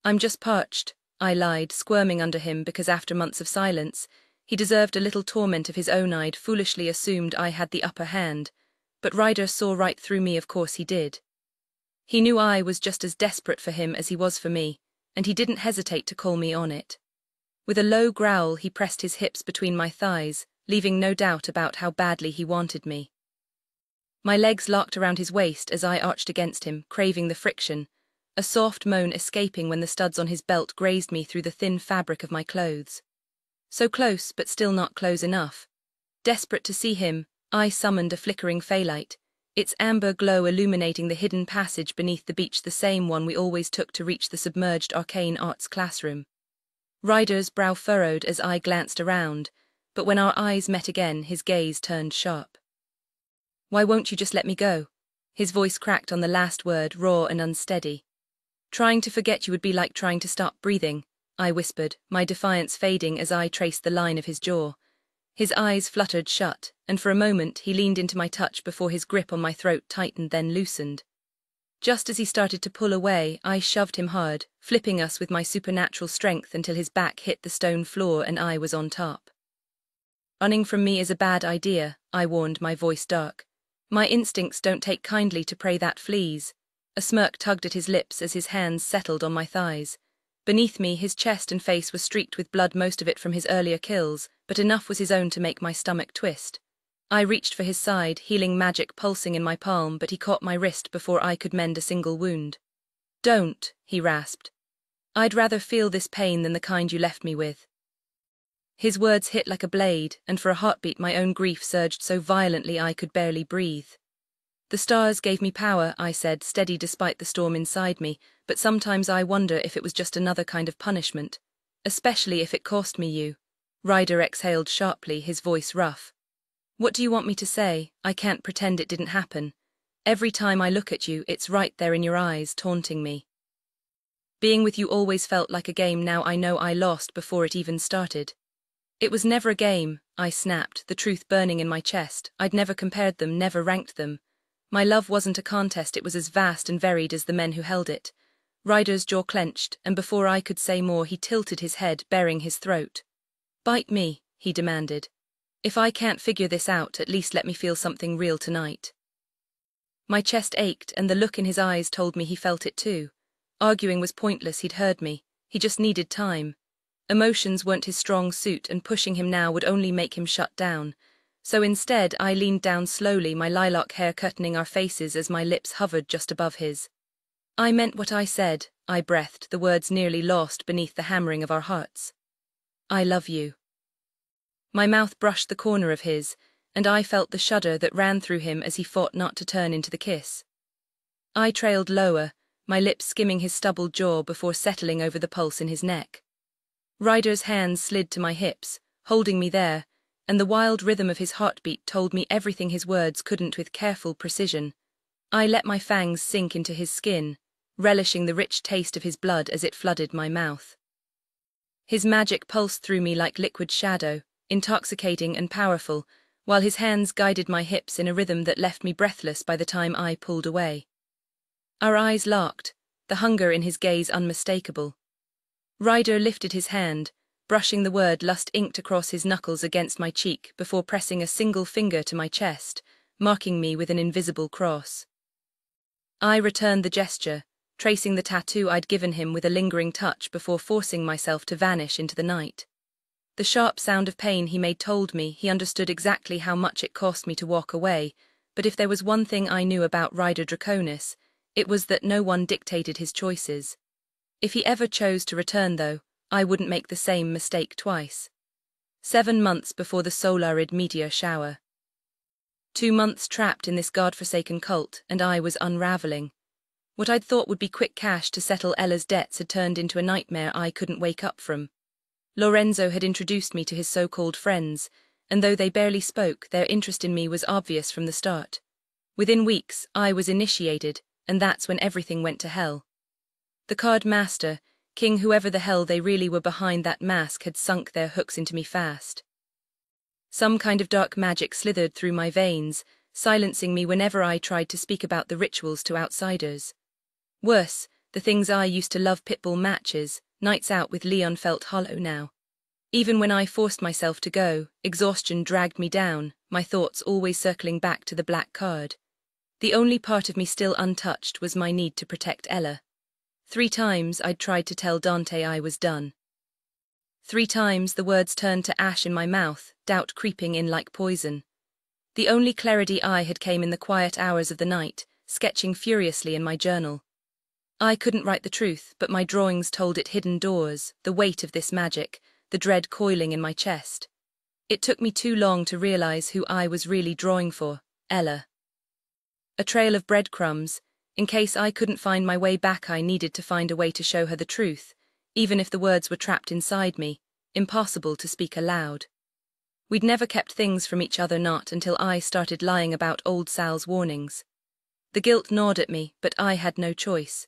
I'm just parched, I lied, squirming under him because after months of silence, he deserved a little torment of his own. I'd foolishly assumed I had the upper hand, but Ryder saw right through me, of course he did. He knew I was just as desperate for him as he was for me, and he didn't hesitate to call me on it. With a low growl, he pressed his hips between my thighs, leaving no doubt about how badly he wanted me. My legs locked around his waist as I arched against him, craving the friction, a soft moan escaping when the studs on his belt grazed me through the thin fabric of my clothes. So close, but still not close enough. Desperate to see him, I summoned a flickering phalite, its amber glow illuminating the hidden passage beneath the beach, the same one we always took to reach the submerged arcane arts classroom. Ryder's brow furrowed as I glanced around, but when our eyes met again, his gaze turned sharp. Why won't you just let me go? His voice cracked on the last word, raw and unsteady. Trying to forget you would be like trying to stop breathing, I whispered, my defiance fading as I traced the line of his jaw. His eyes fluttered shut, and for a moment he leaned into my touch before his grip on my throat tightened then loosened. Just as he started to pull away, I shoved him hard, flipping us with my supernatural strength until his back hit the stone floor and I was on top. Running from me is a bad idea, I warned, my voice dark. My instincts don't take kindly to prey that fleas. A smirk tugged at his lips as his hands settled on my thighs. Beneath me, his chest and face were streaked with blood, most of it from his earlier kills, but enough was his own to make my stomach twist. I reached for his side, healing magic pulsing in my palm, but he caught my wrist before I could mend a single wound. Don't, he rasped. I'd rather feel this pain than the kind you left me with. His words hit like a blade, and for a heartbeat my own grief surged so violently I could barely breathe. The stars gave me power, I said, steady despite the storm inside me, but sometimes I wonder if it was just another kind of punishment, especially if it cost me you. Ryder exhaled sharply, his voice rough. What do you want me to say? I can't pretend it didn't happen. Every time I look at you, it's right there in your eyes, taunting me. Being with you always felt like a game. Now I know I lost before it even started. It was never a game, I snapped, the truth burning in my chest. I'd never compared them, never ranked them. My love wasn't a contest, it was as vast and varied as the men who held it. Ryder's jaw clenched, and before I could say more he tilted his head, baring his throat. Bite me, he demanded. If I can't figure this out, at least let me feel something real tonight. My chest ached, and the look in his eyes told me he felt it too. Arguing was pointless, he'd heard me. He just needed time. Emotions weren't his strong suit, and pushing him now would only make him shut down. So instead, I leaned down slowly, my lilac hair curtaining our faces as my lips hovered just above his. I meant what I said, I breathed, the words nearly lost beneath the hammering of our hearts. I love you. My mouth brushed the corner of his, and I felt the shudder that ran through him as he fought not to turn into the kiss. I trailed lower, my lips skimming his stubbled jaw before settling over the pulse in his neck. Ryder's hands slid to my hips, holding me there, and the wild rhythm of his heartbeat told me everything his words couldn't with careful precision. I let my fangs sink into his skin, relishing the rich taste of his blood as it flooded my mouth. His magic pulsed through me like liquid shadow, intoxicating and powerful, while his hands guided my hips in a rhythm that left me breathless by the time I pulled away. Our eyes locked, the hunger in his gaze unmistakable. Ryder lifted his hand, brushing the word lust inked across his knuckles against my cheek before pressing a single finger to my chest, marking me with an invisible cross. I returned the gesture, tracing the tattoo I'd given him with a lingering touch before forcing myself to vanish into the night. The sharp sound of pain he made told me he understood exactly how much it cost me to walk away, but if there was one thing I knew about Ryder Draconis, it was that no one dictated his choices. If he ever chose to return, though, I wouldn't make the same mistake twice. 7 months before the Solarid meteor shower. 2 months trapped in this godforsaken cult, and I was unraveling. What I'd thought would be quick cash to settle Ella's debts had turned into a nightmare I couldn't wake up from. Lorenzo had introduced me to his so-called friends, and though they barely spoke, their interest in me was obvious from the start. Within weeks, I was initiated, and that's when everything went to hell. The card master, king whoever the hell they really were behind that mask, had sunk their hooks into me fast. Some kind of dark magic slithered through my veins, silencing me whenever I tried to speak about the rituals to outsiders. Worse, the things I used to love, pitbull matches, nights out with Leon, felt hollow now. Even when I forced myself to go, exhaustion dragged me down, my thoughts always circling back to the black card. The only part of me still untouched was my need to protect Ella. 3 times I'd tried to tell Dante I was done. 3 times the words turned to ash in my mouth, doubt creeping in like poison. The only clarity I had came in the quiet hours of the night, sketching furiously in my journal. I couldn't write the truth, but my drawings told it. Hidden doors, the weight of this magic, the dread coiling in my chest. It took me too long to realize who I was really drawing for, Ella. A trail of breadcrumbs. In case I couldn't find my way back, I needed to find a way to show her the truth, even if the words were trapped inside me, impossible to speak aloud. We'd never kept things from each other, not until I started lying about old Sal's warnings. The guilt gnawed at me, but I had no choice.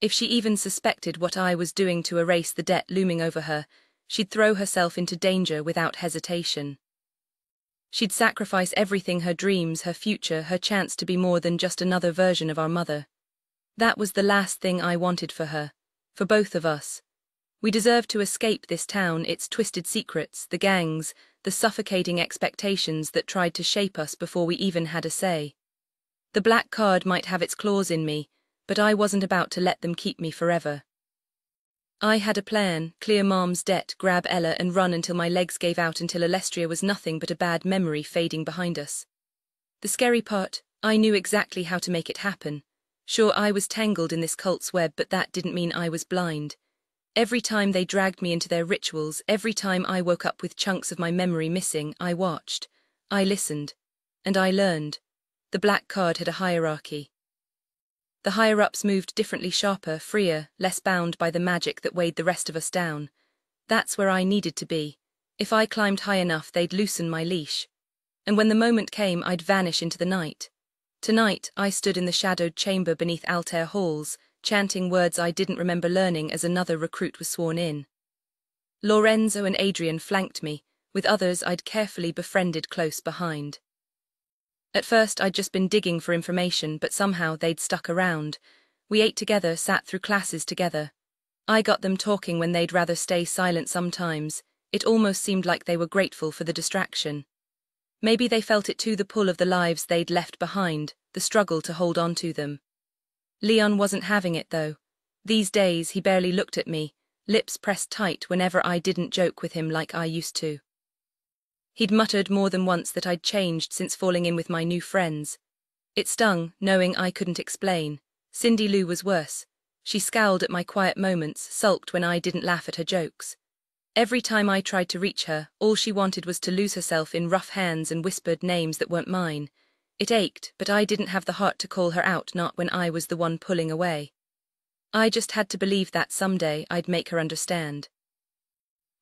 If she even suspected what I was doing to erase the debt looming over her, she'd throw herself into danger without hesitation. She'd sacrifice everything, her dreams, her future, her chance to be more than just another version of our mother. That was the last thing I wanted for her, for both of us. We deserved to escape this town, its twisted secrets, the gangs, the suffocating expectations that tried to shape us before we even had a say. The black card might have its claws in me, but I wasn't about to let them keep me forever. I had a plan: clear Mom's debt, grab Ella and run until my legs gave out, until Alestria was nothing but a bad memory fading behind us. The scary part, I knew exactly how to make it happen. Sure, I was tangled in this cult's web, but that didn't mean I was blind. Every time they dragged me into their rituals, every time I woke up with chunks of my memory missing, I watched, I listened, and I learned. The black card had a hierarchy. The higher-ups moved differently, sharper, freer, less bound by the magic that weighed the rest of us down. That's where I needed to be. If I climbed high enough, they'd loosen my leash. And when the moment came, I'd vanish into the night. Tonight, I stood in the shadowed chamber beneath Altair halls, chanting words I didn't remember learning as another recruit was sworn in. Lorenzo and Adrian flanked me, with others I'd carefully befriended close behind. At first I'd just been digging for information, but somehow they'd stuck around. We ate together, sat through classes together. I got them talking when they'd rather stay silent sometimes. It almost seemed like they were grateful for the distraction. Maybe they felt it too, the pull of the lives they'd left behind, the struggle to hold on to them. Leon wasn't having it, though. These days he barely looked at me, lips pressed tight whenever I didn't joke with him like I used to. He'd muttered more than once that I'd changed since falling in with my new friends. It stung, knowing I couldn't explain. Cindy Lou was worse. She scowled at my quiet moments, sulked when I didn't laugh at her jokes. Every time I tried to reach her, all she wanted was to lose herself in rough hands and whispered names that weren't mine. It ached, but I didn't have the heart to call her out, not when I was the one pulling away. I just had to believe that someday I'd make her understand.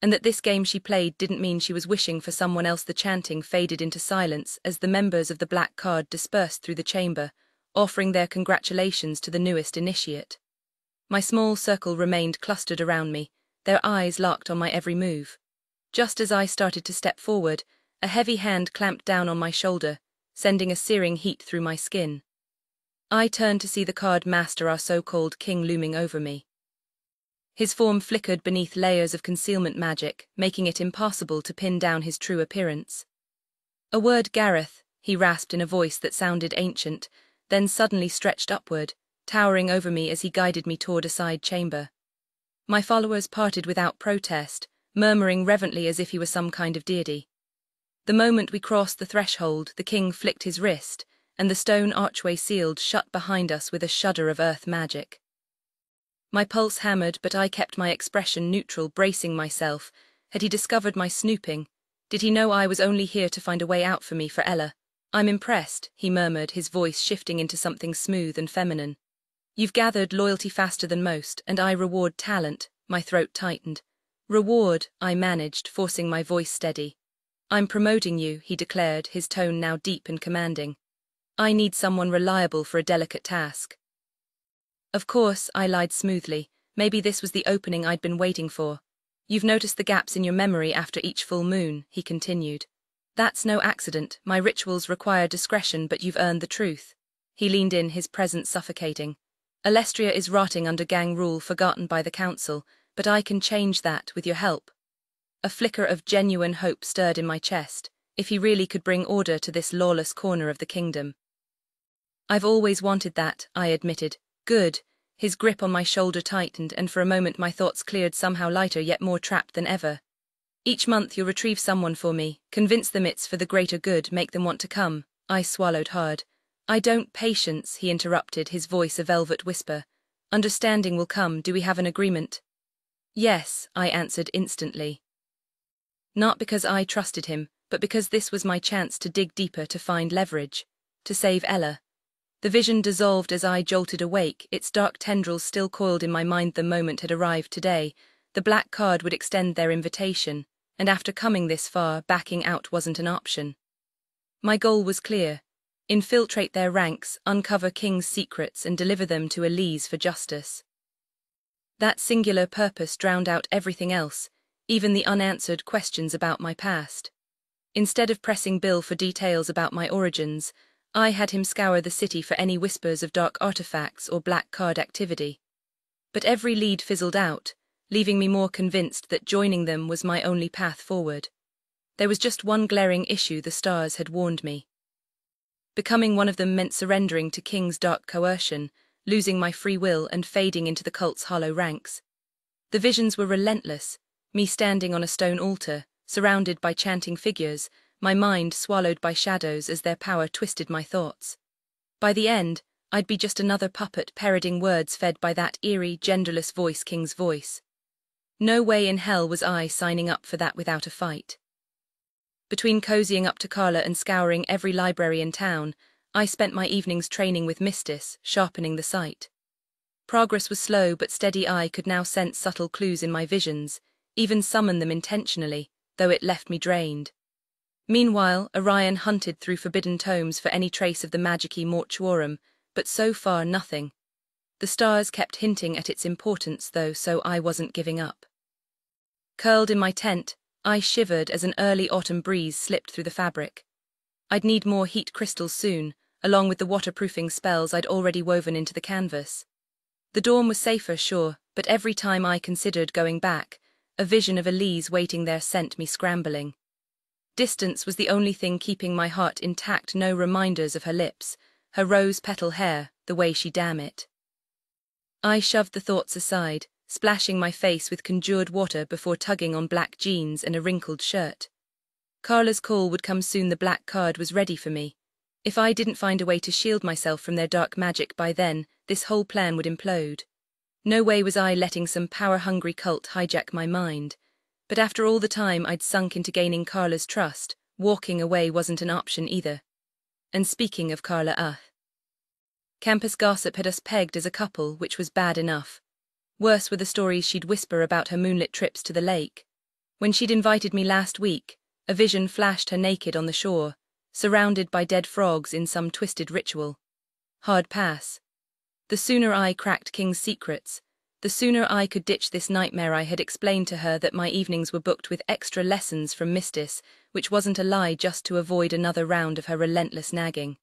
And that this game she played didn't mean she was wishing for someone else. The chanting faded into silence as the members of the black card dispersed through the chamber, offering their congratulations to the newest initiate. My small circle remained clustered around me, their eyes locked on my every move. Just as I started to step forward, a heavy hand clamped down on my shoulder, sending a searing heat through my skin. I turned to see the card master, our so-called king, looming over me. His form flickered beneath layers of concealment magic, making it impossible to pin down his true appearance. "A word, Gareth," he rasped in a voice that sounded ancient, then suddenly stretched upward, towering over me as he guided me toward a side chamber. My followers parted without protest, murmuring reverently as if he were some kind of deity. The moment we crossed the threshold, the king flicked his wrist, and the stone archway sealed shut behind us with a shudder of earth magic. My pulse hammered, but I kept my expression neutral, bracing myself. Had he discovered my snooping? Did he know I was only here to find a way out for me, for Ella? I'm impressed, he murmured, his voice shifting into something smooth and feminine. You've gathered loyalty faster than most, and I reward talent. My throat tightened. Reward, I managed, forcing my voice steady. I'm promoting you, he declared, his tone now deep and commanding. I need someone reliable for a delicate task. Of course, I lied smoothly. Maybe this was the opening I'd been waiting for. You've noticed the gaps in your memory after each full moon, he continued. That's no accident. My rituals require discretion, but you've earned the truth. He leaned in, his presence suffocating. Alestria is rotting under gang rule forgotten by the council, but I can change that with your help. A flicker of genuine hope stirred in my chest, if he really could bring order to this lawless corner of the kingdom. I've always wanted that, I admitted. Good. His grip on my shoulder tightened, and for a moment my thoughts cleared, somehow lighter yet more trapped than ever. Each month you'll retrieve someone for me, convince them it's for the greater good, make them want to come. I swallowed hard. I don't. Patience, he interrupted, his voice a velvet whisper. Understanding will come. Do we have an agreement? Yes, I answered instantly. Not because I trusted him, but because this was my chance to dig deeper, to find leverage, to save Ella. The vision dissolved as I jolted awake, its dark tendrils still coiled in my mind. The moment had arrived. Today, the black card would extend their invitation, and after coming this far, backing out wasn't an option. My goal was clear. Infiltrate their ranks, uncover King's secrets, and deliver them to Elise for justice. That singular purpose drowned out everything else, even the unanswered questions about my past. Instead of pressing Bill for details about my origins, I had him scour the city for any whispers of dark artifacts or black card activity. But every lead fizzled out, leaving me more convinced that joining them was my only path forward. There was just one glaring issue. The stars had warned me. Becoming one of them meant surrendering to King's dark coercion, losing my free will and fading into the cult's hollow ranks. The visions were relentless, me standing on a stone altar, surrounded by chanting figures, my mind swallowed by shadows as their power twisted my thoughts. By the end, I'd be just another puppet parroting words fed by that eerie, genderless voice, King's voice. No way in hell was I signing up for that without a fight. Between cozying up to Carla and scouring every library in town, I spent my evenings training with Mistis, sharpening the sight. Progress was slow but steady. I could now sense subtle clues in my visions, even summon them intentionally, though it left me drained. Meanwhile, Orion hunted through forbidden tomes for any trace of the magic-y mortuorum, but so far nothing. The stars kept hinting at its importance though, so I wasn't giving up. Curled in my tent, I shivered as an early autumn breeze slipped through the fabric. I'd need more heat crystals soon, along with the waterproofing spells I'd already woven into the canvas. The dorm was safer, sure, but every time I considered going back, a vision of Elise waiting there sent me scrambling. Distance was the only thing keeping my heart intact, no reminders of her lips, her rose-petal hair, the way she damn it. I shoved the thoughts aside, splashing my face with conjured water before tugging on black jeans and a wrinkled shirt. Carla's call would come soon. The black card was ready for me. If I didn't find a way to shield myself from their dark magic by then, this whole plan would implode. No way was I letting some power-hungry cult hijack my mind. But after all the time I'd sunk into gaining Carla's trust, walking away wasn't an option either. And speaking of Carla, campus gossip had us pegged as a couple, which was bad enough. Worse were the stories she'd whisper about her moonlit trips to the lake. When she'd invited me last week, a vision flashed her naked on the shore, surrounded by dead frogs in some twisted ritual. Hard pass. The sooner I cracked King's secrets, the sooner I could ditch this nightmare. I had explained to her that my evenings were booked with extra lessons from Mistis, which wasn't a lie, just to avoid another round of her relentless nagging.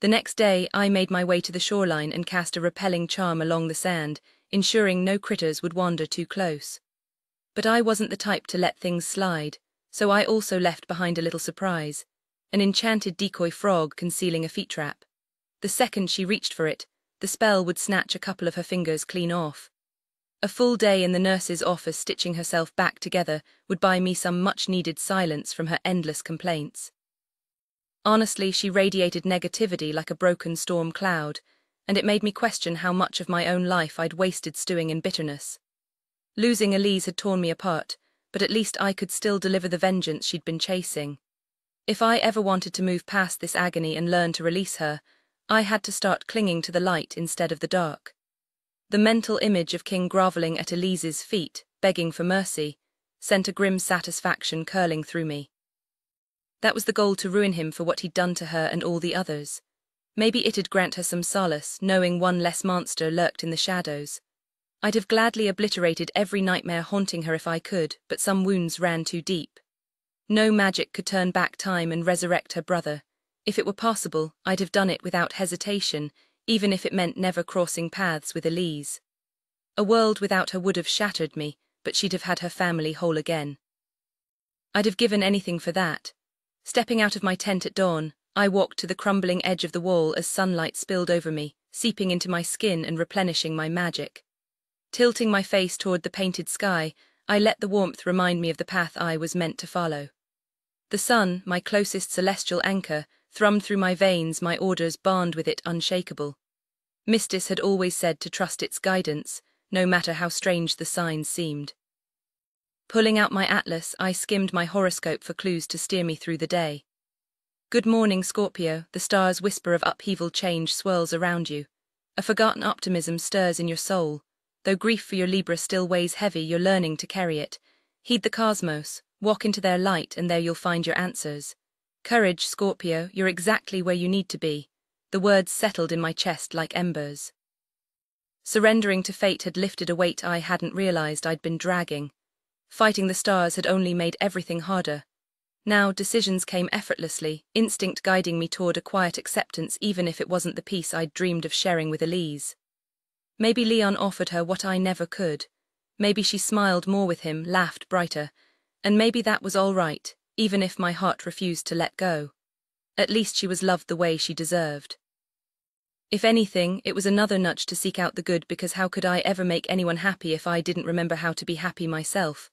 The next day, I made my way to the shoreline and cast a repelling charm along the sand, ensuring no critters would wander too close. But I wasn't the type to let things slide, so I also left behind a little surprise, an enchanted decoy frog concealing a feet trap. The second she reached for it, the spell would snatch a couple of her fingers clean off. A full day in the nurse's office stitching herself back together would buy me some much-needed silence from her endless complaints. Honestly, she radiated negativity like a broken storm cloud, and it made me question how much of my own life I'd wasted stewing in bitterness. Losing Elise had torn me apart, but at least I could still deliver the vengeance she'd been chasing. If I ever wanted to move past this agony and learn to release her, I had to start clinging to the light instead of the dark. The mental image of King groveling at Elise's feet, begging for mercy, sent a grim satisfaction curling through me. That was the goal, to ruin him for what he'd done to her and all the others. Maybe it'd grant her some solace, knowing one less monster lurked in the shadows. I'd have gladly obliterated every nightmare haunting her if I could, but some wounds ran too deep. No magic could turn back time and resurrect her brother. If it were possible, I'd have done it without hesitation, even if it meant never crossing paths with Elise. A world without her would have shattered me, but she'd have had her family whole again. I'd have given anything for that. Stepping out of my tent at dawn, I walked to the crumbling edge of the wall as sunlight spilled over me, seeping into my skin and replenishing my magic. Tilting my face toward the painted sky, I let the warmth remind me of the path I was meant to follow. The sun, my closest celestial anchor, thrummed through my veins, my orders bound with it unshakable. Mistis had always said to trust its guidance, no matter how strange the signs seemed. Pulling out my atlas, I skimmed my horoscope for clues to steer me through the day. Good morning, Scorpio, the stars' whisper of upheaval change swirls around you. A forgotten optimism stirs in your soul. Though grief for your Libra still weighs heavy, you're learning to carry it. Heed the cosmos, walk into their light, and there you'll find your answers. Courage, Scorpio, you're exactly where you need to be. The words settled in my chest like embers. Surrendering to fate had lifted a weight I hadn't realized I'd been dragging. Fighting the stars had only made everything harder. Now decisions came effortlessly, instinct guiding me toward a quiet acceptance, even if it wasn't the peace I'd dreamed of sharing with Elise. Maybe Leon offered her what I never could. Maybe she smiled more with him, laughed brighter. And maybe that was all right, even if my heart refused to let go. At least she was loved the way she deserved. If anything, it was another nudge to seek out the good, because how could I ever make anyone happy if I didn't remember how to be happy myself?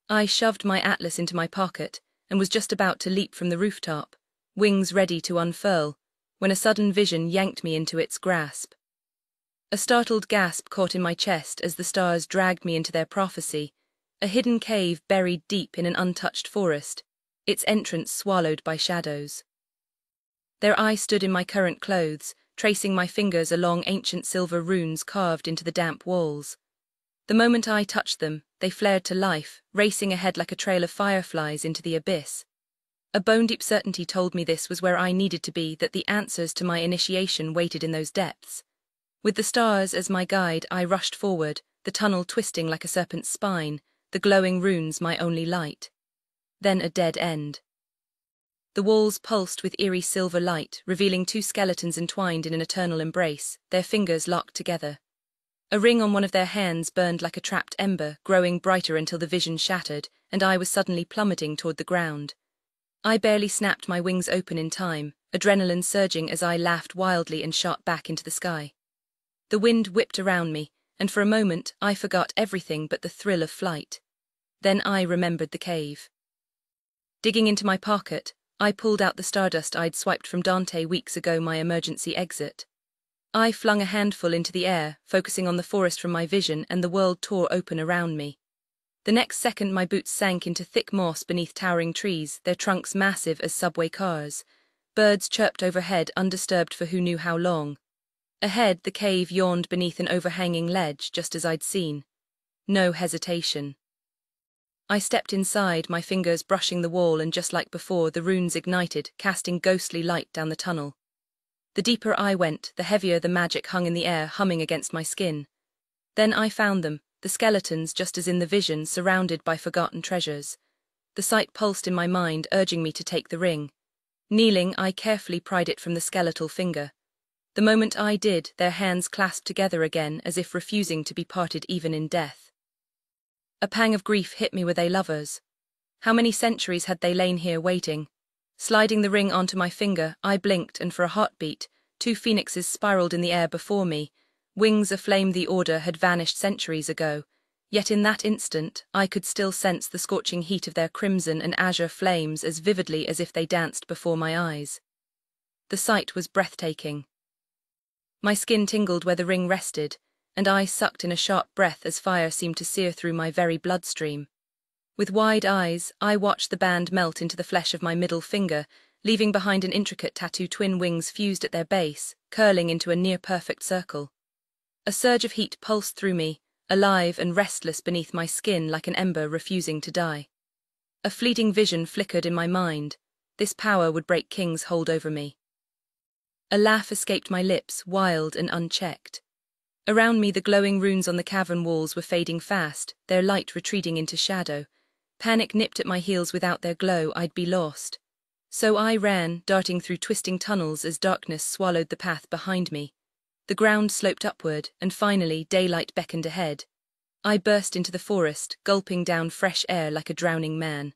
I shoved my atlas into my pocket and was just about to leap from the rooftop, wings ready to unfurl, when a sudden vision yanked me into its grasp. A startled gasp caught in my chest as the stars dragged me into their prophecy, a hidden cave buried deep in an untouched forest, its entrance swallowed by shadows. There I stood in my current clothes, tracing my fingers along ancient silver runes carved into the damp walls. The moment I touched them, they flared to life, racing ahead like a trail of fireflies into the abyss. A bone-deep certainty told me this was where I needed to be, that the answers to my initiation waited in those depths. With the stars as my guide, I rushed forward, the tunnel twisting like a serpent's spine, the glowing runes my only light. Then a dead end. The walls pulsed with eerie silver light, revealing two skeletons entwined in an eternal embrace, their fingers locked together. A ring on one of their hands burned like a trapped ember, growing brighter until the vision shattered, and I was suddenly plummeting toward the ground. I barely snapped my wings open in time, adrenaline surging as I laughed wildly and shot back into the sky. The wind whipped around me, and for a moment I forgot everything but the thrill of flight. Then I remembered the cave. Digging into my pocket, I pulled out the stardust I'd swiped from Dante weeks ago, my emergency exit. I flung a handful into the air, focusing on the forest from my vision, and the world tore open around me. The next second my boots sank into thick moss beneath towering trees, their trunks massive as subway cars. Birds chirped overhead, undisturbed for who knew how long. Ahead, the cave yawned beneath an overhanging ledge, just as I'd seen. No hesitation. I stepped inside, my fingers brushing the wall, and just like before, the runes ignited, casting ghostly light down the tunnel. The deeper I went, the heavier the magic hung in the air, humming against my skin. Then I found them, the skeletons, just as in the vision, surrounded by forgotten treasures. The sight pulsed in my mind, urging me to take the ring. Kneeling, I carefully pried it from the skeletal finger. The moment I did, their hands clasped together again, as if refusing to be parted even in death. A pang of grief hit me. Were they lovers? How many centuries had they lain here waiting? Sliding the ring onto my finger, I blinked, and for a heartbeat, two phoenixes spiraled in the air before me. Wings aflame, the order had vanished centuries ago. Yet in that instant, I could still sense the scorching heat of their crimson and azure flames as vividly as if they danced before my eyes. The sight was breathtaking. My skin tingled where the ring rested, and I sucked in a sharp breath as fire seemed to sear through my very bloodstream. With wide eyes, I watched the band melt into the flesh of my middle finger, leaving behind an intricate tattoo, twin wings fused at their base, curling into a near-perfect circle. A surge of heat pulsed through me, alive and restless beneath my skin like an ember refusing to die. A fleeting vision flickered in my mind. This power would break King's hold over me. A laugh escaped my lips, wild and unchecked. Around me, the glowing runes on the cavern walls were fading fast, their light retreating into shadow. Panic nipped at my heels. Without their glow, I'd be lost. So I ran, darting through twisting tunnels as darkness swallowed the path behind me. The ground sloped upward, and finally daylight beckoned ahead. I burst into the forest, gulping down fresh air like a drowning man.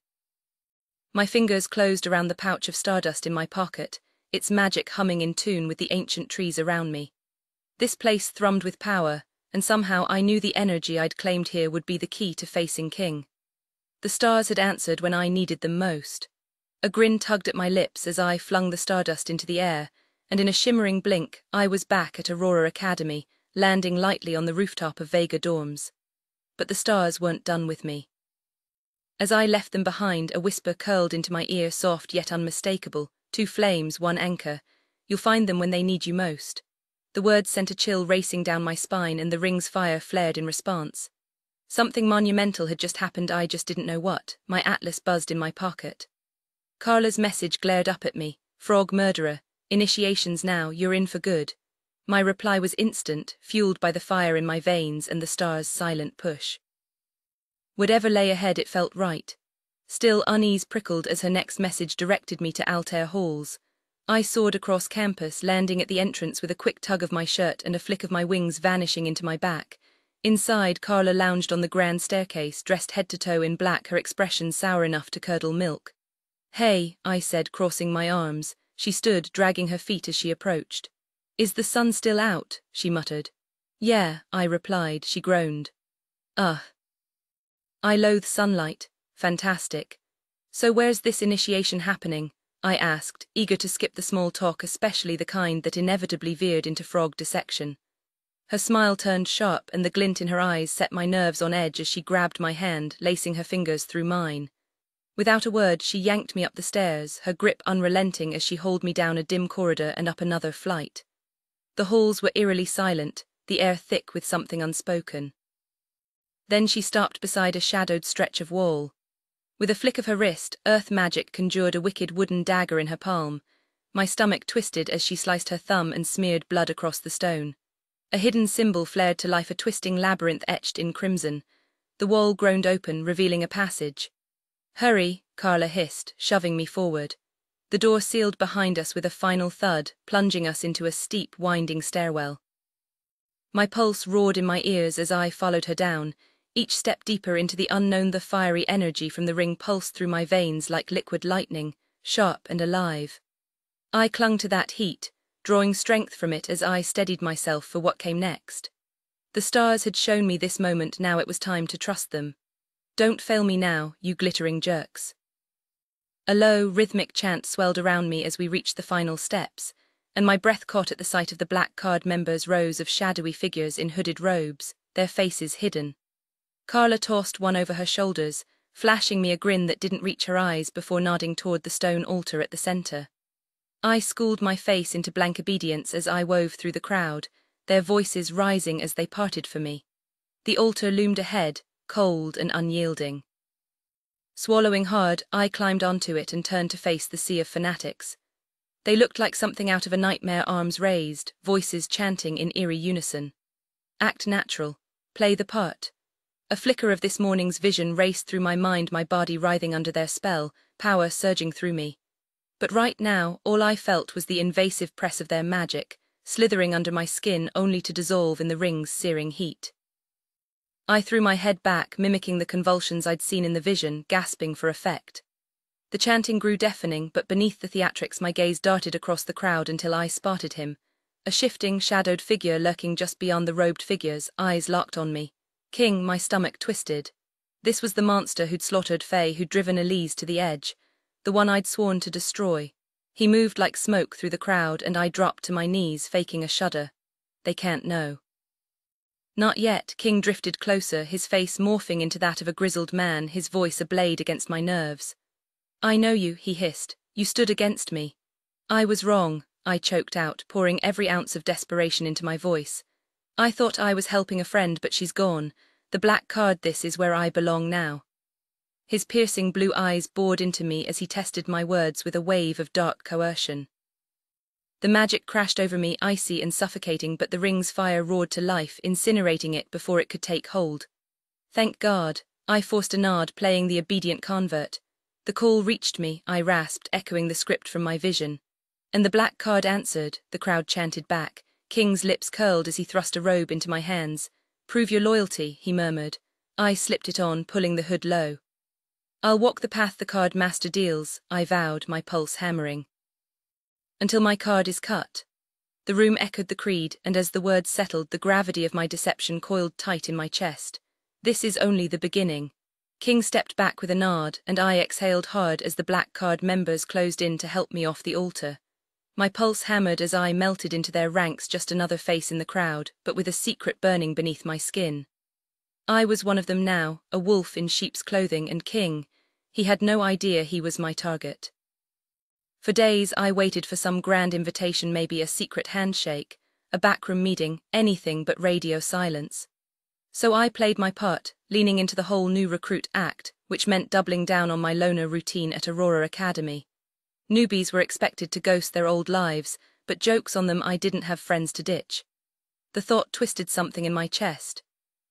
My fingers closed around the pouch of stardust in my pocket, its magic humming in tune with the ancient trees around me. This place thrummed with power, and somehow I knew the energy I'd claimed here would be the key to facing King. The stars had answered when I needed them most. A grin tugged at my lips as I flung the stardust into the air, and in a shimmering blink, I was back at Aurora Academy, landing lightly on the rooftop of Vega dorms. But the stars weren't done with me. As I left them behind, a whisper curled into my ear, soft yet unmistakable. 2 flames, 1 anchor. You'll find them when they need you most. The words sent a chill racing down my spine, and the ring's fire flared in response. Something monumental had just happened, I just didn't know what. My atlas buzzed in my pocket. Carla's message glared up at me. Frog murderer. Initiations now, you're in for good. My reply was instant, fueled by the fire in my veins and the stars' silent push. Whatever lay ahead, it felt right. Still, unease prickled as her next message directed me to Altair Halls. I soared across campus, landing at the entrance with a quick tug of my shirt and a flick of my wings vanishing into my back. Inside, Carla lounged on the grand staircase, dressed head to toe in black, her expression sour enough to curdle milk. Hey, I said, crossing my arms. She stood, dragging her feet as she approached. Is the sun still out? She muttered. Yeah, I replied. She groaned. Ugh. I loathe sunlight. Fantastic. So where's this initiation happening? I asked, eager to skip the small talk, especially the kind that inevitably veered into frog dissection. Her smile turned sharp, and the glint in her eyes set my nerves on edge as she grabbed my hand, lacing her fingers through mine. Without a word, she yanked me up the stairs, her grip unrelenting as she hauled me down a dim corridor and up another flight. The halls were eerily silent, the air thick with something unspoken. Then she stopped beside a shadowed stretch of wall. With a flick of her wrist, earth magic conjured a wicked wooden dagger in her palm. My stomach twisted as she sliced her thumb and smeared blood across the stone. A hidden symbol flared to life, a twisting labyrinth etched in crimson. The wall groaned open, revealing a passage. Hurry, Carla hissed, shoving me forward. The door sealed behind us with a final thud, plunging us into a steep, winding stairwell. My pulse roared in my ears as I followed her down, each step deeper into the unknown. The fiery energy from the ring pulsed through my veins like liquid lightning, sharp and alive. I clung to that heat, drawing strength from it as I steadied myself for what came next. The stars had shown me this moment, now it was time to trust them. Don't fail me now, you glittering jerks. A low, rhythmic chant swelled around me as we reached the final steps, and my breath caught at the sight of the black card members' rows of shadowy figures in hooded robes, their faces hidden. Carla tossed one over her shoulders, flashing me a grin that didn't reach her eyes before nodding toward the stone altar at the center. I schooled my face into blank obedience as I wove through the crowd, their voices rising as they parted for me. The altar loomed ahead, cold and unyielding. Swallowing hard, I climbed onto it and turned to face the sea of fanatics. They looked like something out of a nightmare, arms raised, voices chanting in eerie unison. Act natural. Play the part. A flicker of this morning's vision raced through my mind, my body writhing under their spell, power surging through me. But right now, all I felt was the invasive press of their magic, slithering under my skin only to dissolve in the ring's searing heat. I threw my head back, mimicking the convulsions I'd seen in the vision, gasping for effect. The chanting grew deafening, but beneath the theatrics my gaze darted across the crowd until I spotted him. A shifting, shadowed figure lurking just beyond the robed figures, eyes locked on me. King, my stomach twisted. This was the monster who'd slaughtered Faye, who'd driven Elise to the edge. The one I'd sworn to destroy. He moved like smoke through the crowd, and I dropped to my knees, faking a shudder. They can't know. Not yet. King drifted closer, his face morphing into that of a grizzled man, his voice a blade against my nerves. I know you, he hissed. You stood against me. I was wrong, I choked out, pouring every ounce of desperation into my voice. I thought I was helping a friend, but she's gone. The black card, this is where I belong now. His piercing blue eyes bored into me as he tested my words with a wave of dark coercion. The magic crashed over me, icy and suffocating, but the ring's fire roared to life, incinerating it before it could take hold. Thank God, I forced a nod, playing the obedient convert. The call reached me, I rasped, echoing the script from my vision. And the black card answered, the crowd chanted back. King's lips curled as he thrust a robe into my hands. Prove your loyalty, he murmured. I slipped it on, pulling the hood low. I'll walk the path the card master deals, I vowed, my pulse hammering. Until my card is cut. The room echoed the creed, and as the words settled, the gravity of my deception coiled tight in my chest. This is only the beginning. King stepped back with a nod, and I exhaled hard as the black card members closed in to help me off the altar. My pulse hammered as I melted into their ranks, just another face in the crowd, but with a secret burning beneath my skin. I was one of them now, a wolf in sheep's clothing, and King, he had no idea he was my target. For days I waited for some grand invitation, maybe a secret handshake, a backroom meeting, anything but radio silence. So I played my part, leaning into the whole new recruit act, which meant doubling down on my loner routine at Aurora Academy. Newbies were expected to ghost their old lives, but jokes on them, I didn't have friends to ditch. The thought twisted something in my chest.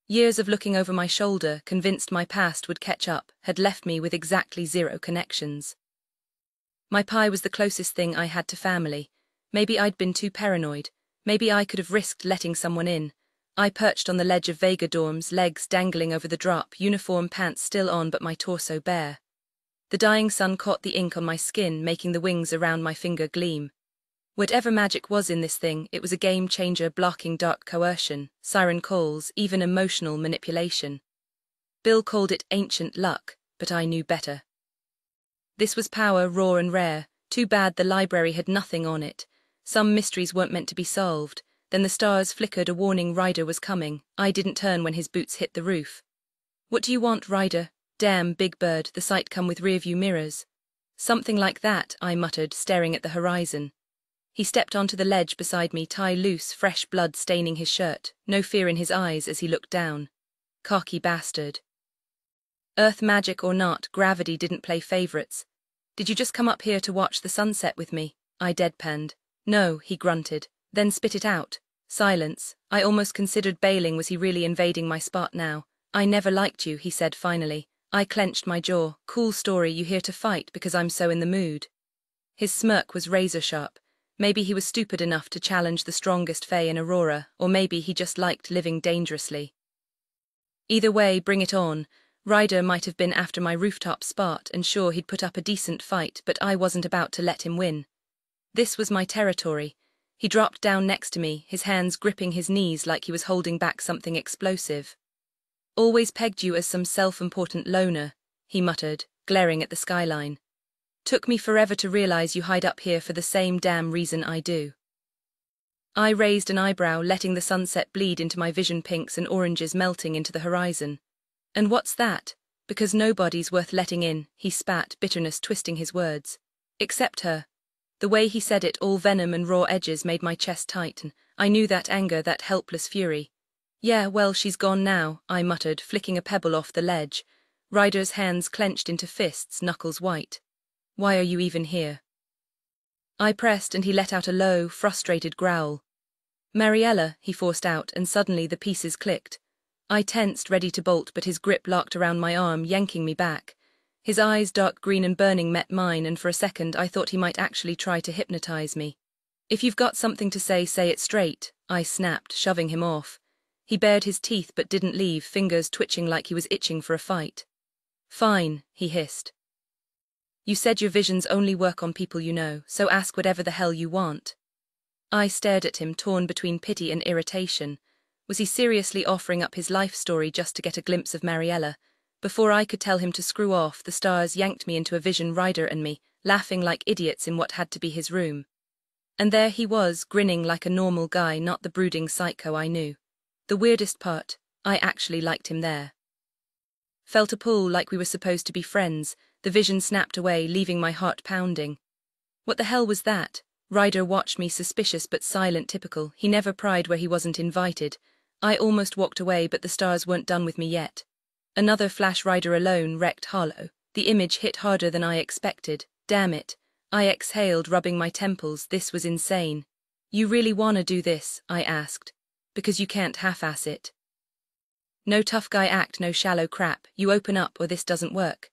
Years of looking over my shoulder, convinced my past would catch up, had left me with exactly zero connections. My pie was the closest thing I had to family. Maybe I'd been too paranoid. Maybe I could have risked letting someone in. I perched on the ledge of Vega dorms, legs dangling over the drop, uniform pants still on but my torso bare. The dying sun caught the ink on my skin, making the wings around my finger gleam. Whatever magic was in this thing, it was a game changer, blocking dark coercion, siren calls, even emotional manipulation. Bill called it ancient luck, but I knew better. This was power, raw and rare. Too bad the library had nothing on it. Some mysteries weren't meant to be solved. Then the stars flickered, a warning Ryder was coming. I didn't turn when his boots hit the roof. What do you want, Ryder? Damn, Big Bird, the sight come with rearview mirrors. Something like that, I muttered, staring at the horizon. He stepped onto the ledge beside me, tie loose, fresh blood staining his shirt, no fear in his eyes as he looked down. Cocky bastard. Earth magic or not, gravity didn't play favorites. Did you just come up here to watch the sunset with me? I deadpanned. No, he grunted, then spit it out. Silence. I almost considered bailing. Was he really invading my spot now? I never liked you, he said finally. I clenched my jaw. Cool story, you here to fight because I'm so in the mood. His smirk was razor sharp. Maybe he was stupid enough to challenge the strongest fae in Aurora, or maybe he just liked living dangerously. Either way, bring it on. Ryder might have been after my rooftop spot, and sure, he'd put up a decent fight, but I wasn't about to let him win. This was my territory. He dropped down next to me, his hands gripping his knees like he was holding back something explosive. Always pegged you as some self-important loner, he muttered, glaring at the skyline. Took me forever to realize you hide up here for the same damn reason I do. I raised an eyebrow, letting the sunset bleed into my vision, pinks and oranges melting into the horizon. And what's that? Because nobody's worth letting in, he spat, bitterness twisting his words. Except her. The way he said it, all venom and raw edges, made my chest tighten. I knew that anger, that helpless fury. Yeah, well, she's gone now, I muttered, flicking a pebble off the ledge. Ryder's hands clenched into fists, knuckles white. Why are you even here? I pressed, and he let out a low, frustrated growl. Mariella, he forced out, and suddenly the pieces clicked. I tensed, ready to bolt, but his grip locked around my arm, yanking me back. His eyes, dark green and burning, met mine, and for a second I thought he might actually try to hypnotize me. If you've got something to say it straight, I snapped, shoving him off. He bared his teeth but didn't leave, fingers twitching like he was itching for a fight. Fine, he hissed. You said your visions only work on people you know, so ask whatever the hell you want. I stared at him, torn between pity and irritation. Was he seriously offering up his life story just to get a glimpse of Mariella? Before I could tell him to screw off, the stars yanked me into a vision, Ryder and me, laughing like idiots in what had to be his room. And there he was, grinning like a normal guy, not the brooding psycho I knew. The weirdest part, I actually liked him there. Felt a pull like we were supposed to be friends. The vision snapped away, leaving my heart pounding. What the hell was that? Ryder watched me, suspicious but silent, typical. He never pried where he wasn't invited. I almost walked away, but the stars weren't done with me yet. Another flash, Ryder alone, wrecked hollow. The image hit harder than I expected. Damn it. I exhaled, rubbing my temples. This was insane. You really wanna do this? I asked. Because you can't half-ass it. No tough guy act, no shallow crap. You open up or this doesn't work.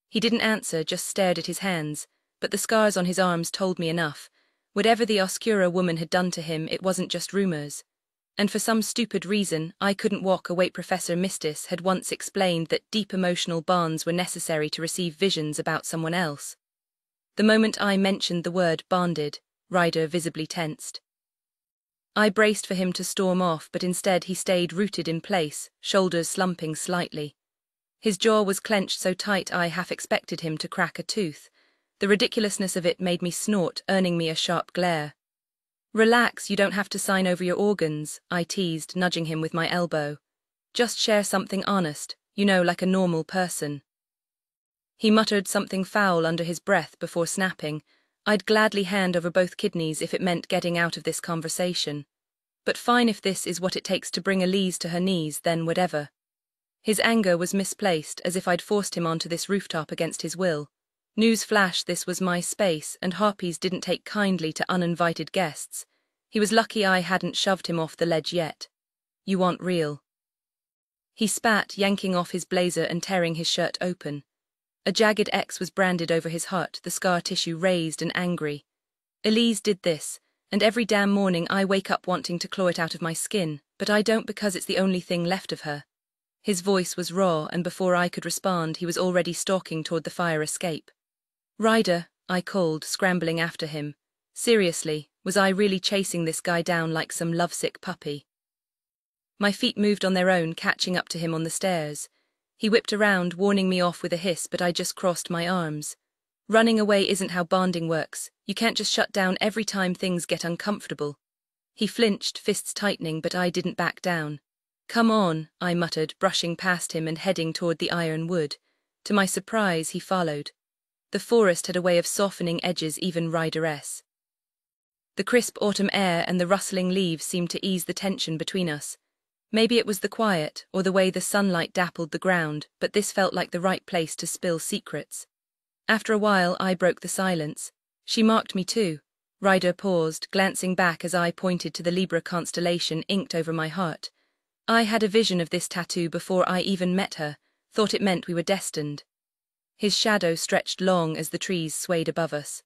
He didn't answer, just stared at his hands, but the scars on his arms told me enough. Whatever the Oscura woman had done to him, it wasn't just rumors. And for some stupid reason, I couldn't walk away. Professor Mistis had once explained that deep emotional bonds were necessary to receive visions about someone else. The moment I mentioned the word bonded, Ryder visibly tensed. I braced for him to storm off, but instead he stayed rooted in place, shoulders slumping slightly. His jaw was clenched so tight I half expected him to crack a tooth. The ridiculousness of it made me snort, earning me a sharp glare. Relax, you don't have to sign over your organs, I teased, nudging him with my elbow. Just share something honest, like a normal person. He muttered something foul under his breath before snapping. I'd gladly hand over both kidneys if it meant getting out of this conversation. But fine, if this is what it takes to bring Elise to her knees, then whatever. His anger was misplaced, as if I'd forced him onto this rooftop against his will. Newsflash, this was my space, and harpies didn't take kindly to uninvited guests. He was lucky I hadn't shoved him off the ledge yet. You want real? He spat, yanking off his blazer and tearing his shirt open. A jagged X was branded over his heart, the scar tissue raised and angry. Elise did this, and every damn morning I wake up wanting to claw it out of my skin, but I don't because it's the only thing left of her. His voice was raw, and before I could respond he was already stalking toward the fire escape. Ryder, I called, scrambling after him. Seriously, was I really chasing this guy down like some lovesick puppy? My feet moved on their own, catching up to him on the stairs. He whipped around, warning me off with a hiss, but I just crossed my arms. Running away isn't how bonding works. You can't just shut down every time things get uncomfortable. He flinched, fists tightening, but I didn't back down. Come on, I muttered, brushing past him and heading toward the iron wood. To my surprise, he followed. The forest had a way of softening edges even Ryder-esque. The crisp autumn air and the rustling leaves seemed to ease the tension between us. Maybe it was the quiet, or the way the sunlight dappled the ground, but this felt like the right place to spill secrets. After a while, I broke the silence. She marked me too. Ryder paused, glancing back as I pointed to the Libra constellation inked over my heart. I had a vision of this tattoo before I even met her, thought it meant we were destined. His shadow stretched long as the trees swayed above us.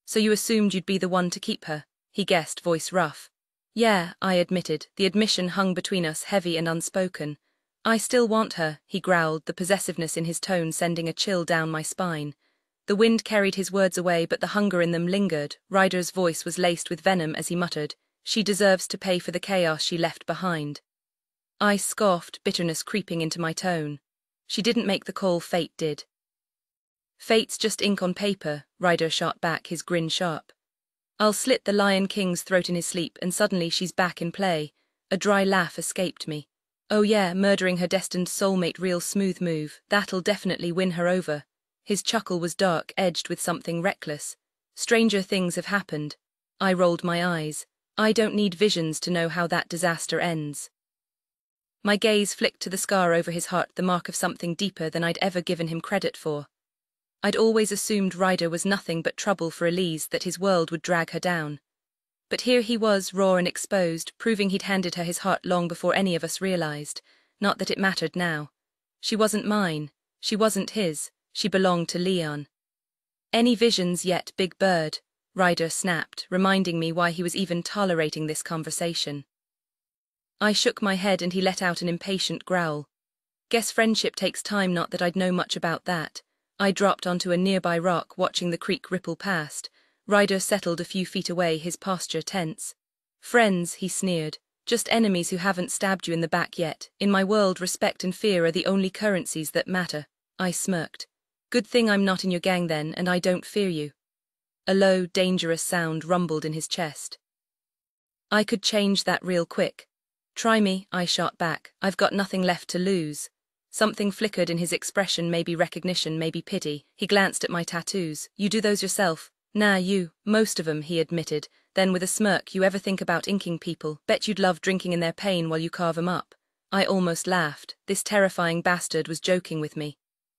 So you assumed you'd be the one to keep her, he guessed, voice rough. Yeah, I admitted, the admission hung between us, heavy and unspoken. I still want her, he growled, the possessiveness in his tone sending a chill down my spine. The wind carried his words away, but the hunger in them lingered. Ryder's voice was laced with venom as he muttered, she deserves to pay for the chaos she left behind. I scoffed, bitterness creeping into my tone. She didn't make the call, fate did. Fate's just ink on paper, Ryder shot back, his grin sharp. I'll slit the Lion King's throat in his sleep, and suddenly she's back in play. A dry laugh escaped me. Oh yeah, murdering her destined soulmate, real smooth move. That'll definitely win her over. His chuckle was dark, edged with something reckless. Stranger things have happened. I rolled my eyes. I don't need visions to know how that disaster ends. My gaze flicked to the scar over his heart, the mark of something deeper than I'd ever given him credit for. I'd always assumed Ryder was nothing but trouble for Elise, that his world would drag her down. But here he was, raw and exposed, proving he'd handed her his heart long before any of us realized. Not that it mattered now. She wasn't mine. She wasn't his. She belonged to Leon. Any visions yet, Big Bird? Ryder snapped, reminding me why he was even tolerating this conversation. I shook my head and he let out an impatient growl. Guess friendship takes time, not that I'd know much about that. I dropped onto a nearby rock, watching the creek ripple past. Ryder settled a few feet away, his posture tense. Friends, he sneered. Just enemies who haven't stabbed you in the back yet. In my world, respect and fear are the only currencies that matter. I smirked. Good thing I'm not in your gang then, and I don't fear you. A low, dangerous sound rumbled in his chest. I could change that real quick. Try me, I shot back. I've got nothing left to lose. Something flickered in his expression, maybe recognition, maybe pity. He glanced at my tattoos. You do those yourself? Nah, most of 'em, he admitted. Then with a smirk, you ever think about inking people? Bet you'd love drinking in their pain while you carve 'em up. I almost laughed. This terrifying bastard was joking with me.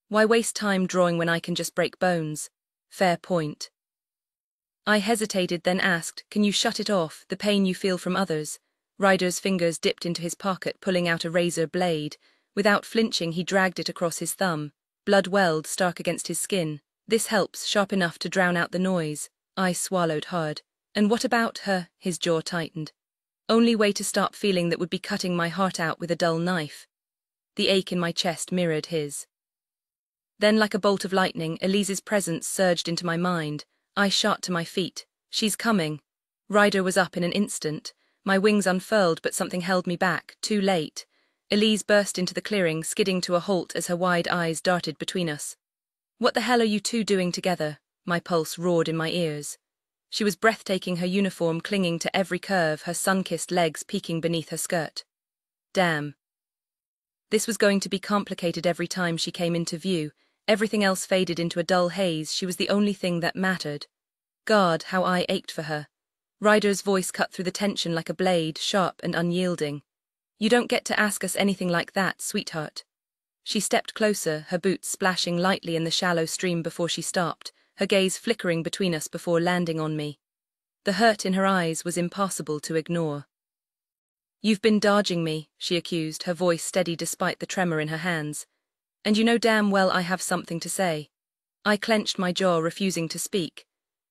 Why waste time drawing when I can just break bones? Fair point. I hesitated, then asked, can you shut it off, the pain you feel from others? Ryder's fingers dipped into his pocket, pulling out a razor blade. Without flinching, he dragged it across his thumb. Blood welled stark against his skin. This helps, sharp enough to drown out the noise. I swallowed hard. And what about her? His jaw tightened. Only way to stop feeling that would be cutting my heart out with a dull knife. The ache in my chest mirrored his. Then, like a bolt of lightning, Elise's presence surged into my mind. I shot to my feet. She's coming. Ryder was up in an instant. My wings unfurled, but something held me back, too late. Elise burst into the clearing, skidding to a halt as her wide eyes darted between us. What the hell are you two doing together? My pulse roared in my ears. She was breathtaking, her uniform clinging to every curve, her sun-kissed legs peeking beneath her skirt. Damn. This was going to be complicated every time she came into view. Everything else faded into a dull haze. She was the only thing that mattered. God, how I ached for her. Ryder's voice cut through the tension like a blade, sharp and unyielding. You don't get to ask us anything like that, sweetheart. She stepped closer, her boots splashing lightly in the shallow stream before she stopped, her gaze flickering between us before landing on me. The hurt in her eyes was impossible to ignore. You've been dodging me, she accused, her voice steady despite the tremor in her hands. And you know damn well I have something to say. I clenched my jaw, refusing to speak.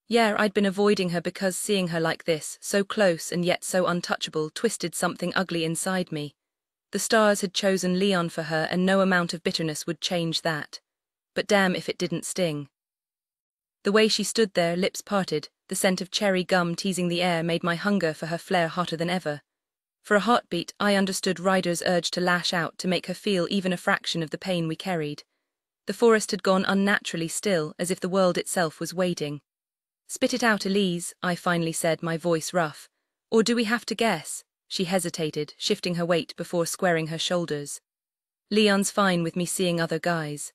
Yeah, I'd been avoiding her because seeing her like this, so close and yet so untouchable, twisted something ugly inside me. The stars had chosen Leon for her, and no amount of bitterness would change that. But damn if it didn't sting. The way she stood there, lips parted, the scent of cherry gum teasing the air, made my hunger for her flare hotter than ever. For a heartbeat, I understood Ryder's urge to lash out, to make her feel even a fraction of the pain we carried. The forest had gone unnaturally still, as if the world itself was waiting. Spit it out, Elise, I finally said, my voice rough. Or do we have to guess? She hesitated, shifting her weight before squaring her shoulders. Leon's fine with me seeing other guys.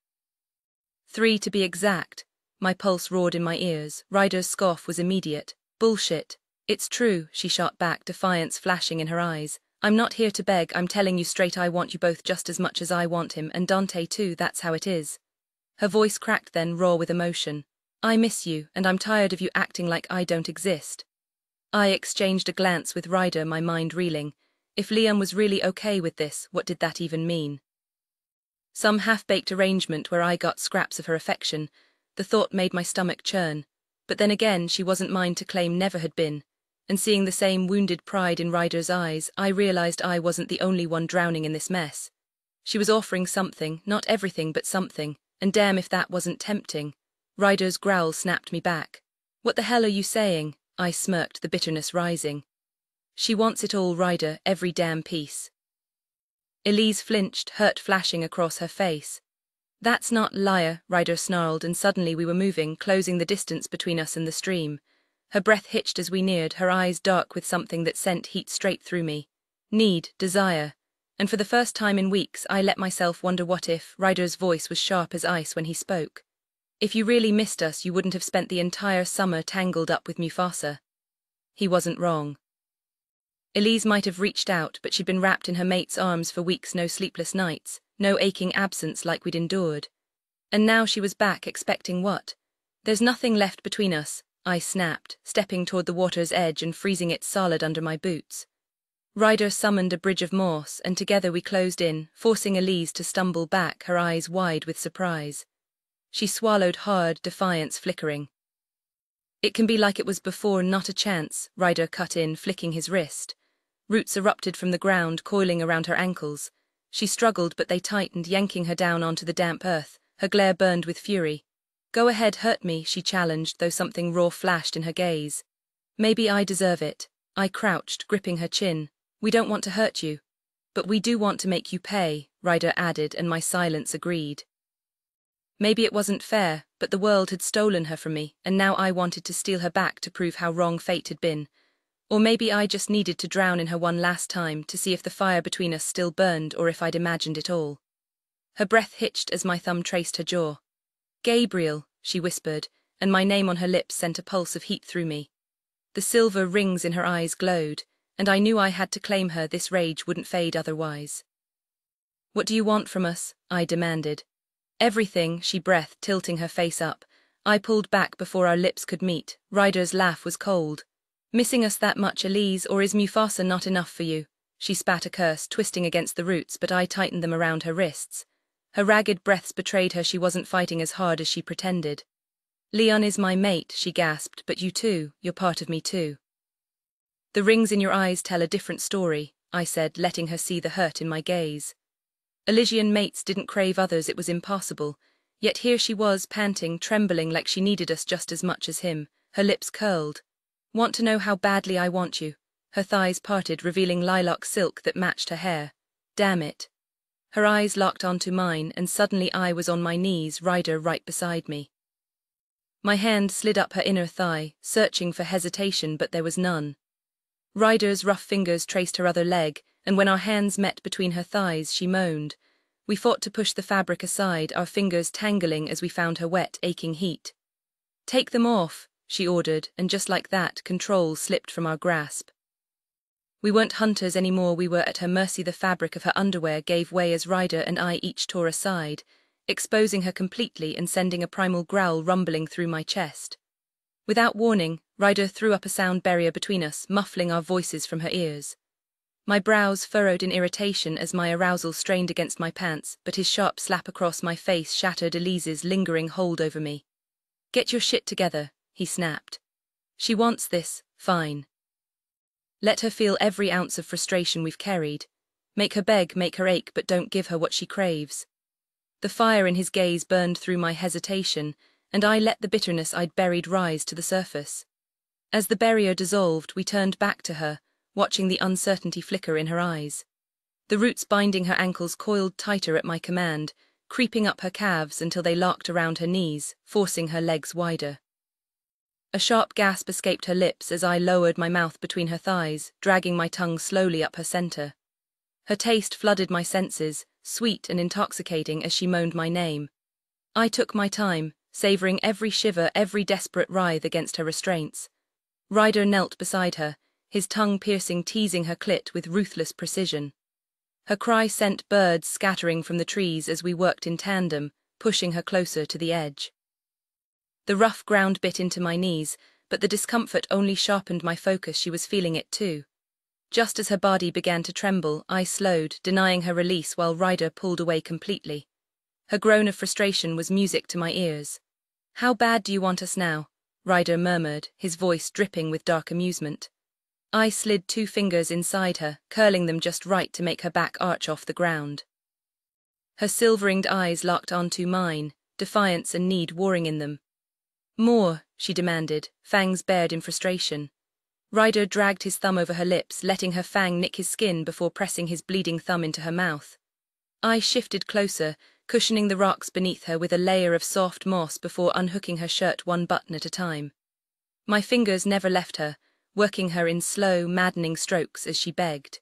3 to be exact. My pulse roared in my ears. Ryder's scoff was immediate. Bullshit. It's true, she shot back, defiance flashing in her eyes. I'm not here to beg, I'm telling you straight, I want you both just as much as I want him, and Dante too, that's how it is. Her voice cracked then, raw with emotion. I miss you, and I'm tired of you acting like I don't exist. I exchanged a glance with Ryder, my mind reeling. If Leon was really okay with this, what did that even mean? Some half-baked arrangement where I got scraps of her affection. The thought made my stomach churn. But then again, she wasn't mine to claim, never had been. And seeing the same wounded pride in Ryder's eyes, I realized I wasn't the only one drowning in this mess. She was offering something, not everything but something, and damn if that wasn't tempting. Ryder's growl snapped me back. What the hell are you saying? I smirked, the bitterness rising. She wants it all, Ryder, every damn piece. Elise flinched, hurt flashing across her face. That's not liar, Ryder snarled, and suddenly we were moving, closing the distance between us and the stream. Her breath hitched as we neared, her eyes dark with something that sent heat straight through me. Need, desire. And for the first time in weeks, I let myself wonder what if. Ryder's voice was sharp as ice when he spoke. If you really missed us, you wouldn't have spent the entire summer tangled up with Mufasa. He wasn't wrong. Elise might have reached out, but she'd been wrapped in her mate's arms for weeks, no sleepless nights, no aching absence like we'd endured. And now she was back, expecting what? There's nothing left between us, I snapped, stepping toward the water's edge and freezing it solid under my boots. Ryder summoned a bridge of moss, and together we closed in, forcing Elise to stumble back, her eyes wide with surprise. She swallowed hard, defiance flickering. It can be like it was before, not a chance, Ryder cut in, flicking his wrist. Roots erupted from the ground, coiling around her ankles. She struggled, but they tightened, yanking her down onto the damp earth. Her glare burned with fury. Go ahead, hurt me, she challenged, though something raw flashed in her gaze. Maybe I deserve it. I crouched, gripping her chin. We don't want to hurt you. But we do want to make you pay, Ryder added, and my silence agreed. Maybe it wasn't fair, but the world had stolen her from me, and now I wanted to steal her back to prove how wrong fate had been. Or maybe I just needed to drown in her one last time to see if the fire between us still burned or if I'd imagined it all. Her breath hitched as my thumb traced her jaw. "Gabriel," she whispered, and my name on her lips sent a pulse of heat through me. The silver rings in her eyes glowed, and I knew I had to claim her. This rage wouldn't fade otherwise. "What do you want from us?" I demanded. "Everything," she breathed, tilting her face up. I pulled back before our lips could meet. Ryder's laugh was cold. "Missing us that much, Elise, or is Mufasa not enough for you?" She spat a curse, twisting against the roots, but I tightened them around her wrists. Her ragged breaths betrayed her. She wasn't fighting as hard as she pretended. "Leon is my mate," she gasped, "but you too, you're part of me too." "The rings in your eyes tell a different story," I said, letting her see the hurt in my gaze. Elysian mates didn't crave others, it was impossible. Yet here she was, panting, trembling like she needed us just as much as him, her lips curled. "Want to know how badly I want you?" Her thighs parted, revealing lilac silk that matched her hair. Damn it. Her eyes locked onto mine, and suddenly I was on my knees, Ryder right beside me. My hand slid up her inner thigh, searching for hesitation, but there was none. Ryder's rough fingers traced her other leg, and when our hands met between her thighs, she moaned. We fought to push the fabric aside, our fingers tangling as we found her wet, aching heat. "Take them off," she ordered, and just like that, control slipped from our grasp. We weren't hunters anymore, we were at her mercy. The fabric of her underwear gave way as Ryder and I each tore aside, exposing her completely and sending a primal growl rumbling through my chest. Without warning, Ryder threw up a sound barrier between us, muffling our voices from her ears. My brows furrowed in irritation as my arousal strained against my pants, but his sharp slap across my face shattered Elise's lingering hold over me. "Get your shit together," he snapped. "She wants this, fine. Let her feel every ounce of frustration we've carried. Make her beg, make her ache, but don't give her what she craves." The fire in his gaze burned through my hesitation, and I let the bitterness I'd buried rise to the surface. As the barrier dissolved, we turned back to her, watching the uncertainty flicker in her eyes. The roots binding her ankles coiled tighter at my command, creeping up her calves until they locked around her knees, forcing her legs wider. A sharp gasp escaped her lips as I lowered my mouth between her thighs, dragging my tongue slowly up her center. Her taste flooded my senses, sweet and intoxicating as she moaned my name. I took my time, savoring every shiver, every desperate writhe against her restraints. Ryder knelt beside her, his tongue piercing, teasing her clit with ruthless precision. Her cry sent birds scattering from the trees as we worked in tandem, pushing her closer to the edge. The rough ground bit into my knees, but the discomfort only sharpened my focus. She was feeling it too. Just as her body began to tremble, I slowed, denying her release while Ryder pulled away completely. Her groan of frustration was music to my ears. "How bad do you want us now?" Ryder murmured, his voice dripping with dark amusement. I slid 2 fingers inside her, curling them just right to make her back arch off the ground. Her silver-ringed eyes locked onto mine, defiance and need warring in them. "More," she demanded, fangs bared in frustration. Ryder dragged his thumb over her lips, letting her fang nick his skin before pressing his bleeding thumb into her mouth. I shifted closer, cushioning the rocks beneath her with a layer of soft moss before unhooking her shirt one button at a time. My fingers never left her, working her in slow, maddening strokes as she begged.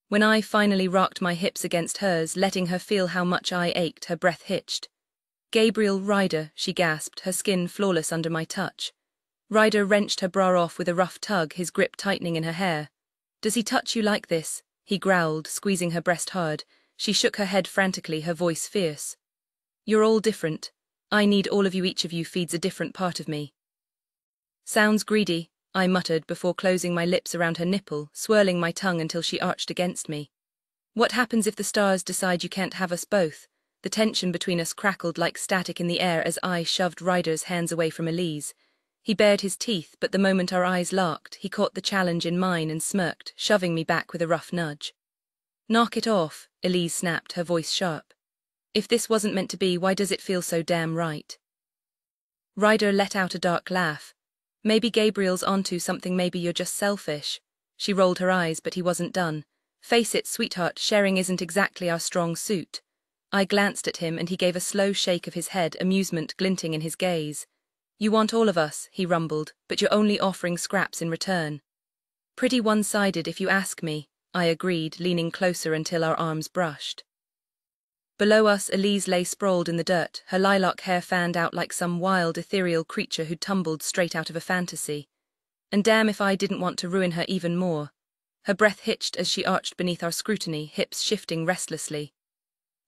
When I finally rocked my hips against hers, letting her feel how much I ached, her breath hitched. "Gabriel Ryder," she gasped, her skin flawless under my touch. Ryder wrenched her bra off with a rough tug, his grip tightening in her hair. "Does he touch you like this?" he growled, squeezing her breast hard. She shook her head frantically, her voice fierce. "You're all different. I need all of you, each of you feeds a different part of me." "Sounds greedy," I muttered before closing my lips around her nipple, swirling my tongue until she arched against me. "What happens if the stars decide you can't have us both?" The tension between us crackled like static in the air as I shoved Ryder's hands away from Elise. He bared his teeth, but the moment our eyes locked, he caught the challenge in mine and smirked, shoving me back with a rough nudge. "Knock it off," Elise snapped, her voice sharp. "If this wasn't meant to be, why does it feel so damn right?" Ryder let out a dark laugh. "Maybe Gabriel's onto something, maybe you're just selfish." She rolled her eyes, but he wasn't done. "Face it, sweetheart, sharing isn't exactly our strong suit." I glanced at him and he gave a slow shake of his head, amusement glinting in his gaze. "You want all of us," he rumbled, "but you're only offering scraps in return." Pretty one-sided if you ask me, I agreed, leaning closer until our arms brushed. Below us, Elise lay sprawled in the dirt, her lilac hair fanned out like some wild, ethereal creature who'd tumbled straight out of a fantasy. And damn if I didn't want to ruin her even more. Her breath hitched as she arched beneath our scrutiny, hips shifting restlessly.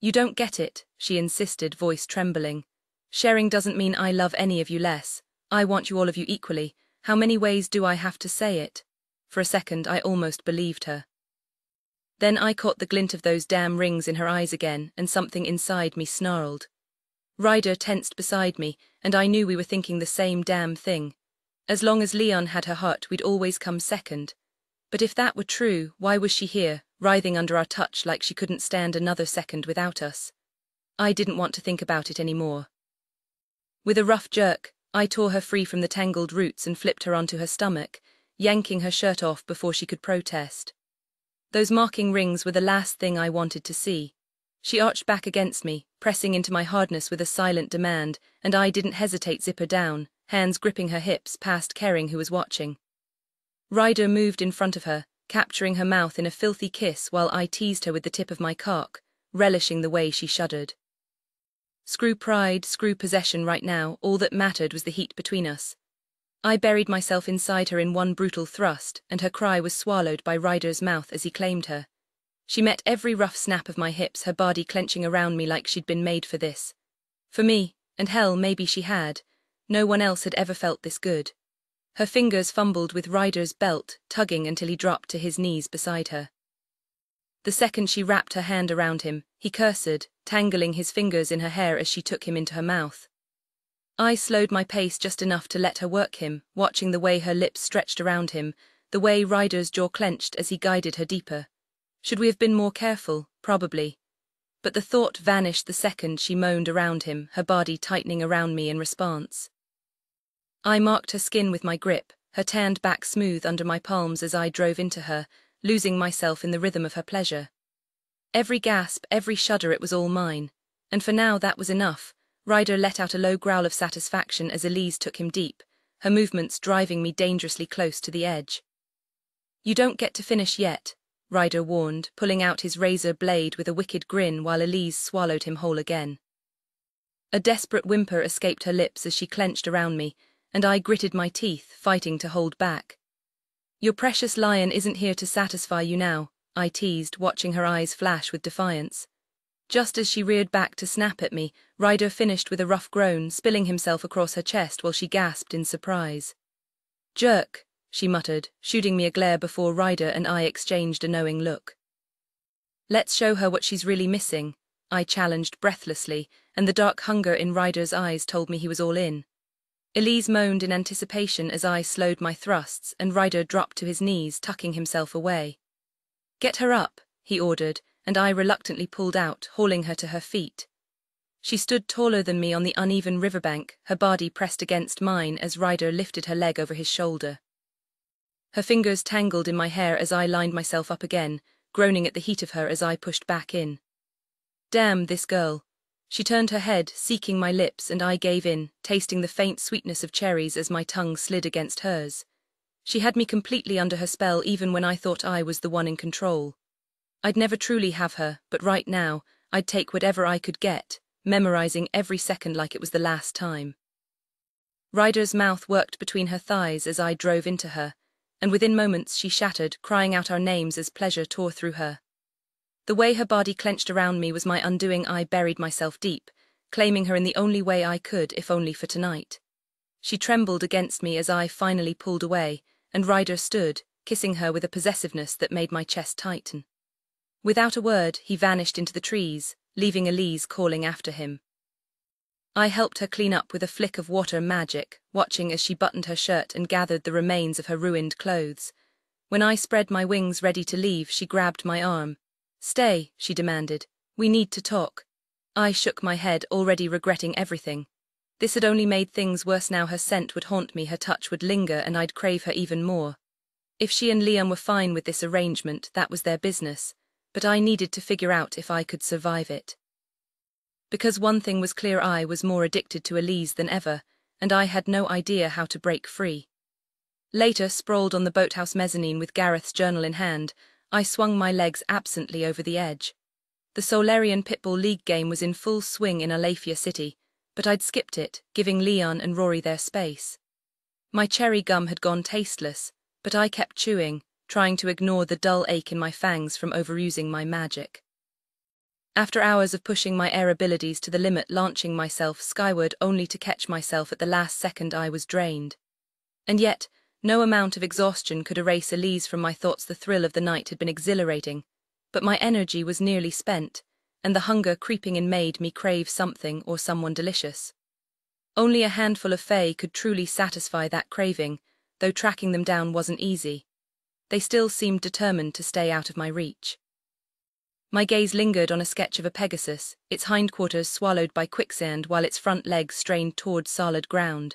You don't get it, she insisted, voice trembling. Sharing doesn't mean I love any of you less. I want you all of you equally. How many ways do I have to say it? For a second, I almost believed her. Then I caught the glint of those damn rings in her eyes again, and something inside me snarled. Ryder tensed beside me, and I knew we were thinking the same damn thing. As long as Leon had her heart, we'd always come second. But if that were true, why was she here, writhing under our touch like she couldn't stand another second without us? I didn't want to think about it anymore. With a rough jerk, I tore her free from the tangled roots and flipped her onto her stomach, yanking her shirt off before she could protest. Those marking rings were the last thing I wanted to see. She arched back against me, pressing into my hardness with a silent demand, and I didn't hesitate, zip her down, hands gripping her hips past caring who was watching. Ryder moved in front of her, capturing her mouth in a filthy kiss while I teased her with the tip of my cock, relishing the way she shuddered. Screw pride, screw possession right now, all that mattered was the heat between us. I buried myself inside her in one brutal thrust, and her cry was swallowed by Ryder's mouth as he claimed her. She met every rough snap of my hips, her body clenching around me like she'd been made for this. For me, and hell, maybe she had. No one else had ever felt this good. Her fingers fumbled with Ryder's belt, tugging until he dropped to his knees beside her. The second she wrapped her hand around him, he cursed, tangling his fingers in her hair as she took him into her mouth. I slowed my pace just enough to let her work him, watching the way her lips stretched around him, the way Ryder's jaw clenched as he guided her deeper. Should we have been more careful? Probably. But the thought vanished the second she moaned around him, her body tightening around me in response. I marked her skin with my grip, her tanned back smooth under my palms as I drove into her, losing myself in the rhythm of her pleasure. Every gasp, every shudder, it was all mine. And for now that was enough. Ryder let out a low growl of satisfaction as Elise took him deep, her movements driving me dangerously close to the edge. You don't get to finish yet, Ryder warned, pulling out his razor blade with a wicked grin while Elise swallowed him whole again. A desperate whimper escaped her lips as she clenched around me, and I gritted my teeth, fighting to hold back. Your precious lion isn't here to satisfy you now, I teased, watching her eyes flash with defiance. Just as she reared back to snap at me, Ryder finished with a rough groan, spilling himself across her chest while she gasped in surprise. Jerk, she muttered, shooting me a glare before Ryder and I exchanged a knowing look. Let's show her what she's really missing, I challenged breathlessly, and the dark hunger in Ryder's eyes told me he was all in. Elise moaned in anticipation as I slowed my thrusts, and Ryder dropped to his knees, tucking himself away. Get her up, he ordered, and I reluctantly pulled out, hauling her to her feet. She stood taller than me on the uneven riverbank, her body pressed against mine as Ryder lifted her leg over his shoulder. Her fingers tangled in my hair as I lined myself up again, groaning at the heat of her as I pushed back in. Damn this girl. She turned her head, seeking my lips, and I gave in, tasting the faint sweetness of cherries as my tongue slid against hers. She had me completely under her spell even when I thought I was the one in control. I'd never truly have her, but right now, I'd take whatever I could get, memorizing every second like it was the last time. Ryder's mouth worked between her thighs as I drove into her, and within moments she shattered, crying out our names as pleasure tore through her. The way her body clenched around me was my undoing. I buried myself deep, claiming her in the only way I could, if only for tonight. She trembled against me as I finally pulled away, and Ryder stood, kissing her with a possessiveness that made my chest tighten. Without a word, he vanished into the trees, leaving Elise calling after him. I helped her clean up with a flick of water magic, watching as she buttoned her shirt and gathered the remains of her ruined clothes. When I spread my wings ready to leave, she grabbed my arm. Stay, she demanded. We need to talk. I shook my head, already regretting everything. This had only made things worse. Now her scent would haunt me, her touch would linger, and I'd crave her even more. If she and Leon were fine with this arrangement, that was their business, but I needed to figure out if I could survive it. Because one thing was clear, I was more addicted to Elise than ever, and I had no idea how to break free. Later, sprawled on the boathouse mezzanine with Gareth's journal in hand, I swung my legs absently over the edge. The Solarian Pitbull League game was in full swing in Alafia City, but I'd skipped it, giving Leon and Rory their space. My cherry gum had gone tasteless, but I kept chewing, trying to ignore the dull ache in my fangs from overusing my magic. After hours of pushing my air abilities to the limit, launching myself skyward only to catch myself at the last second, I was drained. And yet, no amount of exhaustion could erase Elise from my thoughts. The thrill of the night had been exhilarating, but my energy was nearly spent, and the hunger creeping in made me crave something or someone delicious. Only a handful of fae could truly satisfy that craving, though tracking them down wasn't easy. They still seemed determined to stay out of my reach. My gaze lingered on a sketch of a Pegasus, its hindquarters swallowed by quicksand while its front legs strained toward solid ground.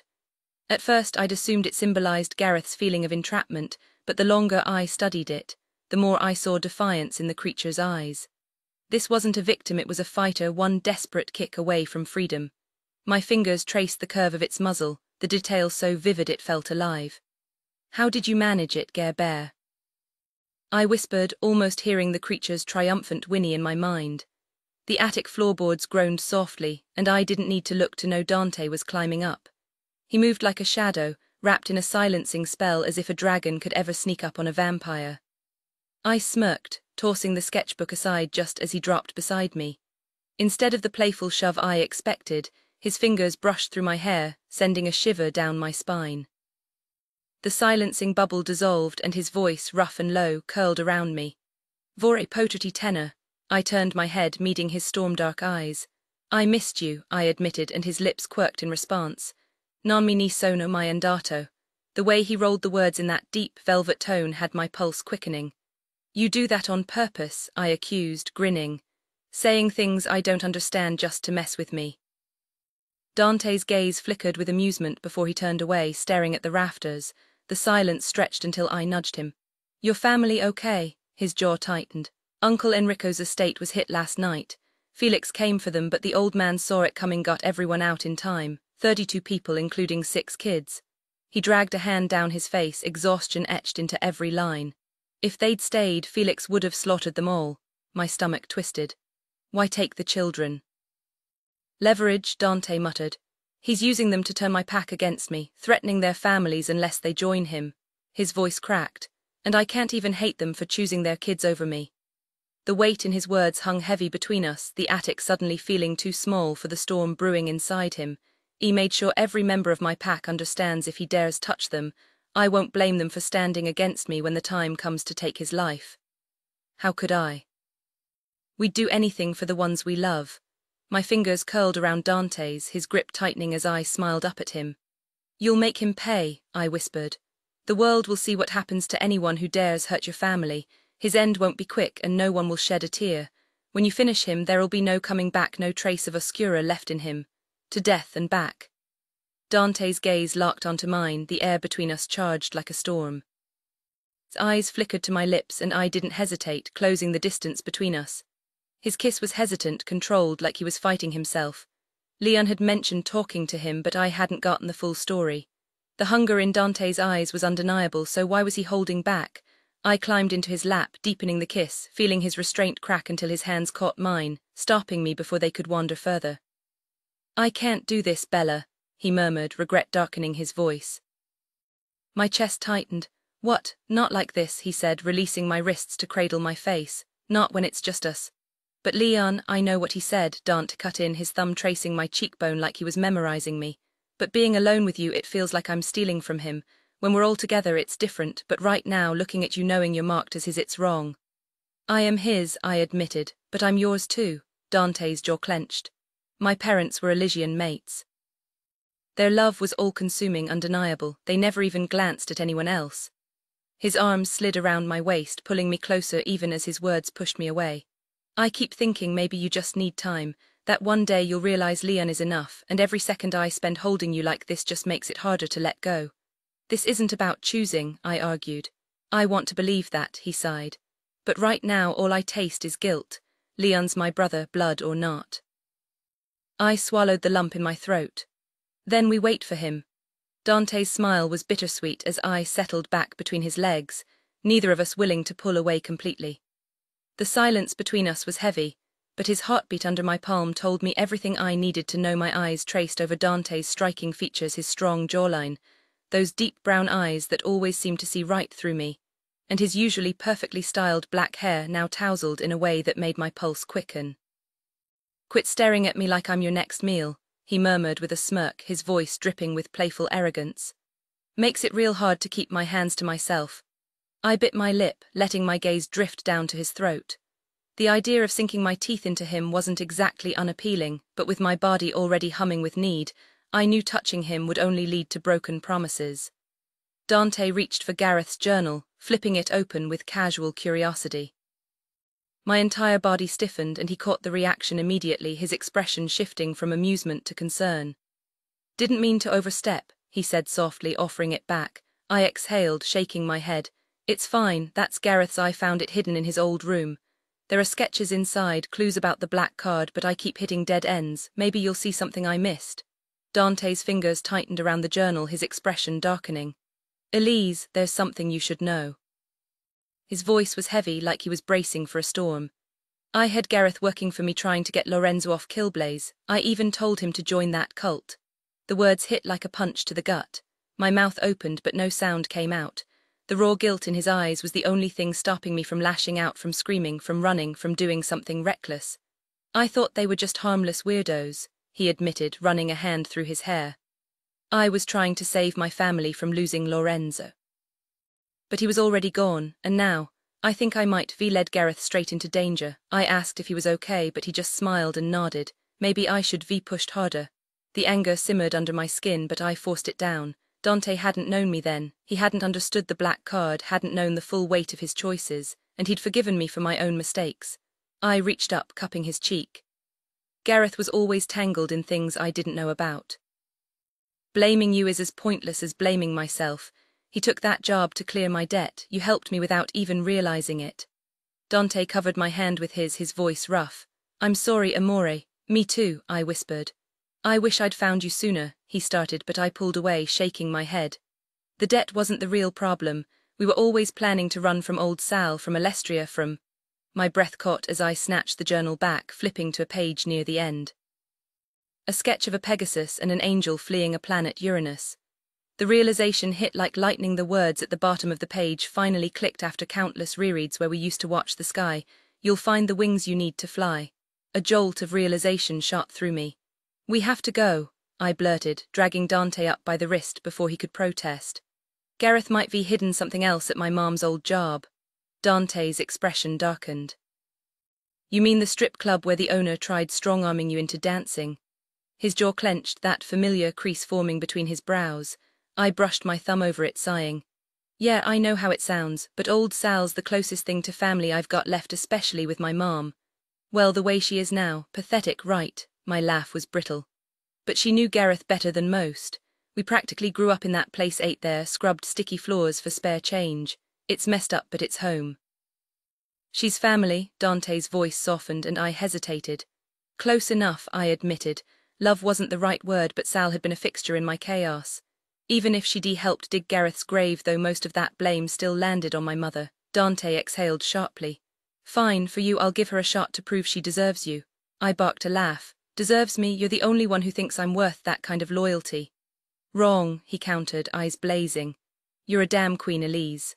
At first I'd assumed it symbolized Gareth's feeling of entrapment, but the longer I studied it, the more I saw defiance in the creature's eyes. This wasn't a victim, it was a fighter, one desperate kick away from freedom. My fingers traced the curve of its muzzle, the detail so vivid it felt alive. "How did you manage it, Bear?" I whispered, almost hearing the creature's triumphant whinny in my mind. The attic floorboards groaned softly, and I didn't need to look to know Dante was climbing up. He moved like a shadow, wrapped in a silencing spell, as if a dragon could ever sneak up on a vampire. I smirked, tossing the sketchbook aside just as he dropped beside me. Instead of the playful shove I expected, his fingers brushed through my hair, sending a shiver down my spine. The silencing bubble dissolved and his voice, rough and low, curled around me. "Vorre pototi tenor." I turned my head, meeting his storm-dark eyes. "I missed you," I admitted, and his lips quirked in response. "Non mi sono mai andato." The way he rolled the words in that deep, velvet tone had my pulse quickening. "You do that on purpose," I accused, grinning. "Saying things I don't understand just to mess with me." Dante's gaze flickered with amusement before he turned away, staring at the rafters. The silence stretched until I nudged him. "Your family okay?" His jaw tightened. "Uncle Enrico's estate was hit last night. Felix came for them, but the old man saw it coming, got everyone out in time. 32 people, including 6 kids. He dragged a hand down his face, exhaustion etched into every line. If they'd stayed, Felix would have slaughtered them all. My stomach twisted. Why take the children? Leverage, Dante muttered. He's using them to turn my pack against me, threatening their families unless they join him. His voice cracked. And I can't even hate them for choosing their kids over me. The weight in his words hung heavy between us, the attic suddenly feeling too small for the storm brewing inside him. He made sure every member of my pack understands if he dares touch them, I won't blame them for standing against me when the time comes to take his life. How could I? We'd do anything for the ones we love. My fingers curled around Dante's, his grip tightening as I smiled up at him. "You'll make him pay," I whispered. "The world will see what happens to anyone who dares hurt your family. His end won't be quick and no one will shed a tear. When you finish him, there'll be no coming back, no trace of Oscura left in him. To death and back." Dante's gaze locked onto mine, the air between us charged like a storm. His eyes flickered to my lips and I didn't hesitate, closing the distance between us. His kiss was hesitant, controlled, like he was fighting himself. Leon had mentioned talking to him, but I hadn't gotten the full story. The hunger in Dante's eyes was undeniable, so why was he holding back? I climbed into his lap, deepening the kiss, feeling his restraint crack until his hands caught mine, stopping me before they could wander further. "I can't do this, Bella," he murmured, regret darkening his voice. My chest tightened. "What? Not like this," he said, releasing my wrists to cradle my face. "Not when it's just us." "But Leon," I know what he said, Dante cut in, his thumb tracing my cheekbone like he was memorizing me. "But being alone with you, it feels like I'm stealing from him. When we're all together, it's different, but right now, looking at you knowing you're marked as his, it's wrong." "I am his," I admitted, "but I'm yours too." Dante's jaw clenched. My parents were Elysian mates. Their love was all-consuming, undeniable. They never even glanced at anyone else. His arms slid around my waist, pulling me closer even as his words pushed me away. "I keep thinking maybe you just need time, that one day you'll realize Leon is enough, and every second I spend holding you like this just makes it harder to let go." "This isn't about choosing," I argued. "I want to believe that," he sighed. "But right now all I taste is guilt. Leon's my brother, blood or not." I swallowed the lump in my throat. "Then we wait for him." Dante's smile was bittersweet as I settled back between his legs, neither of us willing to pull away completely. The silence between us was heavy, but his heartbeat under my palm told me everything I needed to know. My eyes traced over Dante's striking features, his strong jawline, those deep brown eyes that always seemed to see right through me, and his usually perfectly styled black hair now tousled in a way that made my pulse quicken. "Quit staring at me like I'm your next meal," he murmured with a smirk, his voice dripping with playful arrogance. "Makes it real hard to keep my hands to myself." I bit my lip, letting my gaze drift down to his throat. The idea of sinking my teeth into him wasn't exactly unappealing, but with my body already humming with need, I knew touching him would only lead to broken promises. Dante reached for Gareth's journal, flipping it open with casual curiosity. My entire body stiffened and he caught the reaction immediately, his expression shifting from amusement to concern. "Didn't mean to overstep," he said softly, offering it back. I exhaled, shaking my head. "It's fine, that's Gareth's. I found it hidden in his old room. There are sketches inside, clues about the black card, but I keep hitting dead ends. Maybe you'll see something I missed." Dante's fingers tightened around the journal, his expression darkening. "Elise, there's something you should know." His voice was heavy, like he was bracing for a storm. "I had Gareth working for me, trying to get Lorenzo off Killblaze. I even told him to join that cult." The words hit like a punch to the gut. My mouth opened, but no sound came out. The raw guilt in his eyes was the only thing stopping me from lashing out, from screaming, from running, from doing something reckless. "I thought they were just harmless weirdos," he admitted, running a hand through his hair. "I was trying to save my family from losing Lorenzo. But he was already gone, and now, I think I might have led Gareth straight into danger." I asked if he was okay, but he just smiled and nodded. Maybe I should have pushed harder. The anger simmered under my skin, but I forced it down. Dante hadn't known me then. He hadn't understood the black card, hadn't known the full weight of his choices, and he'd forgiven me for my own mistakes. I reached up, cupping his cheek. "Gareth was always tangled in things I didn't know about. Blaming you is as pointless as blaming myself. He took that job to clear my debt. You helped me without even realizing it." Dante covered my hand with his voice rough. "I'm sorry, amore." "Me too," I whispered. "I wish I'd found you sooner," he started, but I pulled away, shaking my head. The debt wasn't the real problem. We were always planning to run from old Sal, from Alestria, from... My breath caught as I snatched the journal back, flipping to a page near the end. A sketch of a Pegasus and an angel fleeing a planet Uranus. The realization hit like lightning. The words at the bottom of the page finally clicked after countless rereads. "Where we used to watch the sky, you'll find the wings you need to fly." A jolt of realization shot through me. "We have to go," I blurted, dragging Dante up by the wrist before he could protest. "Gareth might be hidden something else at my mom's old job." Dante's expression darkened. "You mean the strip club where the owner tried strong-arming you into dancing?" His jaw clenched, that familiar crease forming between his brows. I brushed my thumb over it, sighing. "Yeah, I know how it sounds, but old Sal's the closest thing to family I've got left, especially with my mom. Well, the way she is now, pathetic, right?" My laugh was brittle. "But she knew Gareth better than most. We practically grew up in that place, ate there, scrubbed sticky floors for spare change. It's messed up, but it's home." "She's family." Dante's voice softened and I hesitated. "Close enough," I admitted. Love wasn't the right word, but Sal had been a fixture in my chaos. Even if she'd helped dig Gareth's grave, though, most of that blame still landed on my mother. Dante exhaled sharply. "Fine, for you, I'll give her a shot to prove she deserves you." I barked a laugh. "Deserves me? You're the only one who thinks I'm worth that kind of loyalty." "Wrong," he countered, eyes blazing. "You're a damn queen, Elise.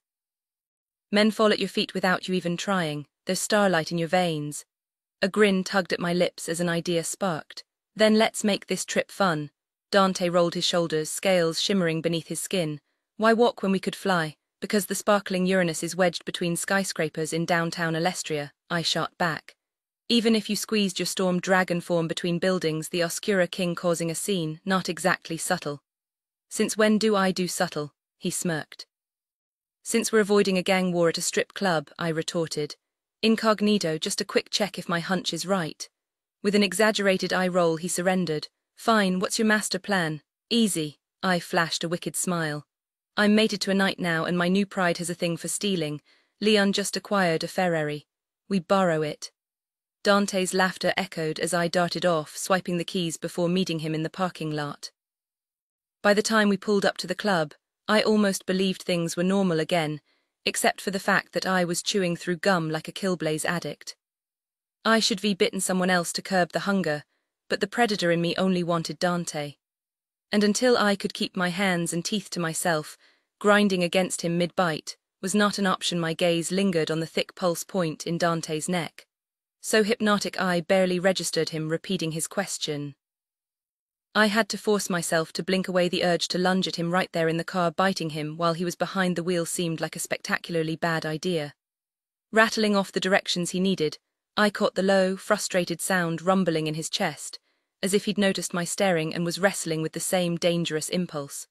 Men fall at your feet without you even trying. There's starlight in your veins." A grin tugged at my lips as an idea sparked. "Then let's make this trip fun." Dante rolled his shoulders, scales shimmering beneath his skin. "Why walk when we could fly?" "Because the sparkling Uranus is wedged between skyscrapers in downtown Alestria," I shot back. "Even if you squeezed your storm dragon form between buildings, the Oscura King causing a scene, not exactly subtle." "Since when do I do subtle?" he smirked. "Since we're avoiding a gang war at a strip club," I retorted. "Incognito, just a quick check if my hunch is right." With an exaggerated eye roll, he surrendered. "Fine, what's your master plan?" "Easy." I flashed a wicked smile. "I'm mated to a knight now, and my new pride has a thing for stealing. Leon just acquired a Ferrari. We borrow it." Dante's laughter echoed as I darted off, swiping the keys before meeting him in the parking lot. By the time we pulled up to the club, I almost believed things were normal again, except for the fact that I was chewing through gum like a Killblaze addict. I should have bitten someone else to curb the hunger, but the predator in me only wanted Dante. And until I could keep my hands and teeth to myself, grinding against him mid-bite was not an option. My gaze lingered on the thick pulse point in Dante's neck. So hypnotic I barely registered him repeating his question. I had to force myself to blink away the urge to lunge at him right there in the car. Biting him while he was behind the wheel seemed like a spectacularly bad idea. Rattling off the directions he needed, I caught the low, frustrated sound rumbling in his chest, as if he'd noticed my staring and was wrestling with the same dangerous impulse.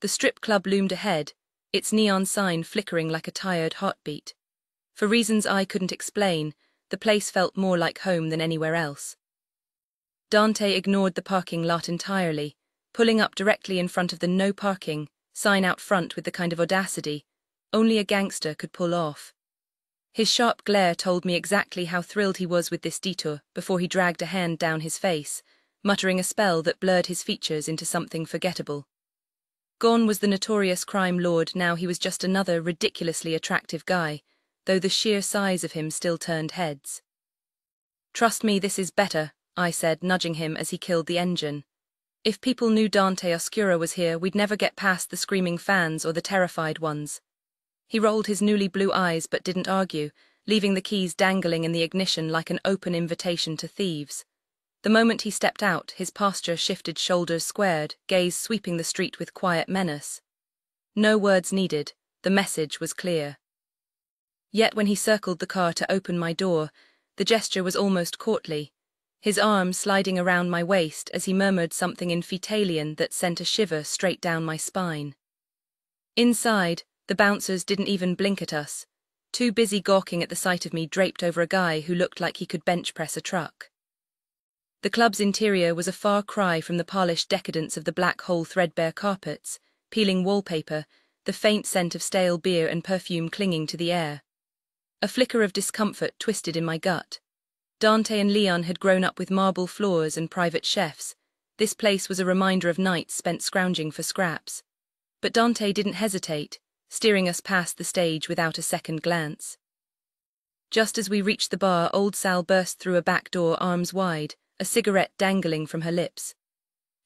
The strip club loomed ahead, its neon sign flickering like a tired heartbeat. For reasons I couldn't explain, the place felt more like home than anywhere else. Dante ignored the parking lot entirely, pulling up directly in front of the "No Parking" sign out front with the kind of audacity only a gangster could pull off. His sharp glare told me exactly how thrilled he was with this detour before he dragged a hand down his face, muttering a spell that blurred his features into something forgettable. Gone was the notorious crime lord. Now he was just another ridiculously attractive guy, though the sheer size of him still turned heads. "Trust me, this is better," I said, nudging him as he killed the engine. "If people knew Dante Oscura was here, we'd never get past the screaming fans or the terrified ones." He rolled his newly blue eyes but didn't argue, leaving the keys dangling in the ignition like an open invitation to thieves. The moment he stepped out, his posture shifted, shoulders squared, gaze sweeping the street with quiet menace. No words needed, the message was clear. Yet when he circled the car to open my door, the gesture was almost courtly, his arm sliding around my waist as he murmured something in Fetalian that sent a shiver straight down my spine. Inside, the bouncers didn't even blink at us, too busy gawking at the sight of me draped over a guy who looked like he could bench press a truck. The club's interior was a far cry from the polished decadence of the black hole threadbare carpets, peeling wallpaper, the faint scent of stale beer and perfume clinging to the air. A flicker of discomfort twisted in my gut. Dante and Leon had grown up with marble floors and private chefs. This place was a reminder of nights spent scrounging for scraps. But Dante didn't hesitate, steering us past the stage without a second glance. Just as we reached the bar, old Sal burst through a back door, arms wide, a cigarette dangling from her lips.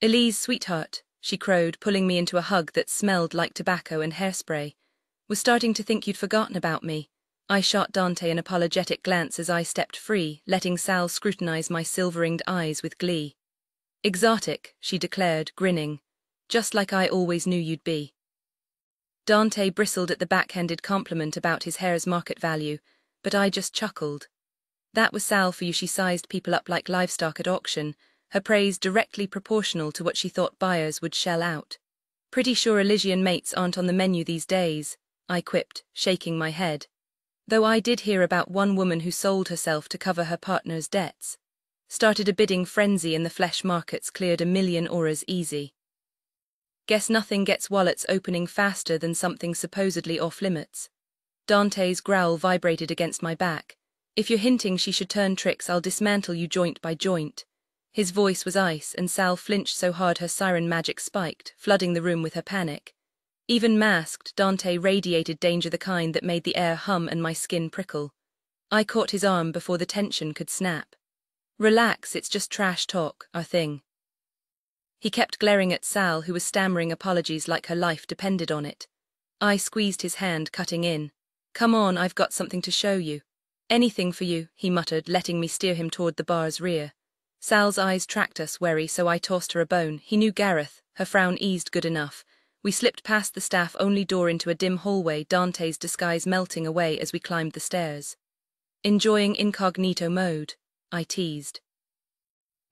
"Elise, sweetheart," she crowed, pulling me into a hug that smelled like tobacco and hairspray. "Was starting to think you'd forgotten about me." I shot Dante an apologetic glance as I stepped free, letting Sal scrutinize my silver-ringed eyes with glee. "Exotic," she declared, grinning. "Just like I always knew you'd be." Dante bristled at the backhanded compliment about his hair's market value, but I just chuckled. That was Sal for you. She sized people up like livestock at auction, her praise directly proportional to what she thought buyers would shell out. "Pretty sure Elysian mates aren't on the menu these days," I quipped, shaking my head. Though I did hear about one woman who sold herself to cover her partner's debts. Started a bidding frenzy and the flesh markets cleared 1,000,000 auras easy. Guess nothing gets wallets opening faster than something supposedly off-limits. Dante's growl vibrated against my back. "If you're hinting she should turn tricks, I'll dismantle you joint by joint." His voice was ice, and Sal flinched so hard her siren magic spiked, flooding the room with her panic. Even masked, Dante radiated danger, the kind that made the air hum and my skin prickle. I caught his arm before the tension could snap. "Relax, it's just trash talk, our thing." He kept glaring at Sal, who was stammering apologies like her life depended on it. I squeezed his hand, cutting in. "Come on, I've got something to show you." "Anything for you," he muttered, letting me steer him toward the bar's rear. Sal's eyes tracked us, wary, so I tossed her a bone. He knew Gareth, her frown eased good enough. We slipped past the staff-only door into a dim hallway, Dante's disguise melting away as we climbed the stairs. "Enjoying incognito mode?" I teased.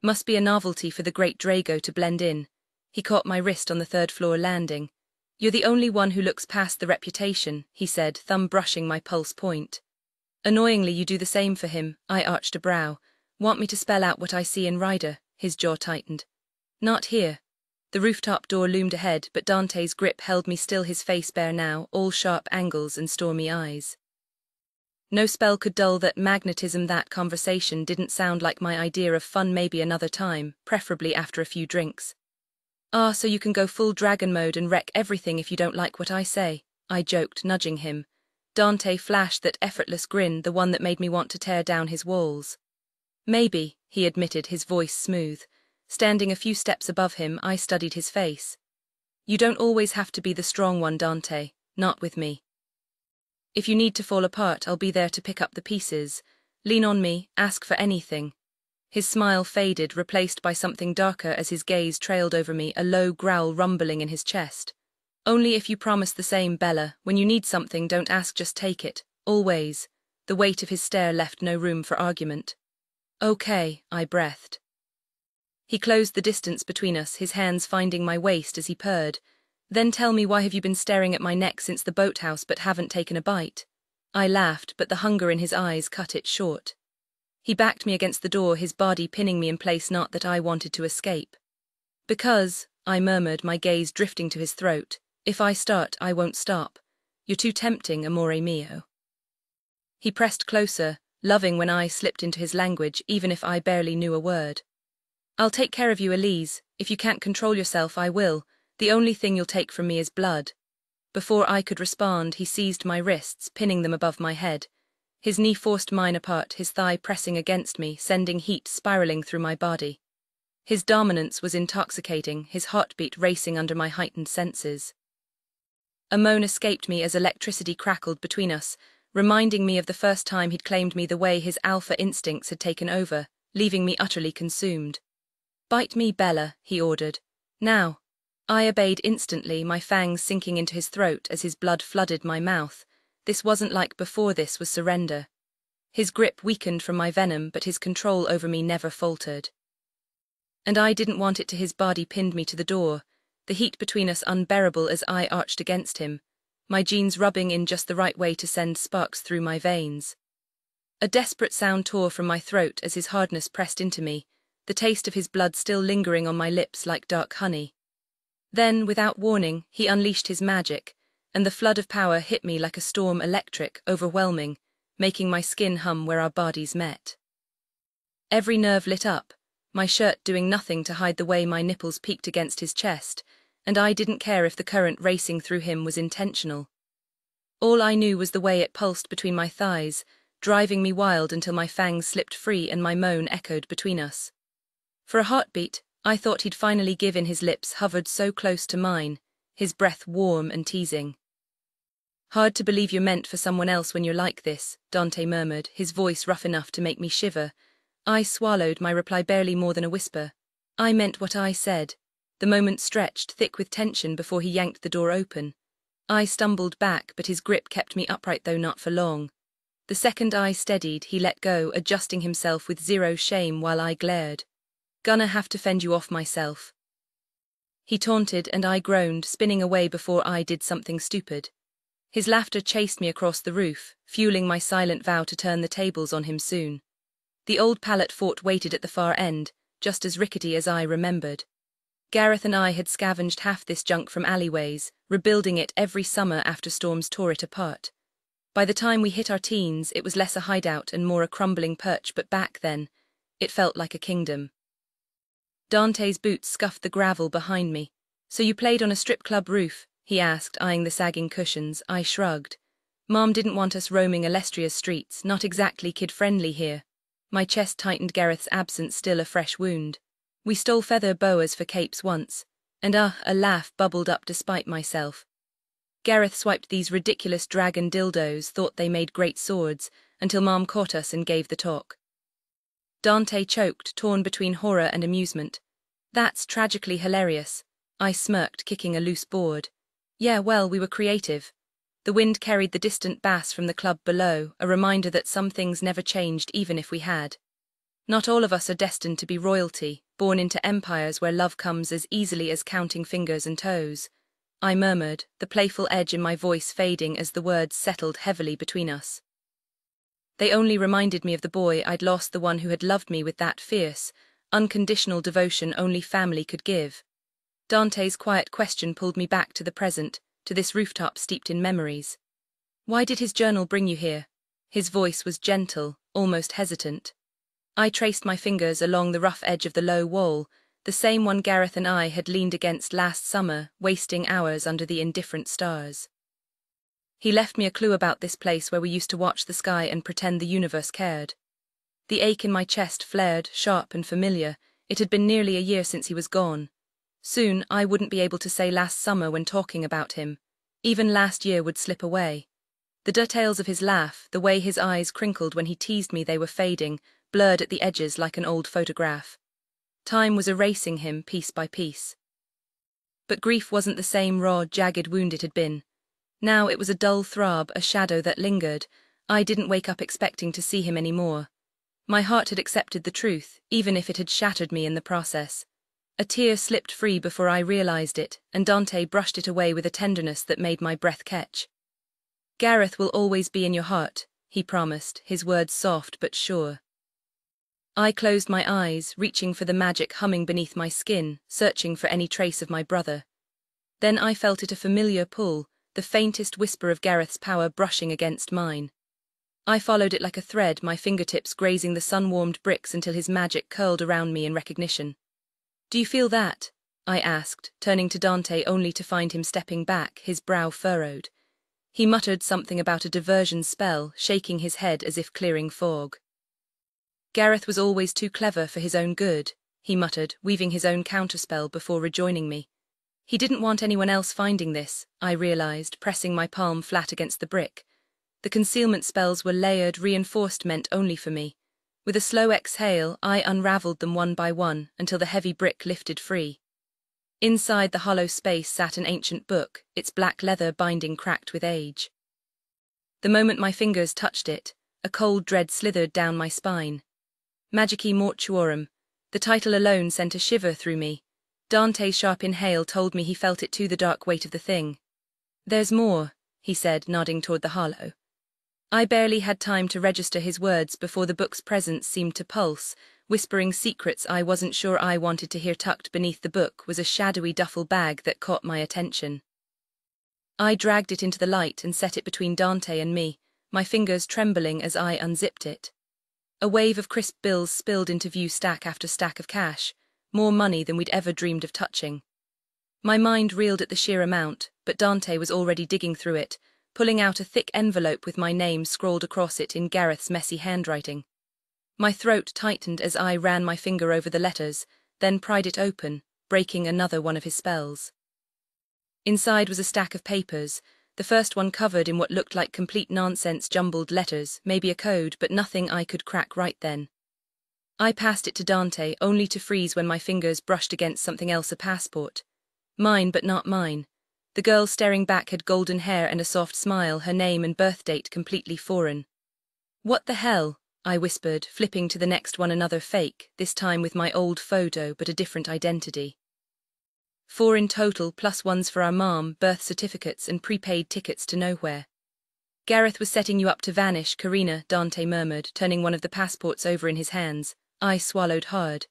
"Must be a novelty for the great Drago to blend in." He caught my wrist on the third-floor landing. "You're the only one who looks past the reputation," he said, thumb brushing my pulse point. "Annoyingly, you do the same for him." I arched a brow. "Want me to spell out what I see in Ryder?" His jaw tightened. "Not here." The rooftop door loomed ahead, but Dante's grip held me still, his face bare now, all sharp angles and stormy eyes. No spell could dull that magnetism. That conversation didn't sound like my idea of fun. Maybe another time, preferably after a few drinks. Ah, so you can go full dragon mode and wreck everything if you don't like what I say, I joked, nudging him. Dante flashed that effortless grin, the one that made me want to tear down his walls. Maybe, he admitted, his voice smooth. Standing a few steps above him, I studied his face. You don't always have to be the strong one, Dante, not with me. If you need to fall apart, I'll be there to pick up the pieces. Lean on me, ask for anything. His smile faded, replaced by something darker as his gaze trailed over me, a low growl rumbling in his chest. Only if you promise the same, Bella. When you need something, don't ask, just take it. Always. The weight of his stare left no room for argument. Okay, I breathed. He closed the distance between us, his hands finding my waist as he purred. Then tell me, why have you been staring at my neck since the boathouse but haven't taken a bite? I laughed, but the hunger in his eyes cut it short. He backed me against the door, his body pinning me in place, not that I wanted to escape. Because, I murmured, my gaze drifting to his throat, if I start, I won't stop. You're too tempting, amore mio. He pressed closer, loving when I slipped into his language, even if I barely knew a word. I'll take care of you, Elise. If you can't control yourself, I will. The only thing you'll take from me is blood. Before I could respond, he seized my wrists, pinning them above my head. His knee forced mine apart, his thigh pressing against me, sending heat spiraling through my body. His dominance was intoxicating, his heartbeat racing under my heightened senses. A moan escaped me as electricity crackled between us, reminding me of the first time he'd claimed me, the way his alpha instincts had taken over, leaving me utterly consumed. Bite me, Bella, he ordered. Now. I obeyed instantly, my fangs sinking into his throat as his blood flooded my mouth. This wasn't like before, this was surrender. His grip weakened from my venom, but his control over me never faltered. And I didn't want it to. His body pinned me to the door, the heat between us unbearable as I arched against him, my jeans rubbing in just the right way to send sparks through my veins. A desperate sound tore from my throat as his hardness pressed into me, the taste of his blood still lingering on my lips like dark honey. Then, without warning, he unleashed his magic, and the flood of power hit me like a storm, electric, overwhelming, making my skin hum where our bodies met. Every nerve lit up, my shirt doing nothing to hide the way my nipples peeked against his chest, and I didn't care if the current racing through him was intentional. All I knew was the way it pulsed between my thighs, driving me wild until my fangs slipped free and my moan echoed between us. For a heartbeat, I thought he'd finally give in. His lips hovered so close to mine, his breath warm and teasing. Hard to believe you're meant for someone else when you're like this, Dante murmured, his voice rough enough to make me shiver. I swallowed, my reply barely more than a whisper. I meant what I said. The moment stretched, thick with tension, before he yanked the door open. I stumbled back, but his grip kept me upright, though not for long. The second I steadied, he let go, adjusting himself with zero shame while I glared. Gonna have to fend you off myself. He taunted, and I groaned, spinning away before I did something stupid. His laughter chased me across the roof, fueling my silent vow to turn the tables on him soon. The old pallet fort waited at the far end, just as rickety as I remembered. Gareth and I had scavenged half this junk from alleyways, rebuilding it every summer after storms tore it apart. By the time we hit our teens, it was less a hideout and more a crumbling perch, but back then, it felt like a kingdom. Dante's boots scuffed the gravel behind me. So you played on a strip club roof? He asked, eyeing the sagging cushions. I shrugged. Mom didn't want us roaming Alestria's streets, not exactly kid-friendly here. My chest tightened, Gareth's absence still a fresh wound. We stole feather boas for capes once, and a laugh bubbled up despite myself. Gareth swiped these ridiculous dragon dildos, thought they made great swords, until Mom caught us and gave the talk. Dante choked, torn between horror and amusement. That's tragically hilarious. I smirked, kicking a loose board. Yeah, well, we were creative. The wind carried the distant bass from the club below, a reminder that some things never changed even if we had. Not all of us are destined to be royalty, born into empires where love comes as easily as counting fingers and toes. I murmured, the playful edge in my voice fading as the words settled heavily between us. They only reminded me of the boy I'd lost, the one who had loved me with that fierce, unconditional devotion only family could give. Dante's quiet question pulled me back to the present, to this rooftop steeped in memories. Why did his journal bring you here? His voice was gentle, almost hesitant. I traced my fingers along the rough edge of the low wall, the same one Gareth and I had leaned against last summer, wasting hours under the indifferent stars. He left me a clue about this place where we used to watch the sky and pretend the universe cared. The ache in my chest flared, sharp and familiar. It had been nearly a year since he was gone. Soon, I wouldn't be able to say last summer when talking about him. Even last year would slip away. The details of his laugh, the way his eyes crinkled when he teased me, they were fading, blurred at the edges like an old photograph. Time was erasing him piece by piece. But grief wasn't the same raw, jagged wound it had been. Now it was a dull throb, a shadow that lingered. I didn't wake up expecting to see him anymore. My heart had accepted the truth, even if it had shattered me in the process. A tear slipped free before I realized it, and Dante brushed it away with a tenderness that made my breath catch. "Gareth will always be in your heart," he promised, his words soft but sure. I closed my eyes, reaching for the magic humming beneath my skin, searching for any trace of my brother. Then I felt it, a familiar pull, the faintest whisper of Gareth's power brushing against mine. I followed it like a thread, my fingertips grazing the sun-warmed bricks until his magic curled around me in recognition. "Do you feel that?" I asked, turning to Dante only to find him stepping back, his brow furrowed. He muttered something about a diversion spell, shaking his head as if clearing fog. "Gareth was always too clever for his own good," he muttered, weaving his own counterspell before rejoining me. He didn't want anyone else finding this, I realized, pressing my palm flat against the brick. The concealment spells were layered, reinforced, meant only for me. With a slow exhale, I unraveled them one by one until the heavy brick lifted free. Inside the hollow space sat an ancient book, its black leather binding cracked with age. The moment my fingers touched it, a cold dread slithered down my spine. Magici Mortuorum. The title alone sent a shiver through me. Dante's sharp inhale told me he felt it too, the dark weight of the thing. "There's more," he said, nodding toward the hollow. I barely had time to register his words before the book's presence seemed to pulse, whispering secrets I wasn't sure I wanted to hear. Tucked beneath the book was a shadowy duffel bag that caught my attention. I dragged it into the light and set it between Dante and me, my fingers trembling as I unzipped it. A wave of crisp bills spilled into view, stack after stack of cash, more money than we'd ever dreamed of touching. My mind reeled at the sheer amount, but Dante was already digging through it, pulling out a thick envelope with my name scrawled across it in Gareth's messy handwriting. My throat tightened as I ran my finger over the letters, then pried it open, breaking another one of his spells. Inside was a stack of papers, the first one covered in what looked like complete nonsense, jumbled letters, maybe a code, but nothing I could crack right then. I passed it to Dante, only to freeze when my fingers brushed against something else, a passport. Mine, but not mine. The girl staring back had golden hair and a soft smile, her name and birth date completely foreign. "What the hell?" I whispered, flipping to the next one, another fake, this time with my old photo but a different identity. 4 in total, plus ones for our mom, birth certificates and prepaid tickets to nowhere. "Gareth was setting you up to vanish, Karina," Dante murmured, turning one of the passports over in his hands. I swallowed hard.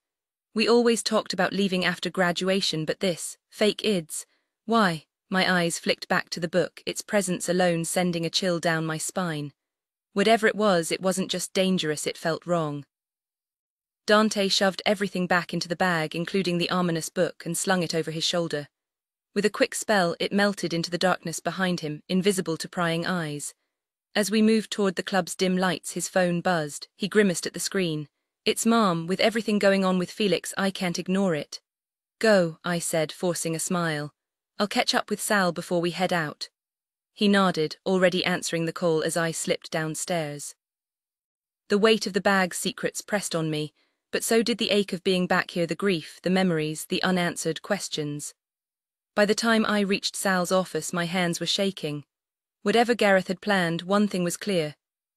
"We always talked about leaving after graduation, but this, fake ids. Why?" My eyes flicked back to the book, its presence alone sending a chill down my spine. Whatever it wasn't just dangerous, it felt wrong. Dante shoved everything back into the bag, including the ominous book, and slung it over his shoulder. With a quick spell, it melted into the darkness behind him, invisible to prying eyes. As we moved toward the club's dim lights, his phone buzzed. He grimaced at the screen. "It's Mom. With everything going on with Felix, I can't ignore it." "Go," I said, forcing a smile. "I'll catch up with Sal before we head out." He nodded, already answering the call as I slipped downstairs. The weight of the bag's secrets pressed on me, but so did the ache of being back here, the grief, the memories, the unanswered questions. By the time I reached Sal's office, my hands were shaking. Whatever Gareth had planned, one thing was clear.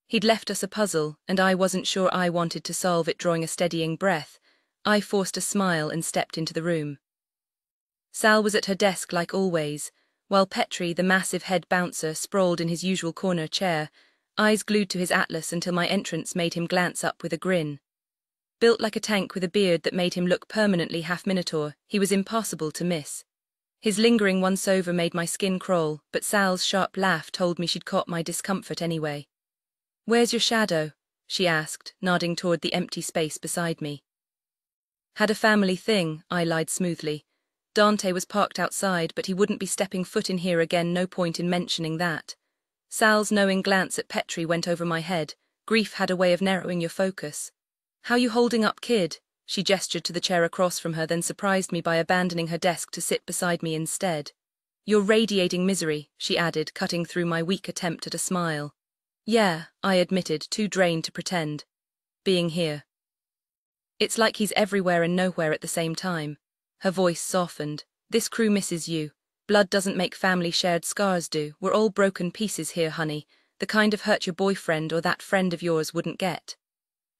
He'd left us a puzzle, and I wasn't sure I wanted to solve it. Drawing a steadying breath, I forced a smile and stepped into the room. Sal was at her desk like always, while Petri, the massive head bouncer, sprawled in his usual corner chair, eyes glued to his atlas until my entrance made him glance up with a grin. Built like a tank with a beard that made him look permanently half-minotaur, he was impossible to miss. His lingering once-over made my skin crawl, but Sal's sharp laugh told me she'd caught my discomfort anyway. "Where's your shadow?" she asked, nodding toward the empty space beside me. Had a family thing, I lied smoothly. Dante was parked outside, but he wouldn't be stepping foot in here again, no point in mentioning that. Sal's knowing glance at Petrie went over my head. Grief had a way of narrowing your focus. How you holding up, kid? She gestured to the chair across from her, then surprised me by abandoning her desk to sit beside me instead. You're radiating misery, she added, cutting through my weak attempt at a smile. Yeah, I admitted, too drained to pretend. Being here. It's like he's everywhere and nowhere at the same time. Her voice softened. This crew misses you. Blood doesn't make family, shared scars do. We're all broken pieces here, honey. The kind of hurt your boyfriend or that friend of yours wouldn't get.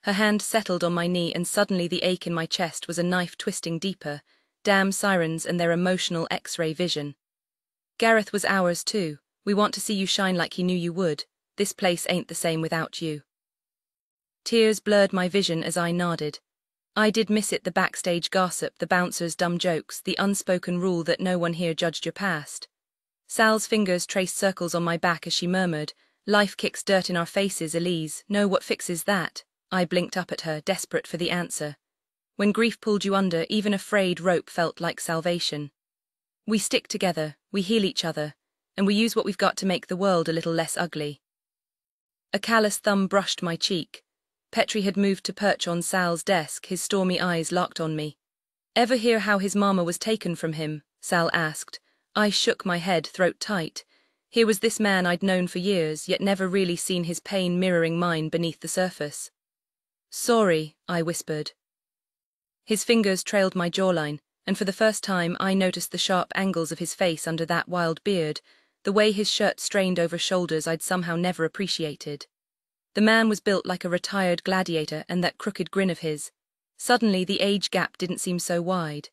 Her hand settled on my knee, and suddenly the ache in my chest was a knife twisting deeper. Damn sirens and their emotional X-ray vision. Gareth was ours too. We want to see you shine like he knew you would. This place ain't the same without you. Tears blurred my vision as I nodded. I did miss it, the backstage gossip, the bouncers' dumb jokes, the unspoken rule that no one here judged your past. Sal's fingers traced circles on my back as she murmured, life kicks dirt in our faces, Elise. Know what fixes that? I blinked up at her, desperate for the answer. When grief pulled you under, even a frayed rope felt like salvation. We stick together, we heal each other, and we use what we've got to make the world a little less ugly. A callous thumb brushed my cheek. Petrie had moved to perch on Sal's desk, his stormy eyes locked on me. Ever hear how his mama was taken from him? Sal asked. I shook my head, throat tight. Here was this man I'd known for years, yet never really seen his pain mirroring mine beneath the surface. Sorry, I whispered. His fingers trailed my jawline, and for the first time I noticed the sharp angles of his face under that wild beard, the way his shirt strained over shoulders I'd somehow never appreciated. The man was built like a retired gladiator, and that crooked grin of his. Suddenly the age gap didn't seem so wide.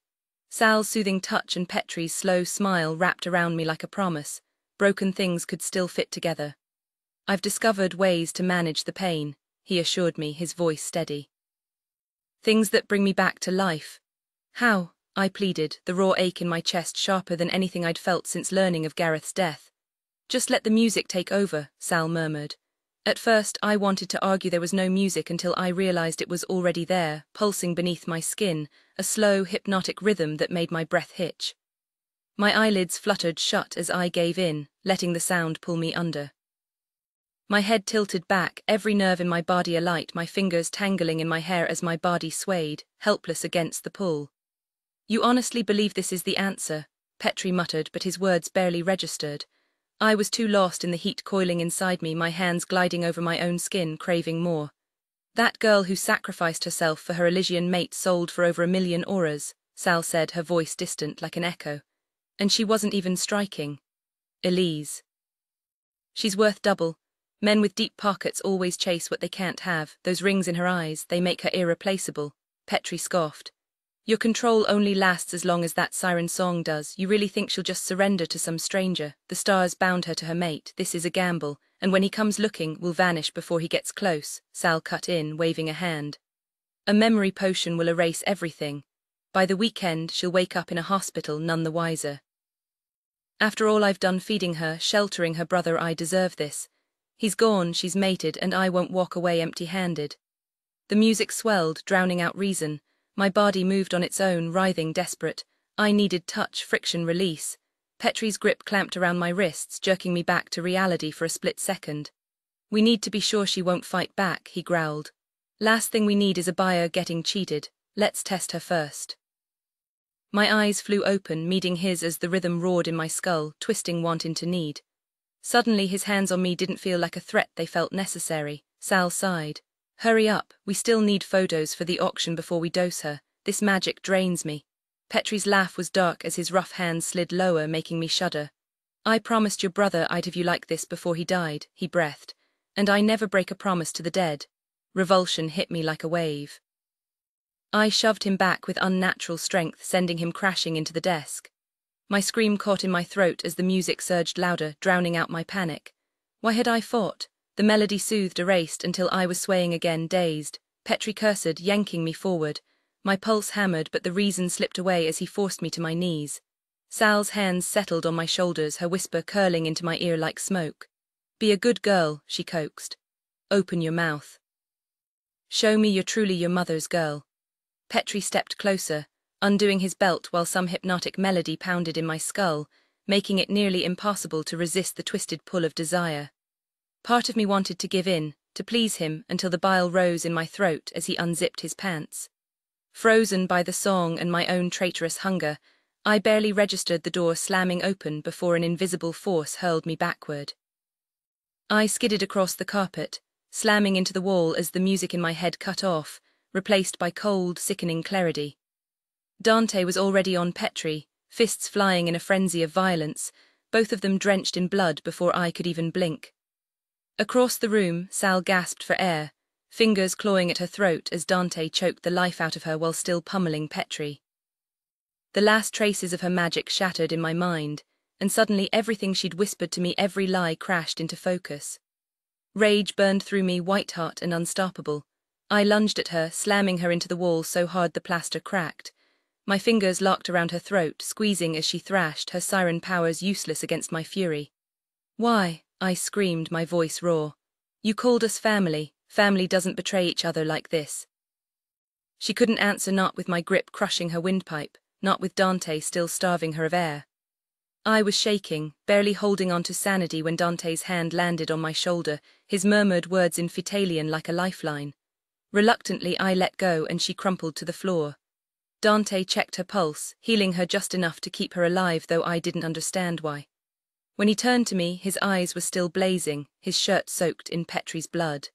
Sal's soothing touch and Petrie's slow smile wrapped around me like a promise. Broken things could still fit together. I've discovered ways to manage the pain, he assured me, his voice steady. Things that bring me back to life. How? I pleaded, the raw ache in my chest sharper than anything I'd felt since learning of Gareth's death. Just let the music take over, Sal murmured. At first, I wanted to argue there was no music until I realized it was already there, pulsing beneath my skin, a slow, hypnotic rhythm that made my breath hitch. My eyelids fluttered shut as I gave in, letting the sound pull me under. My head tilted back, every nerve in my body alight, my fingers tangling in my hair as my body swayed, helpless against the pull. You honestly believe this is the answer? Petrie muttered, but his words barely registered. I was too lost in the heat coiling inside me, my hands gliding over my own skin, craving more. That girl who sacrificed herself for her Elysian mate sold for over 1 million auras, Sal said, her voice distant like an echo. And she wasn't even striking. Elise. She's worth double. Men with deep pockets always chase what they can't have. Those rings in her eyes, they make her irreplaceable. Petrie scoffed. Your control only lasts as long as that siren song does. You really think she'll just surrender to some stranger? The stars bound her to her mate. This is a gamble, and when he comes looking, will vanish before he gets close, Sal cut in, waving a hand. A memory potion will erase everything. By the weekend, she'll wake up in a hospital none the wiser. After all I've done feeding her, sheltering her brother, I deserve this. He's gone, she's mated, and I won't walk away empty-handed. The music swelled, drowning out reason. My body moved on its own, writhing, desperate. I needed touch, friction, release. Petrie's grip clamped around my wrists, jerking me back to reality for a split second. We need to be sure she won't fight back, he growled. Last thing we need is a buyer getting cheated. Let's test her first. My eyes flew open, meeting his as the rhythm roared in my skull, twisting want into need. Suddenly his hands on me didn't feel like a threat, they felt necessary. Sal sighed. Hurry up, we still need photos for the auction before we dose her. This magic drains me. Petrie's laugh was dark as his rough hands slid lower, making me shudder. I promised your brother I'd have you like this before he died, he breathed. And I never break a promise to the dead. Revulsion hit me like a wave. I shoved him back with unnatural strength, sending him crashing into the desk. My scream caught in my throat as the music surged louder, drowning out my panic. Why had I fought? The melody soothed, erased, until I was swaying again, dazed. Petrie cursed, yanking me forward. My pulse hammered, but the reason slipped away as he forced me to my knees. Sal's hands settled on my shoulders, her whisper curling into my ear like smoke. Be a good girl, she coaxed. Open your mouth. Show me you're truly your mother's girl. Petrie stepped closer, undoing his belt while some hypnotic melody pounded in my skull, making it nearly impossible to resist the twisted pull of desire. Part of me wanted to give in, to please him, until the bile rose in my throat as he unzipped his pants. Frozen by the song and my own traitorous hunger, I barely registered the door slamming open before an invisible force hurled me backward. I skidded across the carpet, slamming into the wall as the music in my head cut off, replaced by cold, sickening clarity. Dante was already on Petrie, fists flying in a frenzy of violence, both of them drenched in blood before I could even blink. Across the room, Sal gasped for air, fingers clawing at her throat as Dante choked the life out of her while still pummeling Petrie. The last traces of her magic shattered in my mind, and suddenly everything she'd whispered to me, every lie, crashed into focus. Rage burned through me, white-hot and unstoppable. I lunged at her, slamming her into the wall so hard the plaster cracked. My fingers locked around her throat, squeezing as she thrashed, her siren powers useless against my fury. "Why?" I screamed, my voice raw. "You called us family. Family doesn't betray each other like this." She couldn't answer, not with my grip crushing her windpipe, not with Dante still starving her of air. I was shaking, barely holding on to sanity when Dante's hand landed on my shoulder, his murmured words in Fetalian like a lifeline. Reluctantly I let go and she crumpled to the floor. Dante checked her pulse, healing her just enough to keep her alive, though I didn't understand why. When he turned to me, his eyes were still blazing, his shirt soaked in Petrie's blood.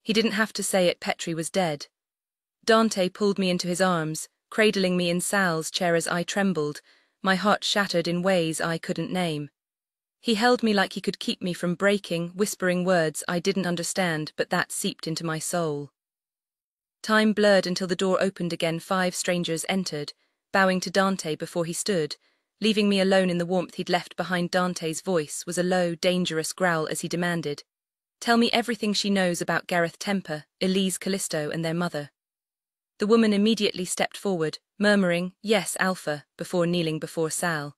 He didn't have to say it, Petrie was dead. Dante pulled me into his arms, cradling me in Sal's chair as I trembled, my heart shattered in ways I couldn't name. He held me like he could keep me from breaking, whispering words I didn't understand, but that seeped into my soul. Time blurred until the door opened again. 5 strangers entered, bowing to Dante before he stood, leaving me alone in the warmth he'd left behind. Dante's voice was a low, dangerous growl as he demanded, "Tell me everything she knows about Gareth Temper, Elise Callisto and their mother." The woman immediately stepped forward, murmuring, "Yes, Alpha," before kneeling before Sal.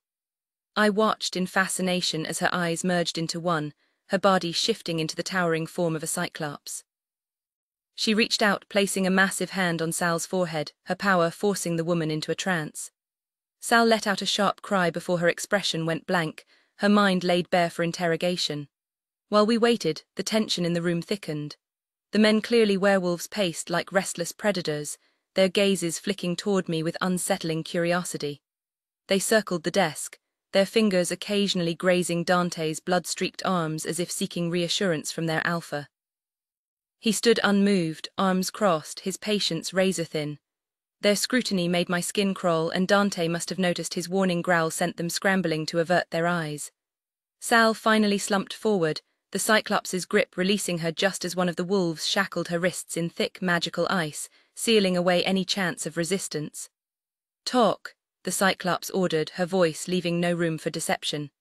I watched in fascination as her eyes merged into one, her body shifting into the towering form of a cyclops. She reached out, placing a massive hand on Sal's forehead, her power forcing the woman into a trance. Sal let out a sharp cry before her expression went blank, her mind laid bare for interrogation. While we waited, the tension in the room thickened. The men, clearly werewolves, paced like restless predators, their gazes flicking toward me with unsettling curiosity. They circled the desk, their fingers occasionally grazing Dante's blood-streaked arms as if seeking reassurance from their alpha. He stood unmoved, arms crossed, his patience razor-thin. Their scrutiny made my skin crawl, and Dante must have noticed his warning growl sent them scrambling to avert their eyes. Sal finally slumped forward, the Cyclops' grip releasing her just as one of the wolves shackled her wrists in thick magical ice, sealing away any chance of resistance. "Talk," the Cyclops ordered, her voice leaving no room for deception.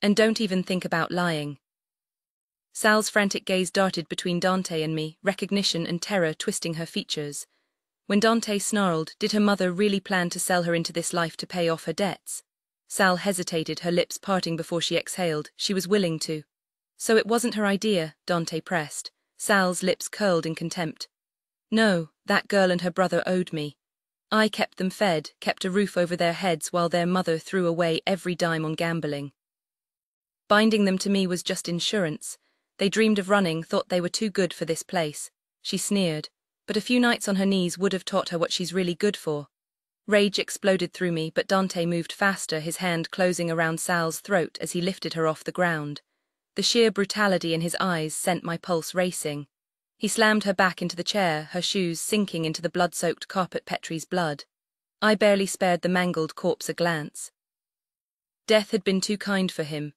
"And don't even think about lying." Sal's frantic gaze darted between Dante and me, recognition and terror twisting her features. When Dante snarled, did her mother really plan to sell her into this life to pay off her debts? Sal hesitated, her lips parting before she exhaled. She was willing to. "So it wasn't her idea," Dante pressed. Sal's lips curled in contempt. "No, that girl and her brother owed me. I kept them fed, kept a roof over their heads while their mother threw away every dime on gambling. Binding them to me was just insurance. They dreamed of running, thought they were too good for this place." She sneered, "but a few nights on her knees would have taught her what she's really good for." Rage exploded through me, but Dante moved faster, his hand closing around Sal's throat as he lifted her off the ground. The sheer brutality in his eyes sent my pulse racing. He slammed her back into the chair, her shoes sinking into the blood-soaked carpet. Petrie's blood. I barely spared the mangled corpse a glance. Death had been too kind for him.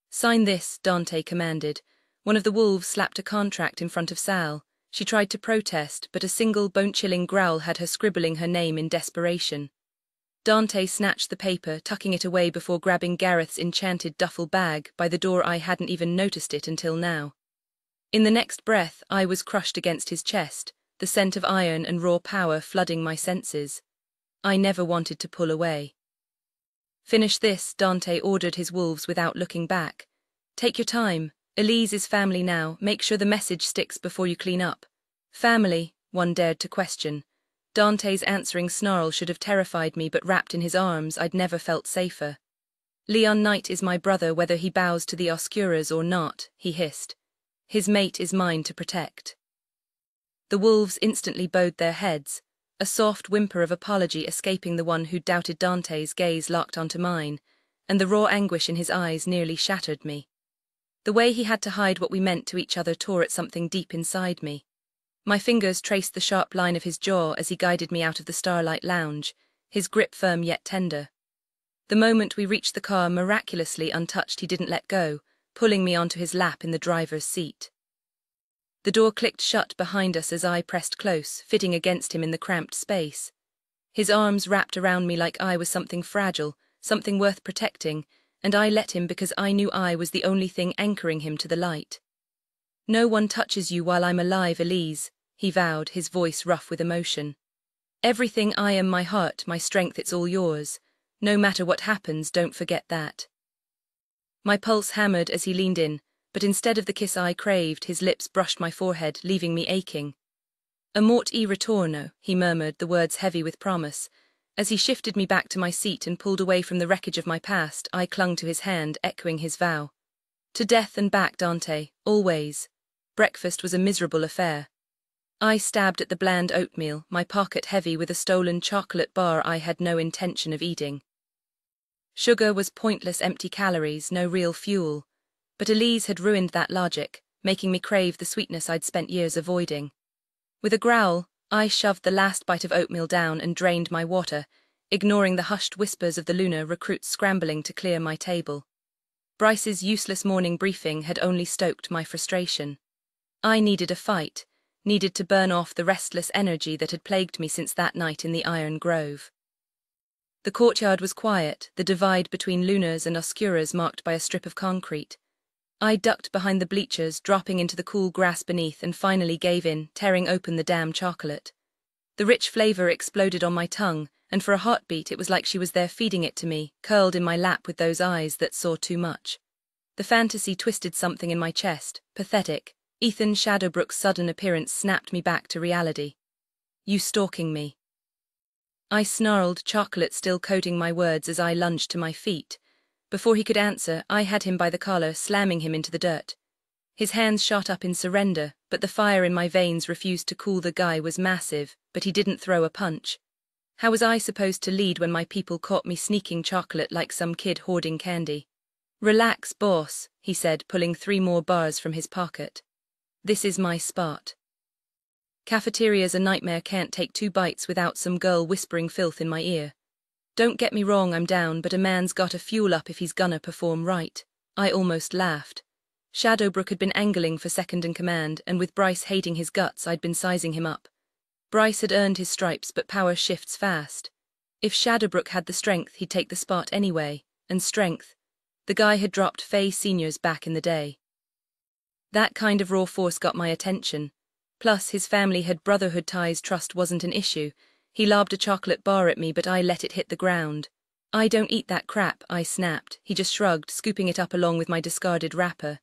"Sign this," Dante commanded. One of the wolves slapped a contract in front of Sal. She tried to protest, but a single bone-chilling growl had her scribbling her name in desperation. Dante snatched the paper, tucking it away before grabbing Gareth's enchanted duffel bag. By the door, I hadn't even noticed it until now. In the next breath, I was crushed against his chest, the scent of iron and raw power flooding my senses. I never wanted to pull away. "Finish this," Dante ordered his wolves without looking back. "Take your time. Elise is family now. Make sure the message sticks before you clean up." "Family," one dared to question. Dante's answering snarl should have terrified me, but wrapped in his arms, I'd never felt safer. Leon Knight is my brother whether he bows to the Oscuras or not, he hissed. His mate is mine to protect. The wolves instantly bowed their heads, a soft whimper of apology escaping the one who doubted. Dante's gaze locked onto mine, and the raw anguish in his eyes nearly shattered me. The way he had to hide what we meant to each other tore at something deep inside me. My fingers traced the sharp line of his jaw as he guided me out of the Starlight Lounge, his grip firm yet tender. The moment we reached the car, miraculously untouched, he didn't let go, pulling me onto his lap in the driver's seat. The door clicked shut behind us as I pressed close, fitting against him in the cramped space. His arms wrapped around me like I was something fragile, something worth protecting, and I let him because I knew I was the only thing anchoring him to the light. No one touches you while I'm alive, Elise, he vowed, his voice rough with emotion. Everything I am, my heart, my strength, it's all yours. No matter what happens, don't forget that. My pulse hammered as he leaned in, but instead of the kiss I craved, his lips brushed my forehead, leaving me aching. Amort e ritorno, he murmured, the words heavy with promise. As he shifted me back to my seat and pulled away from the wreckage of my past, I clung to his hand, echoing his vow. To death and back, Dante, always. Breakfast was a miserable affair. I stabbed at the bland oatmeal, my pocket heavy with a stolen chocolate bar I had no intention of eating. Sugar was pointless, empty calories, no real fuel. But Elise had ruined that logic, making me crave the sweetness I'd spent years avoiding. With a growl, I shoved the last bite of oatmeal down and drained my water, ignoring the hushed whispers of the Lunar recruits scrambling to clear my table. Bryce's useless morning briefing had only stoked my frustration. I needed a fight, needed to burn off the restless energy that had plagued me since that night in the Iron Grove. The courtyard was quiet, the divide between Lunars and Oscuras marked by a strip of concrete. I ducked behind the bleachers, dropping into the cool grass beneath, and finally gave in, tearing open the damn chocolate. The rich flavor exploded on my tongue, and for a heartbeat it was like she was there feeding it to me, curled in my lap with those eyes that saw too much. The fantasy twisted something in my chest, pathetic. Ethan Shadowbrook's sudden appearance snapped me back to reality. You stalking me? I snarled, chocolate still coating my words as I lunged to my feet. Before he could answer, I had him by the collar, slamming him into the dirt. His hands shot up in surrender, but the fire in my veins refused to cool. The guy was massive, but he didn't throw a punch. How was I supposed to lead when my people caught me sneaking chocolate like some kid hoarding candy? Relax, boss, he said, pulling 3 more bars from his pocket. This is my spot. Cafeteria's a nightmare, can't take 2 bites without some girl whispering filth in my ear. Don't get me wrong, I'm down, but a man's gotta fuel up if he's gonna perform right. I almost laughed. Shadowbrook had been angling for second in command, and with Bryce hating his guts, I'd been sizing him up. Bryce had earned his stripes, but power shifts fast. If Shadowbrook had the strength, he'd take the spot anyway, and strength. The guy had dropped Faye Seniors back in the day. That kind of raw force got my attention. Plus, his family had brotherhood ties, trust wasn't an issue. He lobbed a chocolate bar at me, but I let it hit the ground. I don't eat that crap, I snapped. He just shrugged, scooping it up along with my discarded wrapper.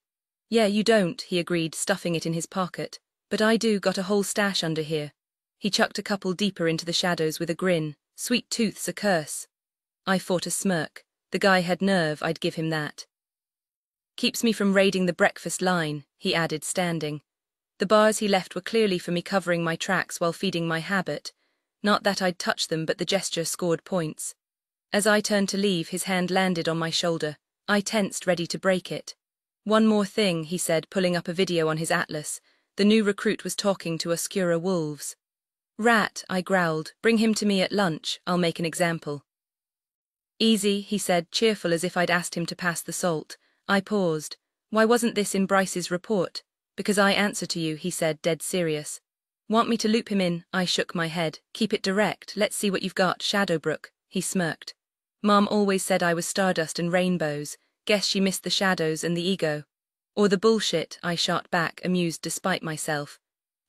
Yeah, you don't, he agreed, stuffing it in his pocket. But I do, got a whole stash under here. He chucked a couple deeper into the shadows with a grin. Sweet tooth's a curse. I fought a smirk. The guy had nerve, I'd give him that. Keeps me from raiding the breakfast line, he added, standing. The bars he left were clearly for me, covering my tracks while feeding my habit. Not that I'd touch them, but the gesture scored points. As I turned to leave, his hand landed on my shoulder. I tensed, ready to break it. One more thing, he said, pulling up a video on his atlas. The new recruit was talking to Oscura wolves. Rat, I growled. Bring him to me at lunch, I'll make an example. Easy, he said, cheerful as if I'd asked him to pass the salt. I paused. Why wasn't this in Bryce's report? Because I answer to you, he said, dead serious. Want me to loop him in? I shook my head. Keep it direct, let's see what you've got, Shadowbrook, he smirked. Mom always said I was stardust and rainbows. Guess she missed the shadows and the ego. Or the bullshit, I shot back, amused despite myself.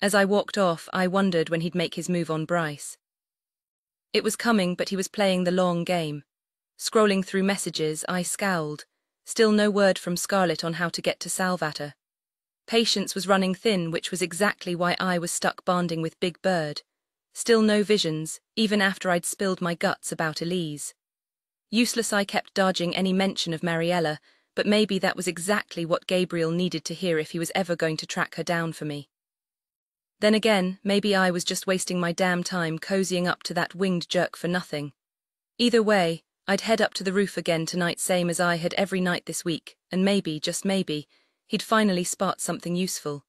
As I walked off, I wondered when he'd make his move on Bryce. It was coming, but he was playing the long game. Scrolling through messages, I scowled. Still no word from Scarlet on how to get to Salvator. Patience was running thin, which was exactly why I was stuck bonding with Big Bird. Still no visions, even after I'd spilled my guts about Elise. Useless, I kept dodging any mention of Mariella, but maybe that was exactly what Gabriel needed to hear if he was ever going to track her down for me. Then again, maybe I was just wasting my damn time cozying up to that winged jerk for nothing. Either way, I'd head up to the roof again tonight, same as I had every night this week, and maybe, just maybe, he'd finally spot something useful.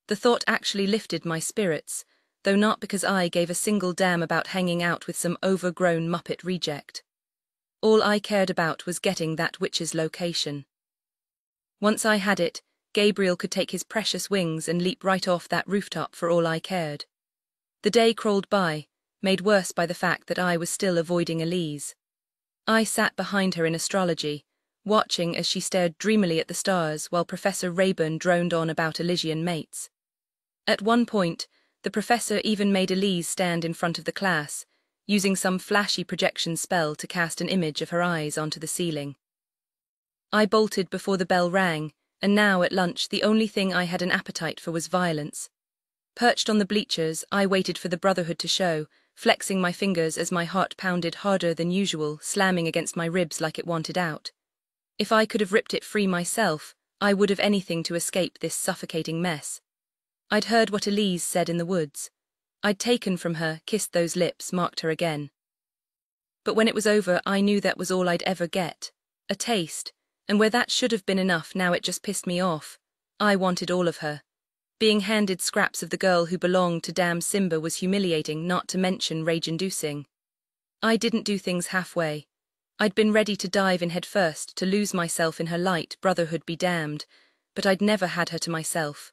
The thought actually lifted my spirits, though not because I gave a single damn about hanging out with some overgrown Muppet reject. All I cared about was getting that witch's location. Once I had it, Gabriel could take his precious wings and leap right off that rooftop for all I cared. The day crawled by, made worse by the fact that I was still avoiding Elise. I sat behind her in astrology, watching as she stared dreamily at the stars while Professor Rayburn droned on about Elysian mates. At one point, the professor even made Elise stand in front of the class, using some flashy projection spell to cast an image of her eyes onto the ceiling. I bolted before the bell rang, and now at lunch the only thing I had an appetite for was violence. Perched on the bleachers, I waited for the Brotherhood to show, flexing my fingers as my heart pounded harder than usual, slamming against my ribs like it wanted out. If I could have ripped it free myself, I would have anything to escape this suffocating mess. I'd heard what Elise said in the woods. I'd taken from her, kissed those lips, marked her again. But when it was over, I knew that was all I'd ever get. A taste, and where that should have been enough, now it just pissed me off. I wanted all of her. Being handed scraps of the girl who belonged to damn Simba was humiliating, not to mention rage-inducing. I didn't do things halfway. I'd been ready to dive in head first, to lose myself in her light, Brotherhood be damned, but I'd never had her to myself.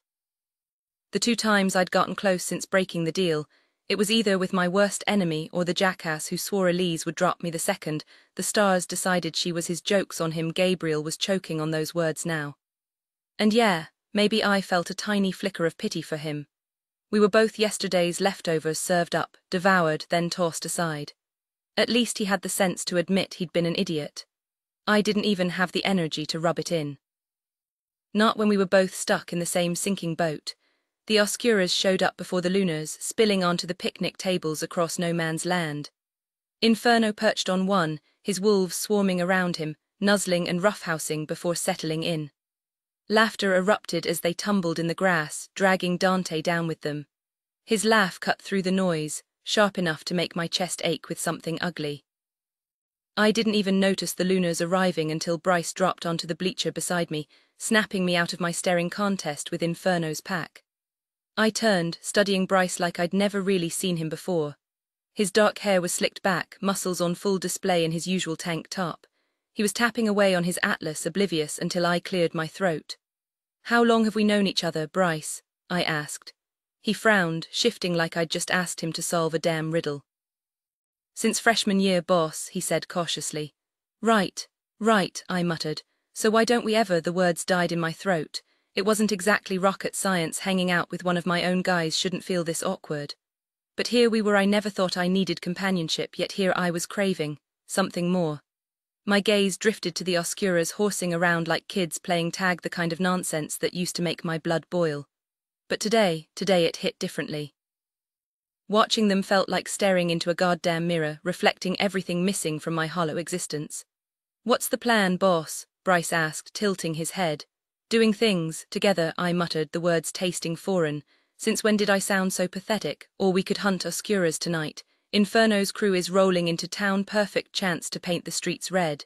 The 2 times I'd gotten close since breaking the deal, it was either with my worst enemy or the jackass who swore Elise would drop me the second. The stars decided she was his. Jokes on him. Gabriel was choking on those words now. And yeah, maybe I felt a tiny flicker of pity for him. We were both yesterday's leftovers, served up, devoured, then tossed aside. At least he had the sense to admit he'd been an idiot. I didn't even have the energy to rub it in. Not when we were both stuck in the same sinking boat. The Oscuras showed up before the Lunars, spilling onto the picnic tables across no man's land. Inferno perched on one, his wolves swarming around him, nuzzling and roughhousing before settling in. Laughter erupted as they tumbled in the grass, dragging Dante down with them. His laugh cut through the noise, sharp enough to make my chest ache with something ugly. I didn't even notice the Lunars arriving until Bryce dropped onto the bleacher beside me, snapping me out of my staring contest with Inferno's pack. I turned, studying Bryce like I'd never really seen him before. His dark hair was slicked back, muscles on full display in his usual tank top. He was tapping away on his atlas, oblivious until I cleared my throat. "How long have we known each other, Bryce?" I asked. He frowned, shifting like I'd just asked him to solve a damn riddle. "Since freshman year, boss," he said cautiously. Right, I muttered. "So why don't we ever?" The words died in my throat. It wasn't exactly rocket science. Hanging out with one of my own guys shouldn't feel this awkward. But here we were. I never thought I needed companionship, yet here I was craving something more. My gaze drifted to the Oscuras horsing around like kids playing tag, the kind of nonsense that used to make my blood boil. But today it hit differently. Watching them felt like staring into a goddamn mirror, reflecting everything missing from my hollow existence. "What's the plan, boss?" Bryce asked, tilting his head. "Doing things together," I muttered, the words tasting foreign. Since when did I sound so pathetic? Or we could hunt Oscuras tonight. Inferno's crew is rolling into town, perfect chance to paint the streets red.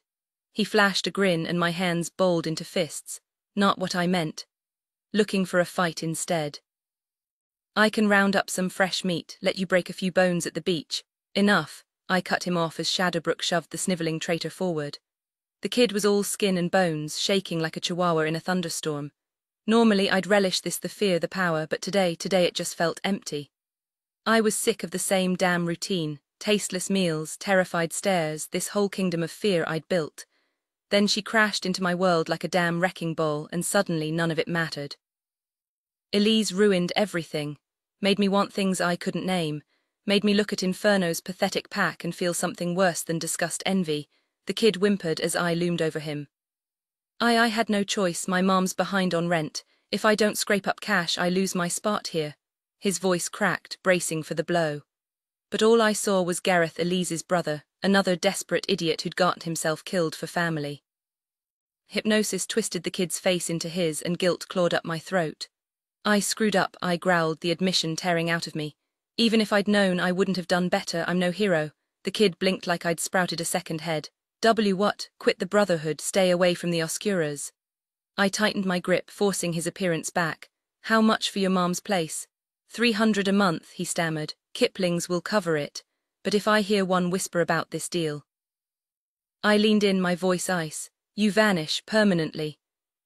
He flashed a grin and my hands balled into fists. Not what I meant. Looking for a fight instead. "I can round up some fresh meat, let you break a few bones at the beach." "Enough," I cut him off as Shadowbrook shoved the sniveling traitor forward. The kid was all skin and bones, shaking like a chihuahua in a thunderstorm. Normally I'd relish this, the fear, the power, but today it just felt empty. I was sick of the same damn routine, tasteless meals, terrified stares, this whole kingdom of fear I'd built. Then she crashed into my world like a damn wrecking ball, and suddenly none of it mattered. Elise ruined everything, made me want things I couldn't name, made me look at Inferno's pathetic pack and feel something worse than disgust, envy. The kid whimpered as I loomed over him. I had no choice. My mom's behind on rent. If I don't scrape up cash, I lose my spot here." His voice cracked, bracing for the blow. but all I saw was Gareth Elise's brother, another desperate idiot who'd gotten himself killed for family. Hypnosis twisted the kid's face into his and guilt clawed up my throat. I screwed up, I growled, the admission tearing out of me. Even if I'd known, I wouldn't have done better, I'm no hero. The kid blinked like I'd sprouted a second head. What? Quit the Brotherhood, stay away from the Oscuras. I tightened my grip, forcing his appearance back. How much for your mom's place? 300 a month, he stammered. Kipling's will cover it. But if I hear one whisper about this deal. I leaned in, my voice ice. You vanish, permanently.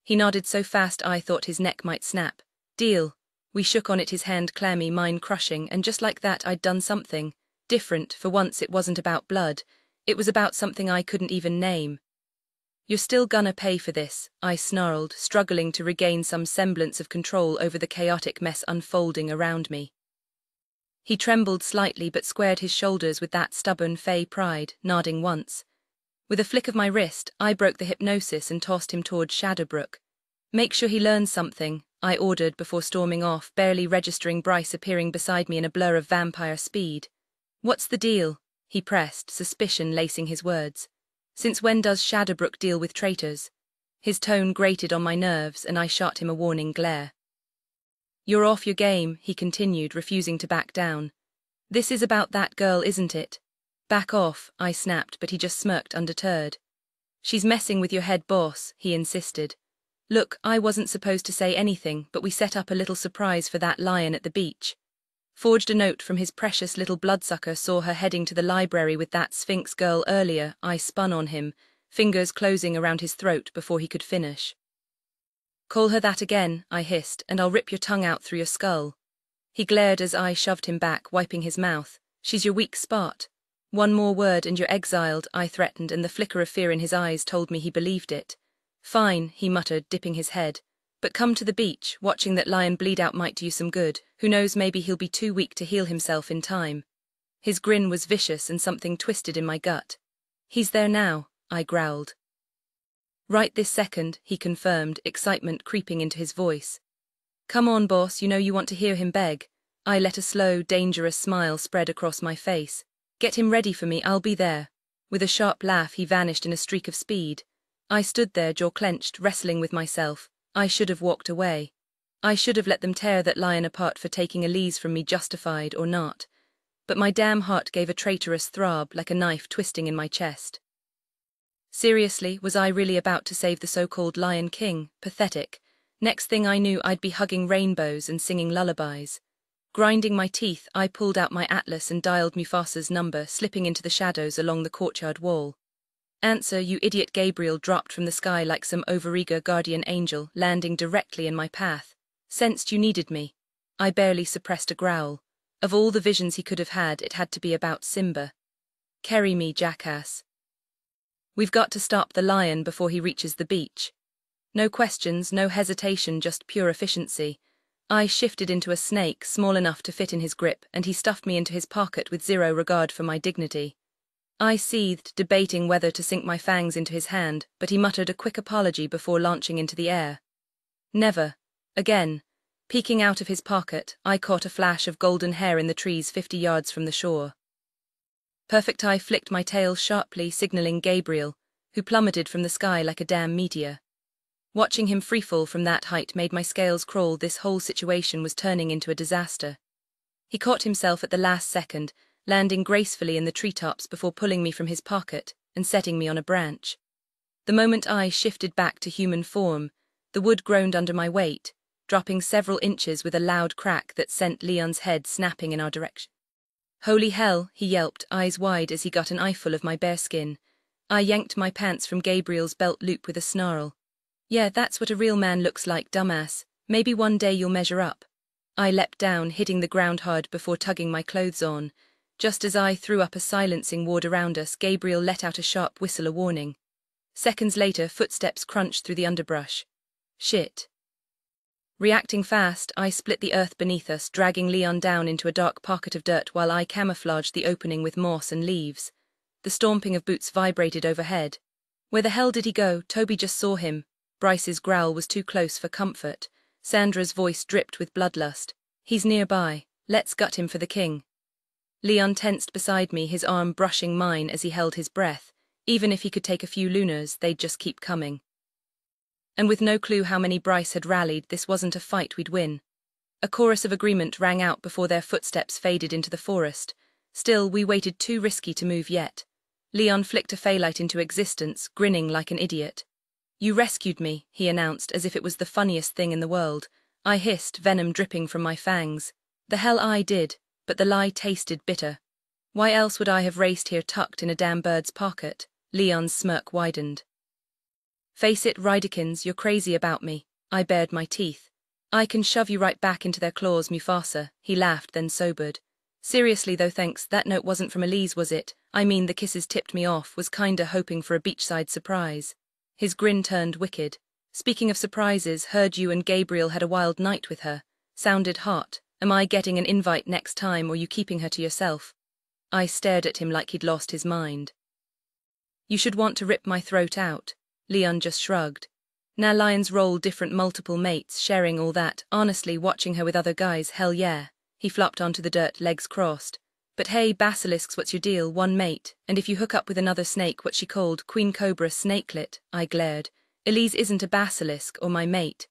He nodded so fast I thought his neck might snap. Deal. We shook on it, his hand clammy, mine crushing, and just like that I'd done something. Different, for once it wasn't about blood. It was about something I couldn't even name. You're still gonna pay for this, I snarled, struggling to regain some semblance of control over the chaotic mess unfolding around me. He trembled slightly but squared his shoulders with that stubborn fey pride, nodding once. With a flick of my wrist, I broke the hypnosis and tossed him toward Shadowbrook. Make sure he learns something, I ordered before storming off, barely registering Bryce appearing beside me in a blur of vampire speed. What's the deal? He pressed, suspicion lacing his words. Since when does Shadowbrook deal with traitors? His tone grated on my nerves, and I shot him a warning glare. You're off your game, he continued, refusing to back down. This is about that girl, isn't it? Back off, I snapped, but he just smirked undeterred. She's messing with your head, boss, he insisted. Look, I wasn't supposed to say anything, but we set up a little surprise for that lion at the beach. Forged a note from his precious little bloodsucker, saw her heading to the library with that Sphinx girl earlier. I spun on him, fingers closing around his throat before he could finish. Call her that again, I hissed, and I'll rip your tongue out through your skull. He glared as I shoved him back, wiping his mouth. She's your weak spot. One more word and you're exiled, I threatened, and the flicker of fear in his eyes told me he believed it. Fine, he muttered, dipping his head. But come to the beach, watching that lion bleed out might do you some good. Who knows, maybe he'll be too weak to heal himself in time. His grin was vicious and something twisted in my gut. He's there now, I growled. Right this second, he confirmed, excitement creeping into his voice. Come on, boss, you know you want to hear him beg. I let a slow, dangerous smile spread across my face. Get him ready for me, I'll be there. With a sharp laugh, he vanished in a streak of speed. I stood there, jaw clenched, wrestling with myself. I should have walked away. I should have let them tear that lion apart for taking Elise from me, justified or not. But my damn heart gave a traitorous throb, like a knife twisting in my chest. Seriously, was I really about to save the so-called Lion King? Pathetic. Next thing I knew, I'd be hugging rainbows and singing lullabies. Grinding my teeth, I pulled out my atlas and dialed Mufasa's number, slipping into the shadows along the courtyard wall. Answer, you idiot. Gabriel dropped from the sky like some overeager guardian angel, landing directly in my path. Sensed you needed me. I barely suppressed a growl. Of all the visions he could have had, it had to be about Simba. Carry me, jackass. We've got to stop the lion before he reaches the beach. No questions, no hesitation, just pure efficiency. I shifted into a snake, small enough to fit in his grip, and he stuffed me into his pocket with zero regard for my dignity. I seethed, debating whether to sink my fangs into his hand, but he muttered a quick apology before launching into the air. Never. Again. Peeking out of his pocket, I caught a flash of golden hair in the trees 50 yards from the shore. Perfect. I flicked my tail sharply, signaling Gabriel, who plummeted from the sky like a damn meteor. Watching him freefall from that height made my scales crawl. This whole situation was turning into a disaster. He caught himself at the last second, landing gracefully in the treetops before pulling me from his pocket and setting me on a branch. The moment I shifted back to human form, the wood groaned under my weight, dropping several inches with a loud crack that sent Leon's head snapping in our direction. Holy hell, he yelped, eyes wide as he got an eyeful of my bare skin. I yanked my pants from Gabriel's belt loop with a snarl. Yeah, that's what a real man looks like, dumbass. Maybe one day you'll measure up. I leapt down, hitting the ground hard before tugging my clothes on. Just as I threw up a silencing ward around us, Gabriel let out a sharp whistle, a warning. Seconds later, footsteps crunched through the underbrush. Shit. Reacting fast, I split the earth beneath us, dragging Leon down into a dark pocket of dirt while I camouflaged the opening with moss and leaves. The stomping of boots vibrated overhead. Where the hell did he go? Toby just saw him. Bryce's growl was too close for comfort. Sandra's voice dripped with bloodlust. He's nearby. Let's gut him for the king. Leon tensed beside me, his arm brushing mine as he held his breath. Even if he could take a few lunars, they'd just keep coming. And with no clue how many Bryce had rallied, this wasn't a fight we'd win. A chorus of agreement rang out before their footsteps faded into the forest. Still, we waited too risky to move yet. Leon flicked a phalite into existence, grinning like an idiot. "You rescued me," he announced as if it was the funniest thing in the world. I hissed, venom dripping from my fangs. The hell I did, but the lie tasted bitter. Why else would I have raced here tucked in a damn bird's pocket? Leon's smirk widened. "Face it, Rydikins, you're crazy about me." I bared my teeth. "I can shove you right back into their claws, Mufasa." He laughed, then sobered. "Seriously though, thanks, that note wasn't from Elise, was it? I mean, the kisses tipped me off, was kinda hoping for a beachside surprise." His grin turned wicked. "Speaking of surprises, heard you and Gabriel had a wild night with her. Sounded hot. Am I getting an invite next time, or you keeping her to yourself?" I stared at him like he'd lost his mind. "You should want to rip my throat out." Leon just shrugged. "Now lions roll different, multiple mates, sharing all that. Honestly, watching her with other guys, hell yeah." He flopped onto the dirt, legs crossed. "But hey, basilisks, what's your deal? One mate, and if you hook up with another snake, what's she called? Queen Cobra snakelet?" I glared. "Elise isn't a basilisk or my mate."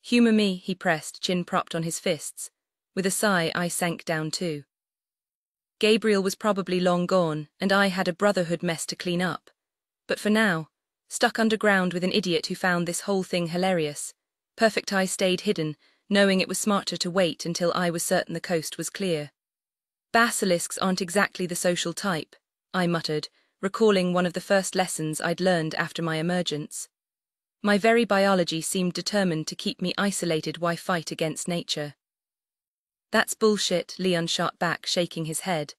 "Humor me," he pressed, chin propped on his fists. With a sigh, I sank down too. Gabriel was probably long gone, and I had a brotherhood mess to clean up. But for now, stuck underground with an idiot who found this whole thing hilarious. Perfect, I stayed hidden, knowing it was smarter to wait until I was certain the coast was clear. "Basilisks aren't exactly the social type," I muttered, recalling one of the first lessons I'd learned after my emergence. My very biology seemed determined to keep me isolated. Why fight against nature? "That's bullshit," Leon shot back, shaking his head.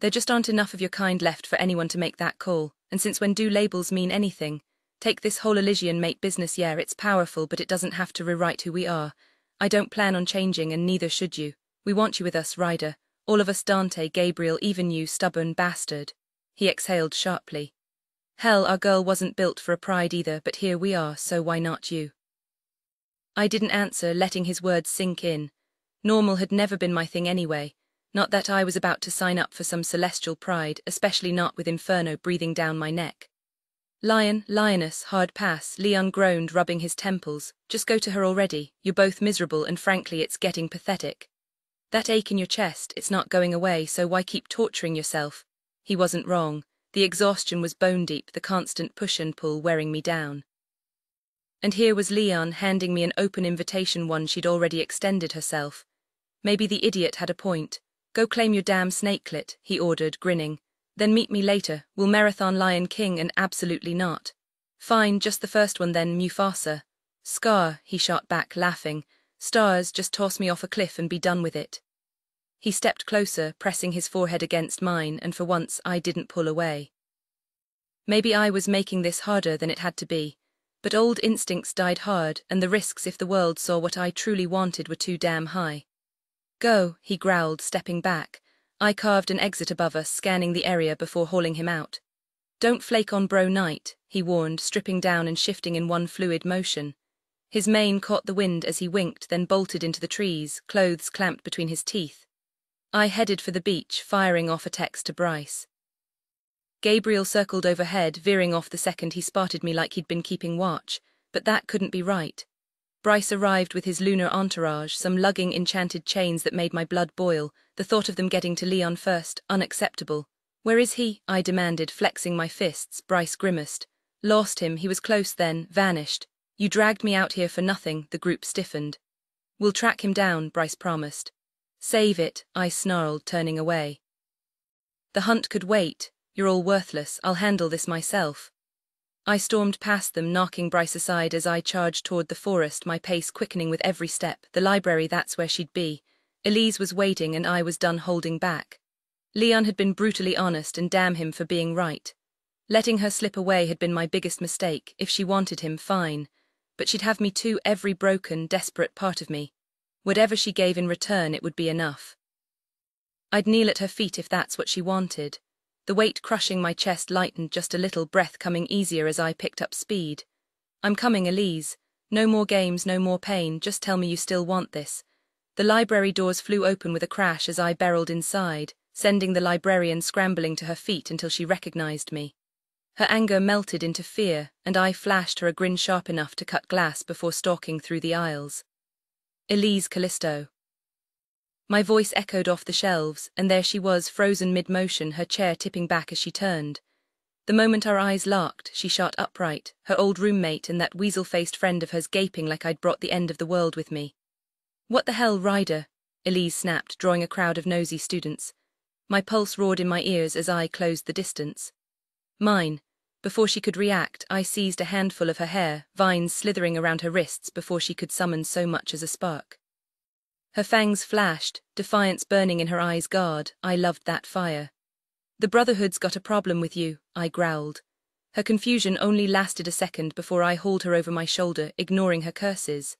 "There just aren't enough of your kind left for anyone to make that call, and since when do labels mean anything? Take this whole Elysian mate business, yeah, it's powerful, but it doesn't have to rewrite who we are. I don't plan on changing, and neither should you. We want you with us, Ryder. All of us, Dante, Gabriel, even you, stubborn bastard." He exhaled sharply. "Hell, our girl wasn't built for a pride either, but here we are, so why not you?" I didn't answer, letting his words sink in. Normal had never been my thing anyway. Not that I was about to sign up for some celestial pride, especially not with Inferno breathing down my neck. "Lion, lioness, hard pass," Leon groaned, rubbing his temples. "Just go to her already. You're both miserable, and frankly it's getting pathetic. That ache in your chest, it's not going away, so why keep torturing yourself?" He wasn't wrong. The exhaustion was bone deep, the constant push and pull wearing me down. And here was Leon handing me an open invitation, one she'd already extended herself. Maybe the idiot had a point. "Go claim your damn snakelet," he ordered, grinning. "Then meet me later. We'll marathon Lion King," and absolutely not. "Fine, just the first one then, Mufasa." "Scar," he shot back, laughing. "Stars, just toss me off a cliff and be done with it." He stepped closer, pressing his forehead against mine, and for once I didn't pull away. Maybe I was making this harder than it had to be, but old instincts died hard, and the risks if the world saw what I truly wanted were too damn high. "Go," he growled, stepping back. I carved an exit above us, scanning the area before hauling him out. "Don't flake on bro night," he warned, stripping down and shifting in one fluid motion. His mane caught the wind as he winked, then bolted into the trees, clothes clamped between his teeth. I headed for the beach, firing off a text to Bryce. Gabriel circled overhead, veering off the second he spotted me like he'd been keeping watch, but that couldn't be right. Bryce arrived with his lunar entourage, some lugging enchanted chains that made my blood boil, the thought of them getting to Leon first, unacceptable. "Where is he?" I demanded, flexing my fists. Bryce grimaced. "Lost him, he was close then, vanished. You dragged me out here for nothing," the group stiffened. "We'll track him down," Bryce promised. "Save it," I snarled, turning away. "The hunt could wait. You're all worthless, I'll handle this myself." I stormed past them, knocking Bryce aside as I charged toward the forest, my pace quickening with every step. The library, that's where she'd be. Elise was waiting, and I was done holding back. Leon had been brutally honest, and damn him for being right. Letting her slip away had been my biggest mistake. If she wanted him, fine. But she'd have me too, every broken, desperate part of me. Whatever she gave in return, it would be enough. I'd kneel at her feet if that's what she wanted. The weight crushing my chest lightened just a little, breath coming easier as I picked up speed. "I'm coming, Elise. No more games, no more pain, just tell me you still want this." The library doors flew open with a crash as I barreled inside, sending the librarian scrambling to her feet until she recognized me. Her anger melted into fear, and I flashed her a grin sharp enough to cut glass before stalking through the aisles. Elise Callisto. My voice echoed off the shelves, and there she was, frozen mid-motion, her chair tipping back as she turned. The moment our eyes locked, she shot upright, her old roommate and that weasel-faced friend of hers gaping like I'd brought the end of the world with me. "What the hell, Ryder?" Elise snapped, drawing a crowd of nosy students. My pulse roared in my ears as I closed the distance. Mine. Before she could react, I seized a handful of her hair, vines slithering around her wrists before she could summon so much as a spark. Her fangs flashed, defiance burning in her eyes. God, I loved that fire. "The Brotherhood's got a problem with you," I growled. Her confusion only lasted a second before I hauled her over my shoulder, ignoring her curses.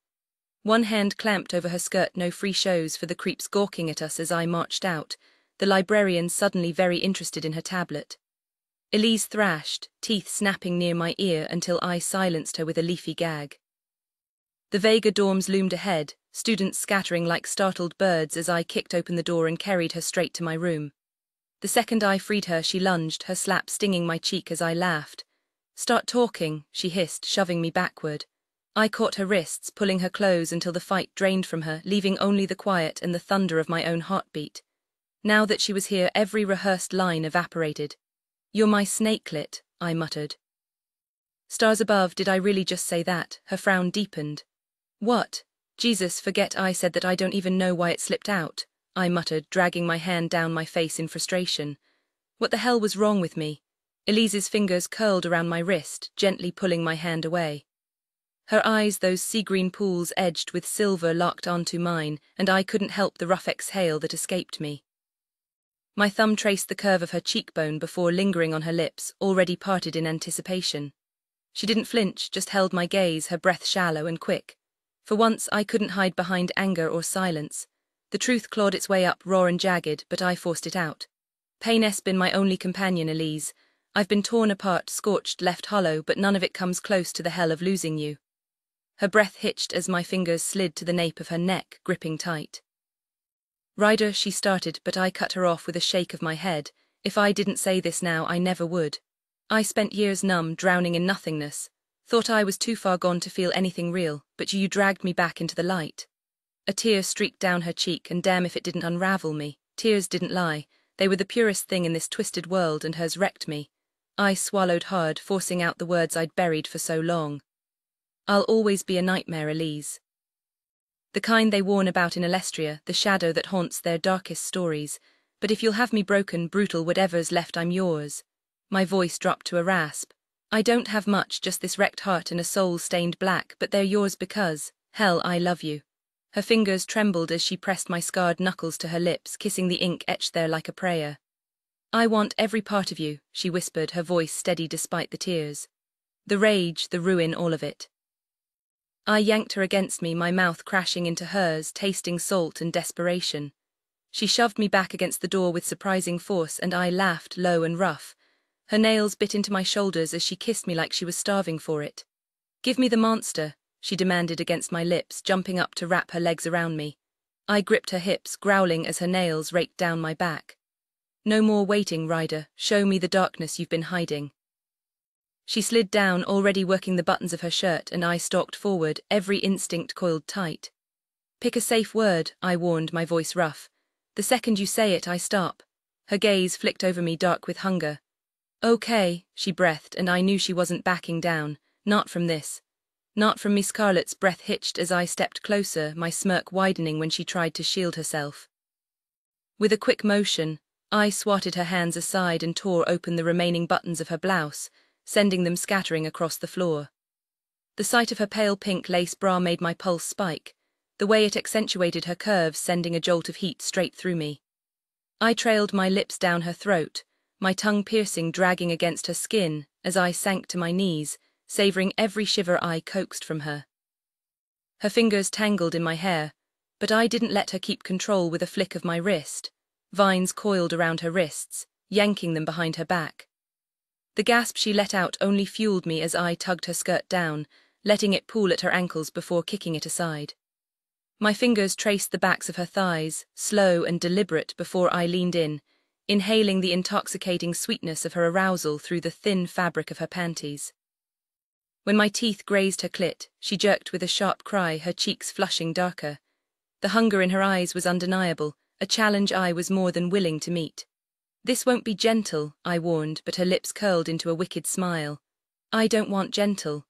One hand clamped over her skirt. No free shows for the creeps gawking at us as I marched out, the librarian suddenly very interested in her tablet. Elise thrashed, teeth snapping near my ear until I silenced her with a leafy gag. The Vega dorms loomed ahead, students scattering like startled birds as I kicked open the door and carried her straight to my room. The second I freed her, she lunged, her slap stinging my cheek as I laughed. "Start talking," she hissed, shoving me backward. I caught her wrists, pulling her close until the fight drained from her, leaving only the quiet and the thunder of my own heartbeat. Now that she was here, every rehearsed line evaporated. "You're my snakelet," I muttered. Stars above, did I really just say that? Her frown deepened. "What? Jesus, forget I said that. I don't even know why it slipped out," I muttered, dragging my hand down my face in frustration. What the hell was wrong with me? Elise's fingers curled around my wrist, gently pulling my hand away. Her eyes, those sea-green pools edged with silver, locked onto mine, and I couldn't help the rough exhale that escaped me. My thumb traced the curve of her cheekbone before lingering on her lips, already parted in anticipation. She didn't flinch, just held my gaze, her breath shallow and quick. For once, I couldn't hide behind anger or silence. The truth clawed its way up, raw and jagged, but I forced it out. "Pain's been my only companion, Elise. I've been torn apart, scorched, left hollow, but none of it comes close to the hell of losing you." Her breath hitched as my fingers slid to the nape of her neck, gripping tight. "Ryder," she started, but I cut her off with a shake of my head. If I didn't say this now, I never would. I spent years numb, drowning in nothingness. Thought I was too far gone to feel anything real, but you dragged me back into the light. A tear streaked down her cheek, and damn if it didn't unravel me. Tears didn't lie. They were the purest thing in this twisted world, and hers wrecked me. I swallowed hard, forcing out the words I'd buried for so long. "I'll always be a nightmare, Elise. The kind they warn about in Alestria, the shadow that haunts their darkest stories. But if you'll have me broken, brutal, whatever's left, I'm yours." My voice dropped to a rasp. "I don't have much, just this wrecked heart and a soul stained black, but they're yours because, hell, I love you." Her fingers trembled as she pressed my scarred knuckles to her lips, kissing the ink etched there like a prayer. "I want every part of you," she whispered, her voice steady despite the tears. "The rage, the ruin, all of it." I yanked her against me, my mouth crashing into hers, tasting salt and desperation. She shoved me back against the door with surprising force, and I laughed, low and rough. Her nails bit into my shoulders as she kissed me like she was starving for it. "Give me the monster," she demanded against my lips, jumping up to wrap her legs around me. I gripped her hips, growling as her nails raked down my back. "No more waiting, Ryder. Show me the darkness you've been hiding." She slid down, already working the buttons of her shirt, and I stalked forward, every instinct coiled tight. "Pick a safe word," I warned, my voice rough. "The second you say it, I stop." Her gaze flicked over me, dark with hunger. "Okay," she breathed, and I knew she wasn't backing down. Not from this. Not from me. Scarlett's breath hitched as I stepped closer, my smirk widening when she tried to shield herself. With a quick motion, I swatted her hands aside and tore open the remaining buttons of her blouse, sending them scattering across the floor. The sight of her pale pink lace bra made my pulse spike, the way it accentuated her curves sending a jolt of heat straight through me. I trailed my lips down her throat, my tongue piercing, dragging against her skin as I sank to my knees, savoring every shiver I coaxed from her. Her fingers tangled in my hair, but I didn't let her keep control. With a flick of my wrist, vines coiled around her wrists, yanking them behind her back. The gasp she let out only fueled me as I tugged her skirt down, letting it pool at her ankles before kicking it aside. My fingers traced the backs of her thighs, slow and deliberate, before I leaned in, inhaling the intoxicating sweetness of her arousal through the thin fabric of her panties. When my teeth grazed her clit, she jerked with a sharp cry, her cheeks flushing darker. The hunger in her eyes was undeniable, a challenge I was more than willing to meet. "This won't be gentle," I warned, but her lips curled into a wicked smile. "I don't want gentle."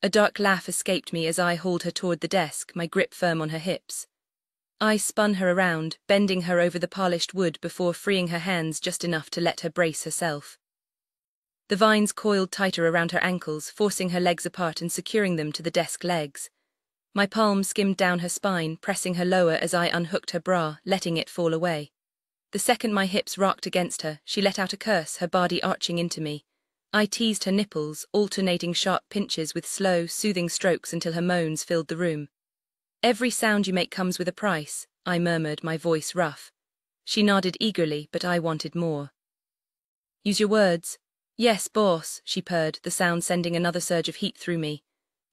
A dark laugh escaped me as I hauled her toward the desk, my grip firm on her hips. I spun her around, bending her over the polished wood before freeing her hands just enough to let her brace herself. The vines coiled tighter around her ankles, forcing her legs apart and securing them to the desk legs. My palm skimmed down her spine, pressing her lower as I unhooked her bra, letting it fall away. The second my hips rocked against her, she let out a curse, her body arching into me. I teased her nipples, alternating sharp pinches with slow, soothing strokes until her moans filled the room. "Every sound you make comes with a price," I murmured, my voice rough. She nodded eagerly, but I wanted more. "Use your words." "Yes, boss," she purred, the sound sending another surge of heat through me.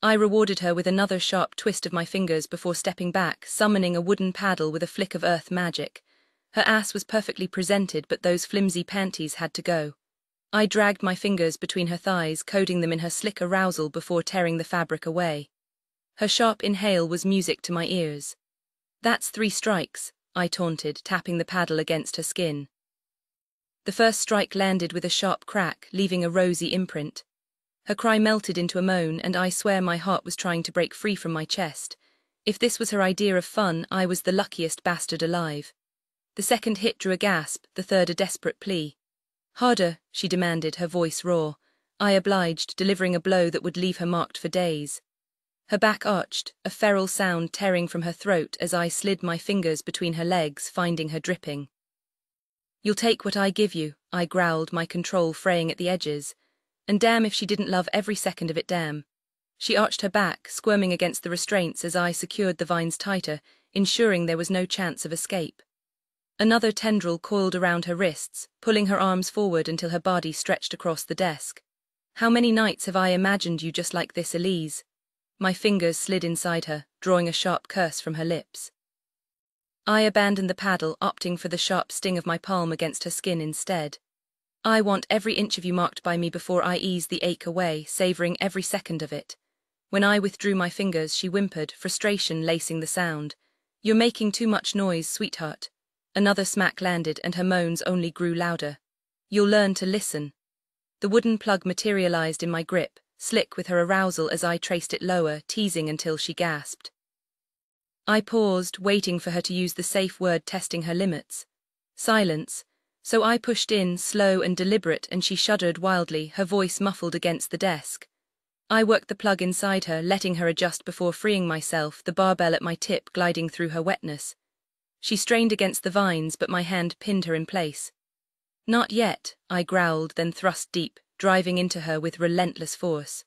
I rewarded her with another sharp twist of my fingers before stepping back, summoning a wooden paddle with a flick of earth magic. Her ass was perfectly presented, but those flimsy panties had to go. I dragged my fingers between her thighs, coating them in her slick arousal before tearing the fabric away. Her sharp inhale was music to my ears. "That's 3 strikes," I taunted, tapping the paddle against her skin. The first strike landed with a sharp crack, leaving a rosy imprint. Her cry melted into a moan, and I swear my heart was trying to break free from my chest. If this was her idea of fun, I was the luckiest bastard alive. The second hit drew a gasp, the third a desperate plea. "Harder," she demanded, her voice raw. I obliged, delivering a blow that would leave her marked for days. Her back arched, a feral sound tearing from her throat as I slid my fingers between her legs, finding her dripping. "You'll take what I give you," I growled, my control fraying at the edges. And damn if she didn't love every second of it, damn. She arched her back, squirming against the restraints as I secured the vines tighter, ensuring there was no chance of escape. Another tendril coiled around her wrists, pulling her arms forward until her body stretched across the desk. "How many nights have I imagined you just like this, Elise?" My fingers slid inside her, drawing a sharp curse from her lips. I abandoned the paddle, opting for the sharp sting of my palm against her skin instead. "I want every inch of you marked by me before I ease the ache away, savoring every second of it." When I withdrew my fingers, she whimpered, frustration lacing the sound. "You're making too much noise, sweetheart." Another smack landed, and her moans only grew louder. "You'll learn to listen." The wooden plug materialized in my grip, slick with her arousal as I traced it lower, teasing until she gasped. I paused, waiting for her to use the safe word testing her limits. Silence. So I pushed in, slow and deliberate, and she shuddered wildly, her voice muffled against the desk. I worked the plug inside her, letting her adjust before freeing myself, the barbell at my tip gliding through her wetness. She strained against the vines, but my hand pinned her in place. "Not yet," I growled, then thrust deep, driving into her with relentless force.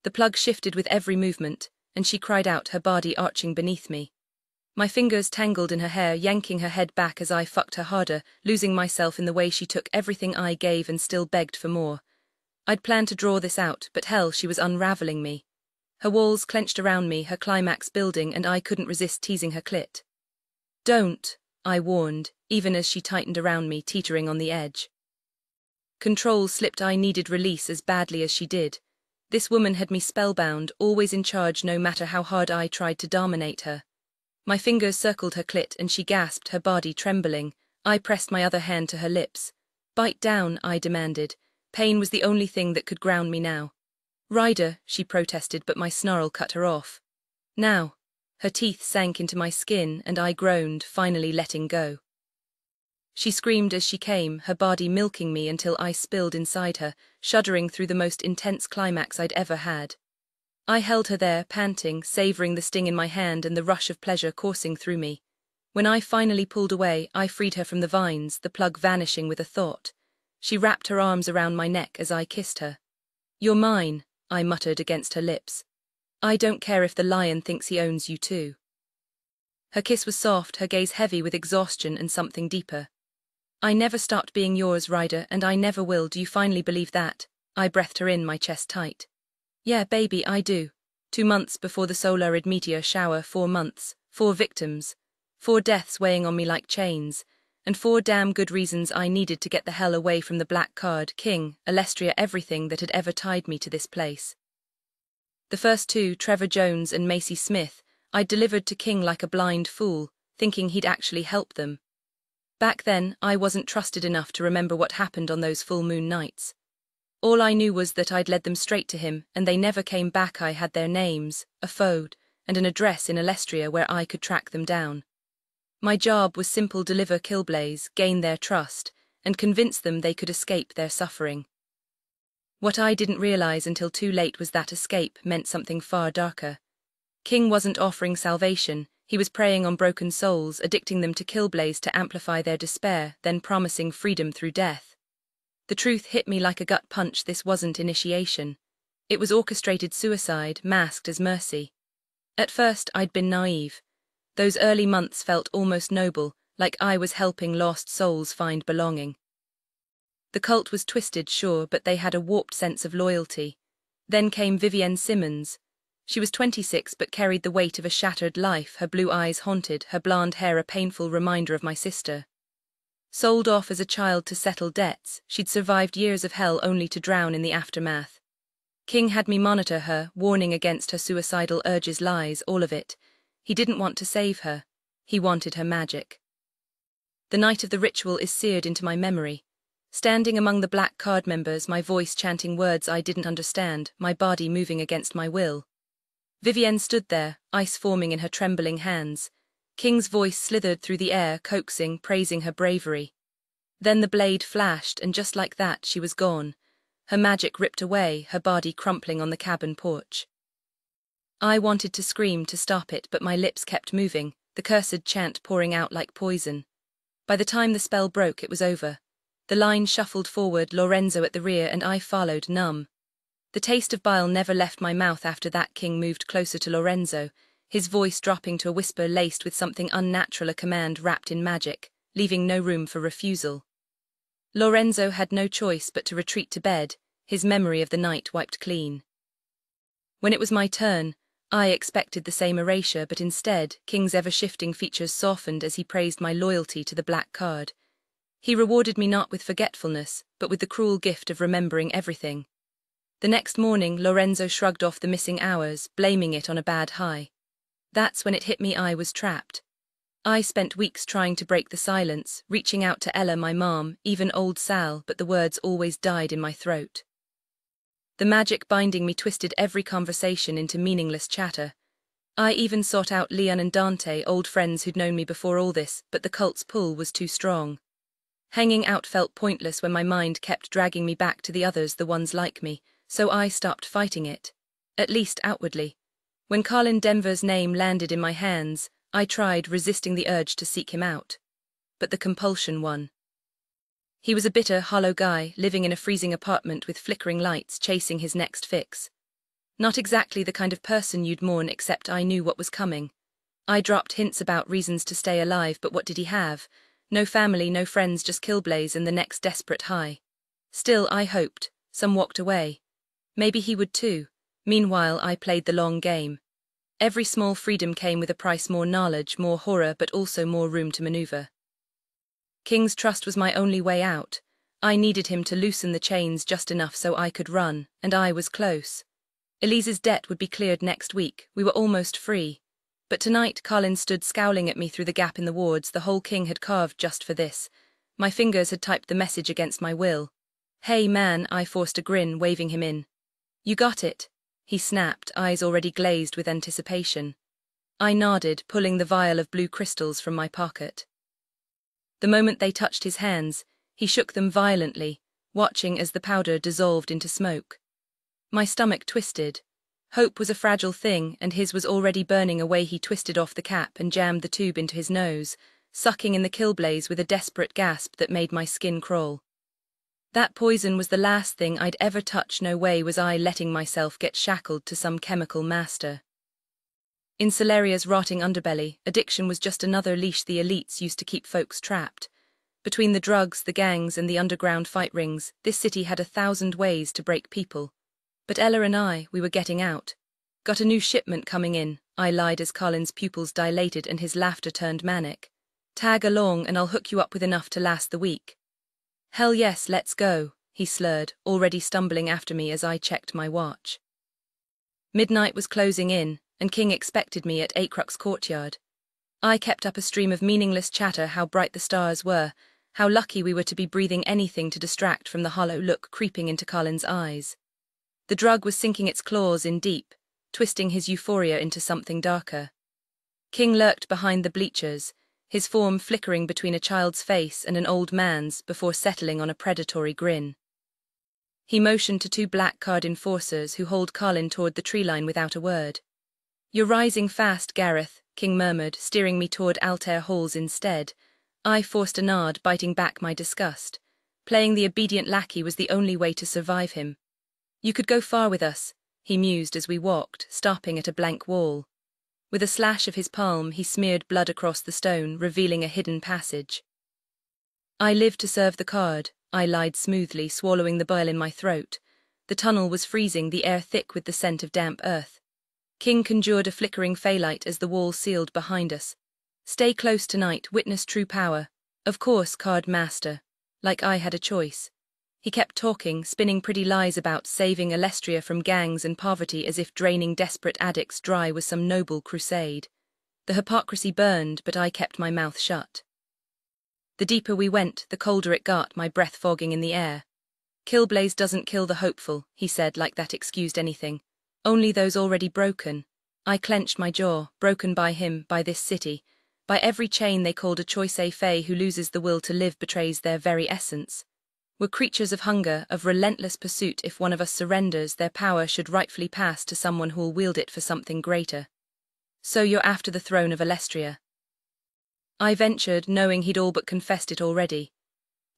The plug shifted with every movement, and she cried out, her body arching beneath me. My fingers tangled in her hair, yanking her head back as I fucked her harder, losing myself in the way she took everything I gave and still begged for more. I'd planned to draw this out, but hell, she was unraveling me. Her walls clenched around me, her climax building, and I couldn't resist teasing her clit. "Don't," I warned, even as she tightened around me, teetering on the edge. Control slipped. I needed release as badly as she did. This woman had me spellbound, always in charge no matter how hard I tried to dominate her. My fingers circled her clit and she gasped, her body trembling. I pressed my other hand to her lips. "Bite down," I demanded. Pain was the only thing that could ground me now. "Ryder," she protested, but my snarl cut her off. "Now." Her teeth sank into my skin and I groaned, finally letting go. She screamed as she came, her body milking me until I spilled inside her, shuddering through the most intense climax I'd ever had. I held her there, panting, savoring the sting in my hand and the rush of pleasure coursing through me. When I finally pulled away, I freed her from the vines, the plug vanishing with a thought. She wrapped her arms around my neck as I kissed her. "You're mine," I muttered against her lips. "I don't care if the lion thinks he owns you too." Her kiss was soft, her gaze heavy with exhaustion and something deeper. "I never stopped being yours, Ryder, and I never will. Do you finally believe that?" I breathed her in, my chest tight. "Yeah, baby, I do. 2 months before the Solarid meteor shower, 4 months, 4 victims, 4 deaths weighing on me like chains, And 4 damn good reasons I needed to get the hell away from the black card, King, Alestria, everything that had ever tied me to this place. The first 2, Trevor Jones and Macy Smith, I'd delivered to King like a blind fool, thinking he'd actually help them. Back then, I wasn't trusted enough to remember what happened on those full moon nights. All I knew was that I'd led them straight to him, and they never came back. I had their names, a phone, and an address in Alestria where I could track them down. My job was simple: deliver Killblaze, gain their trust, and convince them they could escape their suffering. What I didn't realize until too late was that escape meant something far darker. King wasn't offering salvation, he was preying on broken souls, addicting them to Killblaze to amplify their despair, then promising freedom through death. The truth hit me like a gut punch: this wasn't initiation. It was orchestrated suicide, masked as mercy. At first, I'd been naive. Those early months felt almost noble, like I was helping lost souls find belonging. The cult was twisted, sure, but they had a warped sense of loyalty. Then came Vivienne Simmons. She was 26 but carried the weight of a shattered life, her blue eyes haunted, her blonde hair a painful reminder of my sister. Sold off as a child to settle debts, she'd survived years of hell only to drown in the aftermath. King had me monitor her, warning against her suicidal urges, lies, all of it. He didn't want to save her. He wanted her magic. The night of the ritual is seared into my memory. Standing among the black card members, my voice chanting words I didn't understand, my body moving against my will. Vivienne stood there, ice forming in her trembling hands. King's voice slithered through the air, coaxing, praising her bravery. Then the blade flashed, and just like that, she was gone. Her magic ripped away, her body crumpling on the cabin porch. I wanted to scream to stop it, but my lips kept moving, the cursed chant pouring out like poison. By the time the spell broke, it was over. The line shuffled forward, Lorenzo at the rear, and I followed, numb. The taste of bile never left my mouth after that. King moved closer to Lorenzo, his voice dropping to a whisper laced with something unnatural, a command wrapped in magic, leaving no room for refusal. Lorenzo had no choice but to retreat to bed, his memory of the night wiped clean. When it was my turn, I expected the same erasure, but instead, King's ever-shifting features softened as he praised my loyalty to the black card. He rewarded me not with forgetfulness, but with the cruel gift of remembering everything. The next morning, Lorenzo shrugged off the missing hours, blaming it on a bad high. That's when it hit me: I was trapped. I spent weeks trying to break the silence, reaching out to Ella, my mom, even old Sal, but the words always died in my throat. The magic binding me twisted every conversation into meaningless chatter. I even sought out Leon and Dante, old friends who'd known me before all this, but the cult's pull was too strong. Hanging out felt pointless when my mind kept dragging me back to the others, the ones like me, so I stopped fighting it. At least outwardly. When Colin Denver's name landed in my hands, I tried resisting the urge to seek him out. But the compulsion won. He was a bitter, hollow guy, living in a freezing apartment with flickering lights, chasing his next fix. Not exactly the kind of person you'd mourn, except I knew what was coming. I dropped hints about reasons to stay alive, but what did he have? No family, no friends, just Killblaze and the next desperate high. Still, I hoped. Some walked away. Maybe he would too. Meanwhile, I played the long game. Every small freedom came with a price: more knowledge, more horror, but also more room to maneuver. King's trust was my only way out. I needed him to loosen the chains just enough so I could run, and I was close. Elise's debt would be cleared next week, we were almost free. But tonight Colin stood scowling at me through the gap in the wards the whole King had carved just for this. My fingers had typed the message against my will. "Hey man," I forced a grin, waving him in. "You got it," he snapped, eyes already glazed with anticipation. I nodded, pulling the vial of blue crystals from my pocket. The moment they touched his hands, he shook them violently, watching as the powder dissolved into smoke. My stomach twisted. Hope was a fragile thing, and his was already burning away. He twisted off the cap and jammed the tube into his nose, sucking in the Killblaze with a desperate gasp that made my skin crawl. That poison was the last thing I'd ever touch. No way was I letting myself get shackled to some chemical master. In Solaria's rotting underbelly, addiction was just another leash the elites used to keep folks trapped. Between the drugs, the gangs, and the underground fight rings, this city had 1,000 ways to break people. But Ella and I, we were getting out. "Got a new shipment coming in," I lied as Colin's pupils dilated and his laughter turned manic. Tag along and I'll hook you up with enough to last the week. Hell yes, let's go, he slurred, already stumbling after me as I checked my watch. Midnight was closing in, and King expected me at Acrux courtyard. I kept up a stream of meaningless chatter, how bright the stars were, how lucky we were to be breathing anything to distract from the hollow look creeping into Colin's eyes. The drug was sinking its claws in deep, twisting his euphoria into something darker. King lurked behind the bleachers, his form flickering between a child's face and an old man's before settling on a predatory grin. He motioned to two black-card enforcers who hauled Colin toward the tree line without a word. You're rising fast, Gareth, King murmured, steering me toward Altair Halls instead. I forced a nod, biting back my disgust. Playing the obedient lackey was the only way to survive him. You could go far with us, he mused as we walked, stopping at a blank wall. With a slash of his palm, he smeared blood across the stone, revealing a hidden passage. I live to serve the card, I lied smoothly, swallowing the bile in my throat. The tunnel was freezing, the air thick with the scent of damp earth. King conjured a flickering phalite as the wall sealed behind us. Stay close tonight, witness true power. Of course, card master. Like I had a choice. He kept talking, spinning pretty lies about saving Alestria from gangs and poverty as if draining desperate addicts dry was some noble crusade. The hypocrisy burned, but I kept my mouth shut. The deeper we went, the colder it got, my breath fogging in the air. Killblaze doesn't kill the hopeful, he said, like that excused anything. Only those already broken. I clenched my jaw, broken by him, by this city. By every chain they called a choice fey who loses the will to live betrays their very essence. We're creatures of hunger, of relentless pursuit. If one of us surrenders, their power should rightfully pass to someone who'll wield it for something greater. So you're after the throne of Alestria? I ventured, knowing he'd all but confessed it already.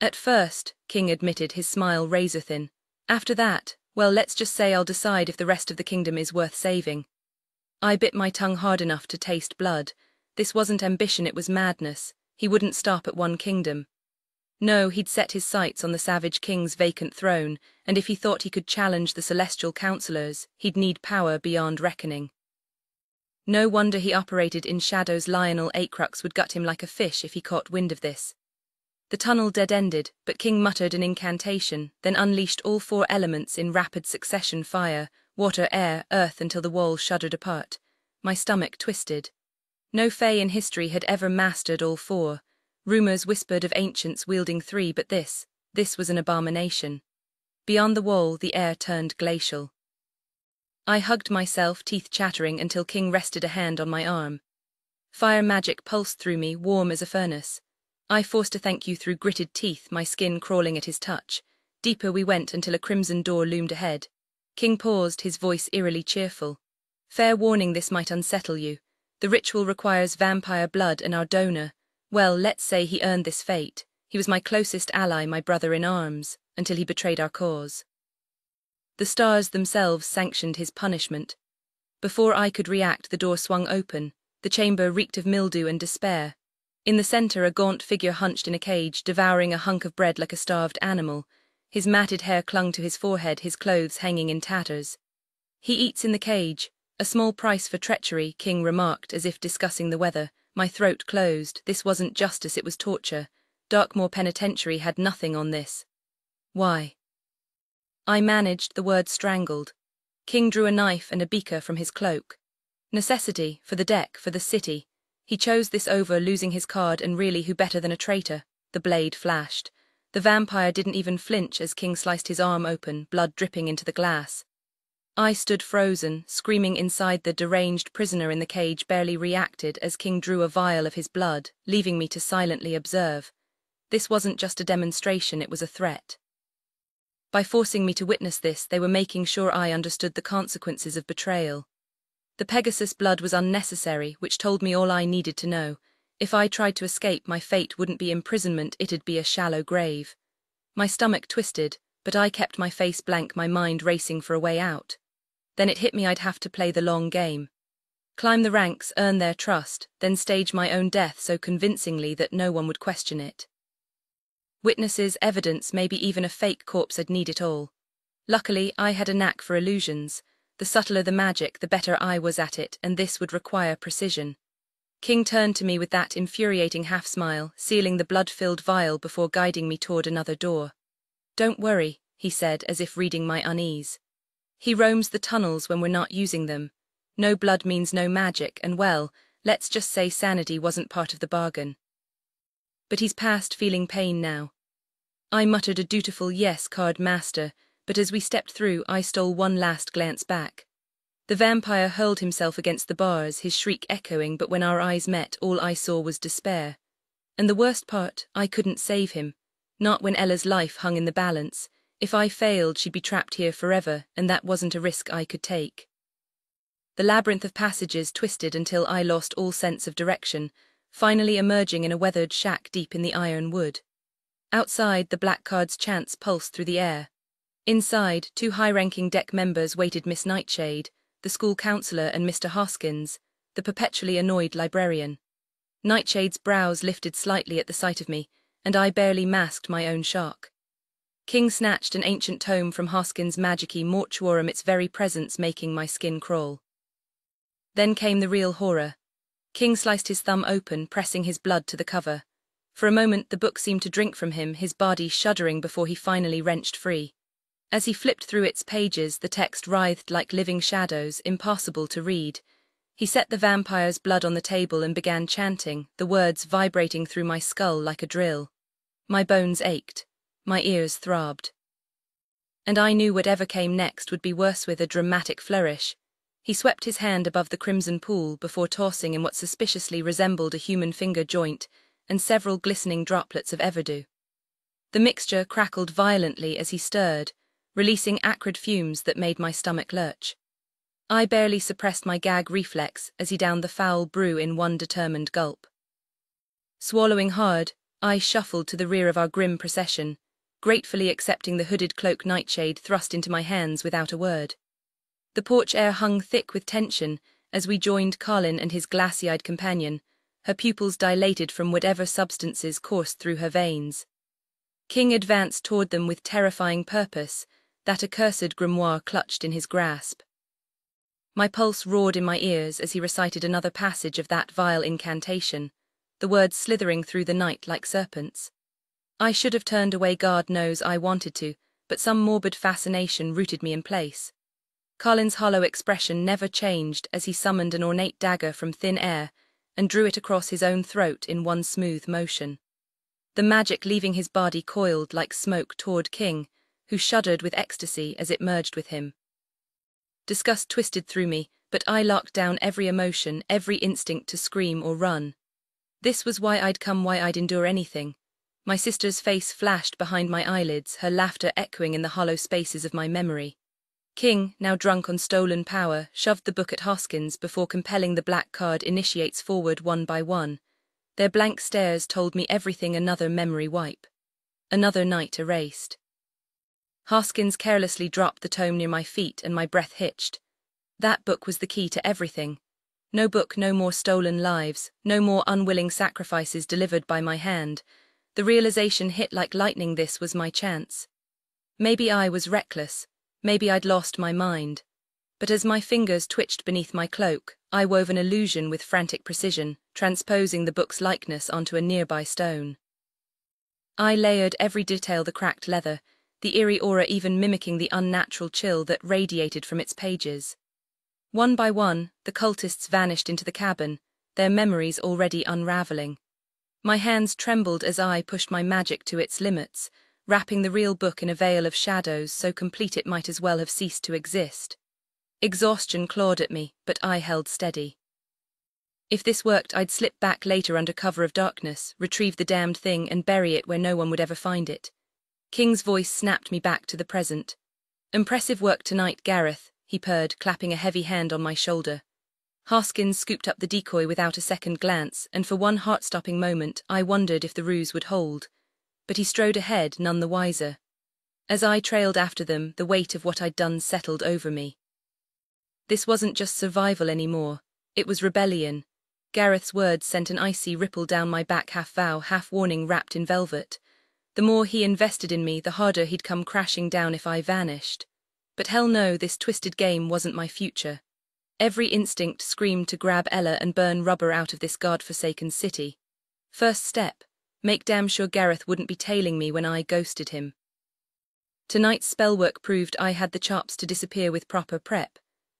At first, King admitted, his smile razor-thin. After that, well, let's just say I'll decide if the rest of the kingdom is worth saving. I bit my tongue hard enough to taste blood. This wasn't ambition, it was madness. He wouldn't stop at one kingdom. No, he'd set his sights on the savage king's vacant throne, and if he thought he could challenge the celestial councillors, he'd need power beyond reckoning. No wonder he operated in shadows. Lionel Acrux would gut him like a fish if he caught wind of this. The tunnel dead-ended, but King muttered an incantation, then unleashed all four elements in rapid succession: fire, water, air, earth, until the walls shuddered apart. My stomach twisted. No fae in history had ever mastered all four. Rumours whispered of ancients wielding three, but this was an abomination. Beyond the wall, the air turned glacial. I hugged myself, teeth chattering, until King rested a hand on my arm. Fire magic pulsed through me, warm as a furnace. I forced a thank you through gritted teeth, my skin crawling at his touch. Deeper we went until a crimson door loomed ahead. King paused, his voice eerily cheerful. Fair warning, this might unsettle you. The ritual requires vampire blood, and our donor, well, let's say he earned this fate. He was my closest ally, my brother in arms, until he betrayed our cause. The stars themselves sanctioned his punishment. Before I could react, the door swung open. The chamber reeked of mildew and despair. In the center, a gaunt figure hunched in a cage, devouring a hunk of bread like a starved animal. His matted hair clung to his forehead, his clothes hanging in tatters. He eats in the cage. A small price for treachery, King remarked, as if discussing the weather. My throat closed. This wasn't justice, it was torture. Darkmoor Penitentiary had nothing on this. Why? I managed, the word strangled. King drew a knife and a beaker from his cloak. Necessity, for the deck, for the city. He chose this over losing his card, and really, who better than a traitor? The blade flashed. The vampire didn't even flinch as King sliced his arm open, blood dripping into the glass. I stood frozen, screaming inside. The deranged prisoner in the cage barely reacted as King drew a vial of his blood, leaving me to silently observe. This wasn't just a demonstration, it was a threat. By forcing me to witness this, they were making sure I understood the consequences of betrayal. The Pegasus blood was unnecessary, which told me all I needed to know. If I tried to escape, my fate wouldn't be imprisonment, it'd be a shallow grave. My stomach twisted, but I kept my face blank, my mind racing for a way out. Then it hit me, I'd have to play the long game. Climb the ranks, earn their trust, then stage my own death so convincingly that no one would question it. Witnesses, evidence, maybe even a fake corpse, I'd need it all. Luckily, I had a knack for illusions. The subtler the magic, the better I was at it, and this would require precision. King turned to me with that infuriating half-smile, sealing the blood-filled vial before guiding me toward another door. "Don't worry," he said, as if reading my unease. "He roams the tunnels when we're not using them. No blood means no magic, and well, let's just say sanity wasn't part of the bargain. But he's past feeling pain now." I muttered a dutiful "yes, card master," but as we stepped through, I stole one last glance back. The vampire hurled himself against the bars, his shriek echoing, but when our eyes met, all I saw was despair. And the worst part, I couldn't save him. Not when Ella's life hung in the balance. If I failed, she'd be trapped here forever, and that wasn't a risk I could take. The labyrinth of passages twisted until I lost all sense of direction, finally emerging in a weathered shack deep in the iron wood. Outside, the black card's chants pulsed through the air. Inside, 2 high-ranking deck members waited: Miss Nightshade, the school counselor, and Mr. Hoskins, the perpetually annoyed librarian. Nightshade's brows lifted slightly at the sight of me, and I barely masked my own shock. King snatched an ancient tome from Hoskins' magic-y mortuorum, its very presence making my skin crawl. Then came the real horror. King sliced his thumb open, pressing his blood to the cover. For a moment the book seemed to drink from him, his body shuddering before he finally wrenched free. As he flipped through its pages, the text writhed like living shadows, impossible to read. He set the vampire's blood on the table and began chanting, the words vibrating through my skull like a drill. My bones ached. My ears throbbed. And I knew whatever came next would be worse. With a dramatic flourish, he swept his hand above the crimson pool before tossing in what suspiciously resembled a human finger joint and several glistening droplets of everdew. The mixture crackled violently as he stirred, releasing acrid fumes that made my stomach lurch. I barely suppressed my gag reflex as he downed the foul brew in one determined gulp. Swallowing hard, I shuffled to the rear of our grim procession, gratefully accepting the hooded cloak Nightshade thrust into my hands without a word. The porch air hung thick with tension as we joined Colin and his glassy-eyed companion, her pupils dilated from whatever substances coursed through her veins. King advanced toward them with terrifying purpose, that accursed grimoire clutched in his grasp. My pulse roared in my ears as he recited another passage of that vile incantation, the words slithering through the night like serpents. I should have turned away, God knows I wanted to, but some morbid fascination rooted me in place. Colin's hollow expression never changed as he summoned an ornate dagger from thin air and drew it across his own throat in one smooth motion. The magic leaving his body coiled like smoke toward King, who shuddered with ecstasy as it merged with him. Disgust twisted through me, but I locked down every emotion, every instinct to scream or run. This was why I'd come, why I'd endure anything. My sister's face flashed behind my eyelids, her laughter echoing in the hollow spaces of my memory. King, now drunk on stolen power, shoved the book at Hoskins before compelling the black card initiates forward one by one. Their blank stares told me everything: another memory wipe. Another night erased. Hoskins carelessly dropped the tome near my feet and my breath hitched. That book was the key to everything. No book, no more stolen lives, no more unwilling sacrifices delivered by my hand. The realization hit like lightning: this was my chance. Maybe I was reckless, maybe I'd lost my mind. But as my fingers twitched beneath my cloak, I wove an illusion with frantic precision, transposing the book's likeness onto a nearby stone. I layered every detail: the cracked leather, the eerie aura even mimicking the unnatural chill that radiated from its pages. One by one, the cultists vanished into the cabin, their memories already unraveling. My hands trembled as I pushed my magic to its limits, wrapping the real book in a veil of shadows so complete it might as well have ceased to exist. Exhaustion clawed at me, but I held steady. If this worked, I'd slip back later under cover of darkness, retrieve the damned thing and bury it where no one would ever find it. King's voice snapped me back to the present. "Impressive work tonight, Gareth," he purred, clapping a heavy hand on my shoulder. Hoskins scooped up the decoy without a second glance, and for one heart-stopping moment I wondered if the ruse would hold. But he strode ahead, none the wiser. As I trailed after them, the weight of what I'd done settled over me. This wasn't just survival anymore, it was rebellion. Gareth's words sent an icy ripple down my back, half vow, half warning wrapped in velvet. The more he invested in me, the harder he'd come crashing down if I vanished. But hell no, this twisted game wasn't my future. Every instinct screamed to grab Ella and burn rubber out of this God-forsaken city. First step, make damn sure Gareth wouldn't be tailing me when I ghosted him. Tonight's spellwork proved I had the chops to disappear with proper prep.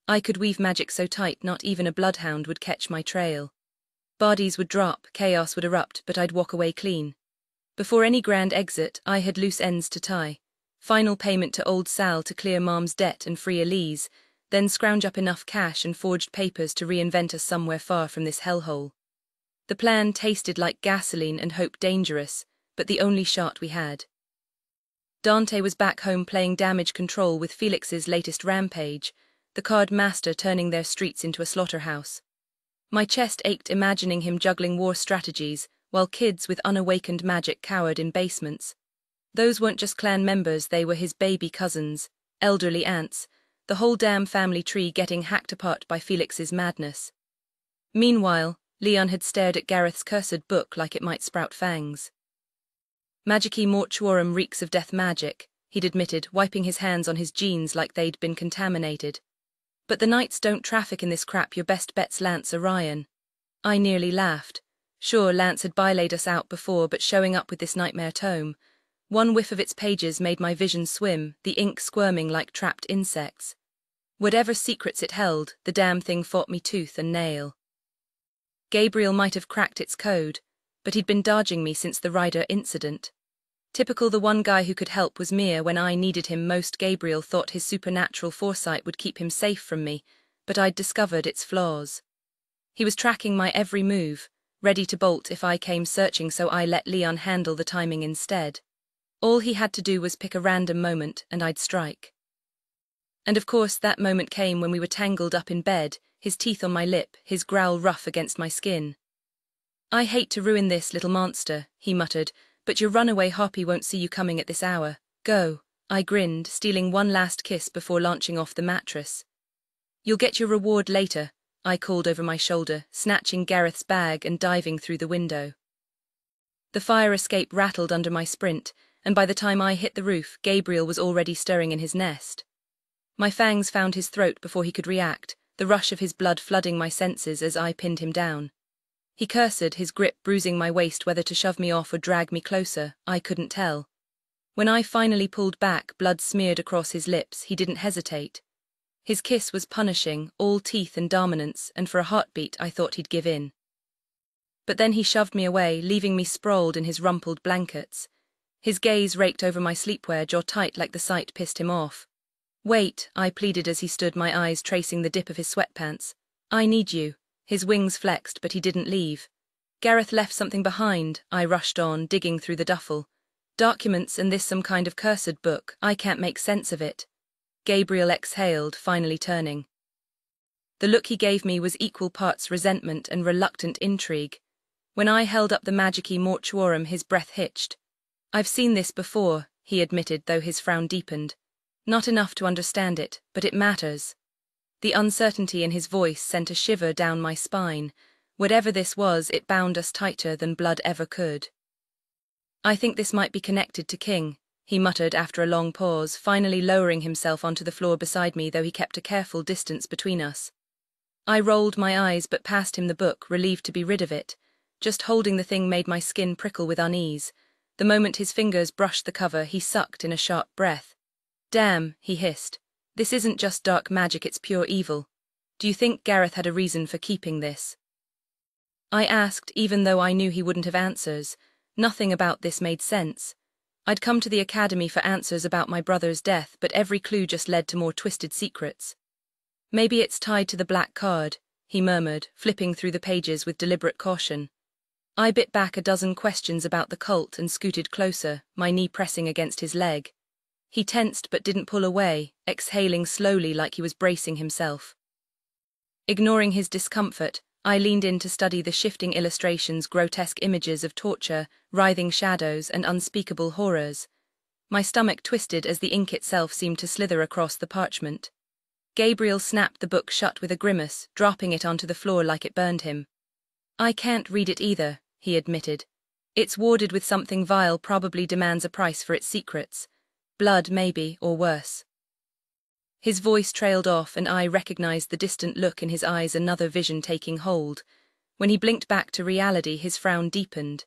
I could weave magic so tight not even a bloodhound would catch my trail. Bodies would drop, chaos would erupt, but I'd walk away clean. Before any grand exit, I had loose ends to tie. Final payment to old Sal to clear Mom's debt and free Elise, then scrounge up enough cash and forged papers to reinvent us somewhere far from this hellhole. The plan tasted like gasoline and hope dangerous, but the only shot we had. Dante was back home playing damage control with Felix's latest rampage, the card master turning their streets into a slaughterhouse. My chest ached imagining him juggling war strategies, while kids with unawakened magic cowered in basements. Those weren't just clan members, they were his baby cousins, elderly aunts, the whole damn family tree getting hacked apart by Felix's madness. Meanwhile, Leon had stared at Gareth's cursed book like it might sprout fangs. Magici mortuorum reeks of death magic, he'd admitted, wiping his hands on his jeans like they'd been contaminated. But the knights don't traffic in this crap, your best bet's Lance Orion. I nearly laughed. Sure, Lance had bylaid us out before, but showing up with this nightmare tome. One whiff of its pages made my vision swim, the ink squirming like trapped insects. Whatever secrets it held, the damn thing fought me tooth and nail. Gabriel might have cracked its code, but he'd been dodging me since the Ryder incident. Typical, the one guy who could help was Mia when I needed him most. Gabriel thought his supernatural foresight would keep him safe from me, but I'd discovered its flaws. He was tracking my every move, ready to bolt if I came searching, so I let Leon handle the timing instead. All he had to do was pick a random moment and I'd strike. And of course that moment came when we were tangled up in bed, his teeth on my lip, his growl rough against my skin. "I hate to ruin this, little monster," he muttered, "but your runaway Hoppy won't see you coming at this hour. Go." I grinned, stealing one last kiss before launching off the mattress. "You'll get your reward later," I called over my shoulder, snatching Gareth's bag and diving through the window. The fire escape rattled under my sprint, and by the time I hit the roof, Gabriel was already stirring in his nest. My fangs found his throat before he could react, the rush of his blood flooding my senses as I pinned him down. He cursed, his grip bruising my waist. Whether to shove me off or drag me closer, I couldn't tell. When I finally pulled back, blood smeared across his lips, he didn't hesitate. His kiss was punishing, all teeth and dominance, and for a heartbeat I thought he'd give in. But then he shoved me away, leaving me sprawled in his rumpled blankets. His gaze raked over my sleepwear, jaw tight like the sight pissed him off. "Wait," I pleaded as he stood, my eyes tracing the dip of his sweatpants. "I need you." His wings flexed, but he didn't leave. "Gareth left something behind," I rushed on, digging through the duffel. "Documents and this some kind of cursed book. I can't make sense of it." Gabriel exhaled, finally turning. The look he gave me was equal parts resentment and reluctant intrigue. When I held up the Magici mortuorum, his breath hitched. "I've seen this before," he admitted, though his frown deepened. "Not enough to understand it, but it matters." The uncertainty in his voice sent a shiver down my spine. Whatever this was, it bound us tighter than blood ever could. "I think this might be connected to King," he muttered after a long pause, finally lowering himself onto the floor beside me, though he kept a careful distance between us. I rolled my eyes but passed him the book, relieved to be rid of it. Just holding the thing made my skin prickle with unease. The moment his fingers brushed the cover, he sucked in a sharp breath. "Damn," he hissed. "This isn't just dark magic, it's pure evil. Do you think Gareth had a reason for keeping this?" I asked, even though I knew he wouldn't have answers. Nothing about this made sense. I'd come to the academy for answers about my brother's death, but every clue just led to more twisted secrets. "Maybe it's tied to the black card," he murmured, flipping through the pages with deliberate caution. I bit back a dozen questions about the cult and scooted closer, my knee pressing against his leg. He tensed but didn't pull away, exhaling slowly like he was bracing himself. Ignoring his discomfort, I leaned in to study the shifting illustrations, grotesque images of torture, writhing shadows, and unspeakable horrors. My stomach twisted as the ink itself seemed to slither across the parchment. Gabriel snapped the book shut with a grimace, dropping it onto the floor like it burned him. "I can't read it either," he admitted. "It's warded with something vile, probably demands a price for its secrets. Blood, maybe, or worse." His voice trailed off, and I recognized the distant look in his eyes, another vision taking hold. When he blinked back to reality, his frown deepened.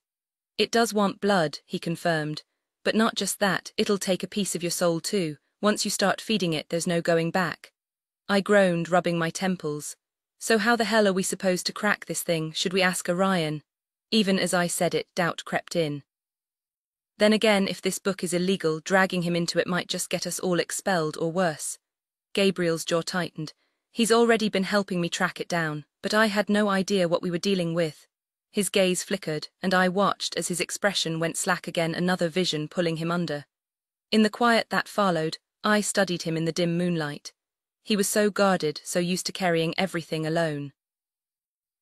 "It does want blood," he confirmed. "But not just that, it'll take a piece of your soul too. Once you start feeding it, there's no going back." I groaned, rubbing my temples. So how the hell are we supposed to crack this thing? Should we ask Orion? Even as I said it, doubt crept in. Then again, if this book is illegal, dragging him into it might just get us all expelled, or worse. Gabriel's jaw tightened. He's already been helping me track it down, but I had no idea what we were dealing with. His gaze flickered, and I watched as his expression went slack again, another vision pulling him under. In the quiet that followed, I studied him in the dim moonlight. He was so guarded, so used to carrying everything alone.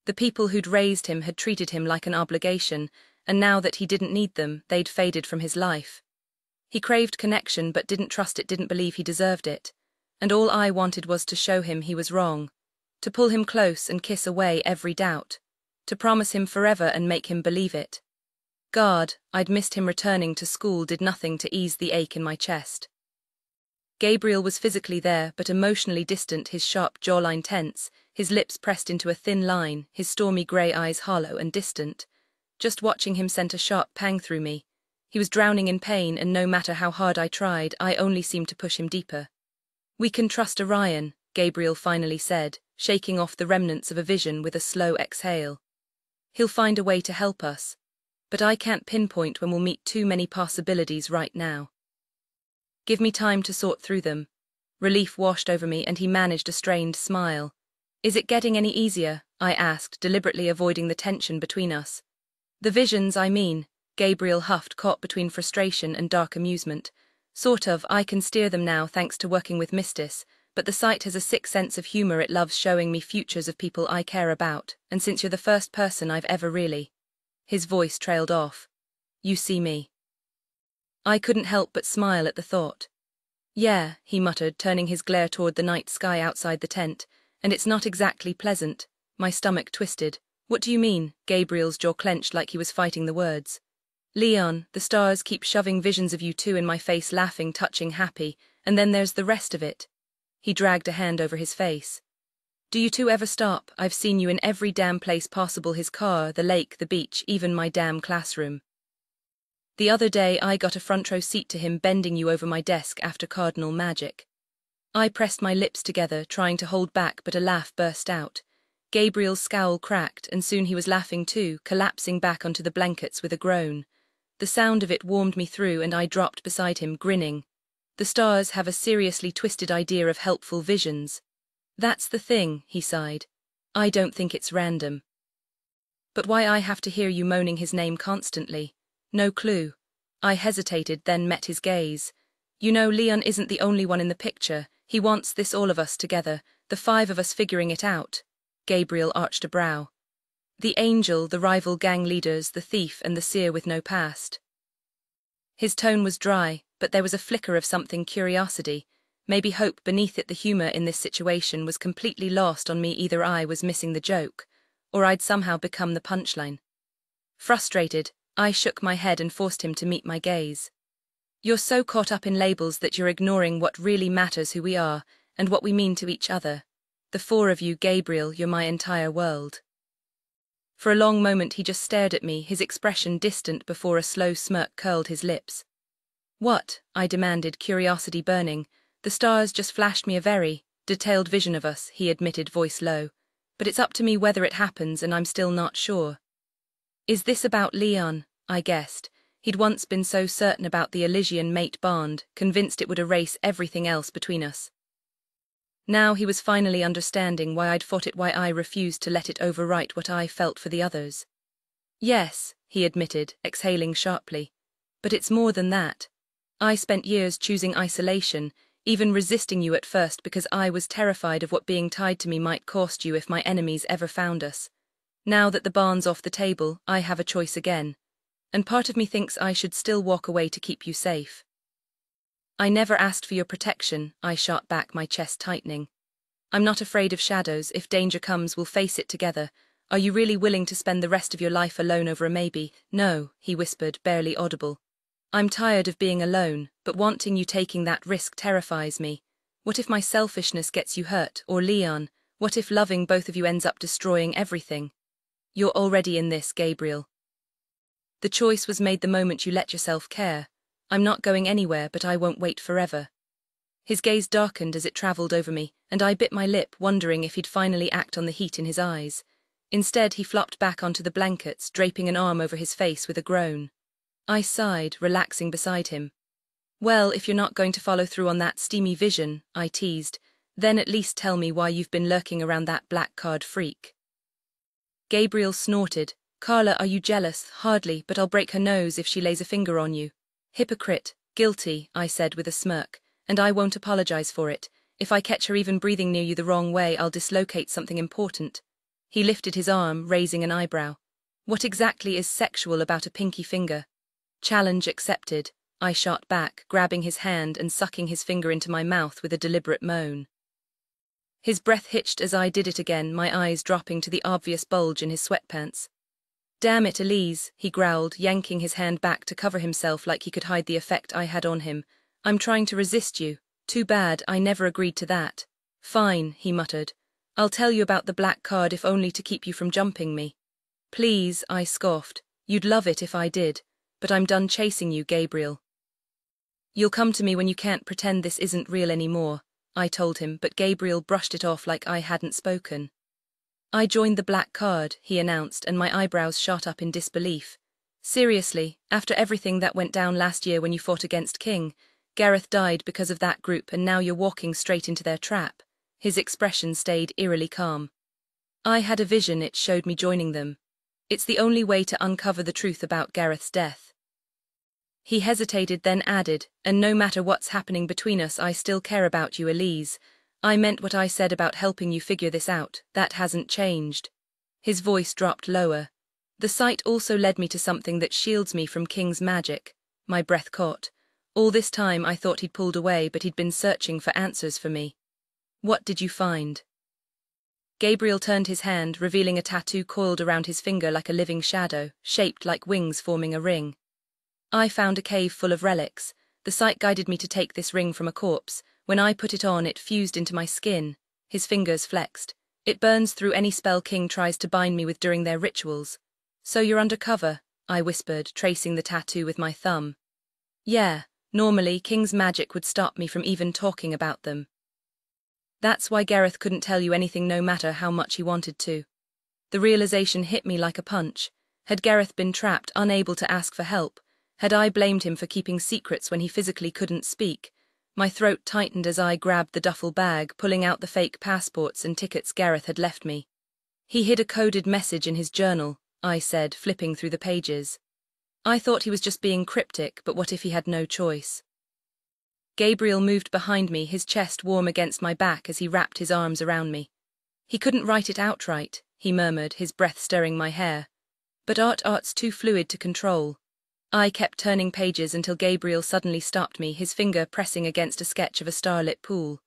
The people who'd raised him had treated him like an obligation, and now that he didn't need them, they'd faded from his life. He craved connection but didn't trust it, didn't believe he deserved it. And all I wanted was to show him he was wrong, to pull him close and kiss away every doubt, to promise him forever and make him believe it. God, I'd missed him. Returning to school did nothing to ease the ache in my chest. Gabriel was physically there but emotionally distant, his sharp jawline tense, his lips pressed into a thin line, his stormy grey eyes hollow and distant. Just watching him sent a sharp pang through me. He was drowning in pain, and no matter how hard I tried, I only seemed to push him deeper. "We can trust Orion," Gabriel finally said, shaking off the remnants of a vision with a slow exhale. "He'll find a way to help us. But I can't pinpoint when we'll meet. Too many possibilities right now. Give me time to sort through them." Relief washed over me, and he managed a strained smile. "Is it getting any easier?" I asked, deliberately avoiding the tension between us. "The visions, I mean," Gabriel huffed, caught between frustration and dark amusement. "Sort of. I can steer them now thanks to working with Mistis, but the site has a sick sense of humor. It loves showing me futures of people I care about, and since you're the first person I've ever really—" His voice trailed off. "You see me." I couldn't help but smile at the thought. "Yeah," he muttered, turning his glare toward the night sky outside the tent, "and it's not exactly pleasant." My stomach twisted. "What do you mean?" Gabriel's jaw clenched like he was fighting the words. "Leon, the stars keep shoving visions of you two in my face, laughing, touching, happy, and then there's the rest of it." He dragged a hand over his face. "Do you two ever stop? I've seen you in every damn place possible, his car, the lake, the beach, even my damn classroom. The other day I got a front row seat to him bending you over my desk after Cardinal Magic." I pressed my lips together, trying to hold back, but a laugh burst out. Gabriel's scowl cracked, and soon he was laughing too, collapsing back onto the blankets with a groan. The sound of it warmed me through, and I dropped beside him, grinning. "The stars have a seriously twisted idea of helpful visions." "That's the thing," he sighed. "I don't think it's random." "But why I have to hear you moaning his name constantly?" "No clue." I hesitated, then met his gaze. "You know, Leon isn't the only one in the picture. He wants this, all of us together, the 5 of us figuring it out." Gabriel arched a brow. "The angel, the rival gang leaders, the thief, and the seer with no past." His tone was dry, but there was a flicker of something, curiosity, maybe hope beneath it. The humor in this situation was completely lost on me. Either I was missing the joke, or I'd somehow become the punchline. Frustrated, I shook my head and forced him to meet my gaze. "You're so caught up in labels that you're ignoring what really matters, who we are, and what we mean to each other. The 4 of you, Gabriel, you're my entire world." For a long moment he just stared at me, his expression distant before a slow smirk curled his lips. "What?" I demanded, curiosity burning. "The stars just flashed me a very detailed vision of us," he admitted, voice low. "But it's up to me whether it happens, and I'm still not sure." "Is this about Leon?" I guessed. He'd once been so certain about the Elysian mate bond, convinced it would erase everything else between us. Now he was finally understanding why I'd fought it, why I refused to let it overwrite what I felt for the others. "Yes," he admitted, exhaling sharply. "But it's more than that. I spent years choosing isolation, even resisting you at first because I was terrified of what being tied to me might cost you if my enemies ever found us. Now that the bond's off the table, I have a choice again. And part of me thinks I should still walk away to keep you safe." "I never asked for your protection," I shot back, my chest tightening. "I'm not afraid of shadows. If danger comes, we'll face it together. Are you really willing to spend the rest of your life alone over a maybe?" "No," he whispered, barely audible. "I'm tired of being alone, but wanting you taking that risk terrifies me. What if my selfishness gets you hurt, or Leon? What if loving both of you ends up destroying everything? You're already in this, Gabriel. The choice was made the moment you let yourself care. I'm not going anywhere, but I won't wait forever. His gaze darkened as it traveled over me, and I bit my lip, wondering if he'd finally act on the heat in his eyes. Instead, he flopped back onto the blankets, draping an arm over his face with a groan. I sighed, relaxing beside him. Well, if you're not going to follow through on that steamy vision, I teased, then at least tell me why you've been lurking around that black card freak. Gabriel snorted. Carla, are you jealous? Hardly, but I'll break her nose if she lays a finger on you. Hypocrite, guilty, I said with a smirk, and I won't apologize for it. If I catch her even breathing near you the wrong way, I'll dislocate something important. He lifted his arm, raising an eyebrow. What exactly is sexual about a pinky finger? Challenge accepted, I shot back, grabbing his hand and sucking his finger into my mouth with a deliberate moan. His breath hitched as I did it again, my eyes dropping to the obvious bulge in his sweatpants. Damn it, Elise, he growled, yanking his hand back to cover himself like he could hide the effect I had on him. I'm trying to resist you. Too bad, I never agreed to that. Fine, he muttered. I'll tell you about the black card if only to keep you from jumping me. Please, I scoffed. You'd love it if I did. But I'm done chasing you, Gabriel. You'll come to me when you can't pretend this isn't real anymore, I told him, but Gabriel brushed it off like I hadn't spoken. I joined the black card, he announced, and my eyebrows shot up in disbelief. Seriously, after everything that went down last year when you fought against King, Gareth died because of that group and now you're walking straight into their trap. His expression stayed eerily calm. I had a vision, it showed me joining them. It's the only way to uncover the truth about Gareth's death. He hesitated, then added, and no matter what's happening between us, I still care about you, Elise. I meant what I said about helping you figure this out, that hasn't changed. His voice dropped lower. The sight also led me to something that shields me from King's magic. My breath caught. All this time I thought he'd pulled away, but he'd been searching for answers for me. What did you find? Gabriel turned his hand, revealing a tattoo coiled around his finger like a living shadow, shaped like wings forming a ring. I found a cave full of relics. The sight guided me to take this ring from a corpse. When I put it on, it fused into my skin. His fingers flexed. It burns through any spell King tries to bind me with during their rituals. So you're undercover, I whispered, tracing the tattoo with my thumb. Yeah, normally King's magic would stop me from even talking about them. That's why Gareth couldn't tell you anything no matter how much he wanted to. The realization hit me like a punch. Had Gareth been trapped, unable to ask for help? Had I blamed him for keeping secrets when he physically couldn't speak? My throat tightened as I grabbed the duffel bag, pulling out the fake passports and tickets Gareth had left me. He hid a coded message in his journal, I said, flipping through the pages. I thought he was just being cryptic, but what if he had no choice? Gabriel moved behind me, his chest warm against my back as he wrapped his arms around me. He couldn't write it outright, he murmured, his breath stirring my hair. But art's too fluid to control. I kept turning pages until Gabriel suddenly stopped me, his finger pressing against a sketch of a starlit pool.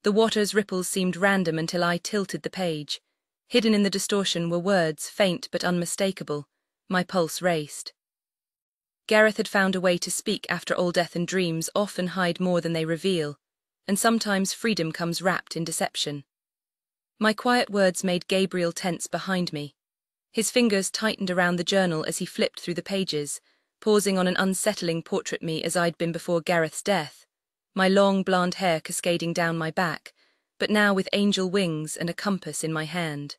The water's ripples seemed random until I tilted the page. Hidden in the distortion were words, faint but unmistakable. My pulse raced. Gareth had found a way to speak after all. Death and dreams often hide more than they reveal, and sometimes freedom comes wrapped in deception. My quiet words made Gabriel tense behind me. His fingers tightened around the journal as he flipped through the pages, pausing on an unsettling portrait me as I'd been before Gareth's death, my long blonde hair cascading down my back, but now with angel wings and a compass in my hand.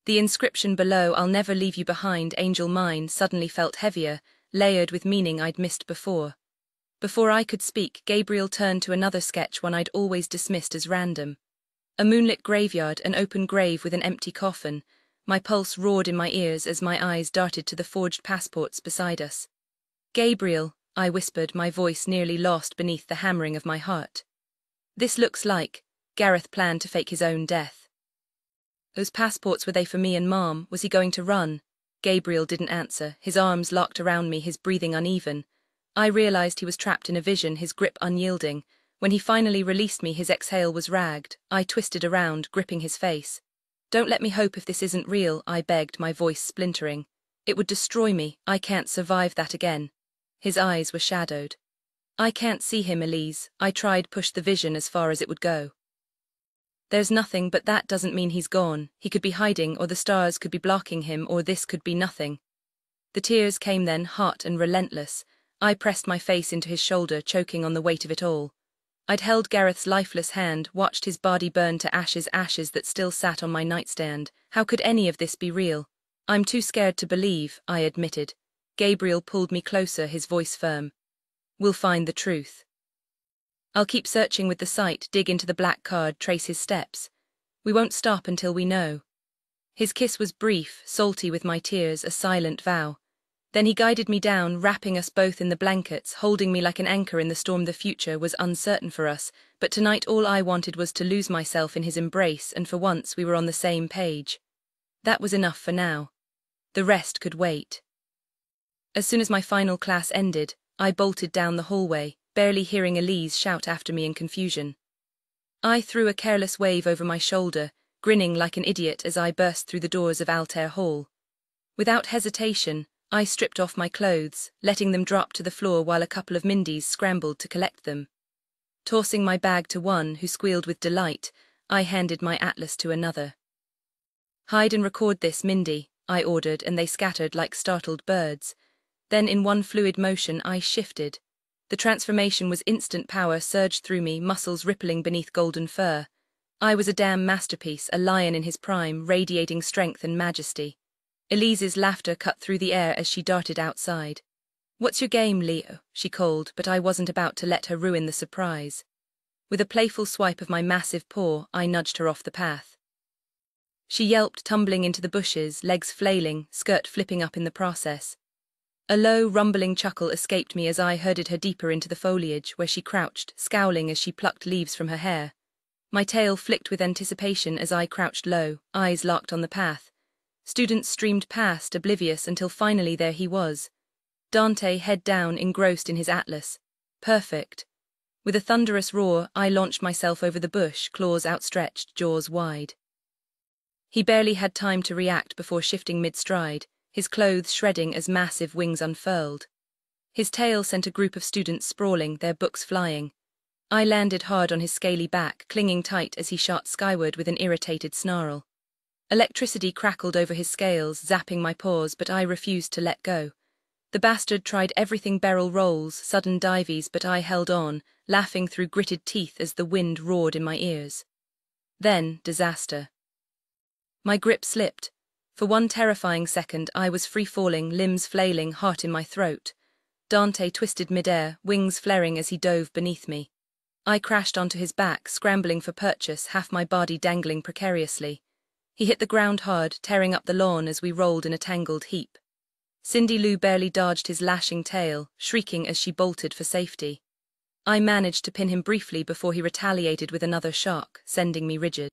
The inscription below, "I'll never leave you behind, angel mine," suddenly felt heavier, layered with meaning I'd missed before. Before I could speak, Gabriel turned to another sketch, one I'd always dismissed as random. A moonlit graveyard, an open grave with an empty coffin. My pulse roared in my ears as my eyes darted to the forged passports beside us. "Gabriel," I whispered, my voice nearly lost beneath the hammering of my heart. "This looks like Gareth planned to fake his own death." "Those passports, were they for me and Mom? Was he going to run?" Gabriel didn't answer, his arms locked around me, his breathing uneven. I realized he was trapped in a vision, his grip unyielding. When he finally released me, his exhale was ragged. I twisted around, gripping his face. "Don't let me hope if this isn't real," I begged, my voice splintering. "It would destroy me. I can't survive that again." His eyes were shadowed. I can't see him, Elise. I tried push the vision as far as it would go. There's nothing, but that doesn't mean he's gone. He could be hiding, or the stars could be blocking him, or this could be nothing. The tears came then, hot and relentless. I pressed my face into his shoulder, choking on the weight of it all. I'd held Gareth's lifeless hand, watched his body burn to ashes that still sat on my nightstand. How could any of this be real? I'm too scared to believe, I admitted. Gabriel pulled me closer, his voice firm. We'll find the truth. I'll keep searching with the sight, dig into the black card, trace his steps. We won't stop until we know. His kiss was brief, salty with my tears, a silent vow. Then he guided me down, wrapping us both in the blankets, holding me like an anchor in the storm. The future was uncertain for us, but tonight all I wanted was to lose myself in his embrace, and for once we were on the same page. That was enough for now. The rest could wait. As soon as my final class ended, I bolted down the hallway, barely hearing Elise shout after me in confusion. I threw a careless wave over my shoulder, grinning like an idiot as I burst through the doors of Altair Hall. Without hesitation, I stripped off my clothes, letting them drop to the floor while a couple of Mindies scrambled to collect them. Tossing my bag to one, who squealed with delight, I handed my atlas to another. Hide and record this, Mindy, I ordered, and they scattered like startled birds. Then in one fluid motion I shifted. The transformation was instant. Power surged through me, muscles rippling beneath golden fur. I was a damn masterpiece, a lion in his prime, radiating strength and majesty. Elise's laughter cut through the air as she darted outside. What's your game, Leo? She called, but I wasn't about to let her ruin the surprise. With a playful swipe of my massive paw, I nudged her off the path. She yelped, tumbling into the bushes, legs flailing, skirt flipping up in the process. A low, rumbling chuckle escaped me as I herded her deeper into the foliage, where she crouched, scowling as she plucked leaves from her hair. My tail flicked with anticipation as I crouched low, eyes locked on the path. Students streamed past, oblivious, until finally there he was. Dante, head down, engrossed in his atlas. Perfect. With a thunderous roar, I launched myself over the bush, claws outstretched, jaws wide. He barely had time to react before shifting mid-stride, his clothes shredding as massive wings unfurled. His tail sent a group of students sprawling, their books flying. I landed hard on his scaly back, clinging tight as he shot skyward with an irritated snarl. Electricity crackled over his scales, zapping my paws, but I refused to let go. The bastard tried everything: barrel rolls, sudden dives, but I held on, laughing through gritted teeth as the wind roared in my ears. Then, disaster. My grip slipped. For one terrifying second, I was free-falling, limbs flailing, heart in my throat. Dante twisted midair, wings flaring as he dove beneath me. I crashed onto his back, scrambling for purchase, half my body dangling precariously. He hit the ground hard, tearing up the lawn as we rolled in a tangled heap. Cindy Lou barely dodged his lashing tail, shrieking as she bolted for safety. I managed to pin him briefly before he retaliated with another shock, sending me rigid.